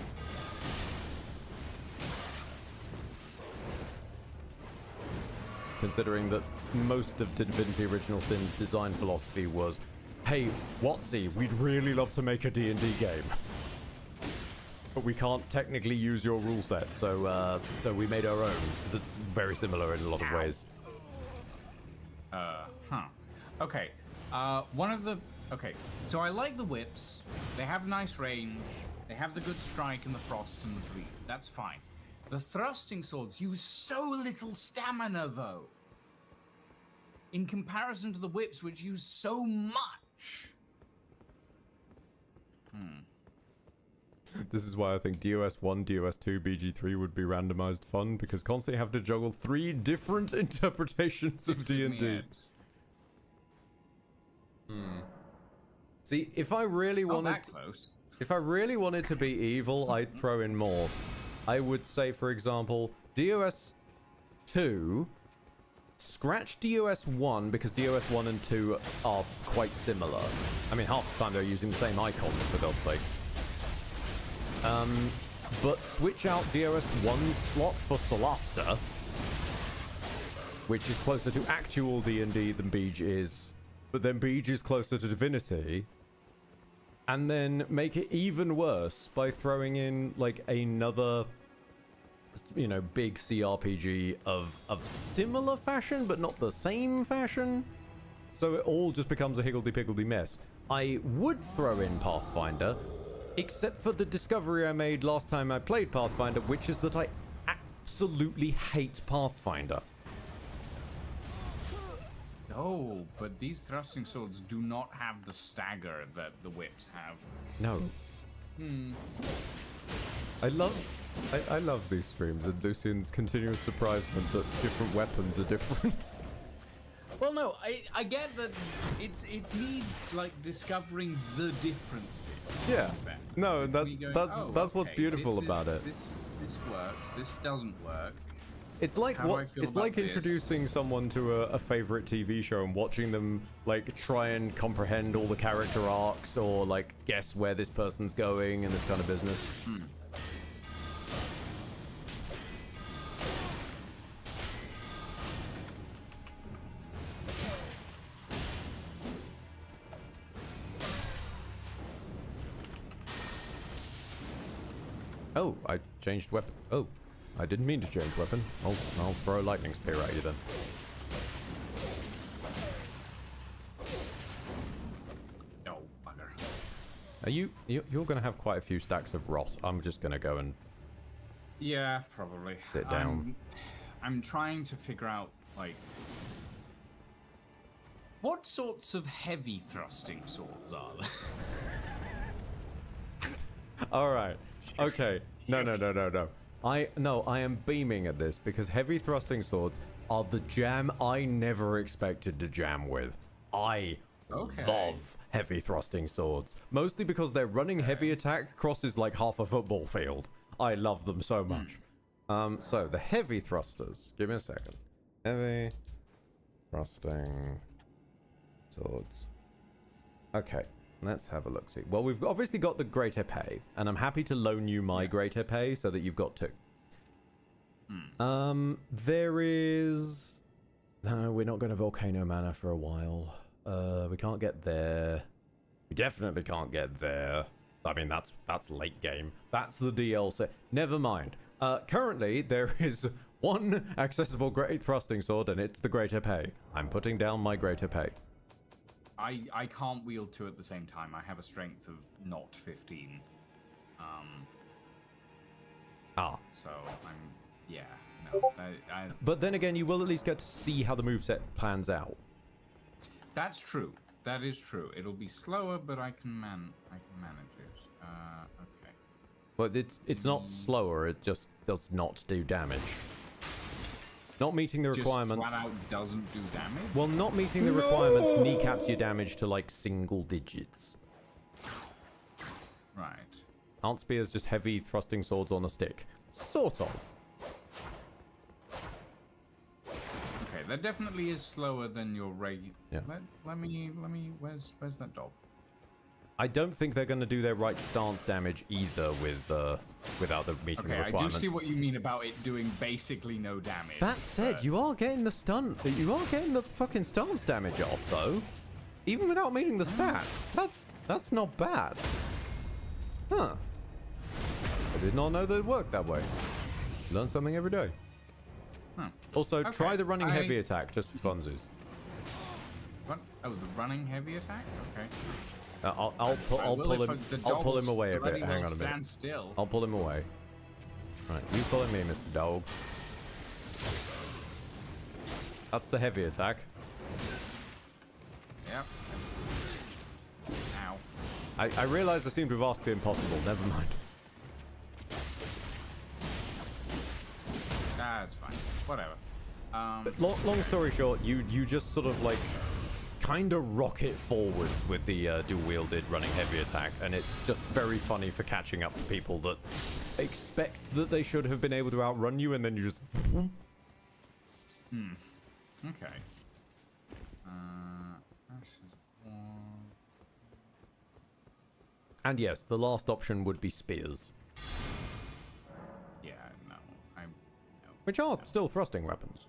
Considering that most of Divinity Original Sin's design philosophy was, hey, Watsy, we'd really love to make a D&D game. But we can't technically use your rule set, so we made our own. That's very similar in a lot of ways. Okay. Okay, so I like the whips. They have nice range. They have the good strike and the frost and the bleed. That's fine. The thrusting swords use so little stamina, though. In comparison to the whips, which use so much. This is why I think DOS 1, DOS 2, BG3 would be randomized fun, because constantly have to juggle 3 different interpretations of D&D. See, if I really wanted... If I really wanted to be evil, I'd throw in more. I would say, for example, DOS 2, scratch DOS 1, because DOS 1 and 2 are quite similar. I mean, half the time they're using the same icons, for God's sake. But switch out DOS 1's slot for Solasta, which is closer to actual D&D than Beej is, but then Beej is closer to Divinity, and then make it even worse by throwing in, like, another you know, big CRPG of similar fashion, but not the same fashion. So it all just becomes a higgledy-piggledy mess. I would throw in Pathfinder, except for the discovery I made last time I played Pathfinder, which is that I absolutely hate Pathfinder. Oh, but these thrusting swords do not have the stagger that the whips have. No. I love these streams and Lucian's continuous surprisement that different weapons are different. Well, no, I get that it's me like discovering the differences. Yeah. No, It's that's me going, that's "Oh, that's what's okay, beautiful this about it. This works. This doesn't work. It's like How do I feel it's about like this? introducing someone to a favorite TV show and watching them like try and comprehend all the character arcs or like guess where this person's going and this kind of business. Oh, I changed weapon. Oh, I didn't mean to change weapon. I'll throw a lightning spear at you then. No, bugger. Are you're gonna have quite a few stacks of rot. I'm just gonna go and Yeah, probably. Sit down. I'm trying to figure out like what sorts of heavy thrusting swords are there? All right. Okay. No. I am beaming at this because heavy thrusting swords are the jam I never expected to jam with. I love heavy thrusting swords, mostly because their running heavy attack crosses like half a football field. I love them so much. So the heavy thrusters. Give me a second. Heavy thrusting swords. Okay. Let's have a look. See. Well, we've obviously got the Great Epee, and I'm happy to loan you my Great Epee so that you've got two. There is... No, we're not going to Volcano Manor for a while. We can't get there. We definitely can't get there. I mean, that's late game. That's the DLC. Never mind. Currently, there is one accessible Great Thrusting Sword, and it's the Great Epee. I'm putting down my Great Epee. I can't wield two at the same time. I have a strength of not 15. So But then again, you will at least get to see how the moveset plans out. That's true. That is true. It'll be slower, but I can manage it. Okay. But it's not slower. It just does not do damage. Not meeting the requirements. Just flat out doesn't do damage? Well, not meeting the requirements kneecaps your damage to like single digits. Right. Aren't spears just heavy thrusting swords on a stick? Sort of. Okay, that definitely is slower than your regular. Yeah. Let me. Where's that dog? I don't think they're going to do their right stance damage either without the meeting the Okay, I requirements. do see what you mean about it doing basically no damage. That said, you are getting the stun. You are getting the fucking stance damage off though, even without meeting the stats. That's not bad. Huh. I did not know that it worked that way. Learn something every day. Huh. Also, try the running heavy attack just for funsies. What? Oh, the running heavy attack? Okay. I'll pull him away a bit. Hang on a minute. Stand still. I'll pull him away. Right, you follow me, Mr. Dog. That's the heavy attack. Yep. Ow. I realize I seem to have asked the impossible. Never mind. That's fine. Whatever. But long story short, you just sort of like kind of rocket forwards with the dual-wielded running heavy attack, and it's just very funny for catching up to people that expect that they should have been able to outrun you, and then you just... Okay. And yes, the last option would be spears. Yeah, no. Which are still thrusting weapons.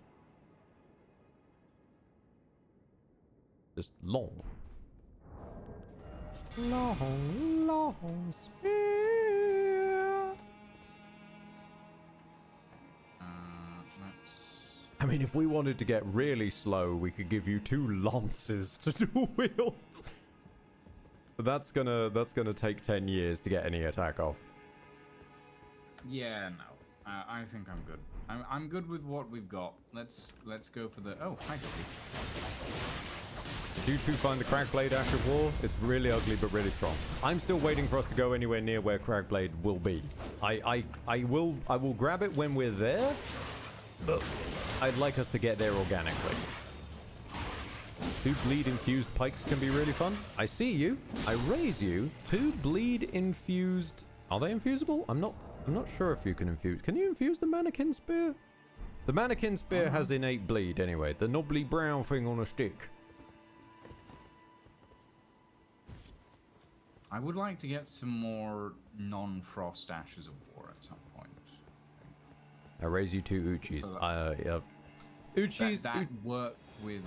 Just long. Long spear. I mean, if we wanted to get really slow, we could give you 2 lances to do wield. But that's gonna take 10 years to get any attack off. Yeah, no. I think I'm good. I'm good with what we've got. Let's go for the. Oh, hi, Dobby. Did you two find the Cragblade Ash of War? It's really ugly but really strong. I'm still waiting for us to go anywhere near where Cragblade will be. I will grab it when we're there, but I'd like us to get there organically. 2 bleed infused pikes can be really fun. I see you. I raise you. 2 bleed infused. Are they infusable? I'm not sure if you can infuse. Can you infuse the mannequin spear? The mannequin spear has innate bleed anyway. The knobbly brown thing on a stick. I would like to get some more non-frost ashes of war at some point. I raise you 2 Uchis. Yeah. Uchis. That work with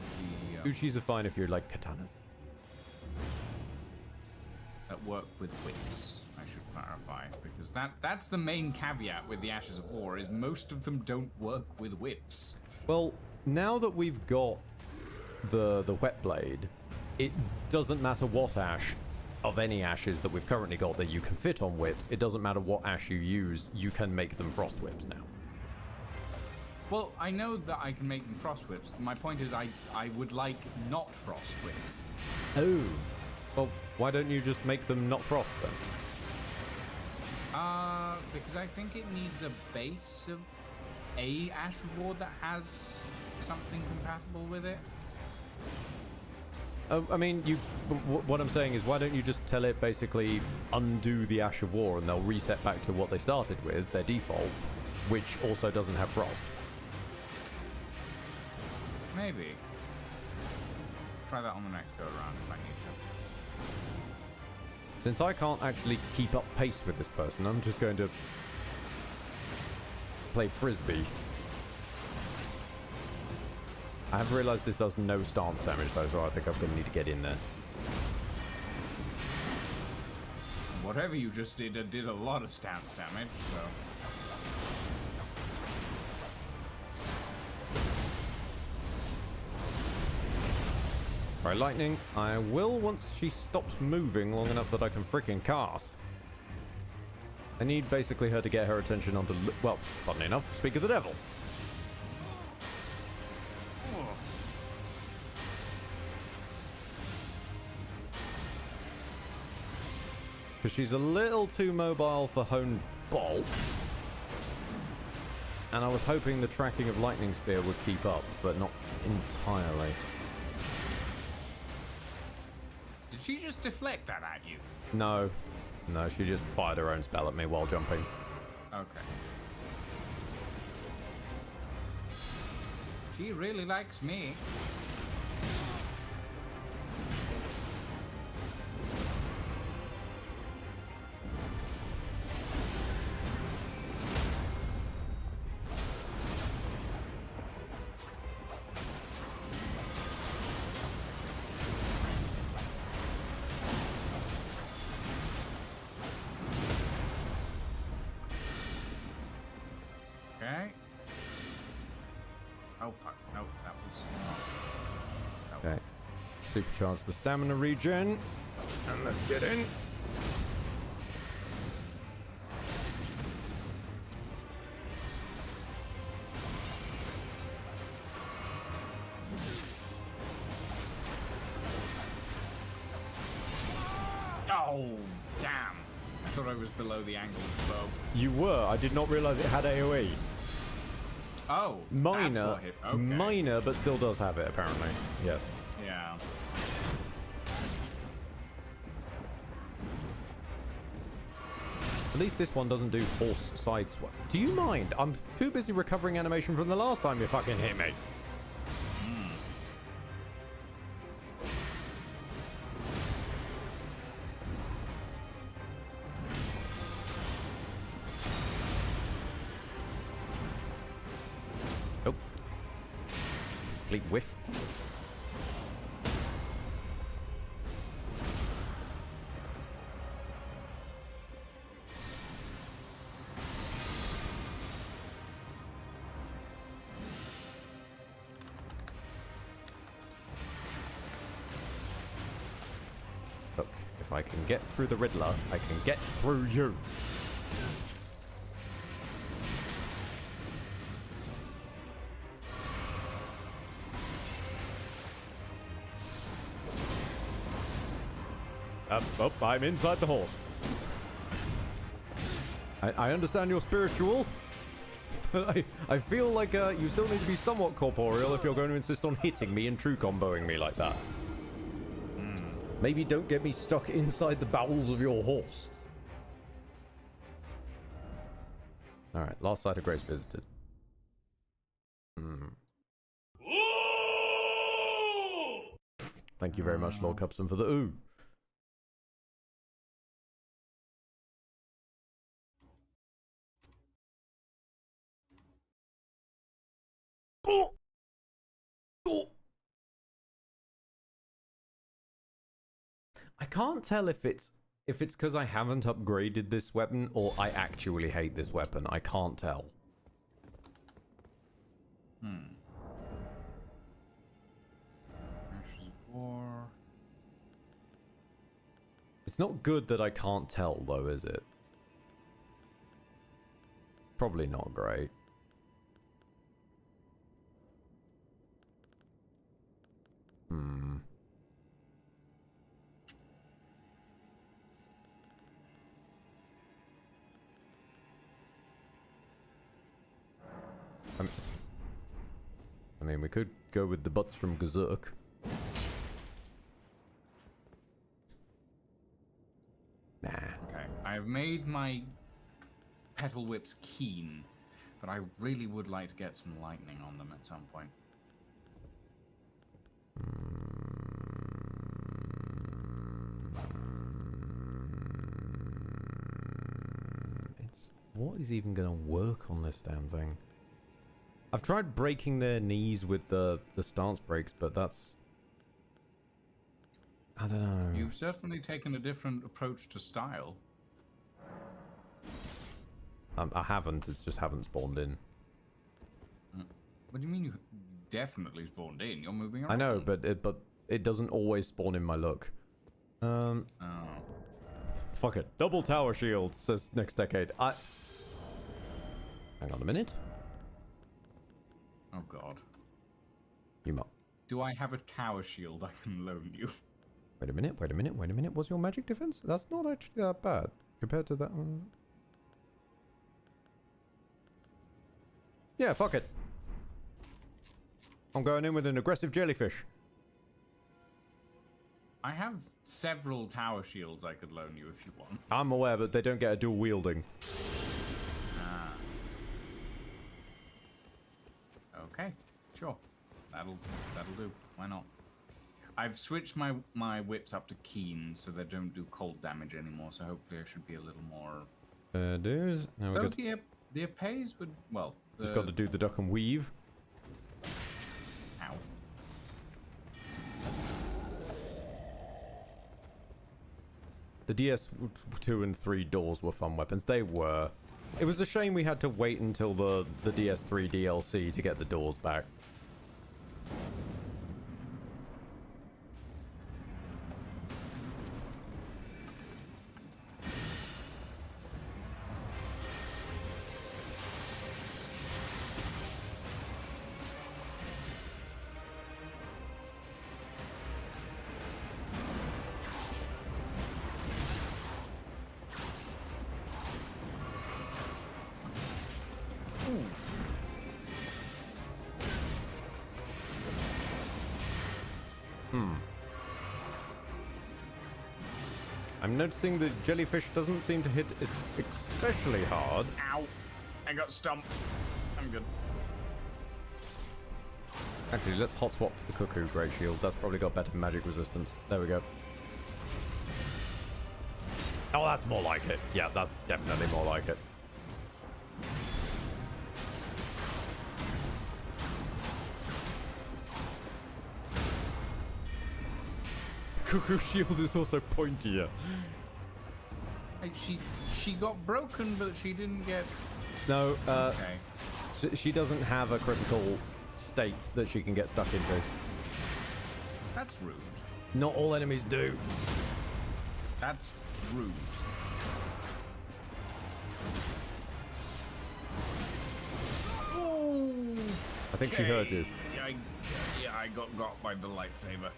the. Uchis are fine if you're like katanas. That work with whips, I should clarify, because that's the main caveat with the Ashes of War, is most of them don't work with whips. Well, now that we've got the wet blade, it doesn't matter what ash of any ashes that we've currently got that you can fit on whips. It doesn't matter what ash you use, you can make them frost whips now. Well, I know that I can make them frost whips. My point is I would like not frost whips. Oh. Well, why don't you just make them not frost then? Because I think it needs a base of a Ash of War that has something compatible with it. I mean, what I'm saying is, why don't you just tell it basically undo the Ash of War and they'll reset back to what they started with, their default, which also doesn't have frost. Maybe. Try that on the next go around if I need to. Since I can't actually keep up pace with this person, I'm just going to play Frisbee. I have realized this does no stance damage though, so I think I'm going to need to get in there. Whatever you just did a lot of stance damage, so... Try lightning. I will once she stops moving long enough that I can freaking cast. I need basically her to get her attention onto... Well, funnily enough, speak of the devil. Because she's a little too mobile for Hone Bolt. And I was hoping the tracking of Lightning Spear would keep up, but not entirely. Did she just deflect that at you? No. No, she just fired her own spell at me while jumping. Okay. She really likes me. Okay. Oh fuck, no, that was not. Okay. Supercharge the stamina regen. And let's get in. Oh, damn. I thought I was below the angle of the bow. You were. I did not realize it had AoE. Oh, Minor. that's what hit. Okay. Minor, but still does have it, apparently. Yes. Yeah. At least this one doesn't do force side swap. Do you mind? I'm too busy recovering animation from the last time you fucking hit me. Nope. Complete whiff. If I can get through the Riddler, I can get through you. Oh, I'm inside the horse. I understand you're spiritual, but I feel like you still need to be somewhat corporeal if you're going to insist on hitting me and true comboing me like that. Maybe don't get me stuck inside the bowels of your horse. Alright, last site of grace visited. Thank you very much, Lord Cupson, for the ooh. I can't tell if it's because I haven't upgraded this weapon or I actually hate this weapon. I can't tell. Ashes of War. It's not good that I can't tell, though, is it? Probably not great. I mean, we could go with the butts from Gazuk. Nah. Okay, I've made my petal whips keen, but I really would like to get some lightning on them at some point. What is even going to work on this damn thing? I've tried breaking their knees with the stance breaks, but that's... I don't know. You've certainly taken a different approach to style. I haven't, it's just haven't spawned in. What do you mean you definitely spawned in? You're moving around. I know, but it doesn't always spawn in my look. Oh. Fuck it. Double tower shield, says next decade. Hang on a minute. Oh god. Do I have a tower shield I can loan you? Wait a minute. What's your magic defense? That's not actually that bad compared to that one. Yeah, fuck it. I'm going in with an aggressive jellyfish. I have several tower shields I could loan you if you want. I'm aware, but they don't get a dual wielding. Okay, sure. That'll do. Why not? I've switched my whips up to keen so they don't do cold damage anymore, so hopefully I should be a little more... Dudes. Now we got... the Apays would... Well... Just got to do the duck and weave. Ow. The DS2 and 3 doors were fun weapons. They were. It was a shame we had to wait until the DS3 DLC to get the doors back. I'm noticing the jellyfish doesn't seem to hit it especially hard. Ow! I got stumped. I'm good. Actually, let's hot swap to the Cuckoo Great Shield. That's probably got better magic resistance. There we go. Oh, that's more like it. Yeah, that's definitely more like it. Cuckoo Shield is also pointier. Like she got broken, but she didn't get... No, Okay. she doesn't have a critical state that she can get stuck into. That's rude. Not all enemies do. That's rude. Ooh, I think she heard you. Yeah, I got by the lightsaber.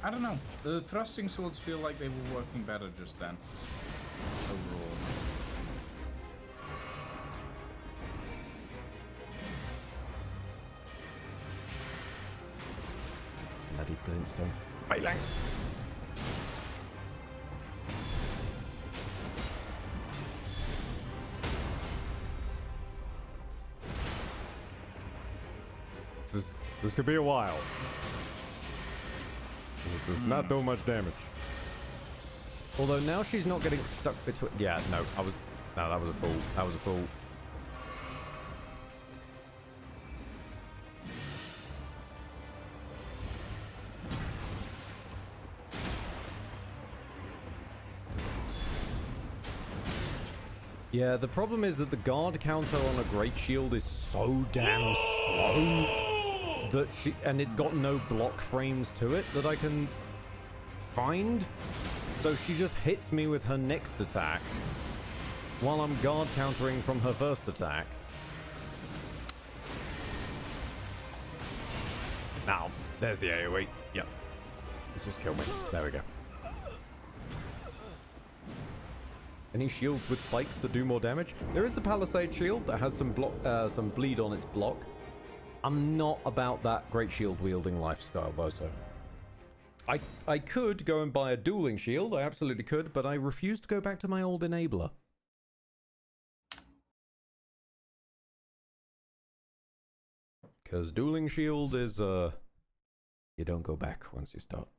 I don't know. The thrusting swords feel like they were working better just then. Overall. Bloody glintstone phalanx. This could be a while. This does not do much damage. Although now she's not getting stuck between. Yeah, no, that was a fool. That was a fool. Yeah, the problem is that the guard counter on a great shield is so damn slow that and it's got no block frames to it that I can find. So she just hits me with her next attack while I'm guard countering from her first attack. Now, there's the AoE. Yep. Let's just kill me. There we go. Any shields with spikes that do more damage? There is the Palisade shield that has some bleed on its block. I'm not about that great shield wielding lifestyle though, so I could go and buy a dueling shield. I absolutely could, but I refuse to go back to my old enabler. Because dueling shield is you don't go back once you start.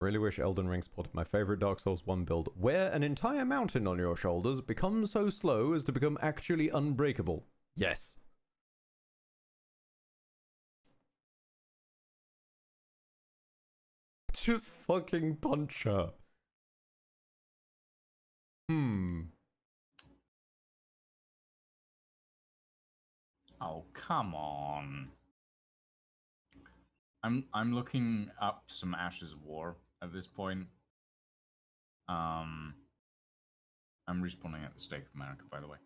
Really wish Elden Ring supported my favorite Dark Souls 1 build. Wear an entire mountain on your shoulders, become so slow as to become actually unbreakable. Yes. Just fucking punch her. Oh, come on. I'm looking up some Ashes of War at this point. I'm respawning at the Stake of America, by the way.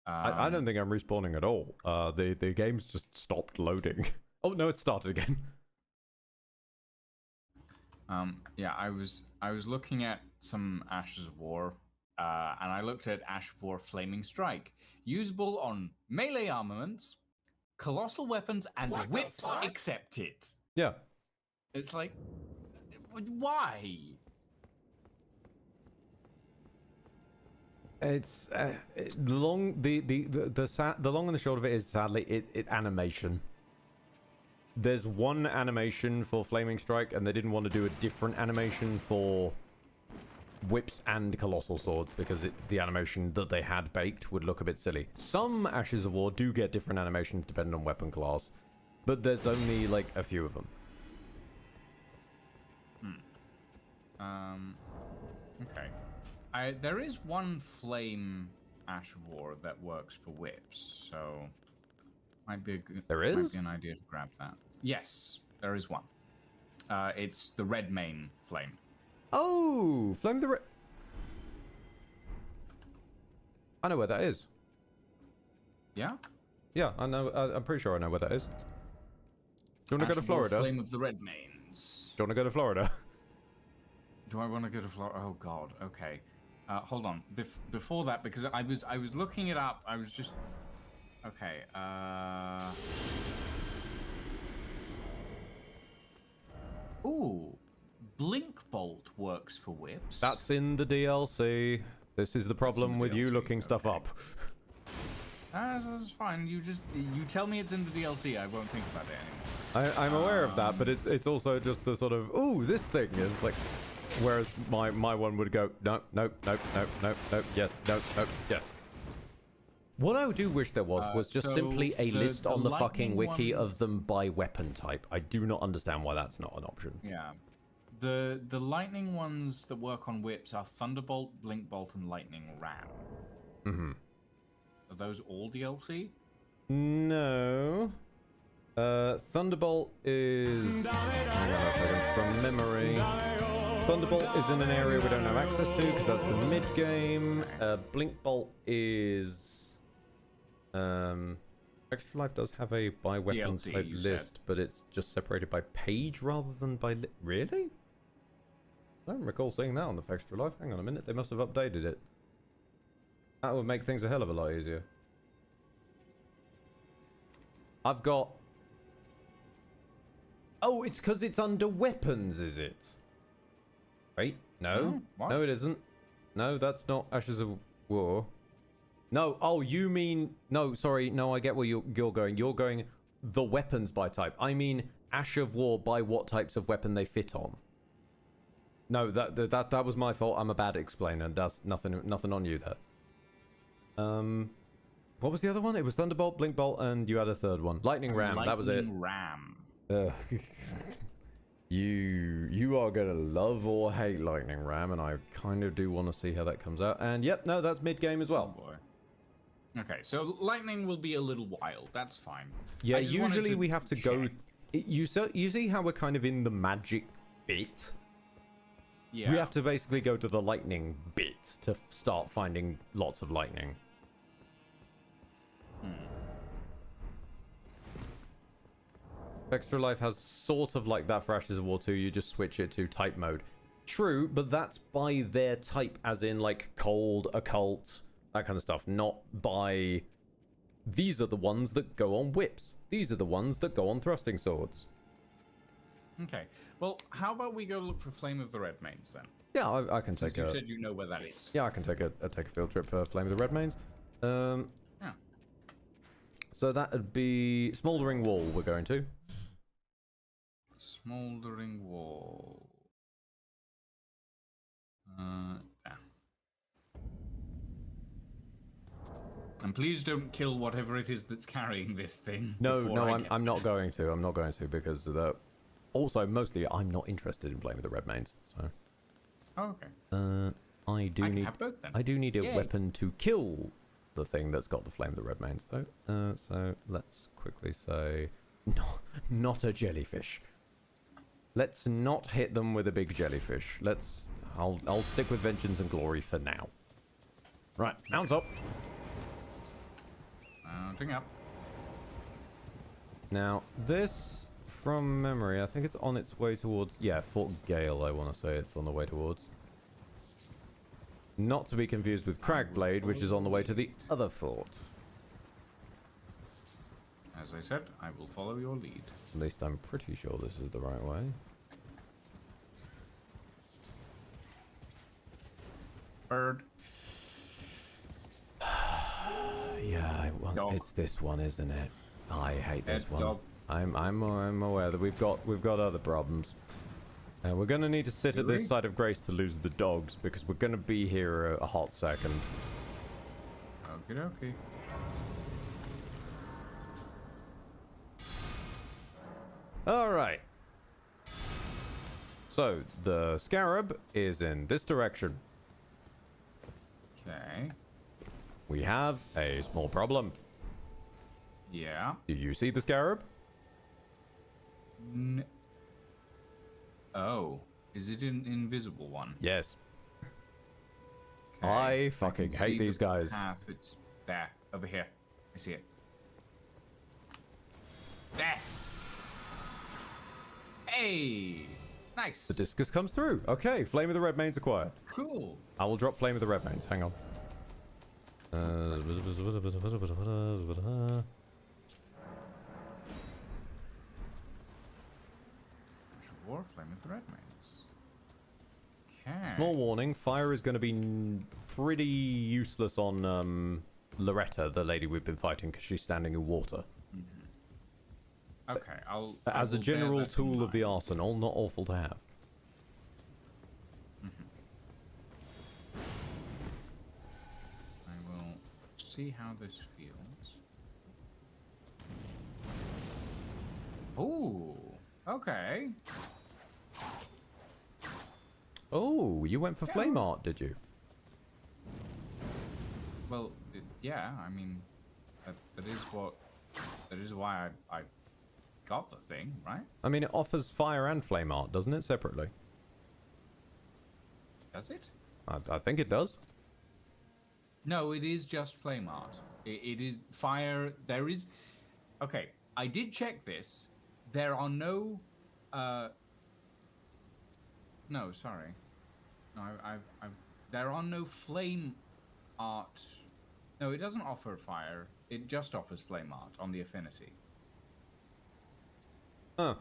I don't think I'm respawning at all. The game's just stopped loading. Oh no, it started again. Yeah, I was looking at some Ashes of War, and I looked at Ash of War Flaming Strike, usable on melee armaments, colossal weapons, and whips accepted. Yeah. It's like, why? It's the long and the short of it is sadly it animation. There's one animation for Flaming Strike, and they didn't want to do a different animation for whips and colossal swords because the animation that they had baked would look a bit silly. Some Ashes of War do get different animations depending on weapon class, but there's only like a few of them. Okay. There is one flame Ash of War that works for whips, so might be might be an idea to grab that. Yes, there is one. It's the red main flame. Oh, flame the red. I know where that is. Yeah? Yeah, I know. I'm pretty sure I know where that is. Do you want to go to Florida? Flame of the red mains. Do you want to go to Florida? Do I want to go to Florida? Oh God. Okay. Hold on. Before that, because I was looking it up. I was just. Okay. Ooh, Blink Bolt works for whips. That's in the DLC. This is the problem with you looking stuff up. That's fine. You tell me it's in the DLC. I won't think about it anymore. I'm aware of that, but it's also just the sort of ooh, this thing is like. Whereas my one would go no, yes, no, yes. What I do wish there was just so simply a list on the fucking wiki ones... of them by weapon type. I do not understand why that's not an option. Yeah. The lightning ones that work on whips are Thunderbolt, Blink Bolt, and Lightning Ram. Are those all DLC? No. Thunderbolt is... hang on a second, from memory. Thunderbolt is in an area we don't have access to because that's the mid-game. Blink Bolt is... Extra Life does have a by weapon DLC, type you list, said. but it's just separated by page rather than by... Really? I don't recall seeing that on the Extra Life. Hang on a minute, they must have updated it. That would make things a hell of a lot easier. I've got... Oh, it's because it's under weapons, is it? Wait, no. What? No, it isn't. No, that's not Ashes of War. No, oh, you mean... No, sorry, no, I get where you're going. You're going the weapons by type. I mean Ash of War by what types of weapon they fit on. No, that was my fault. I'm a bad explainer. That's nothing on you there. What was the other one? It was Thunderbolt, Blink Bolt, and you had a third one. Lightning Ram, that was it. Lightning Ram. You are gonna love or hate Lightning Ram, and I kind of do want to see how that comes out. And yep, no, that's mid-game as well. Oh boy. Okay, so lightning will be a little wild. That's fine. Yeah, I just wanted usually to we have to go... check. You see how we're kind of in the magic bit? Yeah. We have to basically go to the lightning bit to start finding lots of lightning. Extra Life has sort of like that for Ashes of War 2. You just switch it to type mode. True, but that's by their type, as in like cold, occult, that kind of stuff. Not by... These are the ones that go on whips. These are the ones that go on thrusting swords. Okay. Well, how about we go look for Flame of the Red Mains then? Yeah, I can Since take you a... said you know where that is. Yeah, I can take a field trip for Flame of the Red Mains. Yeah. So that would be Smouldering Wall we're going to. Smoldering Wall. Yeah. And please don't kill whatever it is that's carrying this thing. No, before no, I I'm get not going to. I'm not going to because of the... Also, mostly, I'm not interested in Flame of the Red Mains. So. Oh, okay. I do can need... have both then. I do need a Yay. weapon to kill the thing that's got the Flame of the Red Mains, though. So let's quickly say... Not a jellyfish. Let's not hit them with a big jellyfish. Let's... I'll stick with Vengeance and Glory for now. Right, mount up. Mounting up. Now, this, from memory, I think it's on its way towards... Yeah, Fort Gale, I want to say it's on the way towards. Not to be confused with Cragblade, which is on the way to the other fort. As I said, I will follow your lead. At least I'm pretty sure this is the right way. Bird. Yeah, Dog. it's this one, isn't it? I hate this Dead one. dog. I'm aware that we've got other problems. And we're gonna need to sit at this Really? side of Grace to lose the dogs because we're gonna be here a hot second. Okie dokie. Alright. So, the scarab is in this direction. Okay. We have a small problem. Yeah. Do you see the scarab? Oh. Is it an invisible one? Yes. Okay. I can fucking see hate these the guys. Path. It's there. Over here. I see it. There. Hey. Nice. The discus comes through. Okay, Flame of the Red Mains acquired. Cool. I will drop Flame of the Red Mains. Hang on. War Flame of the Red Mains. Okay. Small warning, fire is going to be pretty useless on Loretta, the lady we've been fighting, because she's standing in water. Okay, I As a will bear general that in tool of the mind. arsenal, not awful to have. I will see how this feels. Ooh. Okay. Oh, you went for flame art, did you? Well, yeah. I mean, that is why I got the thing, right? I mean, it offers fire and flame art, doesn't it, separately? Does it? I think it does. No, it is just flame art. It is fire. There is. Okay, I did check this. There are no. No, sorry. No, there are no flame art. No, it doesn't offer fire. It just offers flame art on the affinity. Huh.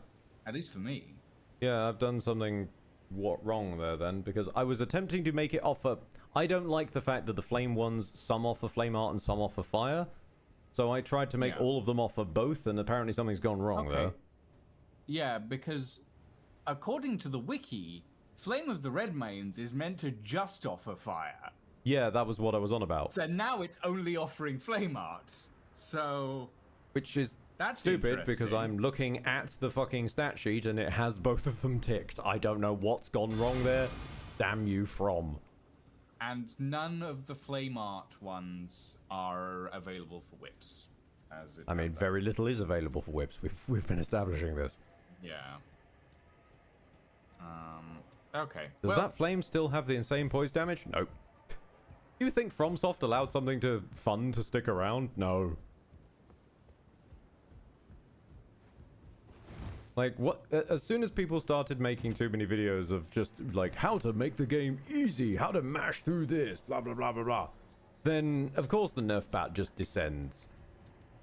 At least for me. Yeah, I've done something wrong there then, because I was attempting to make it offer. I don't like the fact that the flame ones, some offer flame art and some offer fire. So I tried to make all of them offer both, and apparently something's gone wrong there. Yeah, because according to the wiki, Flame of the Redmanes is meant to just offer fire. Yeah, that was what I was on about. So now it's only offering flame art. So... Which is that's stupid, because I'm looking at the fucking stat sheet and it has both of them ticked. I don't know what's gone wrong there. Damn you from. And none of the flame art ones are available for whips. I mean, very little is available for whips. We've been establishing this. Yeah. Okay. Does that flame still have the insane poise damage? Nope. You think FromSoft allowed something fun to stick around? No. Like, what? As soon as people started making too many videos of just, like, how to make the game easy, how to mash through this, blah, blah, blah, blah, blah, then, of course, the nerf bat just descends.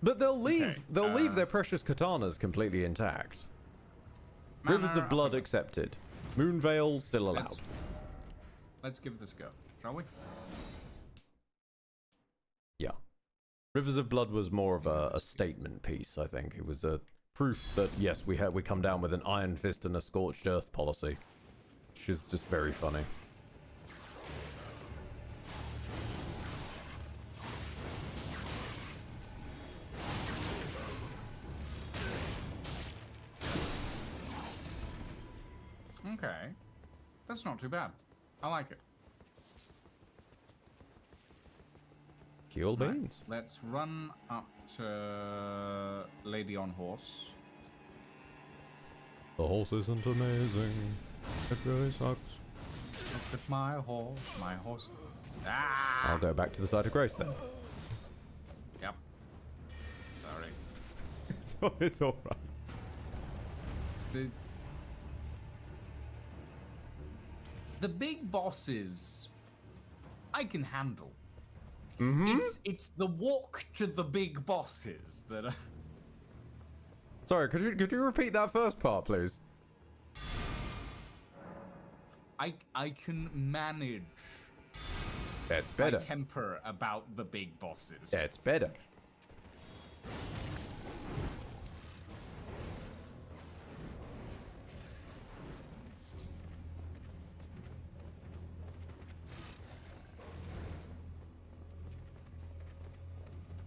But they'll leave their precious katanas completely intact. Rivers of Blood accepted. Moonveil still allowed. Let's give this a go, shall we? Yeah. Rivers of Blood was more of a statement piece, I think. It was a proof that, yes, we come down with an iron fist and a scorched earth policy. Which is just very funny. Okay. That's not too bad. I like it. Cool beans. Let's run up to Lady on Horse. The horse isn't amazing. It really sucks. Look at my horse. My horse. Ah! I'll go back to the side of grace then. Yep. Sorry. It's alright. The big bosses I can handle. Mm-hmm. It's the walk to the big bosses that are... Sorry, could you repeat that first part, please? I can manage That's better. my temper about the big bosses. That's better.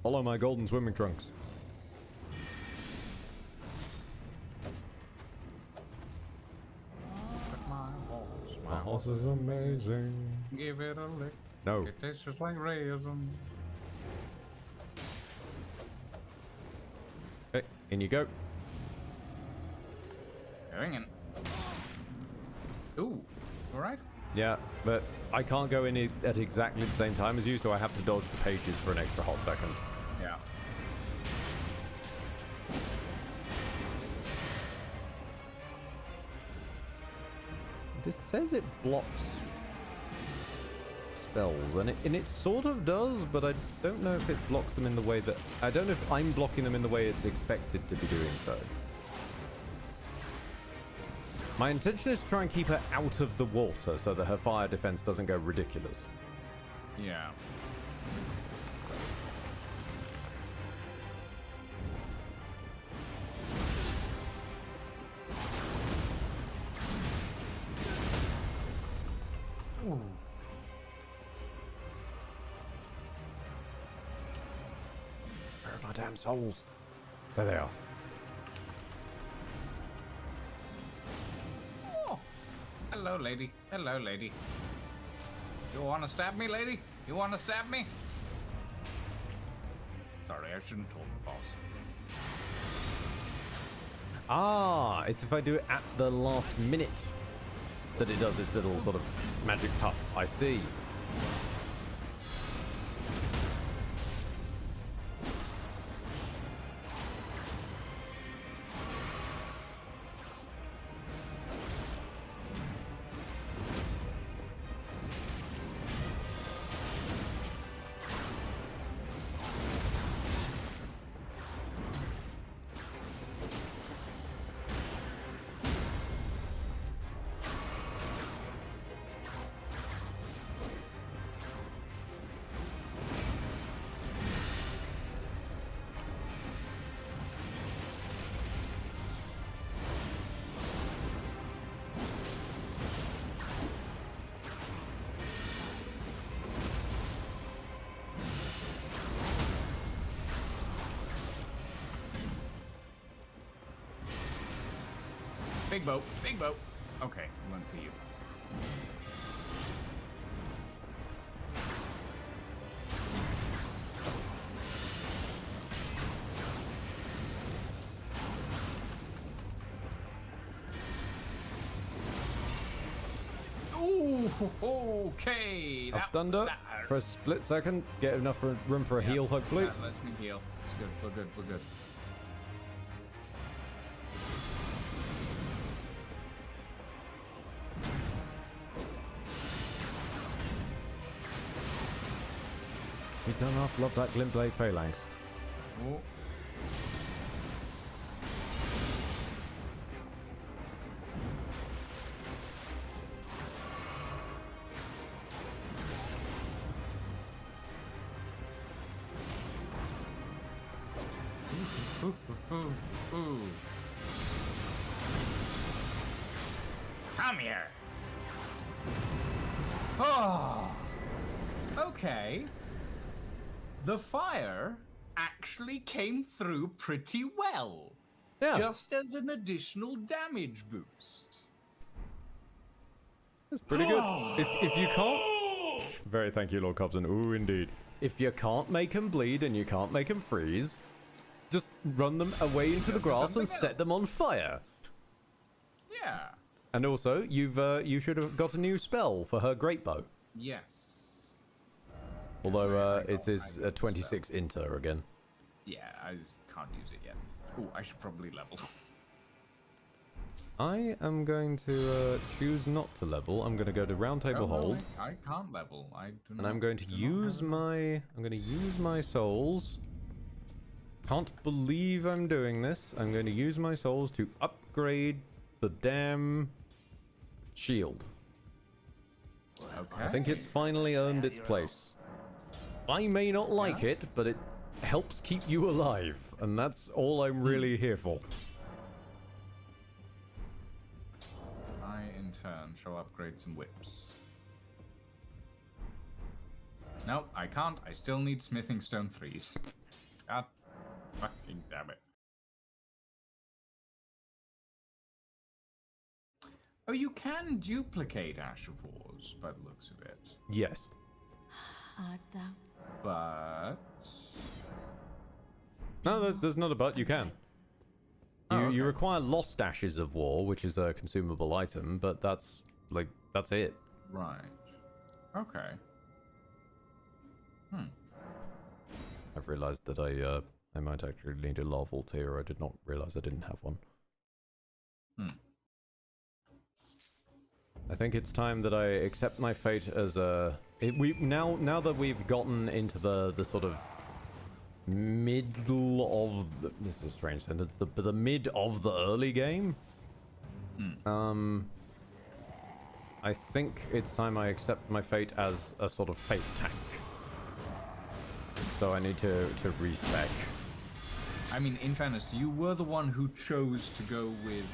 Follow my golden swimming trunks. My horse is amazing. Give it a lick. No. It tastes just like raisins. Okay, in you go. Going in. Ooh, alright. Yeah, but I can't go in at exactly the same time as you, so I have to dodge the pages for an extra hot second. Yeah. This says it blocks spells, and it sort of does, but I don't know if it blocks them in the way that... I don't know if I'm blocking them in the way it's expected to be doing so. My intention is to try and keep her out of the water so that her fire defense doesn't go ridiculous. Yeah. Ooh. Where are my damn souls? There they are. Hello, lady. Hello, lady. You want to stab me, lady? You want to stab me? Sorry, I shouldn't talk to boss. Ah, it's if I do it at the last minute that it does this little sort of magic puff. I see. Big boat, big boat. Okay, one for you. Ooh, okay. I've stunned her for a split second. Get enough room for a heal, hopefully. That lets me heal. It's good. We're good. We're good. You don't half love that Glintblade Phalanx. Oh. Ooh. Come here. Oh. Okay. The fire actually came through pretty well. Yeah. Just as an additional damage boost. That's pretty good. If you can't... Very thank you, Lord Cobson. Ooh, indeed. If you can't make them bleed and you can't make them freeze, just run them away into the grass and set them on fire. Yeah. And also, you should have got a new spell for her great bow. Yes. Although it is a 26 inter again. Yeah, I just can't use it yet. Ooh, I should probably level. I am going to choose not to level. I'm going to go to round table hold. I can't level. I do not. And I'm going to use my souls. Can't believe I'm doing this. I'm going to use my souls to upgrade the damn shield. Okay. I think it's finally earned its place. I may not like it, but it helps keep you alive, and that's all I'm really here for. I, in turn, shall upgrade some whips. No, I can't. I still need smithing stone 3s. God fucking damn it. Oh, you can duplicate Ash of Wars, by the looks of it. Yes. Art thou? But... No, there's not a but. You can. You require lost ashes of war, which is a consumable item, but that's it. Right. Okay. I've realized that I might actually need a larval tier. I did not realize I didn't have one. I think it's time that I accept my fate as a. Now that we've gotten into the sort of middle of this is a strange sentence, the mid of the early game. I think it's time I accept my fate as a sort of faith tank. So I need to respec. I mean, in fairness, you were the one who chose to go with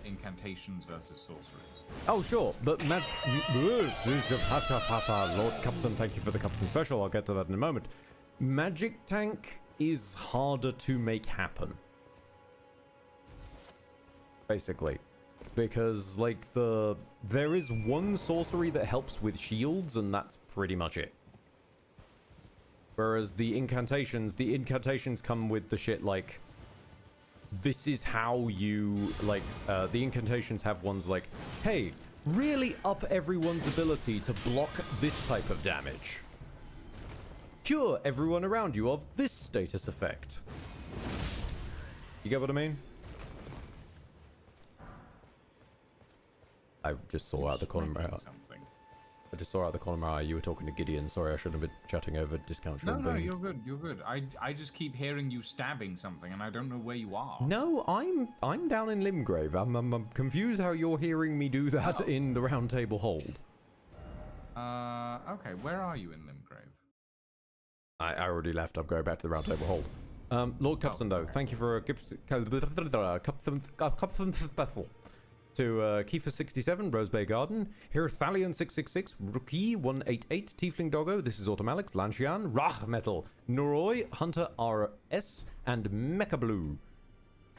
incantations versus sorceries. Oh, sure, but Lord Cupson, thank you for the Cupson special. I'll get to that in a moment. Magic tank is harder to make happen. Basically. Because, like, there is one sorcery that helps with shields, and that's pretty much it. Whereas the incantations come with the shit like, this is how you, like, the incantations have ones like, hey, really up everyone's ability to block this type of damage. Cure everyone around you of this status effect. You get what I mean? I just saw out the corner of my eye. I just saw out the corner of my eye you were talking to Gideon. Sorry, I shouldn't have been chatting over discount. No, you're good. You're good. I just keep hearing you stabbing something, and I don't know where you are. No, I'm down in Limgrave. I'm confused how you're hearing me do that in the Round Table Hold. Okay. Where are you in Limgrave? I already left. I'm going back to the Round Table Hold. Lord Cupson, though, thank you for a to Kiefer67, Rose Bay Garden, Hirthalion666, Rookie188, Tiefling Doggo, This is Automalex, Lanshian, Rach Metal, Noroi, Hunter RS, and Mecha Blue.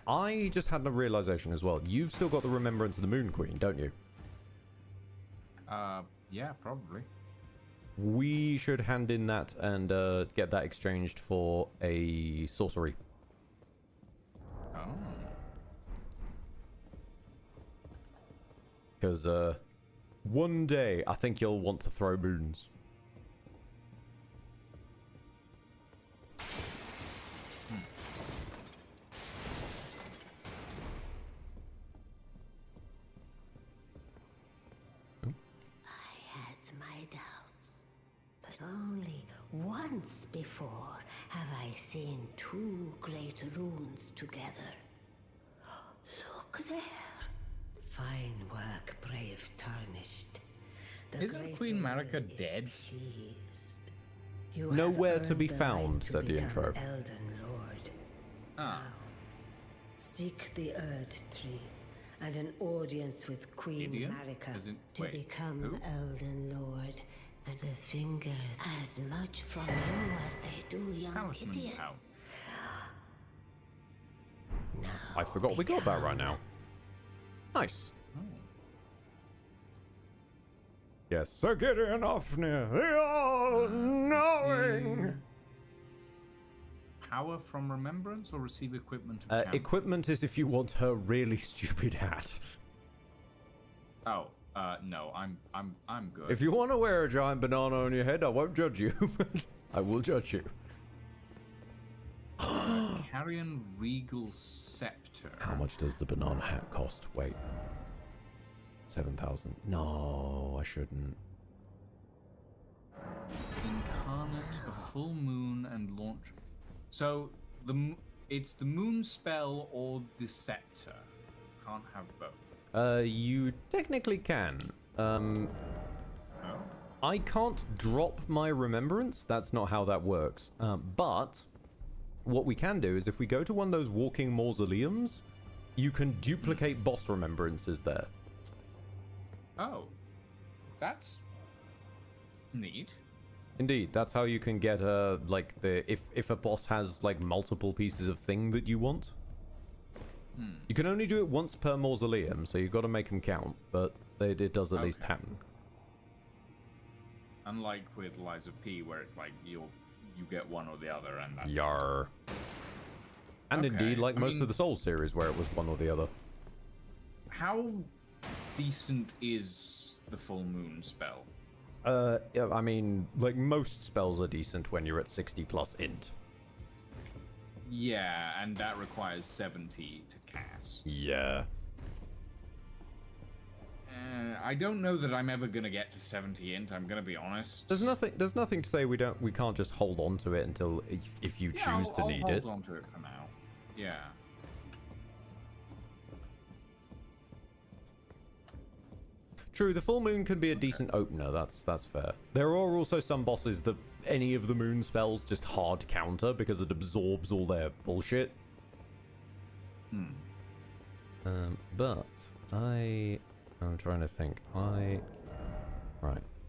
I just had a realization as well. You've still got the Remembrance of the Moon Queen, don't you? Yeah, probably. We should hand in that and get that exchanged for a sorcery. Oh. Because one day I think you'll want to throw moons. Only once before have I seen two great runes together. Look there. Fine work, brave Tarnished. Isn't Queen Marika dead? Nowhere to be found, said the intro. Elden Lord. Ah. Seek the Erd Tree and an audience with Queen Marika to become Elden Lord. And the fingers as much from you as they do young Gideon. Now I forgot we got that right now. Nice. Oh. Yes, Sir Gideon Ofnir, the all-knowing. Power from remembrance or receive equipment of champion? Equipment is if you want her really stupid hat. Oh. No, I'm good. If you want to wear a giant banana on your head, I won't judge you, but I will judge you. Carrion Regal Scepter. How much does the banana hat cost? Wait. 7,000. No, I shouldn't. Incarnate, a full moon, and launch. So it's the moon spell or the scepter. Can't have both. You technically can. Oh. I can't drop my remembrance. That's not how that works. But what we can do is if we go to one of those walking mausoleums, you can duplicate boss remembrances there. Oh. That's neat. Indeed, that's how you can get like if a boss has like multiple pieces of thing that you want. You can only do it once per mausoleum, so you've got to make them count, but it does at least happen. Unlike with Lazer P, where it's like you get one or the other, and that's Yar. And indeed, like most of the Souls series, where it was one or the other. How decent is the full moon spell? Yeah, I mean, like most spells are decent when you're at 60 plus int. Yeah, and that requires 70 to cast. Yeah. I don't know that I'm ever gonna get to 70 int. I'm gonna be honest. There's nothing to say we can't just hold on to it until if you choose to need it. I'll hold on to it for now. Yeah. True, the full moon can be a decent opener. That's fair. There are also some bosses that any of the moon spells just hard counter because it absorbs all their bullshit. But I'm trying to think. Right.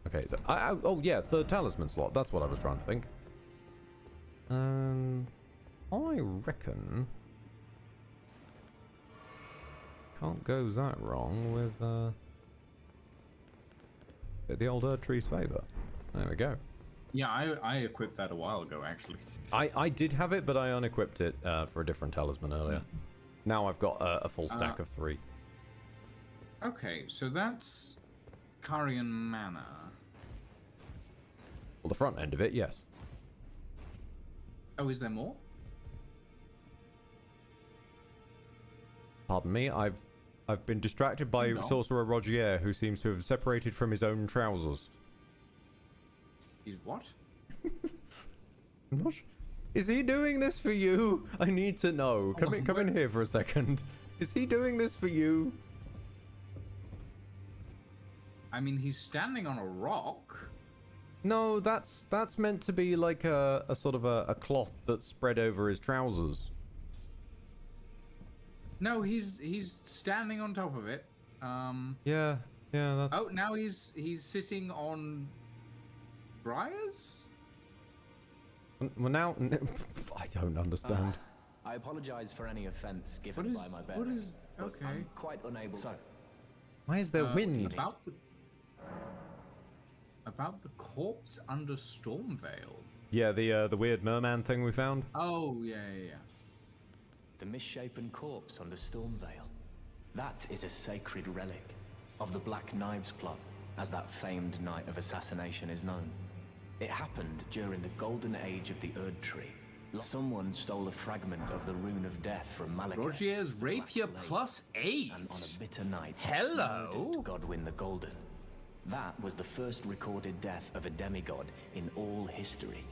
Okay. So oh yeah, third talisman slot. That's what I was trying to think. I reckon can't go that wrong with the old Erd Tree's favor. There we go. Yeah, I equipped that a while ago, actually. I did have it, but I unequipped it for a different talisman earlier. Now I've got a full stack of 3. Okay, so that's Carian Manor. Well, the front end of it, yes. Oh, is there more? Pardon me, I've been distracted by Sorcerer Rogier, who seems to have separated from his own trousers. He's what? I'm not sure. Is he doing this for you? I need to know. Come in here for a second. Is he doing this for you? I mean, he's standing on a rock. No, that's meant to be like a sort of a cloth that's spread over his trousers. No, he's standing on top of it. Yeah, that's... Oh, now he's sitting on briars? Well, now... I don't understand. I apologize for any offense given by my bearer. What is... Okay. I'm quite unable... So... Why is there wind? About the corpse under Stormveil. Yeah, the weird merman thing we found. Oh, yeah. The misshapen corpse under Stormveil. That is a sacred relic of the Black Knives Plot, as that famed night of assassination is known. It happened during the golden age of the Erd Tree. Someone stole a fragment of the Rune of Death from Malekith. Rogier's Rapier +8. And on a bitter night, hello, murdered Godwyn the Golden. That was the first recorded death of a demigod in all history,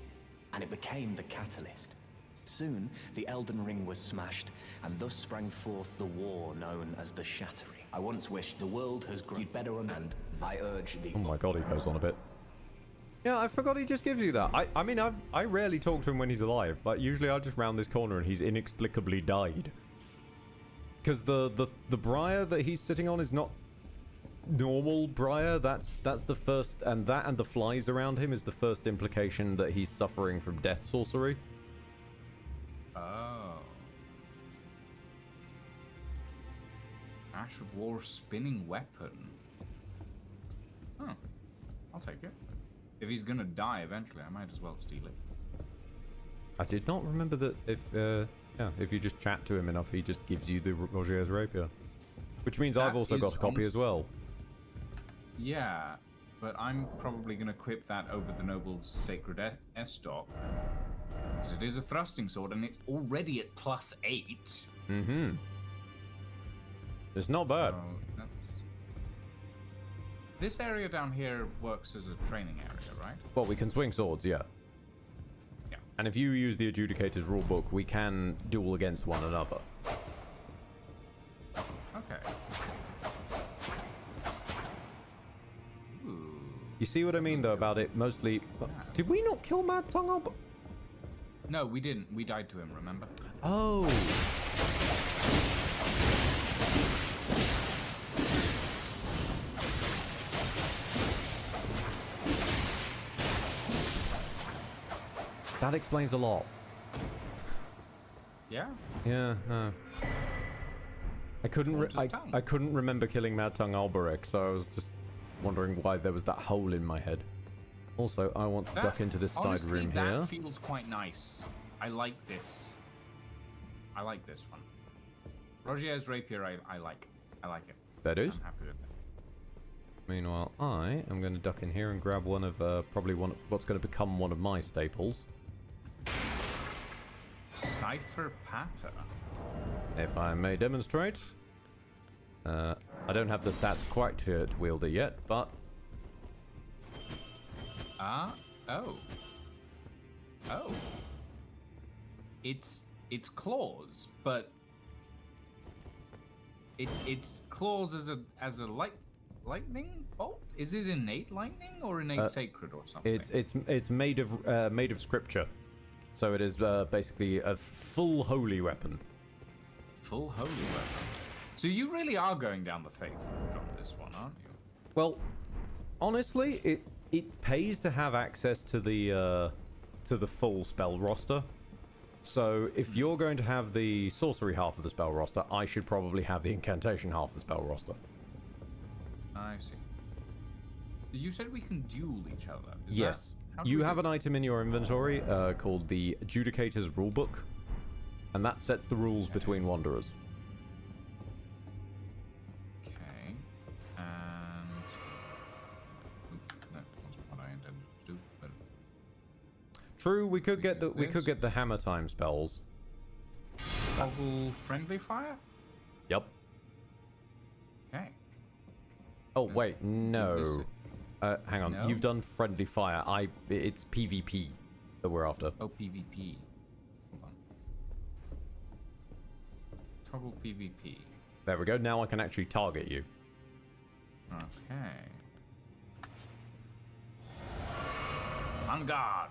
and it became the catalyst. Soon, the Elden Ring was smashed, and thus sprang forth the war known as the Shattering. I once wished the world has grown better, and I urge the... Oh my god, he goes on a bit. Yeah, I forgot he just gives you that. I mean, I rarely talk to him when he's alive, but usually I'll just round this corner and he's inexplicably died. Because the briar that he's sitting on is not normal briar. That's the first, and that and the flies around him is the first implication that he's suffering from death sorcery. Oh. Ash of War spinning weapon. Oh, I'll take it. If he's gonna die eventually, I might as well steal it. I did not remember that if you just chat to him enough, he just gives you the Rogier's Rapier. Which means I've also got a copy as well. Yeah, but I'm probably gonna equip that over the Noble's Sacred Estoc. Because it is a thrusting sword and it's already at +8. Mm-hmm. It's not bad. So this area down here works as a training area, right? Well, we can swing swords, yeah. Yeah. And if you use the Adjudicator's rulebook, we can duel against one another. Okay. Ooh. You see what I mean, though, about it mostly... Did we not kill Mad Tongue? No, we didn't. We died to him, remember? Oh. That explains a lot. Yeah? Yeah, no. I couldn't remember killing Mad Tongue Alberich, so I was just wondering why there was that hole in my head. Also, I want to duck into this side room here. That feels quite nice. I like this. I like this one. Rogier's Rapier, I like. I like it. That is? I'm happy with it. Meanwhile, I am going to duck in here and grab one of, probably one of what's going to become one of my staples. Cipher Patter. If I may demonstrate. I don't have the stats quite to wield it yet, but... Oh. It's claws, but it's claws as a lightning bolt. Is it innate lightning or innate sacred or something? It's made of scripture, so it is basically a full holy weapon. Full holy weapon. So you really are going down the faith route on this one, aren't you? Well, honestly, it pays to have access to the full spell roster. So if you're going to have the sorcery half of the spell roster, I should probably have the incantation half of the spell roster. I see. You said we can duel each other. Yes. You have an item in your inventory called the Adjudicator's Rulebook, and that sets the rules between Wanderers. Okay. And... that wasn't what I intended to do, but... True, we could get the hammer time spells. Toggle friendly fire? Yep. Okay. Oh wait, no. Hang on. No? You've done friendly fire. It's PvP that we're after. Oh, PvP. Hold on. Toggle PvP. There we go. Now I can actually target you. Okay. On guard.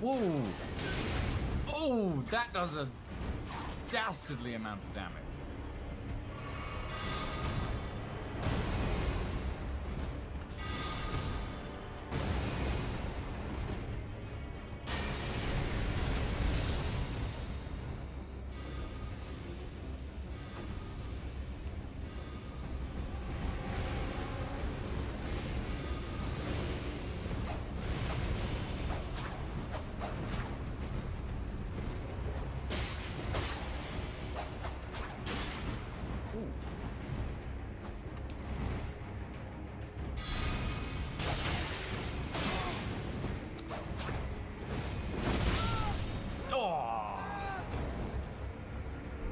Whoa! Oh, that does a dastardly amount of damage.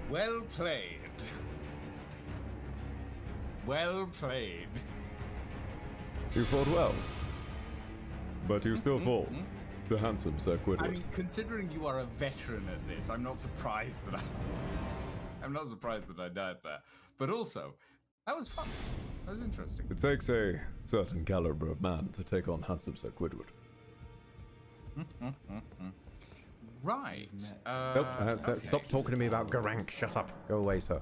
Well played. Well played. You fought well, but you still fall. The handsome Sir Quidward. I mean, considering you are a veteran at this, I'm not surprised that I died there. But also, that was fun. That was interesting. It takes a certain caliber of man to take on handsome Sir Quidward. Right. Stop talking to me about Garank. Shut up. Go away, sir.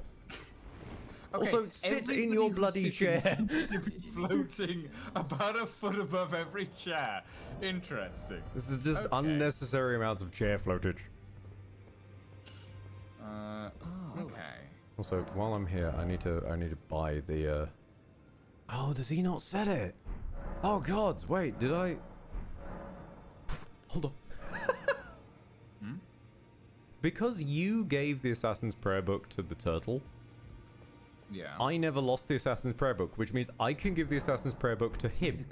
Okay, also, sit in your bloody chair. Seems to be floating about a foot above every chair. Interesting. This is just unnecessary amounts of chair floatage. Okay. Also, while I'm here, I need to buy the. Oh, does he not set it? Oh God! Wait, did I? Hold on. Because you gave the Assassin's Prayer Book to the turtle. Yeah. I never lost the Assassin's Prayer Book, which means I can give the Assassin's Prayer Book to him,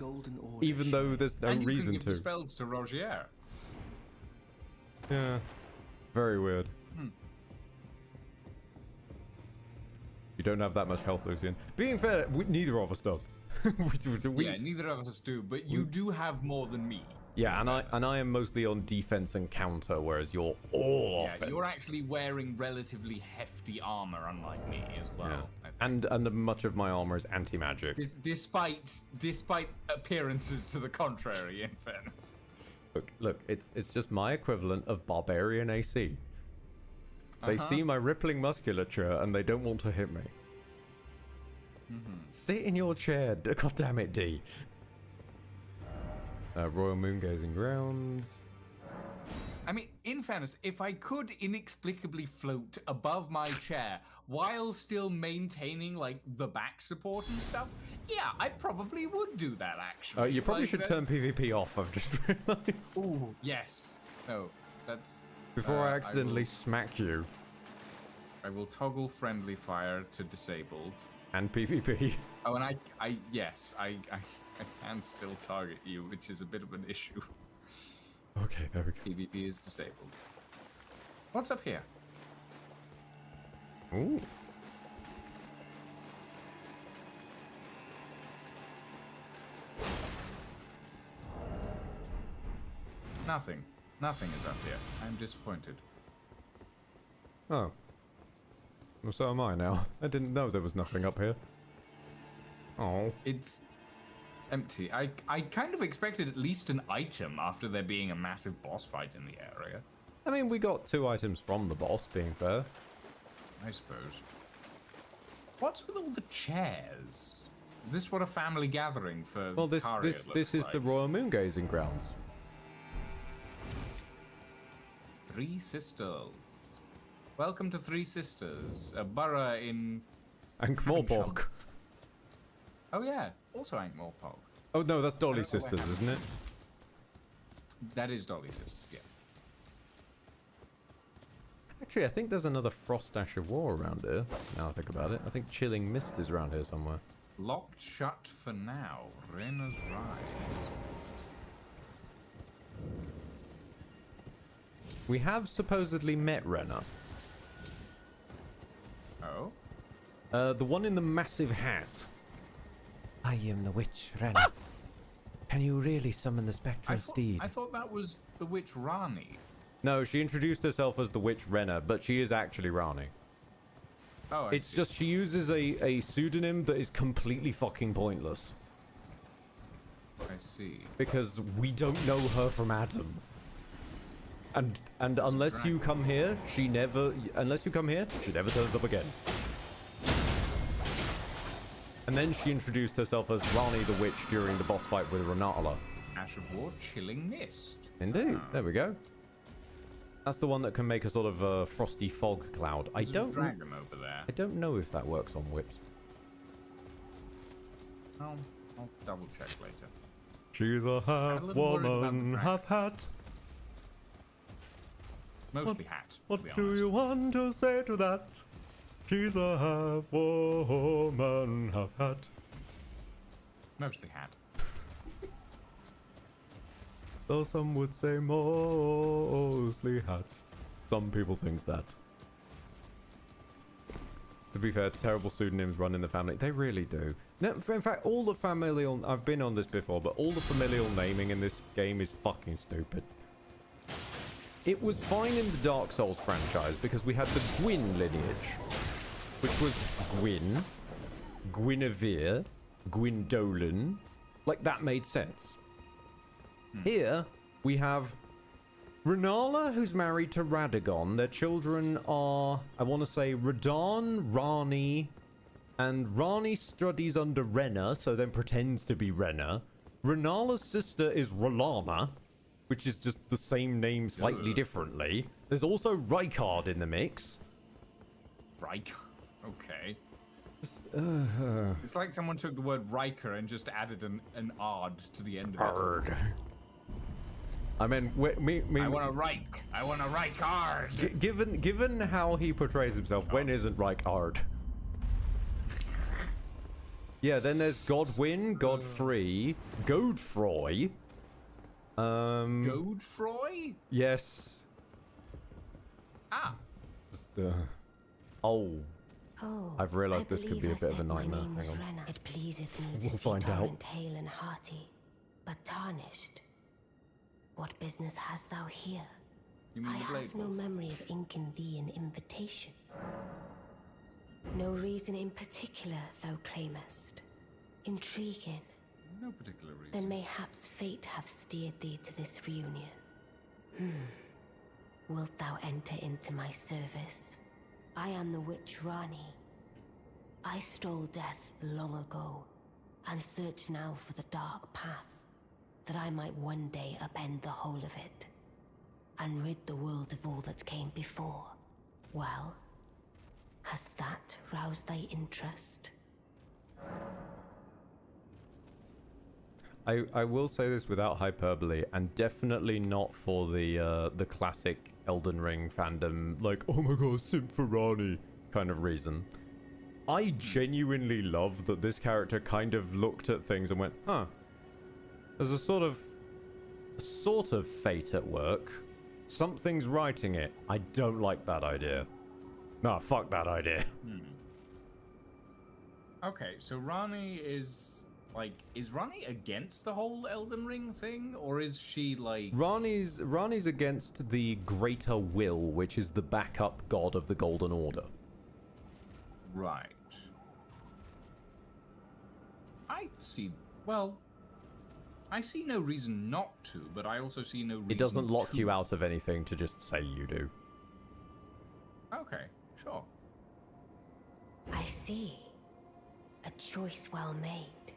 even though there's no and you reason can give to. The spells to Rogier. Yeah. Very weird. You don't have that much health, Lucian. Being fair, neither of us does. Yeah, neither of us do, but you do have more than me. Yeah, and I am mostly on defense and counter, whereas you're all offense. Yeah, you're actually wearing relatively hefty armor, unlike me as well. Yeah. And much of my armor is anti-magic. Despite appearances to the contrary, in fairness. Look, it's just my equivalent of barbarian AC. They see my rippling musculature and they don't want to hit me. Sit in your chair, God damn it, D. Royal Moon Gazing Grounds. I mean, in fairness, if I could inexplicably float above my chair while still maintaining, like, the back support and stuff, yeah, I probably would do that, actually. You probably should turn PvP off, I've just realized. Ooh, yes. No, that's... Before I accidentally smack you. I will toggle friendly fire to disabled. And PvP. Oh, and I can still target you, which is a bit of an issue. Okay, there we go. PvP is disabled. What's up here? Ooh. Nothing. Nothing is up here. I'm disappointed. Oh. Well, so am I now. I didn't know there was nothing up here. Oh. It's empty. I kind of expected at least an item after there being a massive boss fight in the area. I mean, we got 2 items from the boss, being fair. I suppose. What's with all the chairs? Is this what a family gathering for Well, this Caria is looks the like? Royal Moon Gazing Grounds. Three Sisters. Welcome to Three Sisters, a borough in Ankh-Morpork. Oh yeah, also Ankh-Morpork. Oh no, that's Dolly Sisters, isn't it? That is Dolly Sisters, yeah. Actually, I think there's another Frost Ash of War around here, now I think about it. I think Chilling Mist is around here somewhere. Locked shut for now. Renna's Rise. We have supposedly met Renna. Oh? The one in the massive hat. I am the witch, Renna. Can you really summon the spectral steed? I thought that was the witch Rani. No, she introduced herself as the witch Renna, but she is actually Rani. Oh, it's just she uses a pseudonym that is completely fucking pointless. I see. Because we don't know her from Adam. And unless you come here, she never turns up again. And then she introduced herself as Rani the Witch during the boss fight with Renala. Ash of War, Chilling Mist. Indeed. There we go. That's the one that can make a sort of frosty fog cloud. There's a dragon over there. I don't know if that works on whips. I'll double check later. She's a half woman, half hat. Mostly hat. What do you want to say to that? She's a half woman, half hat. Mostly hat. Though some would say mostly hat. Some people think that. To be fair, terrible pseudonyms run in the family. They really do. In fact, all the familial... I've been on this before, but all the familial naming in this game is fucking stupid. It was fine in the Dark Souls franchise because we had the Gwyn lineage, which was Gwyn, Guinevere, Gwyndolen. Like, that made sense. Here, we have Renala, who's married to Radagon. Their children are, I want to say, Radon, Rani, and Rani studies under Renna, so then pretends to be Renna. Renala's sister is Ralana, which is just the same name slightly differently. There's also Rykard in the mix. Riker? Okay. It's like someone took the word Riker and just added an ard to the end of it. Ard. I mean, I want a Reich. I want a Rykard. Given how he portrays himself, when isn't Rykard? Yeah, then there's Godwyn, Godfrey, Godefroy. Godefroy? Yes. Ah. Oh. I've realised this could be a bit of a nightmare. Hang on. It pleaseth me to We'll see find out. Torrent hale and hearty, but tarnished. What business hast thou here? You mean I the have Blade no Wolf? memory of inking thee an invitation. No reason in particular thou claimest. Intriguing. No particular reason. Then mayhaps fate hath steered thee to this reunion. Wilt thou enter into my service? I am the witch Rani. I stole death long ago, and search now for the dark path, that I might one day upend the whole of it, and rid the world of all that came before. Well, has that roused thy interest? I will say this without hyperbole, and definitely not for the classic Elden Ring fandom, like, oh my god, simp for Rani kind of reason. I genuinely love that this character kind of looked at things and went, huh, there's a sort of fate at work. Something's writing it. I don't like that idea. Nah, fuck that idea. Okay, so Rani is Rani against the whole Elden Ring thing, or is she like... Rani's against the Greater Will, which is the backup god of the Golden Order. Right. I see no reason not to, but I also see no reason It doesn't lock to. you out of anything to just say you do. Okay, sure. I see. A choice well made.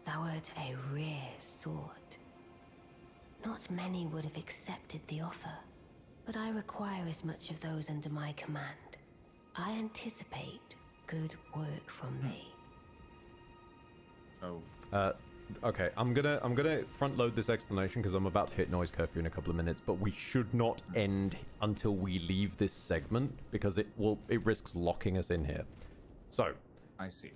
Thou art a rare sword. Not many would have accepted the offer, but I require as much of those under my command. I anticipate good work from thee. Oh. Okay, I'm gonna front load this explanation because I'm about to hit noise curfew in a couple of minutes, but we should not end until we leave this segment because it risks locking us in here. So, I see.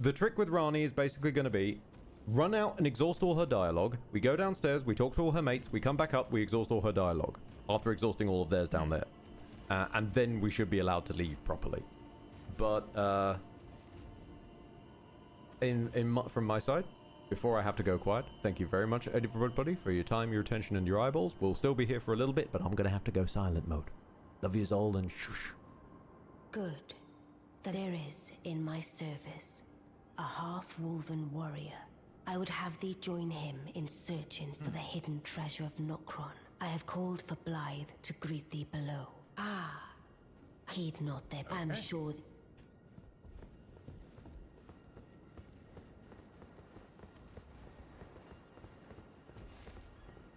The trick with Rani is basically going to be run out and exhaust all her dialogue. We go downstairs, we talk to all her mates, we come back up, we exhaust all her dialogue after exhausting all of theirs down there, and then we should be allowed to leave properly. But from my side, before I have to go quiet, thank you very much, everybody, for your time, your attention, and your eyeballs. We'll still be here for a little bit, but I'm going to have to go silent mode. Love yous all, and shush. Good. There is, in my service, a half-wolven warrior. I would have thee join him in searching for the hidden treasure of Nokron. I have called for Blythe to greet thee below. Ah, heed not there. Okay. I'm sure...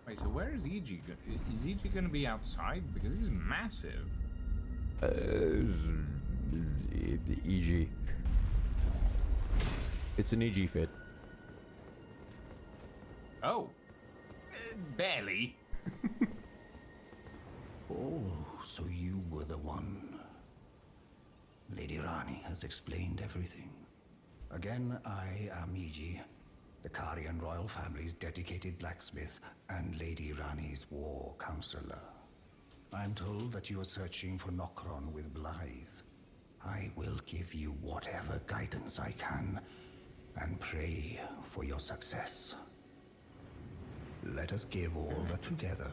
Wait, so where is EG? Is EG going to be outside? Because he's massive. EG. It's an EG fit. Oh. Barely. Oh, so you were the one. Lady Rani has explained everything. Again, I am Iji, the Karian royal family's dedicated blacksmith and Lady Rani's war counselor. I'm told that you are searching for Nokron with Blythe. I will give you whatever guidance I can, and pray for your success. Let us give all together.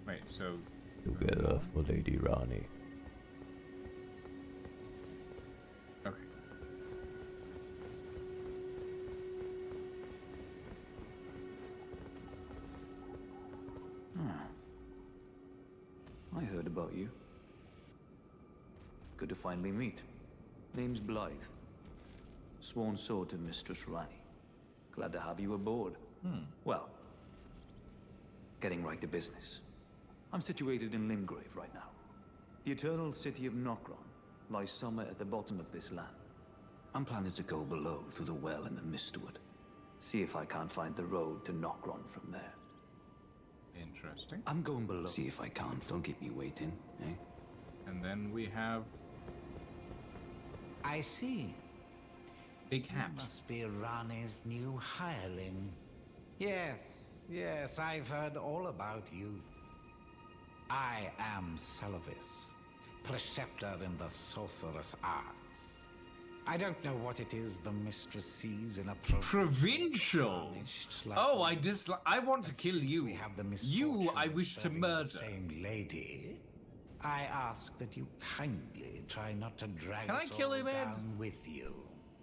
Wait, so... Together for Lady Rani. Okay. I heard about you. Good to finally meet. Name's Blythe. Sworn sword to Mistress Rani. Glad to have you aboard. Well, getting right to business. I'm situated in Limgrave right now. The eternal city of Nokron lies somewhere at the bottom of this land. I'm planning to go below through the well in the Mistwood. See if I can't find the road to Nokron from there. Interesting. I'm going below. See if I can't. Don't keep me waiting, eh? And then we have... I see. Big hat. You must be Rani's new hireling. Yes, I've heard all about you. I am Selvis, preceptor in the sorcerous arts. I don't know what it is the mistress sees in a provincial. Oh, I want to kill you. We have the you, I wish to murder. The same lady. I ask that you kindly try not to drag Can I us kill all him, Ed? down with you.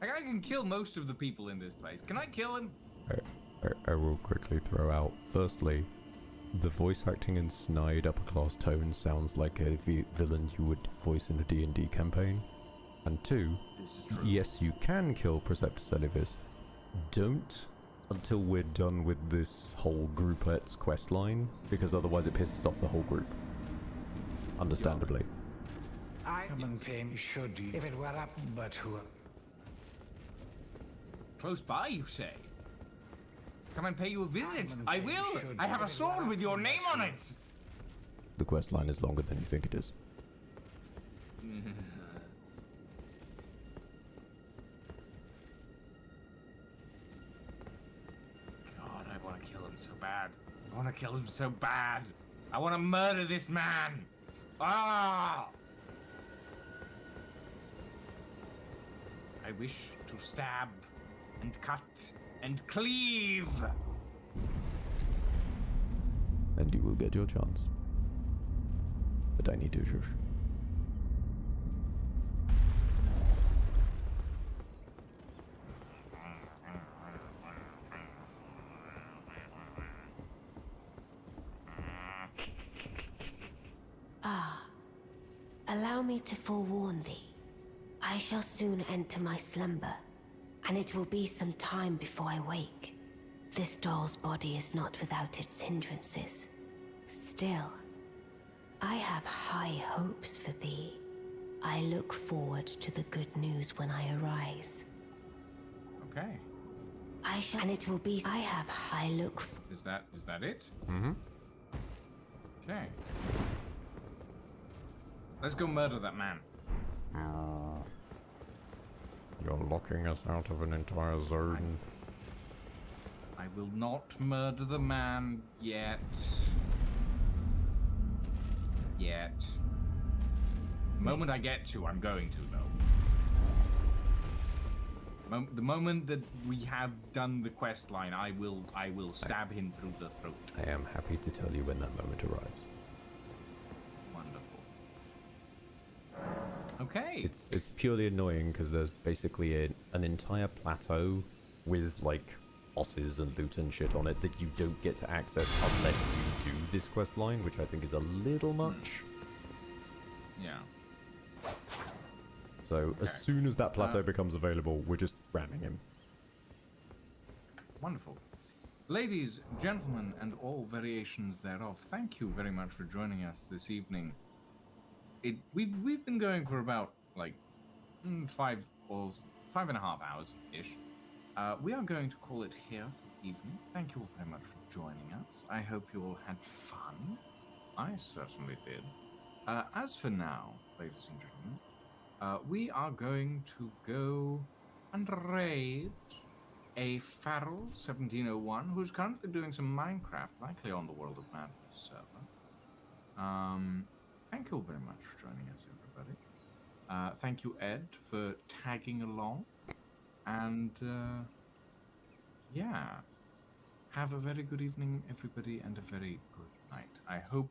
Like, I can kill most of the people in this place. Can I kill him? I will quickly throw out. Firstly, the voice acting in snide upper class tone sounds like a villain you would voice in a D&D campaign. And two, yes, you can kill Preceptor Selvis. Don't until we're done with this whole grouplet's quest line, because otherwise it pisses off the whole group. Understandably. I come and pay me should you, if it were up, but who? Close by, you say? Come and pay you a visit. I will. I have a sword with your name on it. The quest line is longer than you think it is. God, I want to kill him so bad. I want to kill him so bad. I want to murder this man. Ah! I wish to stab and cut and cleave. And you will get your chance. But I need to shush. Allow me to forewarn thee. I shall soon enter my slumber, and it will be some time before I wake. This doll's body is not without its hindrances. Still, I have high hopes for thee. I look forward to the good news when I arise. Okay. I shall, and it will be. I have high look. Is that it? Mm-hmm. Okay. Let's go murder that man. You're locking us out of an entire zone. I will not murder the man yet. The moment I get to, I'm going to, though. The moment that we have done the quest line, I will stab him through the throat. I am happy to tell you when that moment arrives. Wonderful. Okay. It's purely annoying because there's basically an entire plateau with like bosses and loot and shit on it that you don't get to access unless you do this quest line, which I think is a little much. Yeah. So as soon as that plateau becomes available, we're just ramming him. Wonderful. Ladies, gentlemen, and all variations thereof, thank you very much for joining us this evening. We've been going for about like 5.5 hours ish. We are going to call it here for the evening. Thank you all very much for joining us. I hope you all had fun. I certainly did. As for now, ladies and gentlemen, we are going to go and raid a Farrell 1701 who's currently doing some Minecraft, likely on the World of Madness server. Thank you all very much for joining us, everybody. Thank you, Ed, for tagging along. And, yeah. Have a very good evening, everybody, and a very good night. I hope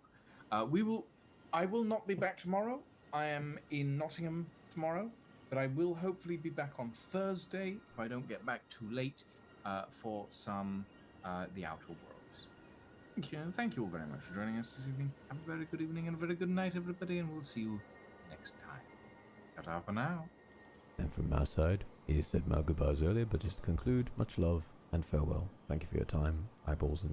I will not be back tomorrow. I am in Nottingham tomorrow, but I will hopefully be back on Thursday if I don't get back too late for some The Outer Worlds. Thank you all very much for joining us this evening. Have a very good evening and a very good night, everybody, and we'll see you next time. Ta-ta for now. And from my side, you said my goodbyes earlier, but just to conclude, much love and farewell. Thank you for your time, eyeballs and